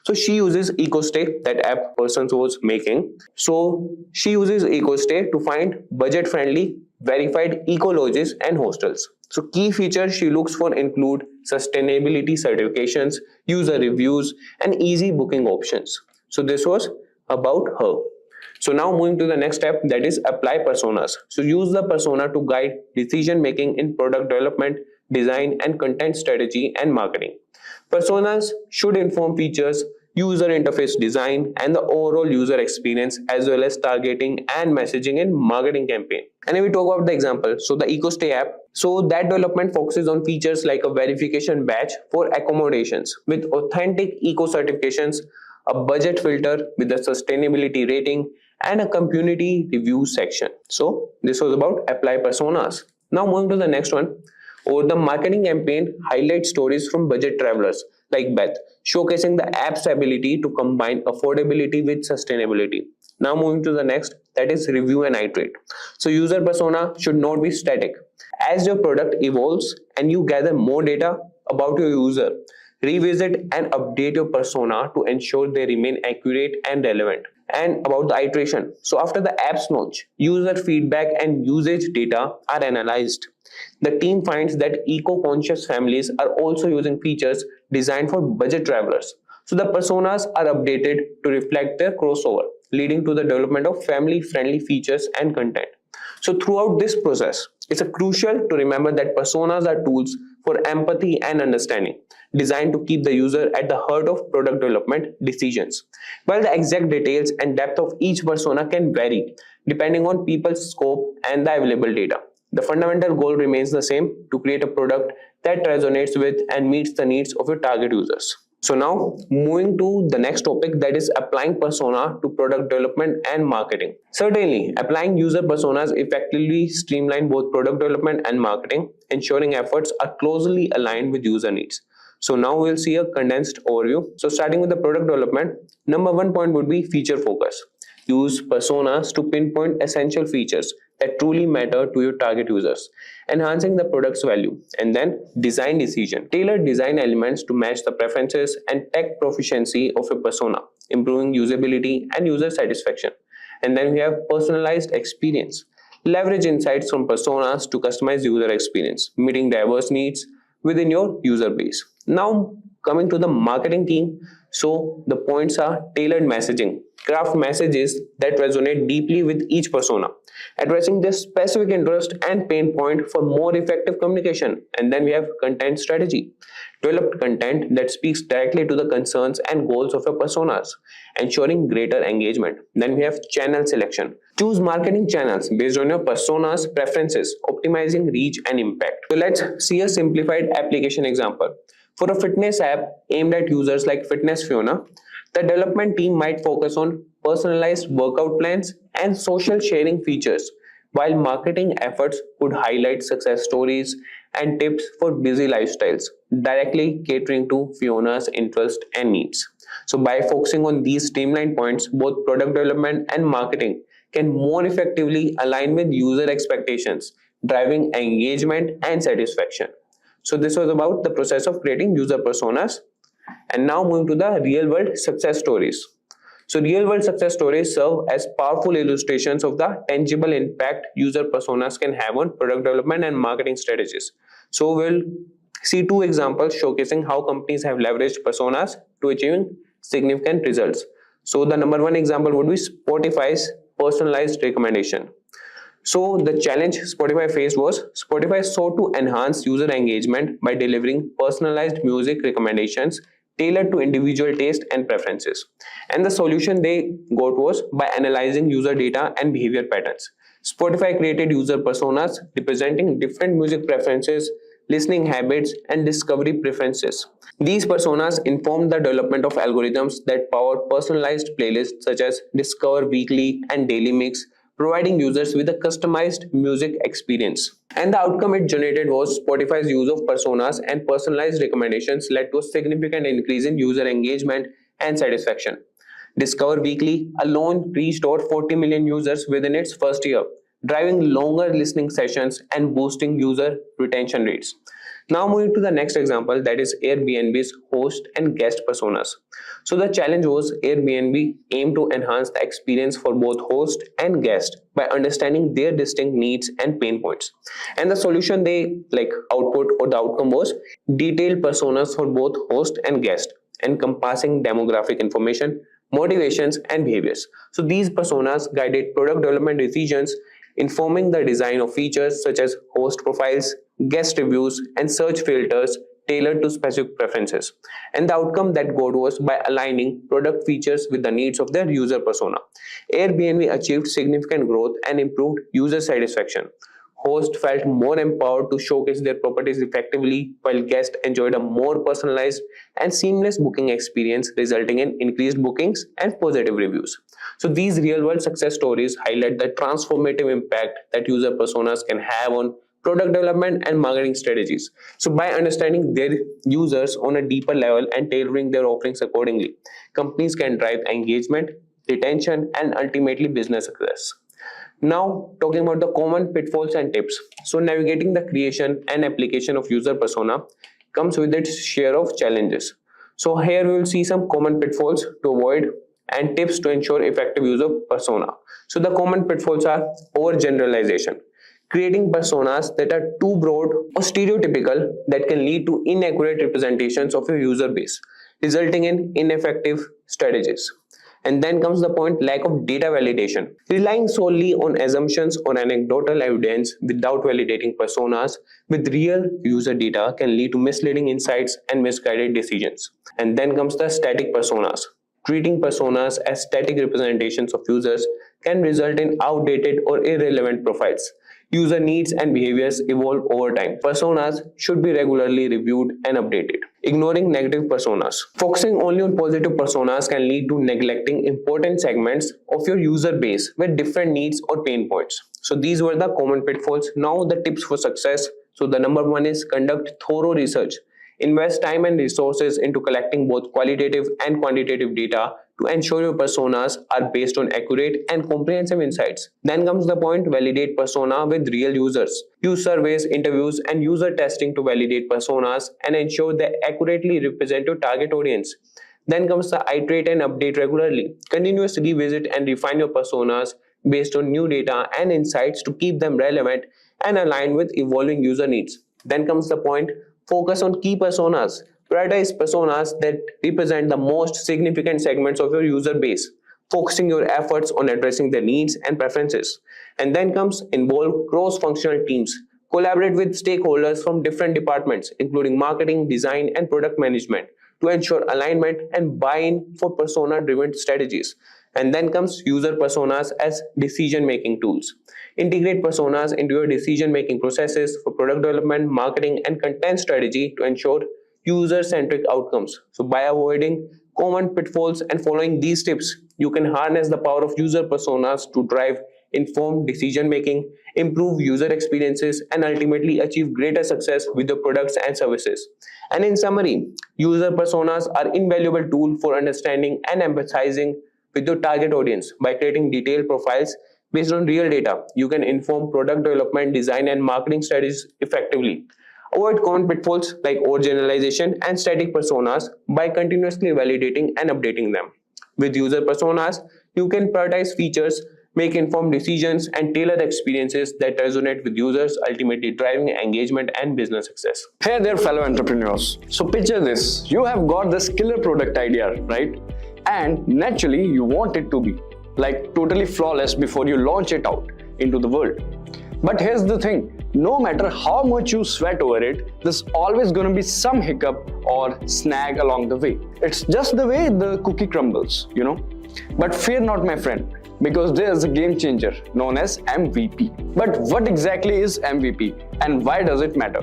So she uses EcoStay, that app person was making. So she uses EcoStay to find budget-friendly, verified eco lodges and hostels. So key features she looks for include sustainability certifications, user reviews, and easy booking options. So this was about her. So now moving to the next step, that is apply personas. So use the persona to guide decision making in product development, design, and content strategy and marketing. Personas should inform features, user interface design, and the overall user experience, as well as targeting and messaging in marketing campaign. And if we talk about the example, so the EcoStay app, so that development focuses on features like a verification badge for accommodations with authentic eco certifications, a budget filter with a sustainability rating, and a community review section. So this was about apply personas. Now moving to the next one. Or the marketing campaign highlights stories from budget travelers like Beth, showcasing the app's ability to combine affordability with sustainability. Now moving to the next, that is review and iterate. So user persona should not be static. As your product evolves and you gather more data about your user, revisit and update your persona to ensure they remain accurate and relevant. And about the iteration, so after the app's launch, user feedback and usage data are analyzed. The team finds that eco-conscious families are also using features designed for budget travelers. So the personas are updated to reflect their crossover, leading to the development of family-friendly features and content. So throughout this process, it's crucial to remember that personas are tools for empathy and understanding, designed to keep the user at the heart of product development decisions. While the exact details and depth of each persona can vary depending on people's scope and the available data, the fundamental goal remains the same: to create a product that resonates with and meets the needs of your target users. So now moving to the next topic, that is applying persona to product development and marketing. Certainly, applying user personas effectively streamline both product development and marketing, ensuring efforts are closely aligned with user needs. So now we'll see a condensed overview. So starting with the product development, number one point would be feature focus. Use personas to pinpoint essential features that truly matter to your target users, enhancing the product's value. And then design decision. Tailor design elements to match the preferences and tech proficiency of a persona, improving usability and user satisfaction. And then we have personalized experience. Leverage insights from personas to customize user experience, meeting diverse needs within your user base. Now coming to the marketing team, so the points are tailored messaging. Craft messages that resonate deeply with each persona, addressing their specific interest and pain point for more effective communication. And then we have content strategy. Develop content that speaks directly to the concerns and goals of your personas, ensuring greater engagement. Then we have channel selection. Choose marketing channels based on your persona's preferences, optimizing reach and impact. So let's see a simplified application example. For a fitness app aimed at users like Fitness Fiona, the development team might focus on personalized workout plans and social sharing features, while marketing efforts could highlight success stories and tips for busy lifestyles, directly catering to Fiona's interest and needs. So, by focusing on these streamlined points, both product development and marketing can more effectively align with user expectations, driving engagement and satisfaction. So, this was about the process of creating user personas. And now moving to the real world success stories. So real world success stories serve as powerful illustrations of the tangible impact user personas can have on product development and marketing strategies. So we'll see two examples showcasing how companies have leveraged personas to achieving significant results. So the number one example would be Spotify's personalized recommendation. So the challenge Spotify faced was Spotify sought to enhance user engagement by delivering personalized music recommendations tailored to individual taste and preferences. And the solution they got was by analyzing user data and behavior patterns. Spotify created user personas representing different music preferences, listening habits, and discovery preferences. These personas informed the development of algorithms that powered personalized playlists such as Discover Weekly and Daily Mix, providing users with a customized music experience. And the outcome it generated was Spotify's use of personas and personalized recommendations led to a significant increase in user engagement and satisfaction. Discover Weekly alone reached over 40 million users within its first year, driving longer listening sessions and boosting user retention rates. Now moving to the next example, that is Airbnb's host and guest personas. So the challenge was Airbnb aimed to enhance the experience for both host and guest by understanding their distinct needs and pain points. And the solution they output or the outcome was detailed personas for both host and guest, encompassing demographic information, motivations, and behaviors. So these personas guided product development decisions, informing the design of features such as host profiles, guest reviews, and search filters tailored to specific preferences. And the outcome that got was by aligning product features with the needs of their user persona. Airbnb achieved significant growth and improved user satisfaction. Hosts felt more empowered to showcase their properties effectively, while guests enjoyed a more personalized and seamless booking experience, resulting in increased bookings and positive reviews. So these real-world success stories highlight the transformative impact that user personas can have on product development and marketing strategies. So by understanding their users on a deeper level and tailoring their offerings accordingly, companies can drive engagement, retention, and ultimately business success. Now, talking about the common pitfalls and tips. So, navigating the creation and application of user persona comes with its share of challenges. So, here we will see some common pitfalls to avoid and tips to ensure effective use of persona. So, the common pitfalls are overgeneralization, creating personas that are too broad or stereotypical that can lead to inaccurate representations of your user base, resulting in ineffective strategies. And then comes the point lack of data validation. Relying solely on assumptions or anecdotal evidence without validating personas with real user data can lead to misleading insights and misguided decisions. And then comes the static personas. Treating personas as static representations of users can result in outdated or irrelevant profiles. User needs and behaviors evolve over time. Personas should be regularly reviewed and updated. Ignoring negative personas. Focusing only on positive personas can lead to neglecting important segments of your user base with different needs or pain points. So these were the common pitfalls. Now the tips for success. So the number one is conduct thorough research. Invest time and resources into collecting both qualitative and quantitative data to ensure your personas are based on accurate and comprehensive insights. Then comes the point, validate persona with real users. Use surveys, interviews, and user testing to validate personas and ensure they accurately represent your target audience. Then comes the iterate and update regularly. Continuously revisit and refine your personas based on new data and insights to keep them relevant and aligned with evolving user needs. Then comes the point, focus on key personas. Prioritize personas that represent the most significant segments of your user base. focusing your efforts on addressing their needs and preferences. And then comes involve cross-functional teams. Collaborate with stakeholders from different departments, including marketing, design, and product management, to ensure alignment and buy-in for persona-driven strategies. And then comes user personas as decision-making tools. Integrate personas into your decision-making processes for product development, marketing, and content strategy to ensure user-centric outcomes. So by avoiding common pitfalls and following these tips, you can harness the power of user personas to drive informed decision making, improve user experiences, and ultimately achieve greater success with your products and services. And in summary, user personas are invaluable tool for understanding and empathizing with your target audience. By creating detailed profiles based on real data, you can inform product development, design, and marketing strategies effectively. Avoid common pitfalls like overgeneralization and static personas by continuously validating and updating them. With user personas, you can prioritize features, make informed decisions, and tailor experiences that resonate with users, ultimately driving engagement and business success. Hey there, fellow entrepreneurs. So picture this, you have got this killer product idea, right? And naturally, you want it to be like totally flawless before you launch it out into the world. But here's the thing, no matter how much you sweat over it, there's always going to be some hiccup or snag along the way. It's just the way the cookie crumbles, you know. But fear not, my friend, because there's a game changer known as MVP. But what exactly is MVP and why does it matter?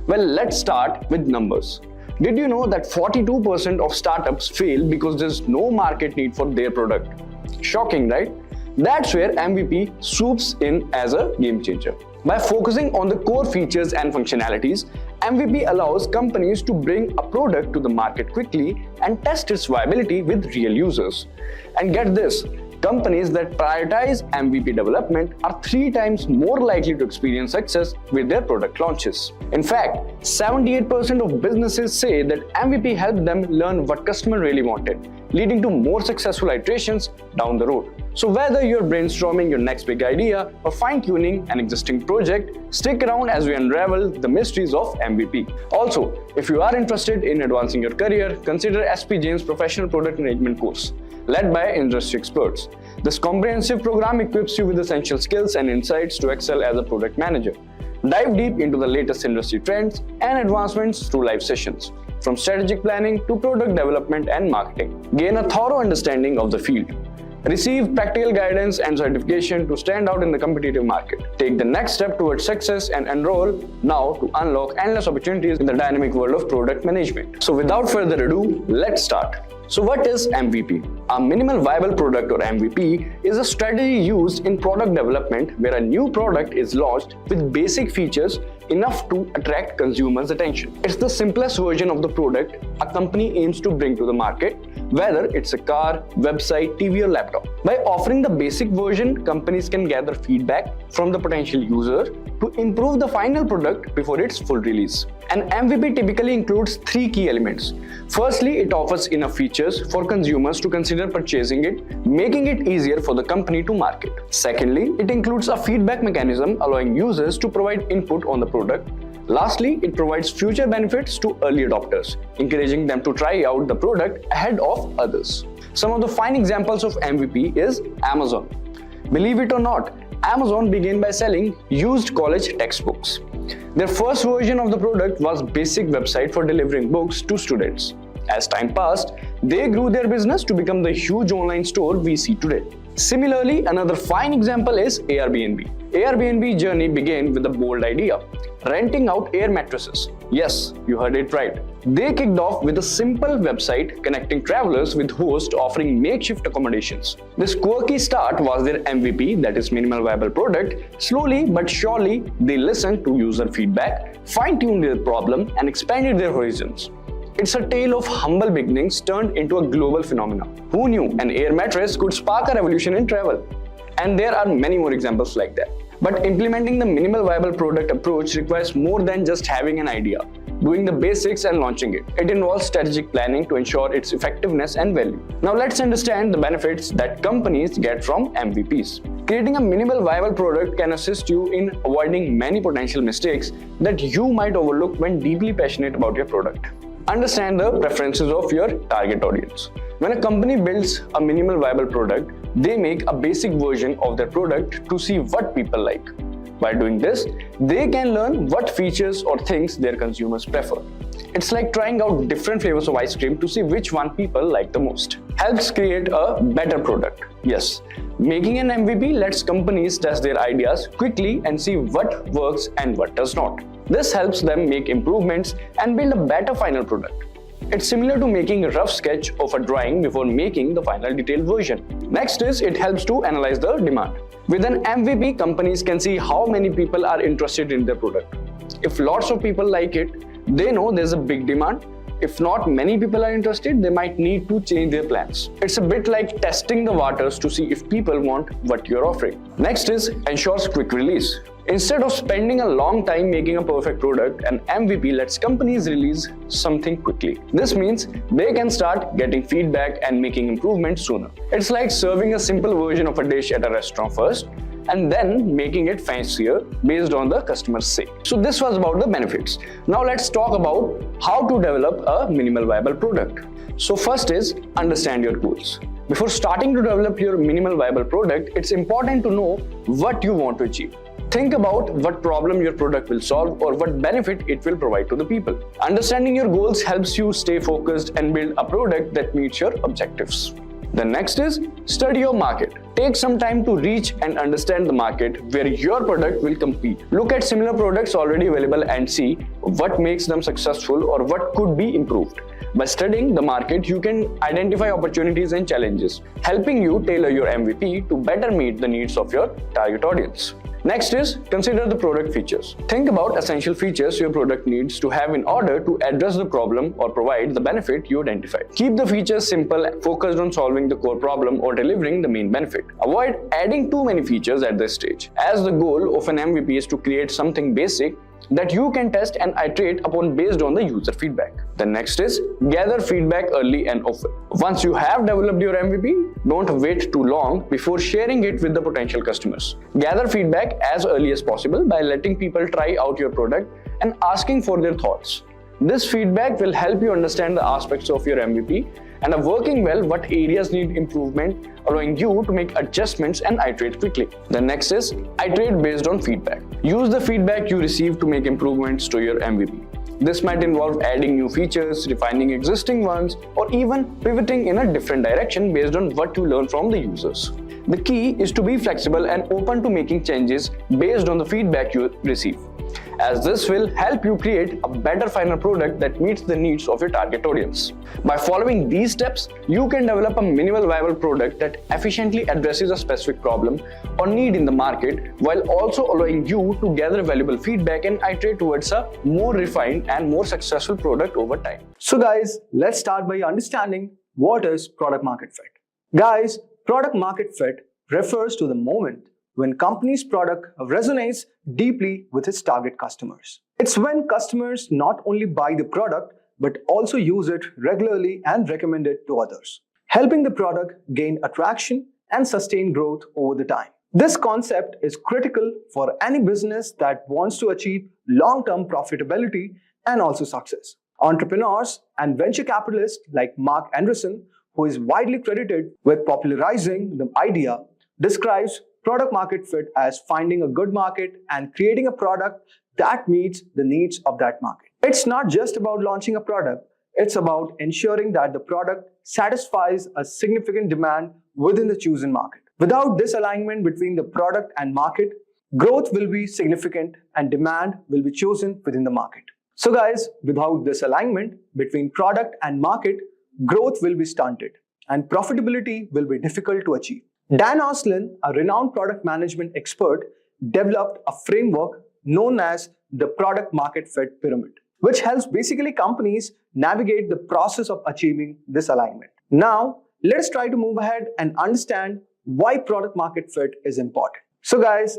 Well, let's start with numbers. Did you know that 42% of startups fail because there's no market need for their product? Shocking, right? That's where MVP swoops in as a game changer. By focusing on the core features and functionalities, MVP allows companies to bring a product to the market quickly and test its viability with real users. And get this, companies that prioritize MVP development are 3 times more likely to experience success with their product launches. In fact, 78% of businesses say that MVP helped them learn what customer really wanted, leading to more successful iterations down the road. So whether you're brainstorming your next big idea or fine-tuning an existing project, stick around as we unravel the mysteries of MVP. Also, if you are interested in advancing your career, consider SP Jain's Professional Product Management course, led by industry experts. This comprehensive program equips you with essential skills and insights to excel as a product manager. Dive deep into the latest industry trends and advancements through live sessions, from strategic planning to product development and marketing. Gain a thorough understanding of the field. Receive practical guidance and certification to stand out in the competitive market. Take the next step towards success and enroll now to unlock endless opportunities in the dynamic world of product management. So without further ado, let's start. So what is MVP? A minimal viable product or MVP is a strategy used in product development where a new product is launched with basic features enough to attract consumers' attention. It's the simplest version of the product a company aims to bring to the market, whether it's a car, website, TV or laptop. By offering the basic version, companies can gather feedback from the potential user to improve the final product before its full release. An MVP typically includes 3 key elements. Firstly, it offers enough features for consumers to consider purchasing it, making it easier for the company to market. Secondly, it includes a feedback mechanism allowing users to provide input on the product. Lastly, it provides future benefits to early adopters, encouraging them to try out the product ahead of others. Some of the fine examples of MVP is Amazon. Believe it or not, Amazon began by selling used college textbooks. Their first version of the product was a basic website for delivering books to students. As time passed, they grew their business to become the huge online store we see today. Similarly, another fine example is Airbnb. Airbnb's journey began with a bold idea: renting out air mattresses. Yes, you heard it right. They kicked off with a simple website connecting travelers with hosts offering makeshift accommodations. This quirky start was their MVP, that is minimal viable product. Slowly but surely, they listened to user feedback, fine-tuned their problem, and expanded their horizons. It's a tale of humble beginnings turned into a global phenomenon. Who knew an air mattress could spark a revolution in travel? And there are many more examples like that. But implementing the minimal viable product approach requires more than just having an idea, doing the basics and launching it. It involves strategic planning to ensure its effectiveness and value. Now let's understand the benefits that companies get from MVPs. Creating a minimal viable product can assist you in avoiding many potential mistakes that you might overlook when deeply passionate about your product. Understand the preferences of your target audience. When a company builds a minimal viable product, they make a basic version of their product to see what people like. By doing this, they can learn what features or things their consumers prefer. It's like trying out different flavors of ice cream to see which one people like the most. Helps create a better product. Yes, making an MVP lets companies test their ideas quickly and see what works and what does not. This helps them make improvements and build a better final product. It's similar to making a rough sketch of a drawing before making the final detailed version. Next is it helps to analyze the demand. With an MVP, companies can see how many people are interested in their product. If lots of people like it, they know there's a big demand. If not many people are interested, they might need to change their plans. It's a bit like testing the waters to see if people want what you're offering. Next is ensures quick release. Instead of spending a long time making a perfect product, an MVP lets companies release something quickly. This means they can start getting feedback and making improvements sooner. It's like serving a simple version of a dish at a restaurant first and then making it fancier based on the customer's say. So this was about the benefits. Now let's talk about how to develop a minimal viable product. So first is understand your goals. Before starting to develop your minimal viable product, it's important to know what you want to achieve. Think about what problem your product will solve or what benefit it will provide to the people. Understanding your goals helps you stay focused and build a product that meets your objectives. The next is study your market. Take some time to reach and understand the market where your product will compete. Look at similar products already available and see what makes them successful or what could be improved. By studying the market, you can identify opportunities and challenges, helping you tailor your MVP to better meet the needs of your target audience. Next is consider the product features. Think about essential features your product needs to have in order to address the problem or provide the benefit you identified. Keep the features simple, focused on solving the core problem or delivering the main benefit. Avoid adding too many features at this stage, as the goal of an MVP is to create something basic that you can test and iterate upon based on the user feedback. The next is gather feedback early and often. Once you have developed your MVP, don't wait too long before sharing it with the potential customers. Gather feedback as early as possible by letting people try out your product and asking for their thoughts. This feedback will help you understand the aspects of your MVP and are working well what areas need improvement, allowing you to make adjustments and iterate quickly. The next is iterate based on feedback. Use the feedback you receive to make improvements to your MVP. This might involve adding new features, refining existing ones, or even pivoting in a different direction based on what you learn from the users. The key is to be flexible and open to making changes based on the feedback you receive, as this will help you create a better final product that meets the needs of your target audience. By following these steps, you can develop a minimal viable product that efficiently addresses a specific problem or need in the market, while also allowing you to gather valuable feedback and iterate towards a more refined and more successful product over time. So guys, let's start by understanding what is product market fit. Guys, product market fit refers to the moment when company's product resonates deeply with its target customers. It's when customers not only buy the product but also use it regularly and recommend it to others, helping the product gain attraction and sustain growth over the time. This concept is critical for any business that wants to achieve long-term profitability and also success. Entrepreneurs and venture capitalists like Mark Anderson, who is widely credited with popularizing the idea, describes product market fit as finding a good market and creating a product that meets the needs of that market. It's not just about launching a product, it's about ensuring that the product satisfies a significant demand within the chosen market. Without this alignment between the product and market, growth will be significant and demand will be chosen within the market. So guys, without this alignment between product and market, growth will be stunted and profitability will be difficult to achieve. Dan Oslin, a renowned product management expert, developed a framework known as the product market fit pyramid, which helps basically companies navigate the process of achieving this alignment. Now, let's try to move ahead and understand why product market fit is important. So guys,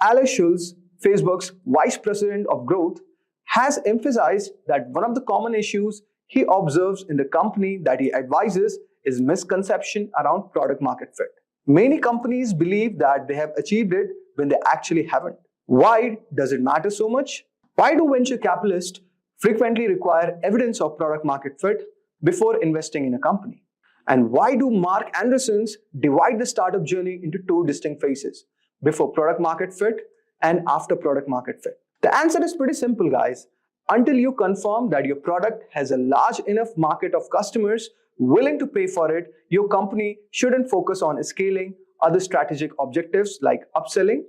Alex Schulz, Facebook's Vice President of Growth, has emphasized that one of the common issues he observes in the company that he advises is misconception around product market fit. Many companies believe that they have achieved it when they actually haven't. Why does it matter so much? Why do venture capitalists frequently require evidence of product market fit before investing in a company? And why do Mark Andersons divide the startup journey into two distinct phases, before product market fit and after product market fit? The answer is pretty simple, guys. Until you confirm that your product has a large enough market of customers willing to pay for it, your company shouldn't focus on scaling other strategic objectives like upselling.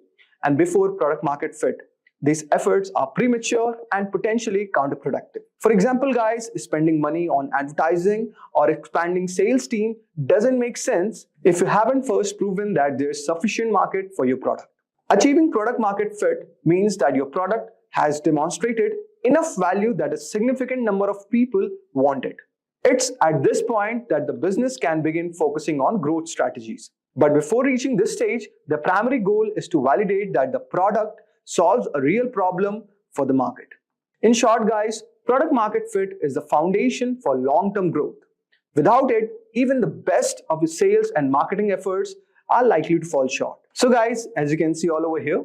And before product market fit, these efforts are premature and potentially counterproductive. For example, guys, spending money on advertising or expanding sales team doesn't make sense if you haven't first proven that there's sufficient market for your product. Achieving product market fit means that your product has demonstrated enough value that a significant number of people want it. It's at this point that the business can begin focusing on growth strategies. But before reaching this stage, the primary goal is to validate that the product solves a real problem for the market. In short, guys, product market fit is the foundation for long-term growth. Without it, even the best of the sales and marketing efforts are likely to fall short. So guys, as you can see all over here,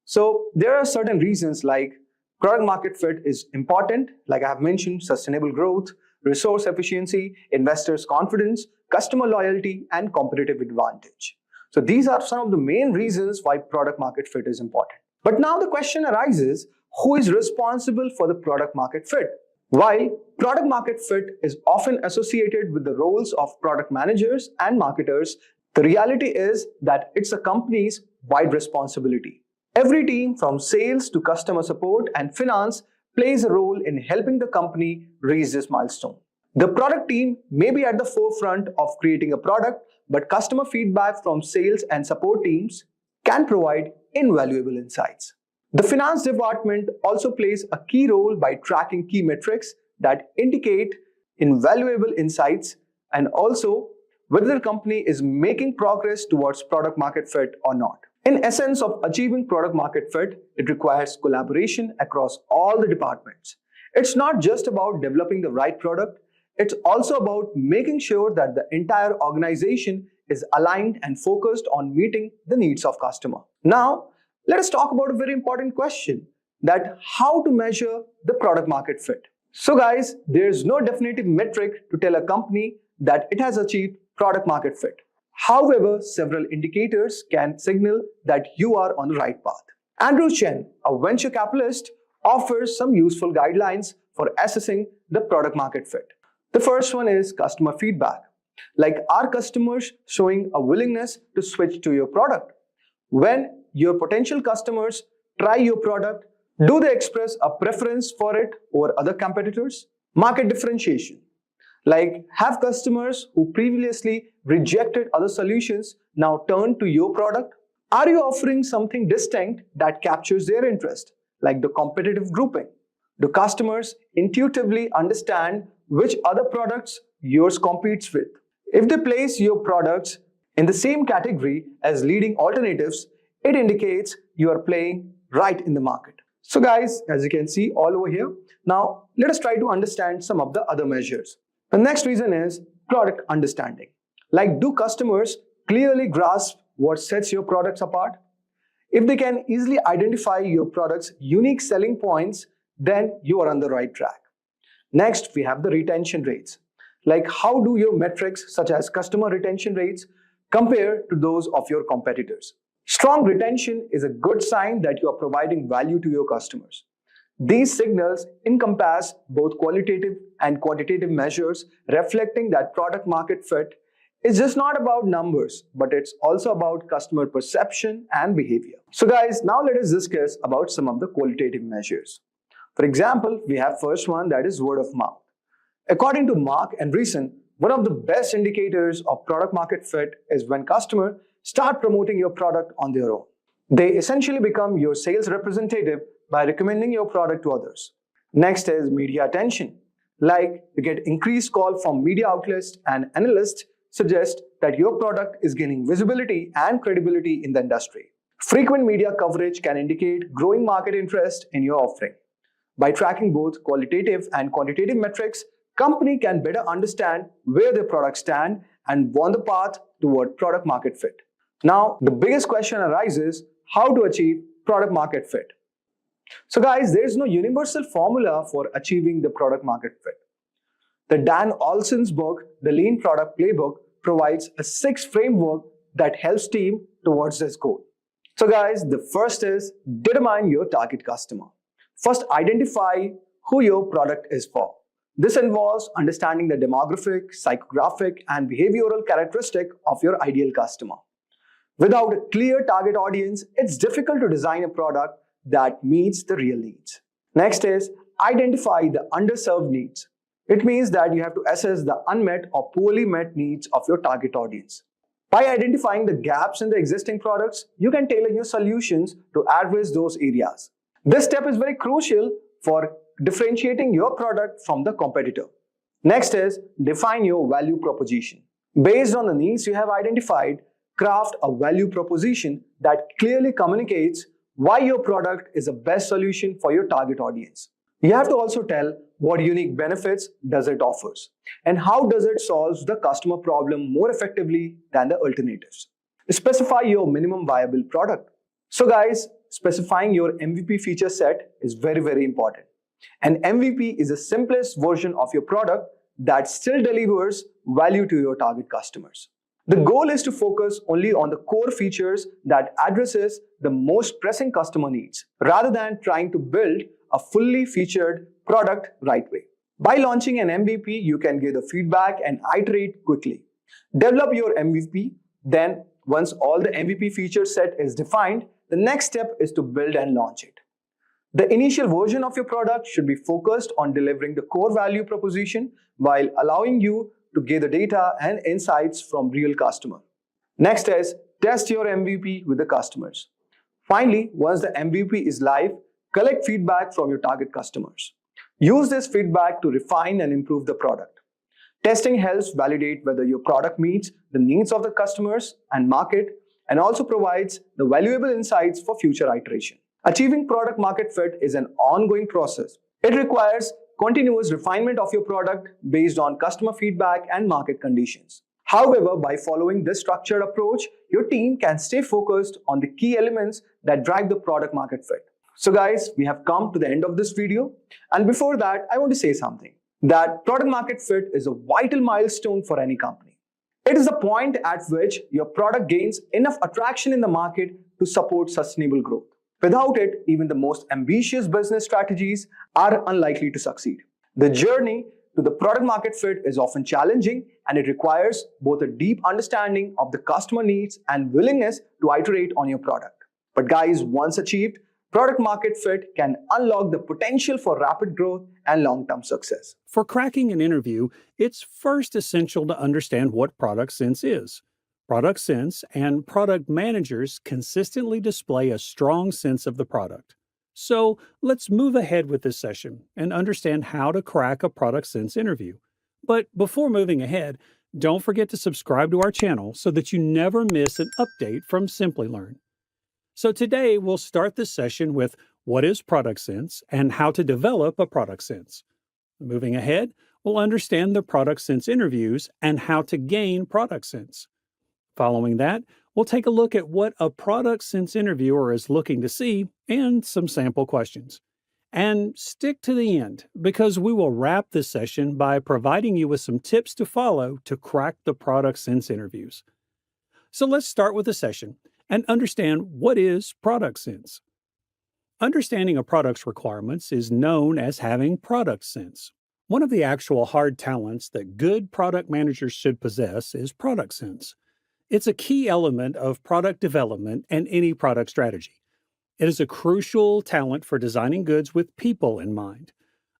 so there are certain reasons like product market fit is important, like I have mentioned, sustainable growth, resource efficiency, investors' confidence, customer loyalty, and competitive advantage. So these are some of the main reasons why product market fit is important. But now the question arises, who is responsible for the product market fit? While product market fit is often associated with the roles of product managers and marketers, the reality is that it's a company's wide responsibility. Every team from sales to customer support and finance plays a role in helping the company reach this milestone. The product team may be at the forefront of creating a product, but customer feedback from sales and support teams can provide invaluable insights. The finance department also plays a key role by tracking key metrics that indicate invaluable insights and also whether the company is making progress towards product market fit or not. In essence of achieving product market fit, it requires collaboration across all the departments. It's not just about developing the right product, it's also about making sure that the entire organization is aligned and focused on meeting the needs of customer. Now, let us talk about a very important question, that how to measure the product market fit. So guys, there's no definitive metric to tell a company that it has achieved product market fit. However, several indicators can signal that you are on the right path. Andrew Chen, a venture capitalist, offers some useful guidelines for assessing the product market fit. The first one is customer feedback. Like, are customers showing a willingness to switch to your product? When your potential customers try your product, do they express a preference for it over other competitors? Market differentiation. Like, have customers who previously rejected other solutions now turn to your product? Are you offering something distinct that captures their interest, like the competitive grouping? Do customers intuitively understand which other products yours competes with? If they place your products in the same category as leading alternatives, it indicates you are playing right in the market. So guys, as you can see all over here, now let us try to understand some of the other measures. The next reason is product understanding. Like, do customers clearly grasp what sets your products apart? If they can easily identify your product's unique selling points, then you are on the right track. Next, we have the retention rates. Like, how do your metrics such as customer retention rates compare to those of your competitors? Strong retention is a good sign that you are providing value to your customers. These signals encompass both qualitative and quantitative measures, reflecting that product market fit is just not about numbers, but it's also about customer perception and behavior. So guys, now let us discuss about some of the qualitative measures. For example, we have first one, that is word of mouth. According to Mark Andreessen, one of the best indicators of product market fit is when customers start promoting your product on their own. They essentially become your sales representative by recommending your product to others. Next is media attention. Like, you get increased call from media outlets and analysts suggest that your product is gaining visibility and credibility in the industry. Frequent media coverage can indicate growing market interest in your offering. By tracking both qualitative and quantitative metrics, company can better understand where their products stand and on the path toward product market fit. Now, the biggest question arises, how to achieve product market fit? So guys, there is no universal formula for achieving the product market fit. The Dan Olson's book, The Lean Product Playbook, provides a 6 framework that helps team towards this goal. So guys, the first is determine your target customer. First, identify who your product is for. This involves understanding the demographic, psychographic, and behavioral characteristic of your ideal customer. Without a clear target audience, it's difficult to design a product that meets the real needs. Next is identify the underserved needs. It means that you have to assess the unmet or poorly met needs of your target audience. By identifying the gaps in the existing products, you can tailor your solutions to address those areas. This step is very crucial for differentiating your product from the competitor. Next is define your value proposition. Based on the needs you have identified, craft a value proposition that clearly communicates why your product is the best solution for your target audience. You have to also tell what unique benefits does it offers and how does it solve the customer problem more effectively than the alternatives. Specify your minimum viable product. So guys, specifying your MVP feature set is very important. An MVP is the simplest version of your product that still delivers value to your target customers. The goal is to focus only on the core features that addresses the most pressing customer needs, rather than trying to build a fully featured product right way. By launching an MVP, you can give the feedback and iterate quickly. Develop your MVP, then once all the MVP feature set is defined, the next step is to build and launch it. The initial version of your product should be focused on delivering the core value proposition while allowing you to gather data and insights from real customer. Next is test your MVP with the customers. Finally, once the MVP is live, collect feedback from your target customers. Use this feedback to refine and improve the product. Testing helps validate whether your product meets the needs of the customers and market, and also provides the valuable insights for future iteration. Achieving product market fit is an ongoing process. It requires continuous refinement of your product based on customer feedback and market conditions. However, by following this structured approach, your team can stay focused on the key elements that drive the product market fit. So guys, we have come to the end of this video. And before that, I want to say something. That product market fit is a vital milestone for any company. It is the point at which your product gains enough attraction in the market to support sustainable growth. Without it, even the most ambitious business strategies are unlikely to succeed. The journey to the product market fit is often challenging, and it requires both a deep understanding of the customer needs and willingness to iterate on your product. But guys, once achieved, product market fit can unlock the potential for rapid growth and long-term success. For cracking an interview, it's first essential to understand what product sense is. Product sense and product managers consistently display a strong sense of the product. So let's move ahead with this session and understand how to crack a product sense interview. But before moving ahead, don't forget to subscribe to our channel so that you never miss an update from Simplilearn. So today we'll start this session with what is product sense and how to develop a product sense. Moving ahead, we'll understand the product sense interviews and how to gain product sense. Following that, we'll take a look at what a product sense interviewer is looking to see and some sample questions. And stick to the end, because we will wrap this session by providing you with some tips to follow to crack the product sense interviews. So let's start with the session and understand what is product sense. Understanding a product's requirements is known as having product sense. One of the actual hard talents that good product managers should possess is product sense. It's a key element of product development and any product strategy. It is a crucial talent for designing goods with people in mind.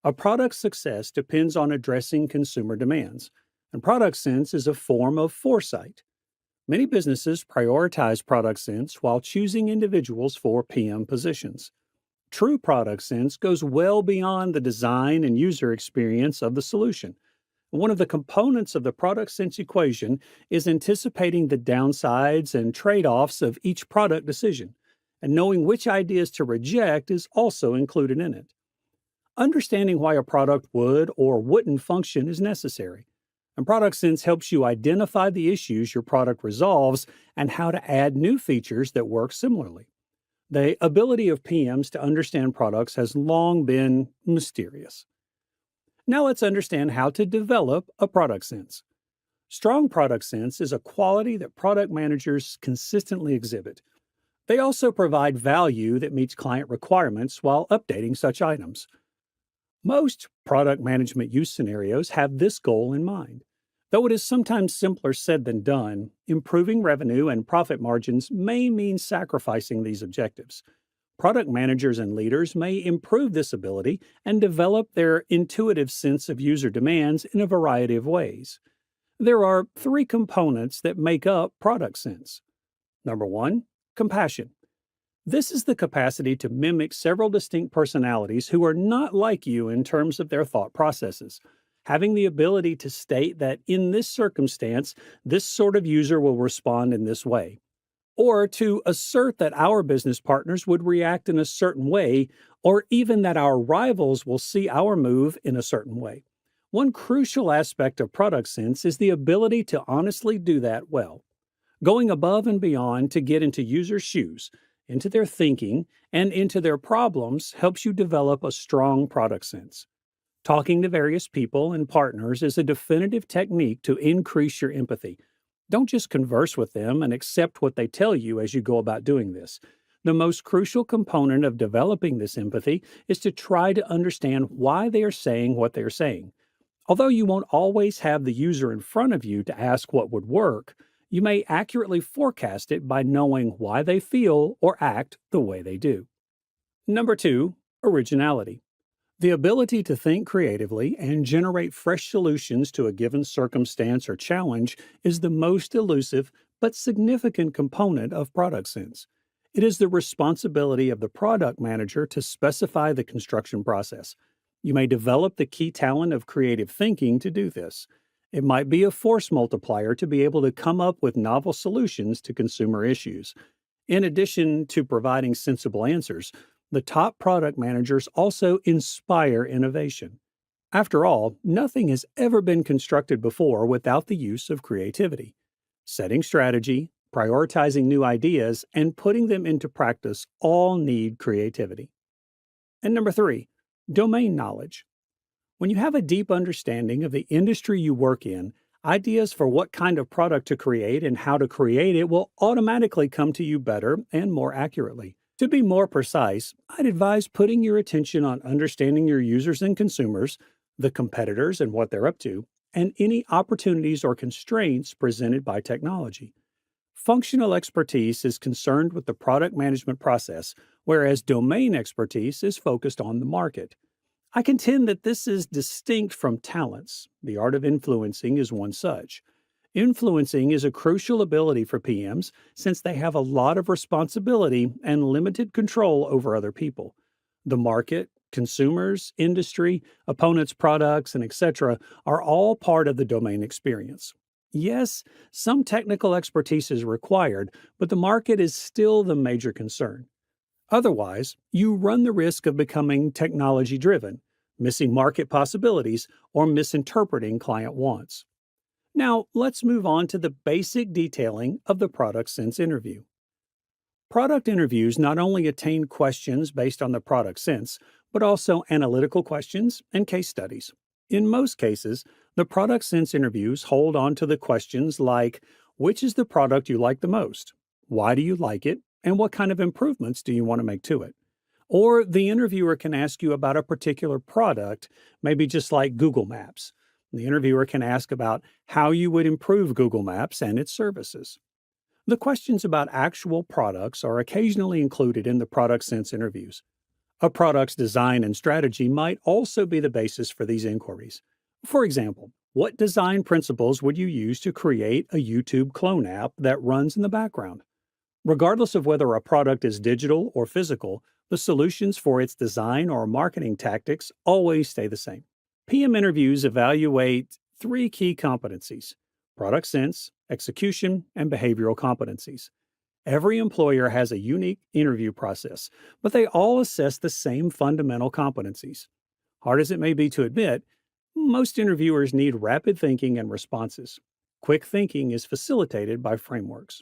A product's success depends on addressing consumer demands, and product sense is a form of foresight. Many businesses prioritize product sense while choosing individuals for PM positions. True product sense goes well beyond the design and user experience of the solution. One of the components of the product sense equation is anticipating the downsides and trade-offs of each product decision, and knowing which ideas to reject is also included in it. Understanding why a product would or wouldn't function is necessary, and product sense helps you identify the issues your product resolves and how to add new features that work similarly. The ability of PMs to understand products has long been mysterious. Now let's understand how to develop a product sense. Strong product sense is a quality that product managers consistently exhibit. They also provide value that meets client requirements while updating such items. Most product management use scenarios have this goal in mind. Though it is sometimes simpler said than done, improving revenue and profit margins may mean sacrificing these objectives. Product managers and leaders may improve this ability and develop their intuitive sense of user demands in a variety of ways. There are three components that make up product sense. Number one, compassion. This is the capacity to mimic several distinct personalities who are not like you in terms of their thought processes. Having the ability to state that in this circumstance, this sort of user will respond in this way, or to assert that our business partners would react in a certain way, or even that our rivals will see our move in a certain way. One crucial aspect of product sense is the ability to honestly do that well. Going above and beyond to get into users' shoes, into their thinking, and into their problems helps you develop a strong product sense. Talking to various people and partners is a definitive technique to increase your empathy. Don't just converse with them and accept what they tell you as you go about doing this. The most crucial component of developing this empathy is to try to understand why they are saying what they are saying. Although you won't always have the user in front of you to ask what would work, you may accurately forecast it by knowing why they feel or act the way they do. Number two, originality. The ability to think creatively and generate fresh solutions to a given circumstance or challenge is the most elusive but significant component of product sense. It is the responsibility of the product manager to specify the construction process. You may develop the key talent of creative thinking to do this. It might be a force multiplier to be able to come up with novel solutions to consumer issues. In addition to providing sensible answers, the top product managers also inspire innovation. After all, nothing has ever been constructed before without the use of creativity. Setting strategy, prioritizing new ideas, and putting them into practice all need creativity. And number three, domain knowledge. When you have a deep understanding of the industry you work in, ideas for what kind of product to create and how to create it will automatically come to you better and more accurately. To be more precise, I'd advise putting your attention on understanding your users and consumers, the competitors and what they're up to, and any opportunities or constraints presented by technology. Functional expertise is concerned with the product management process, whereas domain expertise is focused on the market. I contend that this is distinct from talents. The art of influencing is one such. Influencing is a crucial ability for PMs since they have a lot of responsibility and limited control over other people. The market, consumers, industry, opponents' products, and etc. are all part of the domain experience. Yes, some technical expertise is required, but the market is still the major concern. Otherwise, you run the risk of becoming technology-driven, missing market possibilities, or misinterpreting client wants. Now, let's move on to the basic detailing of the product sense interview. Product interviews not only attain questions based on the product sense, but also analytical questions and case studies. In most cases, the product sense interviews hold on to the questions like, which is the product you like the most? Why do you like it? And what kind of improvements do you want to make to it? Or the interviewer can ask you about a particular product, maybe just like Google Maps. The interviewer can ask about how you would improve Google Maps and its services. The questions about actual products are occasionally included in the product sense interviews. A product's design and strategy might also be the basis for these inquiries. For example, what design principles would you use to create a YouTube clone app that runs in the background? Regardless of whether a product is digital or physical, the solutions for its design or marketing tactics always stay the same. PM interviews evaluate three key competencies: product sense, execution, and behavioral competencies. Every employer has a unique interview process, but they all assess the same fundamental competencies. Hard as it may be to admit, most interviewers need rapid thinking and responses. Quick thinking is facilitated by frameworks.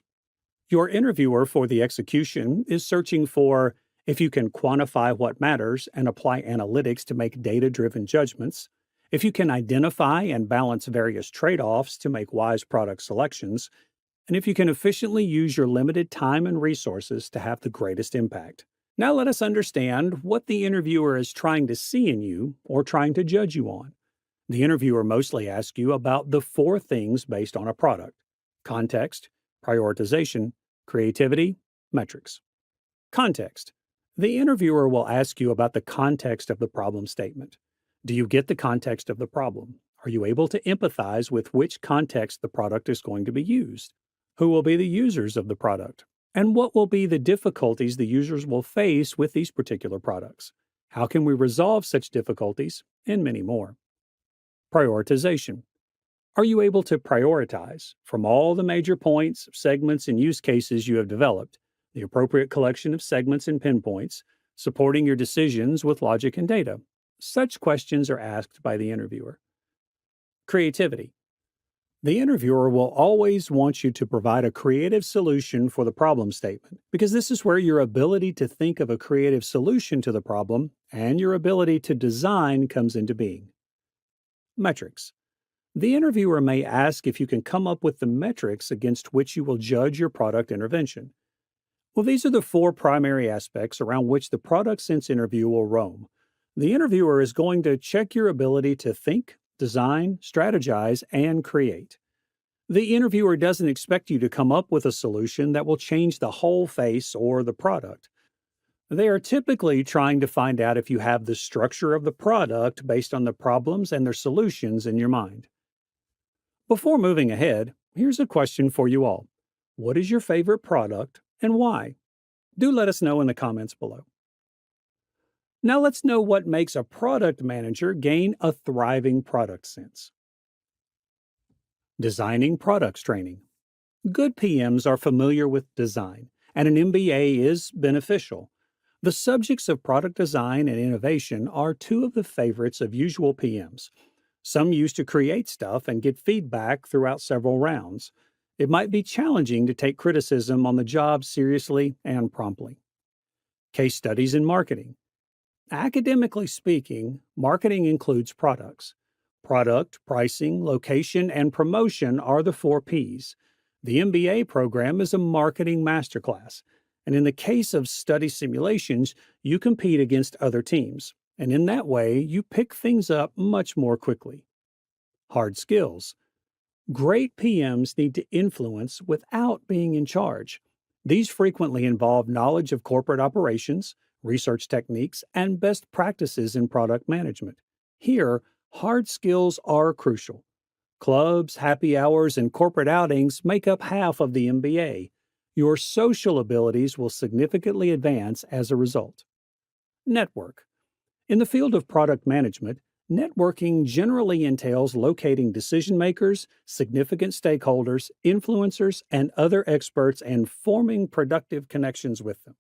Your interviewer for the execution is searching for if you can quantify what matters and apply analytics to make data-driven judgments, If you can identify and balance various trade offs to make wise product selections, and if you can efficiently use your limited time and resources to have the greatest impact. Now let us understand what the interviewer is trying to see in you or trying to judge you on. The interviewer mostly asks you about the four things based on a product: context, prioritization, creativity, metrics. Context. The interviewer will ask you about the context of the problem statement. Do you get the context of the problem? Are you able to empathize with which context the product is going to be used? Who will be the users of the product? And what will be the difficulties the users will face with these particular products? How can we resolve such difficulties? And many more. Prioritization. Are you able to prioritize from all the major points, segments, and use cases you have developed, the appropriate collection of segments and pinpoints, supporting your decisions with logic and data? Such questions are asked by the interviewer. Creativity. The interviewer will always want you to provide a creative solution for the problem statement, because this is where your ability to think of a creative solution to the problem and your ability to design comes into being. Metrics. The interviewer may ask if you can come up with the metrics against which you will judge your product intervention. Well, these are the four primary aspects around which the product sense interview will roam. The interviewer is going to check your ability to think, design, strategize, and create. The interviewer doesn't expect you to come up with a solution that will change the whole face or the product. They are typically trying to find out if you have the structure of the product based on the problems and their solutions in your mind. Before moving ahead, here's a question for you all. What is your favorite product and why? Do let us know in the comments below. Now let's know what makes a product manager gain a thriving product sense. Designing products training. Good PMs are familiar with design, and an MBA is beneficial. The subjects of product design and innovation are two of the favorites of usual PMs. Some used to create stuff and get feedback throughout several rounds. It might be challenging to take criticism on the job seriously and promptly. Case studies in marketing. Academically speaking, marketing includes products. Product, pricing, location, and promotion are the 4 Ps. The MBA program is a marketing masterclass, and in the case of study simulations, you compete against other teams, and in that way, you pick things up much more quickly. Hard skills. Great PMs need to influence without being in charge. These frequently involve knowledge of corporate operations, research techniques, and best practices in product management. Here, hard skills are crucial. Clubs, happy hours, and corporate outings make up half of the MBA. Your social abilities will significantly advance as a result. Network. In the field of product management, networking generally entails locating decision makers, significant stakeholders, influencers, and other experts and forming productive connections with them.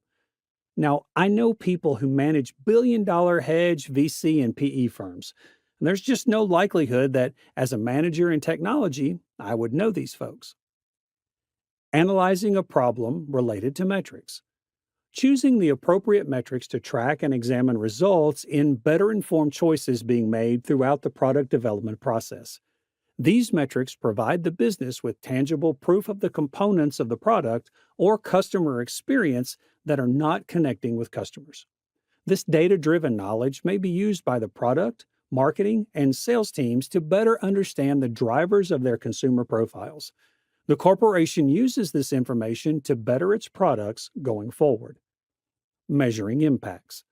Now, I know people who manage billion-dollar hedge, VC, and PE firms. And there's just no likelihood that, as a manager in technology, I would know these folks. Analyzing a problem related to metrics. Choosing the appropriate metrics to track and examine results in better informed choices being made throughout the product development process. These metrics provide the business with tangible proof of the components of the product or customer experience that are not connecting with customers. This data-driven knowledge may be used by the product, marketing, and sales teams to better understand the drivers of their consumer profiles. The corporation uses this information to better its products going forward. Measuring impacts.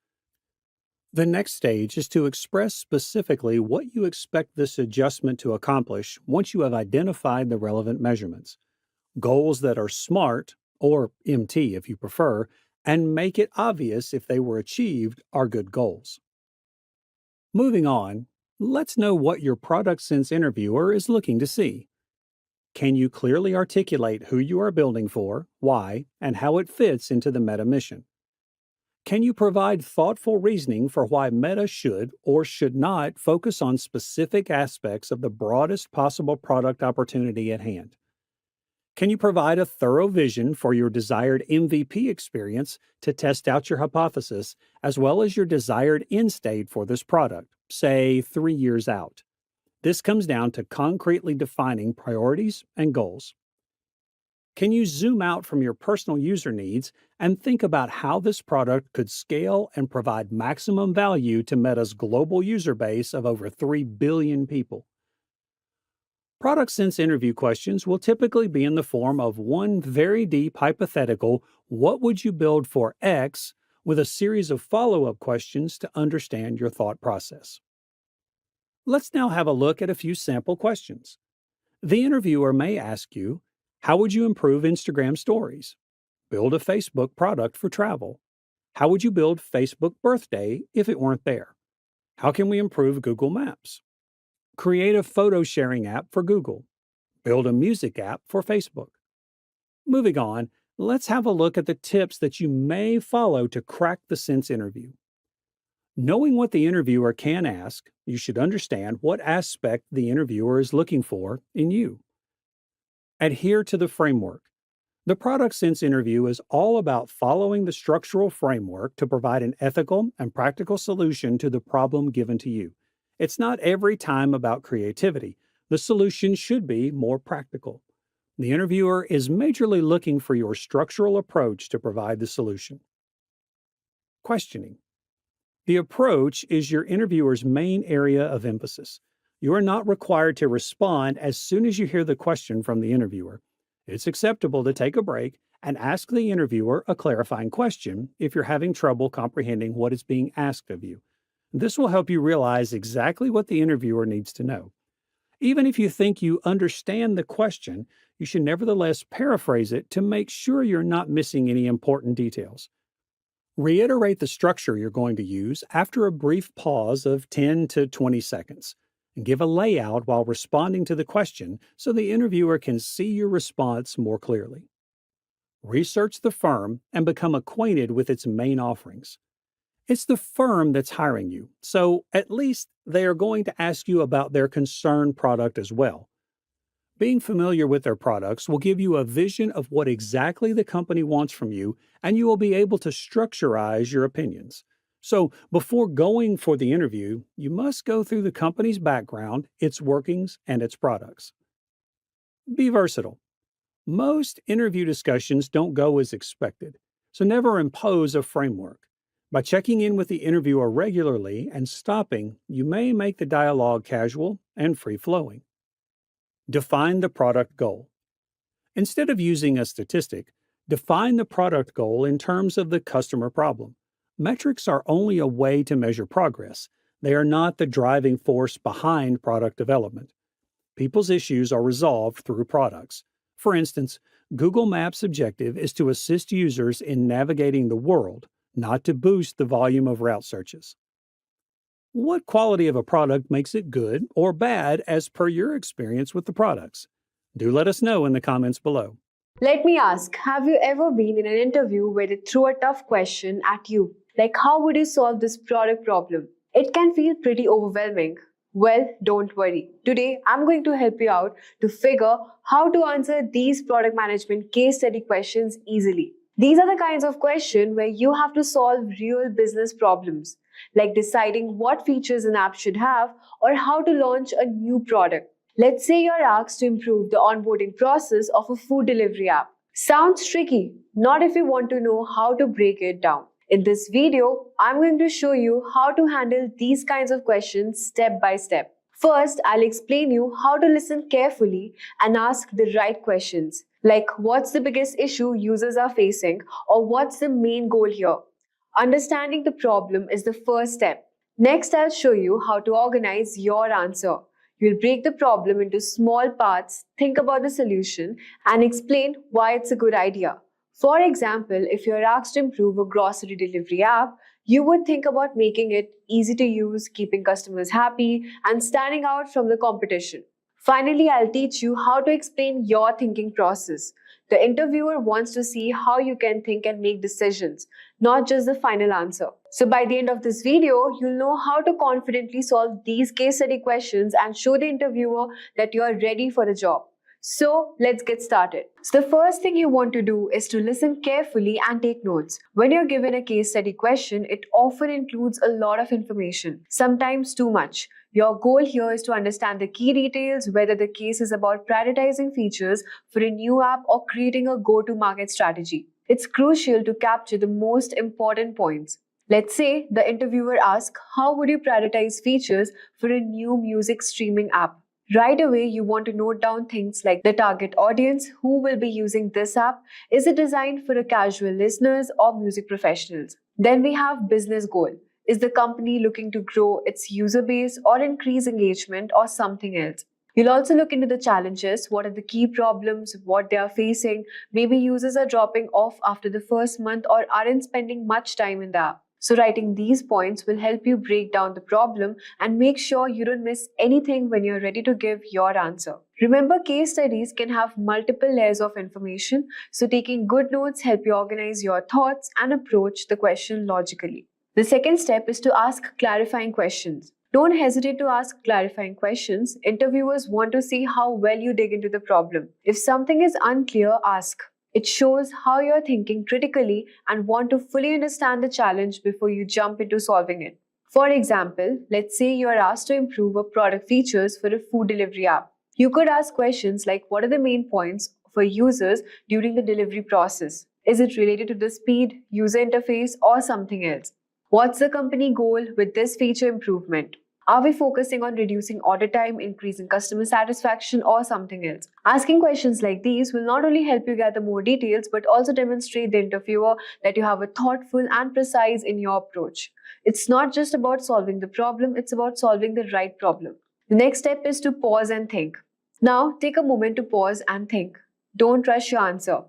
The next stage is to express specifically what you expect this adjustment to accomplish once you have identified the relevant measurements. Goals that are SMART, or MT if you prefer, and make it obvious if they were achieved are good goals. Moving on, let's know what your product sense interviewer is looking to see. Can you clearly articulate who you are building for, why, and how it fits into the meta mission? Can you provide thoughtful reasoning for why Meta should or should not focus on specific aspects of the broadest possible product opportunity at hand? Can you provide a thorough vision for your desired MVP experience to test out your hypothesis, as well as your desired end state for this product, say 3 years out? This comes down to concretely defining priorities and goals. Can you zoom out from your personal user needs and think about how this product could scale and provide maximum value to Meta's global user base of over 3 billion people? Product Sense interview questions will typically be in the form of one very deep hypothetical, what would you build for X, with a series of follow up questions to understand your thought process. Let's now have a look at a few sample questions. The interviewer may ask you, how would you improve Instagram stories? Build a Facebook product for travel. How would you build Facebook Birthday if it weren't there? How can we improve Google Maps? Create a photo sharing app for Google. Build a music app for Facebook. Moving on, let's have a look at the tips that you may follow to crack the Sense interview. Knowing what the interviewer can ask, you should understand what aspect the interviewer is looking for in you. Adhere to the framework. The Product Sense interview is all about following the structural framework to provide an ethical and practical solution to the problem given to you. It's not every time about creativity. The solution should be more practical. The interviewer is majorly looking for your structural approach to provide the solution. Questioning. The approach is your interviewer's main area of emphasis. You are not required to respond as soon as you hear the question from the interviewer. It's acceptable to take a break and ask the interviewer a clarifying question if you're having trouble comprehending what is being asked of you. This will help you realize exactly what the interviewer needs to know. Even if you think you understand the question, you should nevertheless paraphrase it to make sure you're not missing any important details. Reiterate the structure you're going to use after a brief pause of 10 to 20 seconds. And give a layout while responding to the question so the interviewer can see your response more clearly. Research the firm and become acquainted with its main offerings. It's the firm that's hiring you, so at least they are going to ask you about their concerned product as well. Being familiar with their products will give you a vision of what exactly the company wants from you, and you will be able to structurize your opinions. So, before going for the interview, you must go through the company's background, its workings, and its products. Be versatile. Most interview discussions don't go as expected, so never impose a framework. By checking in with the interviewer regularly and stopping, you may make the dialogue casual and free-flowing. Define the product goal. Instead of using a statistic, define the product goal in terms of the customer problem. Metrics are only a way to measure progress. They are not the driving force behind product development. People's issues are resolved through products. For instance, Google Maps' objective is to assist users in navigating the world, not to boost the volume of route searches. What quality of a product makes it good or bad as per your experience with the products? Do let us know in the comments below. Let me ask, have you ever been in an interview where they threw a tough question at you? Like, how would you solve this product problem? It can feel pretty overwhelming. Well, don't worry. Today, I'm going to help you out to figure how to answer these product management case study questions easily. These are the kinds of questions where you have to solve real business problems, like deciding what features an app should have or how to launch a new product. Let's say you're asked to improve the onboarding process of a food delivery app. Sounds tricky, not if you want to know how to break it down. In this video, I'm going to show you how to handle these kinds of questions step by step. First, I'll explain you how to listen carefully and ask the right questions, like what's the biggest issue users are facing or what's the main goal here. Understanding the problem is the first step. Next, I'll show you how to organize your answer. You'll break the problem into small parts, think about the solution, and explain why it's a good idea. For example, if you're asked to improve a grocery delivery app, you would think about making it easy to use, keeping customers happy, and standing out from the competition. Finally, I'll teach you how to explain your thinking process. The interviewer wants to see how you can think and make decisions, not just the final answer. So by the end of this video, you'll know how to confidently solve these case study questions and show the interviewer that you are ready for the job. So let's get started. So the first thing you want to do is to listen carefully and take notes. When you're given a case study question, it often includes a lot of information, sometimes too much. Your goal here is to understand the key details, whether the case is about prioritizing features for a new app or creating a go-to-market strategy. It's crucial to capture the most important points. Let's say the interviewer asks, how would you prioritize features for a new music streaming app? Right away, you want to note down things like the target audience, who will be using this app, is it designed for a casual listeners or music professionals? Then we have business goal. Is the company looking to grow its user base or increase engagement or something else? You'll also look into the challenges. What are the key problems, what they are facing? Maybe users are dropping off after the first month or aren't spending much time in the app. So writing these points will help you break down the problem and make sure you don't miss anything when you're ready to give your answer. Remember, case studies can have multiple layers of information, so taking good notes help you organize your thoughts and approach the question logically. The second step is to ask clarifying questions. Don't hesitate to ask clarifying questions. Interviewers want to see how well you dig into the problem. If something is unclear, ask. It shows how you're thinking critically and want to fully understand the challenge before you jump into solving it. For example, let's say you're asked to improve a product features for a food delivery app. You could ask questions like, what are the main points for users during the delivery process? Is it related to the speed, user interface, or something else? What's the company goal with this feature improvement? Are we focusing on reducing order time, increasing customer satisfaction, or something else? Asking questions like these will not only help you gather more details, but also demonstrate the interviewer that you have a thoughtful and precise in your approach. It's not just about solving the problem, it's about solving the right problem. The next step is to pause and think. Now, take a moment to pause and think. Don't rush your answer.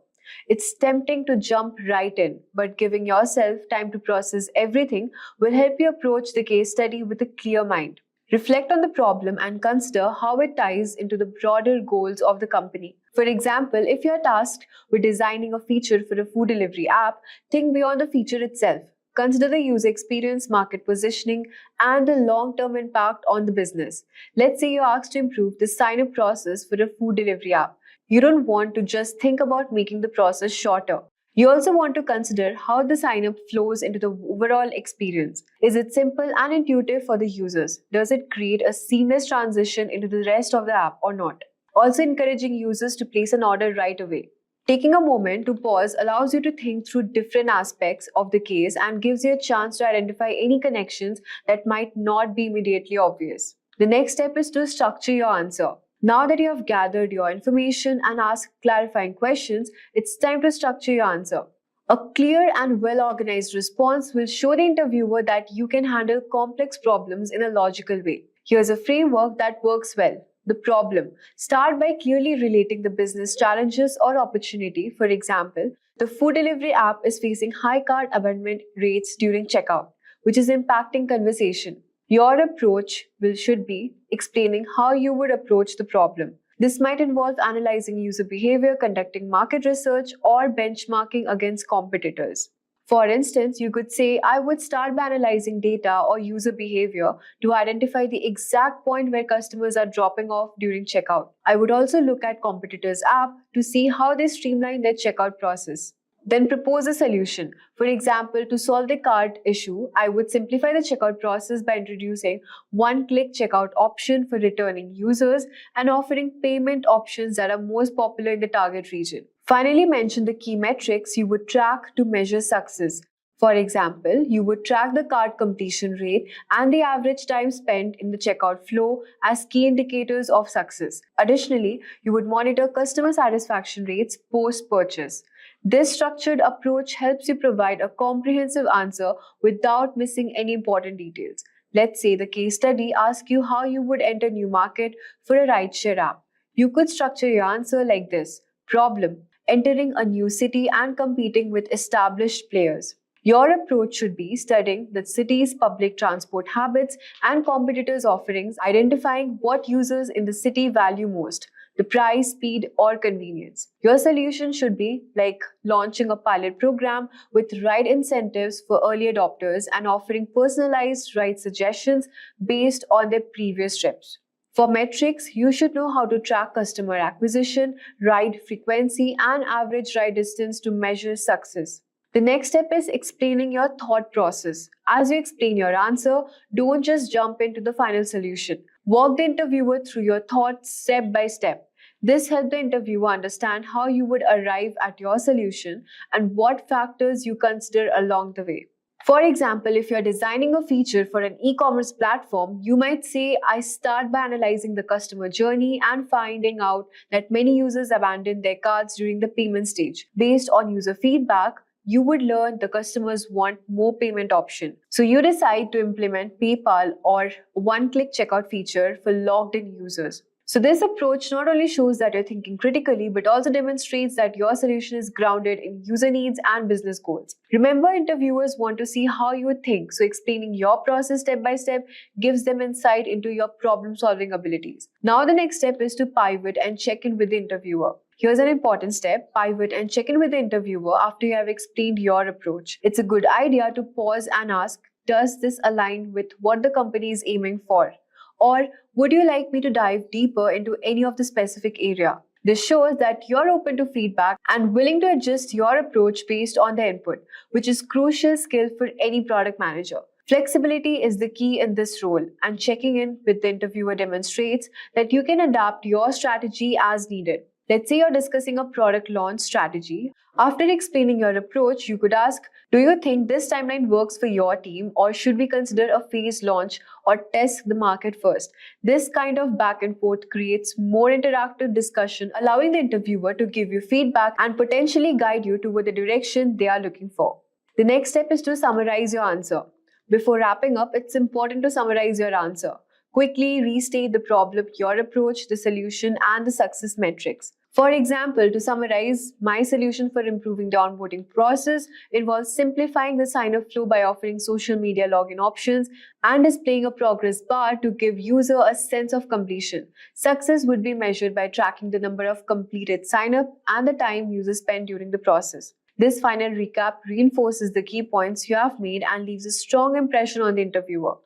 It's tempting to jump right in, but giving yourself time to process everything will help you approach the case study with a clear mind. Reflect on the problem and consider how it ties into the broader goals of the company. For example, if you're tasked with designing a feature for a food delivery app, think beyond the feature itself. Consider the user experience, market positioning, and the long-term impact on the business. Let's say you're asked to improve the sign-up process for a food delivery app. You don't want to just think about making the process shorter. You also want to consider how the sign-up flows into the overall experience. Is it simple and intuitive for the users? Does it create a seamless transition into the rest of the app or not? Also encouraging users to place an order right away. Taking a moment to pause allows you to think through different aspects of the case and gives you a chance to identify any connections that might not be immediately obvious. The next step is to structure your answer. Now that you have gathered your information and asked clarifying questions, it's time to structure your answer. A clear and well-organized response will show the interviewer that you can handle complex problems in a logical way. Here's a framework that works well. The problem. Start by clearly relating the business challenges or opportunity. For example, the food delivery app is facing high cart abandonment rates during checkout, which is impacting conversation. Your approach should be explaining how you would approach the problem. This might involve analyzing user behavior, conducting market research, or benchmarking against competitors. For instance, you could say, I would start by analyzing data or user behavior to identify the exact point where customers are dropping off during checkout. I would also look at competitors' app to see how they streamline their checkout process. Then propose a solution. For example, to solve the cart issue, I would simplify the checkout process by introducing one-click checkout option for returning users and offering payment options that are most popular in the target region. Finally, mention the key metrics you would track to measure success. For example, you would track the cart completion rate and the average time spent in the checkout flow as key indicators of success. Additionally, you would monitor customer satisfaction rates post-purchase. This structured approach helps you provide a comprehensive answer without missing any important details. Let's say the case study asks you how you would enter a new market for a rideshare app. You could structure your answer like this. Problem: entering a new city and competing with established players. Your approach should be studying the city's public transport habits and competitors' offerings, identifying what users in the city value most, the price, speed, or convenience. Your solution should be like launching a pilot program with ride incentives for early adopters and offering personalized ride suggestions based on their previous trips. For metrics, you should know how to track customer acquisition, ride frequency, and average ride distance to measure success. The next step is explaining your thought process. As you explain your answer, don't just jump into the final solution. Walk the interviewer through your thoughts step by step. This helps the interviewer understand how you would arrive at your solution and what factors you consider along the way. For example, if you're designing a feature for an e-commerce platform, you might say, I start by analyzing the customer journey and finding out that many users abandon their carts during the payment stage. Based on user feedback, you would learn the customers want more payment option. So you decide to implement PayPal or one-click checkout feature for logged-in users. So this approach not only shows that you're thinking critically, but also demonstrates that your solution is grounded in user needs and business goals. Remember, interviewers want to see how you think, so explaining your process step by step gives them insight into your problem-solving abilities. Now the next step is to pivot and check in with the interviewer. Here's an important step: pivot and check in with the interviewer after you have explained your approach. It's a good idea to pause and ask, does this align with what the company is aiming for? Or would you like me to dive deeper into any of the specific area? This shows that you're open to feedback and willing to adjust your approach based on the input, which is a crucial skill for any product manager. Flexibility is the key in this role, and checking in with the interviewer demonstrates that you can adapt your strategy as needed. Let's say you're discussing a product launch strategy. After explaining your approach, you could ask, do you think this timeline works for your team, or should we consider a phased launch or test the market first? This kind of back and forth creates more interactive discussion, allowing the interviewer to give you feedback and potentially guide you toward the direction they are looking for. The next step is to summarize your answer. Before wrapping up, it's important to summarize your answer. Quickly restate the problem, your approach, the solution, and the success metrics. For example, to summarize, my solution for improving the onboarding process involves simplifying the sign-up flow by offering social media login options and displaying a progress bar to give user a sense of completion. Success would be measured by tracking the number of completed sign-up and the time users spend during the process. This final recap reinforces the key points you have made and leaves a strong impression on the interviewer.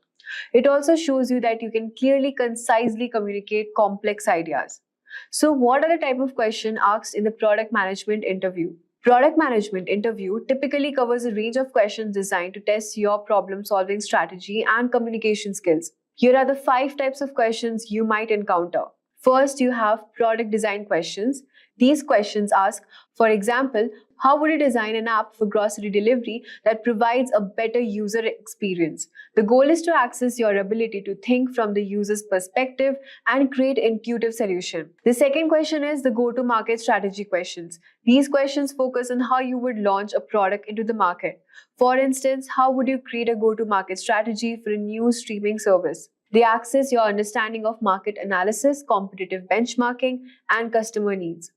It also shows you that you can clearly, concisely communicate complex ideas. So what are the type of questions asked in the product management interview? Product management interview typically covers a range of questions designed to test your problem-solving strategy and communication skills. Here are the 5 types of questions you might encounter. First, you have product design questions. These questions ask, for example, how would you design an app for grocery delivery that provides a better user experience? The goal is to access your ability to think from the user's perspective and create intuitive solution. The second question is the go-to-market strategy questions. These questions focus on how you would launch a product into the market. For instance, how would you create a go-to-market strategy for a new streaming service? They access your understanding of market analysis, competitive benchmarking, and customer needs.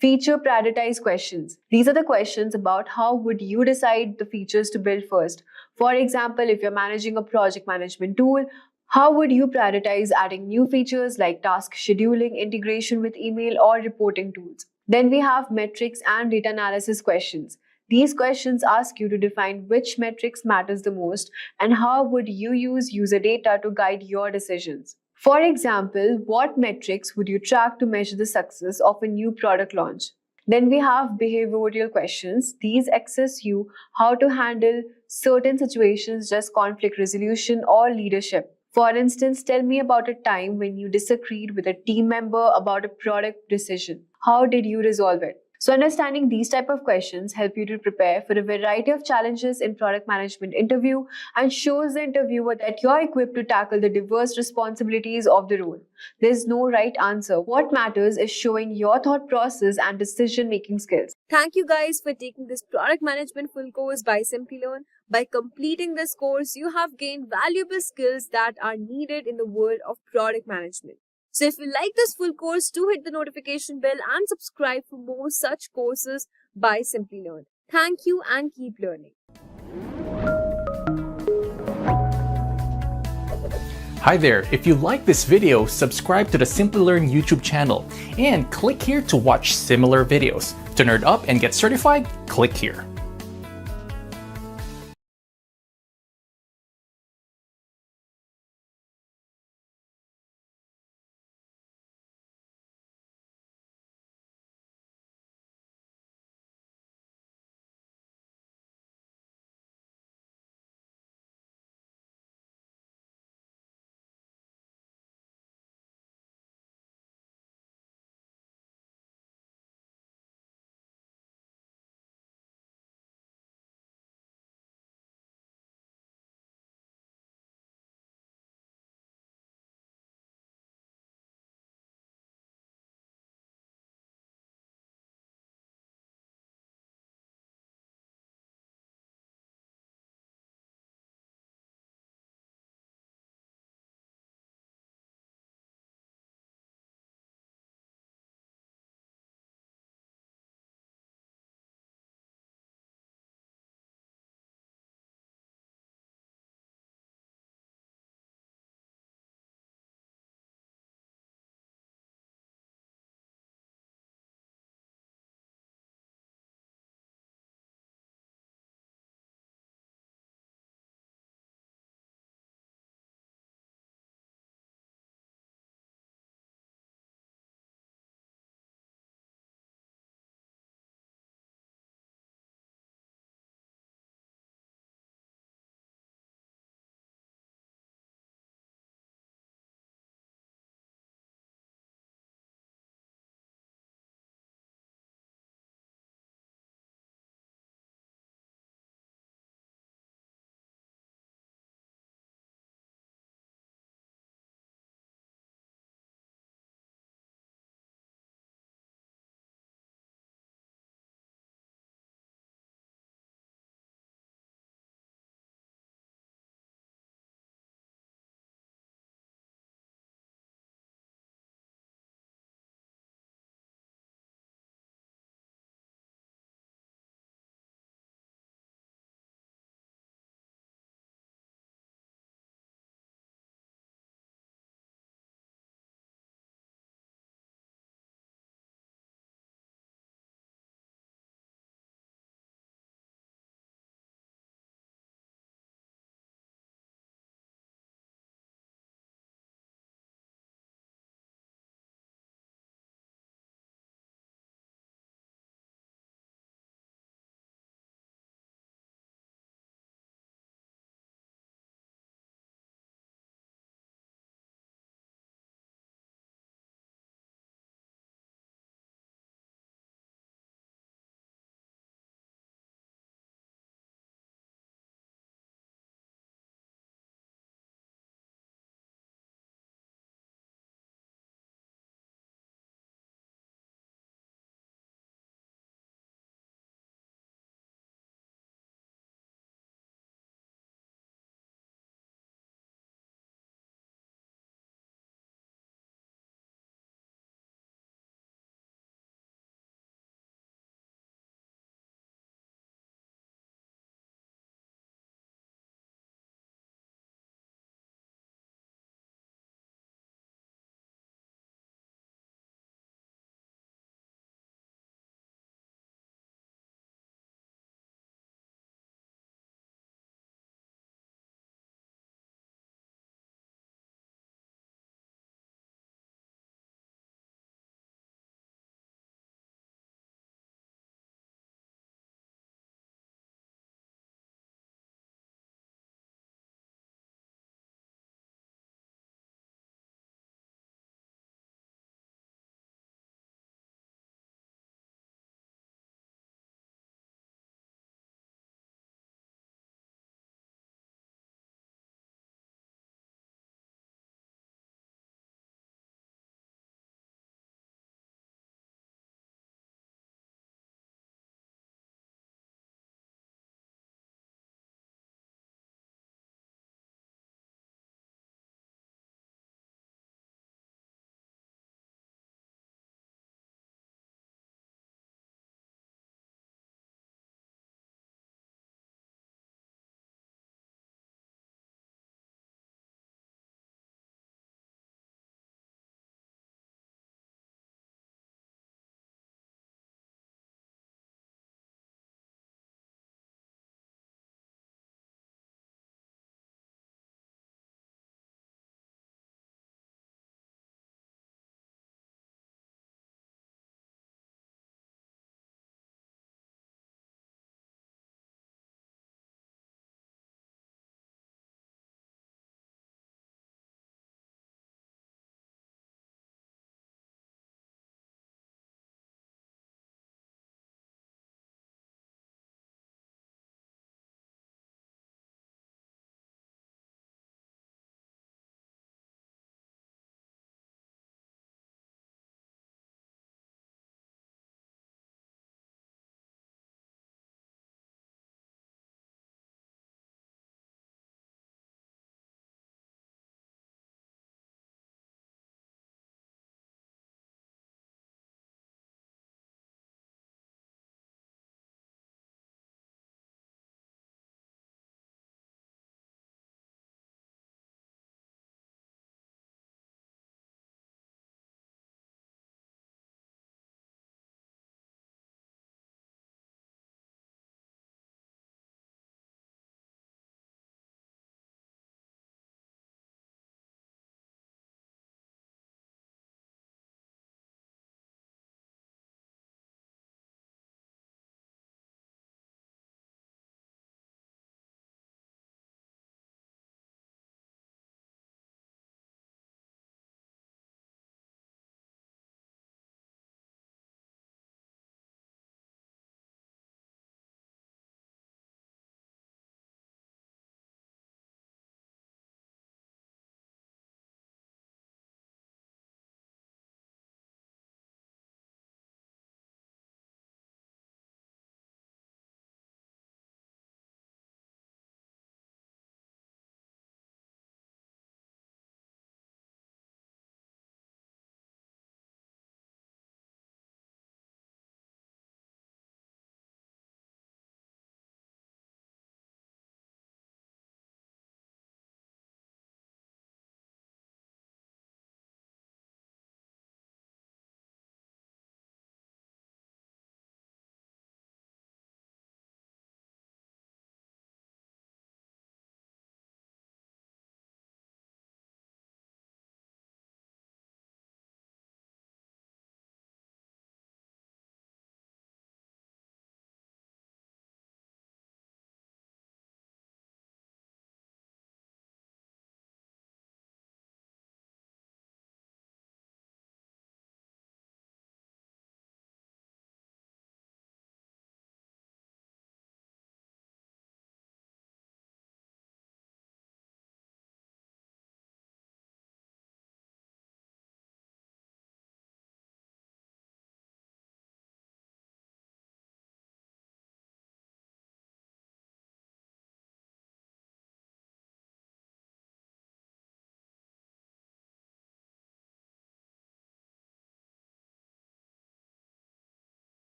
Feature prioritized questions. These are the questions about how would you decide the features to build first. For example, if you're managing a project management tool, how would you prioritize adding new features like task scheduling, integration with email, or reporting tools? Then we have metrics and data analysis questions. These questions ask you to define which metrics matters the most and how would you use user data to guide your decisions. For example, what metrics would you track to measure the success of a new product launch? Then we have behavioral questions. These assess you how to handle certain situations, just conflict resolution or leadership. For instance, tell me about a time when you disagreed with a team member about a product decision. How did you resolve it? So understanding these type of questions help you to prepare for a variety of challenges in product management interview and shows the interviewer that you're equipped to tackle the diverse responsibilities of the role. There's no right answer. What matters is showing your thought process and decision-making skills. Thank you guys for taking this product management full course by Simplilearn. By completing this course, you have gained valuable skills that are needed in the world of product management. So if you like this full course, do hit the notification bell and subscribe for more such courses by Simplilearn. Thank you and keep learning. Hi there, if you like this video, subscribe to the Simplilearn YouTube channel and click here to watch similar videos. To nerd up and get certified, click here.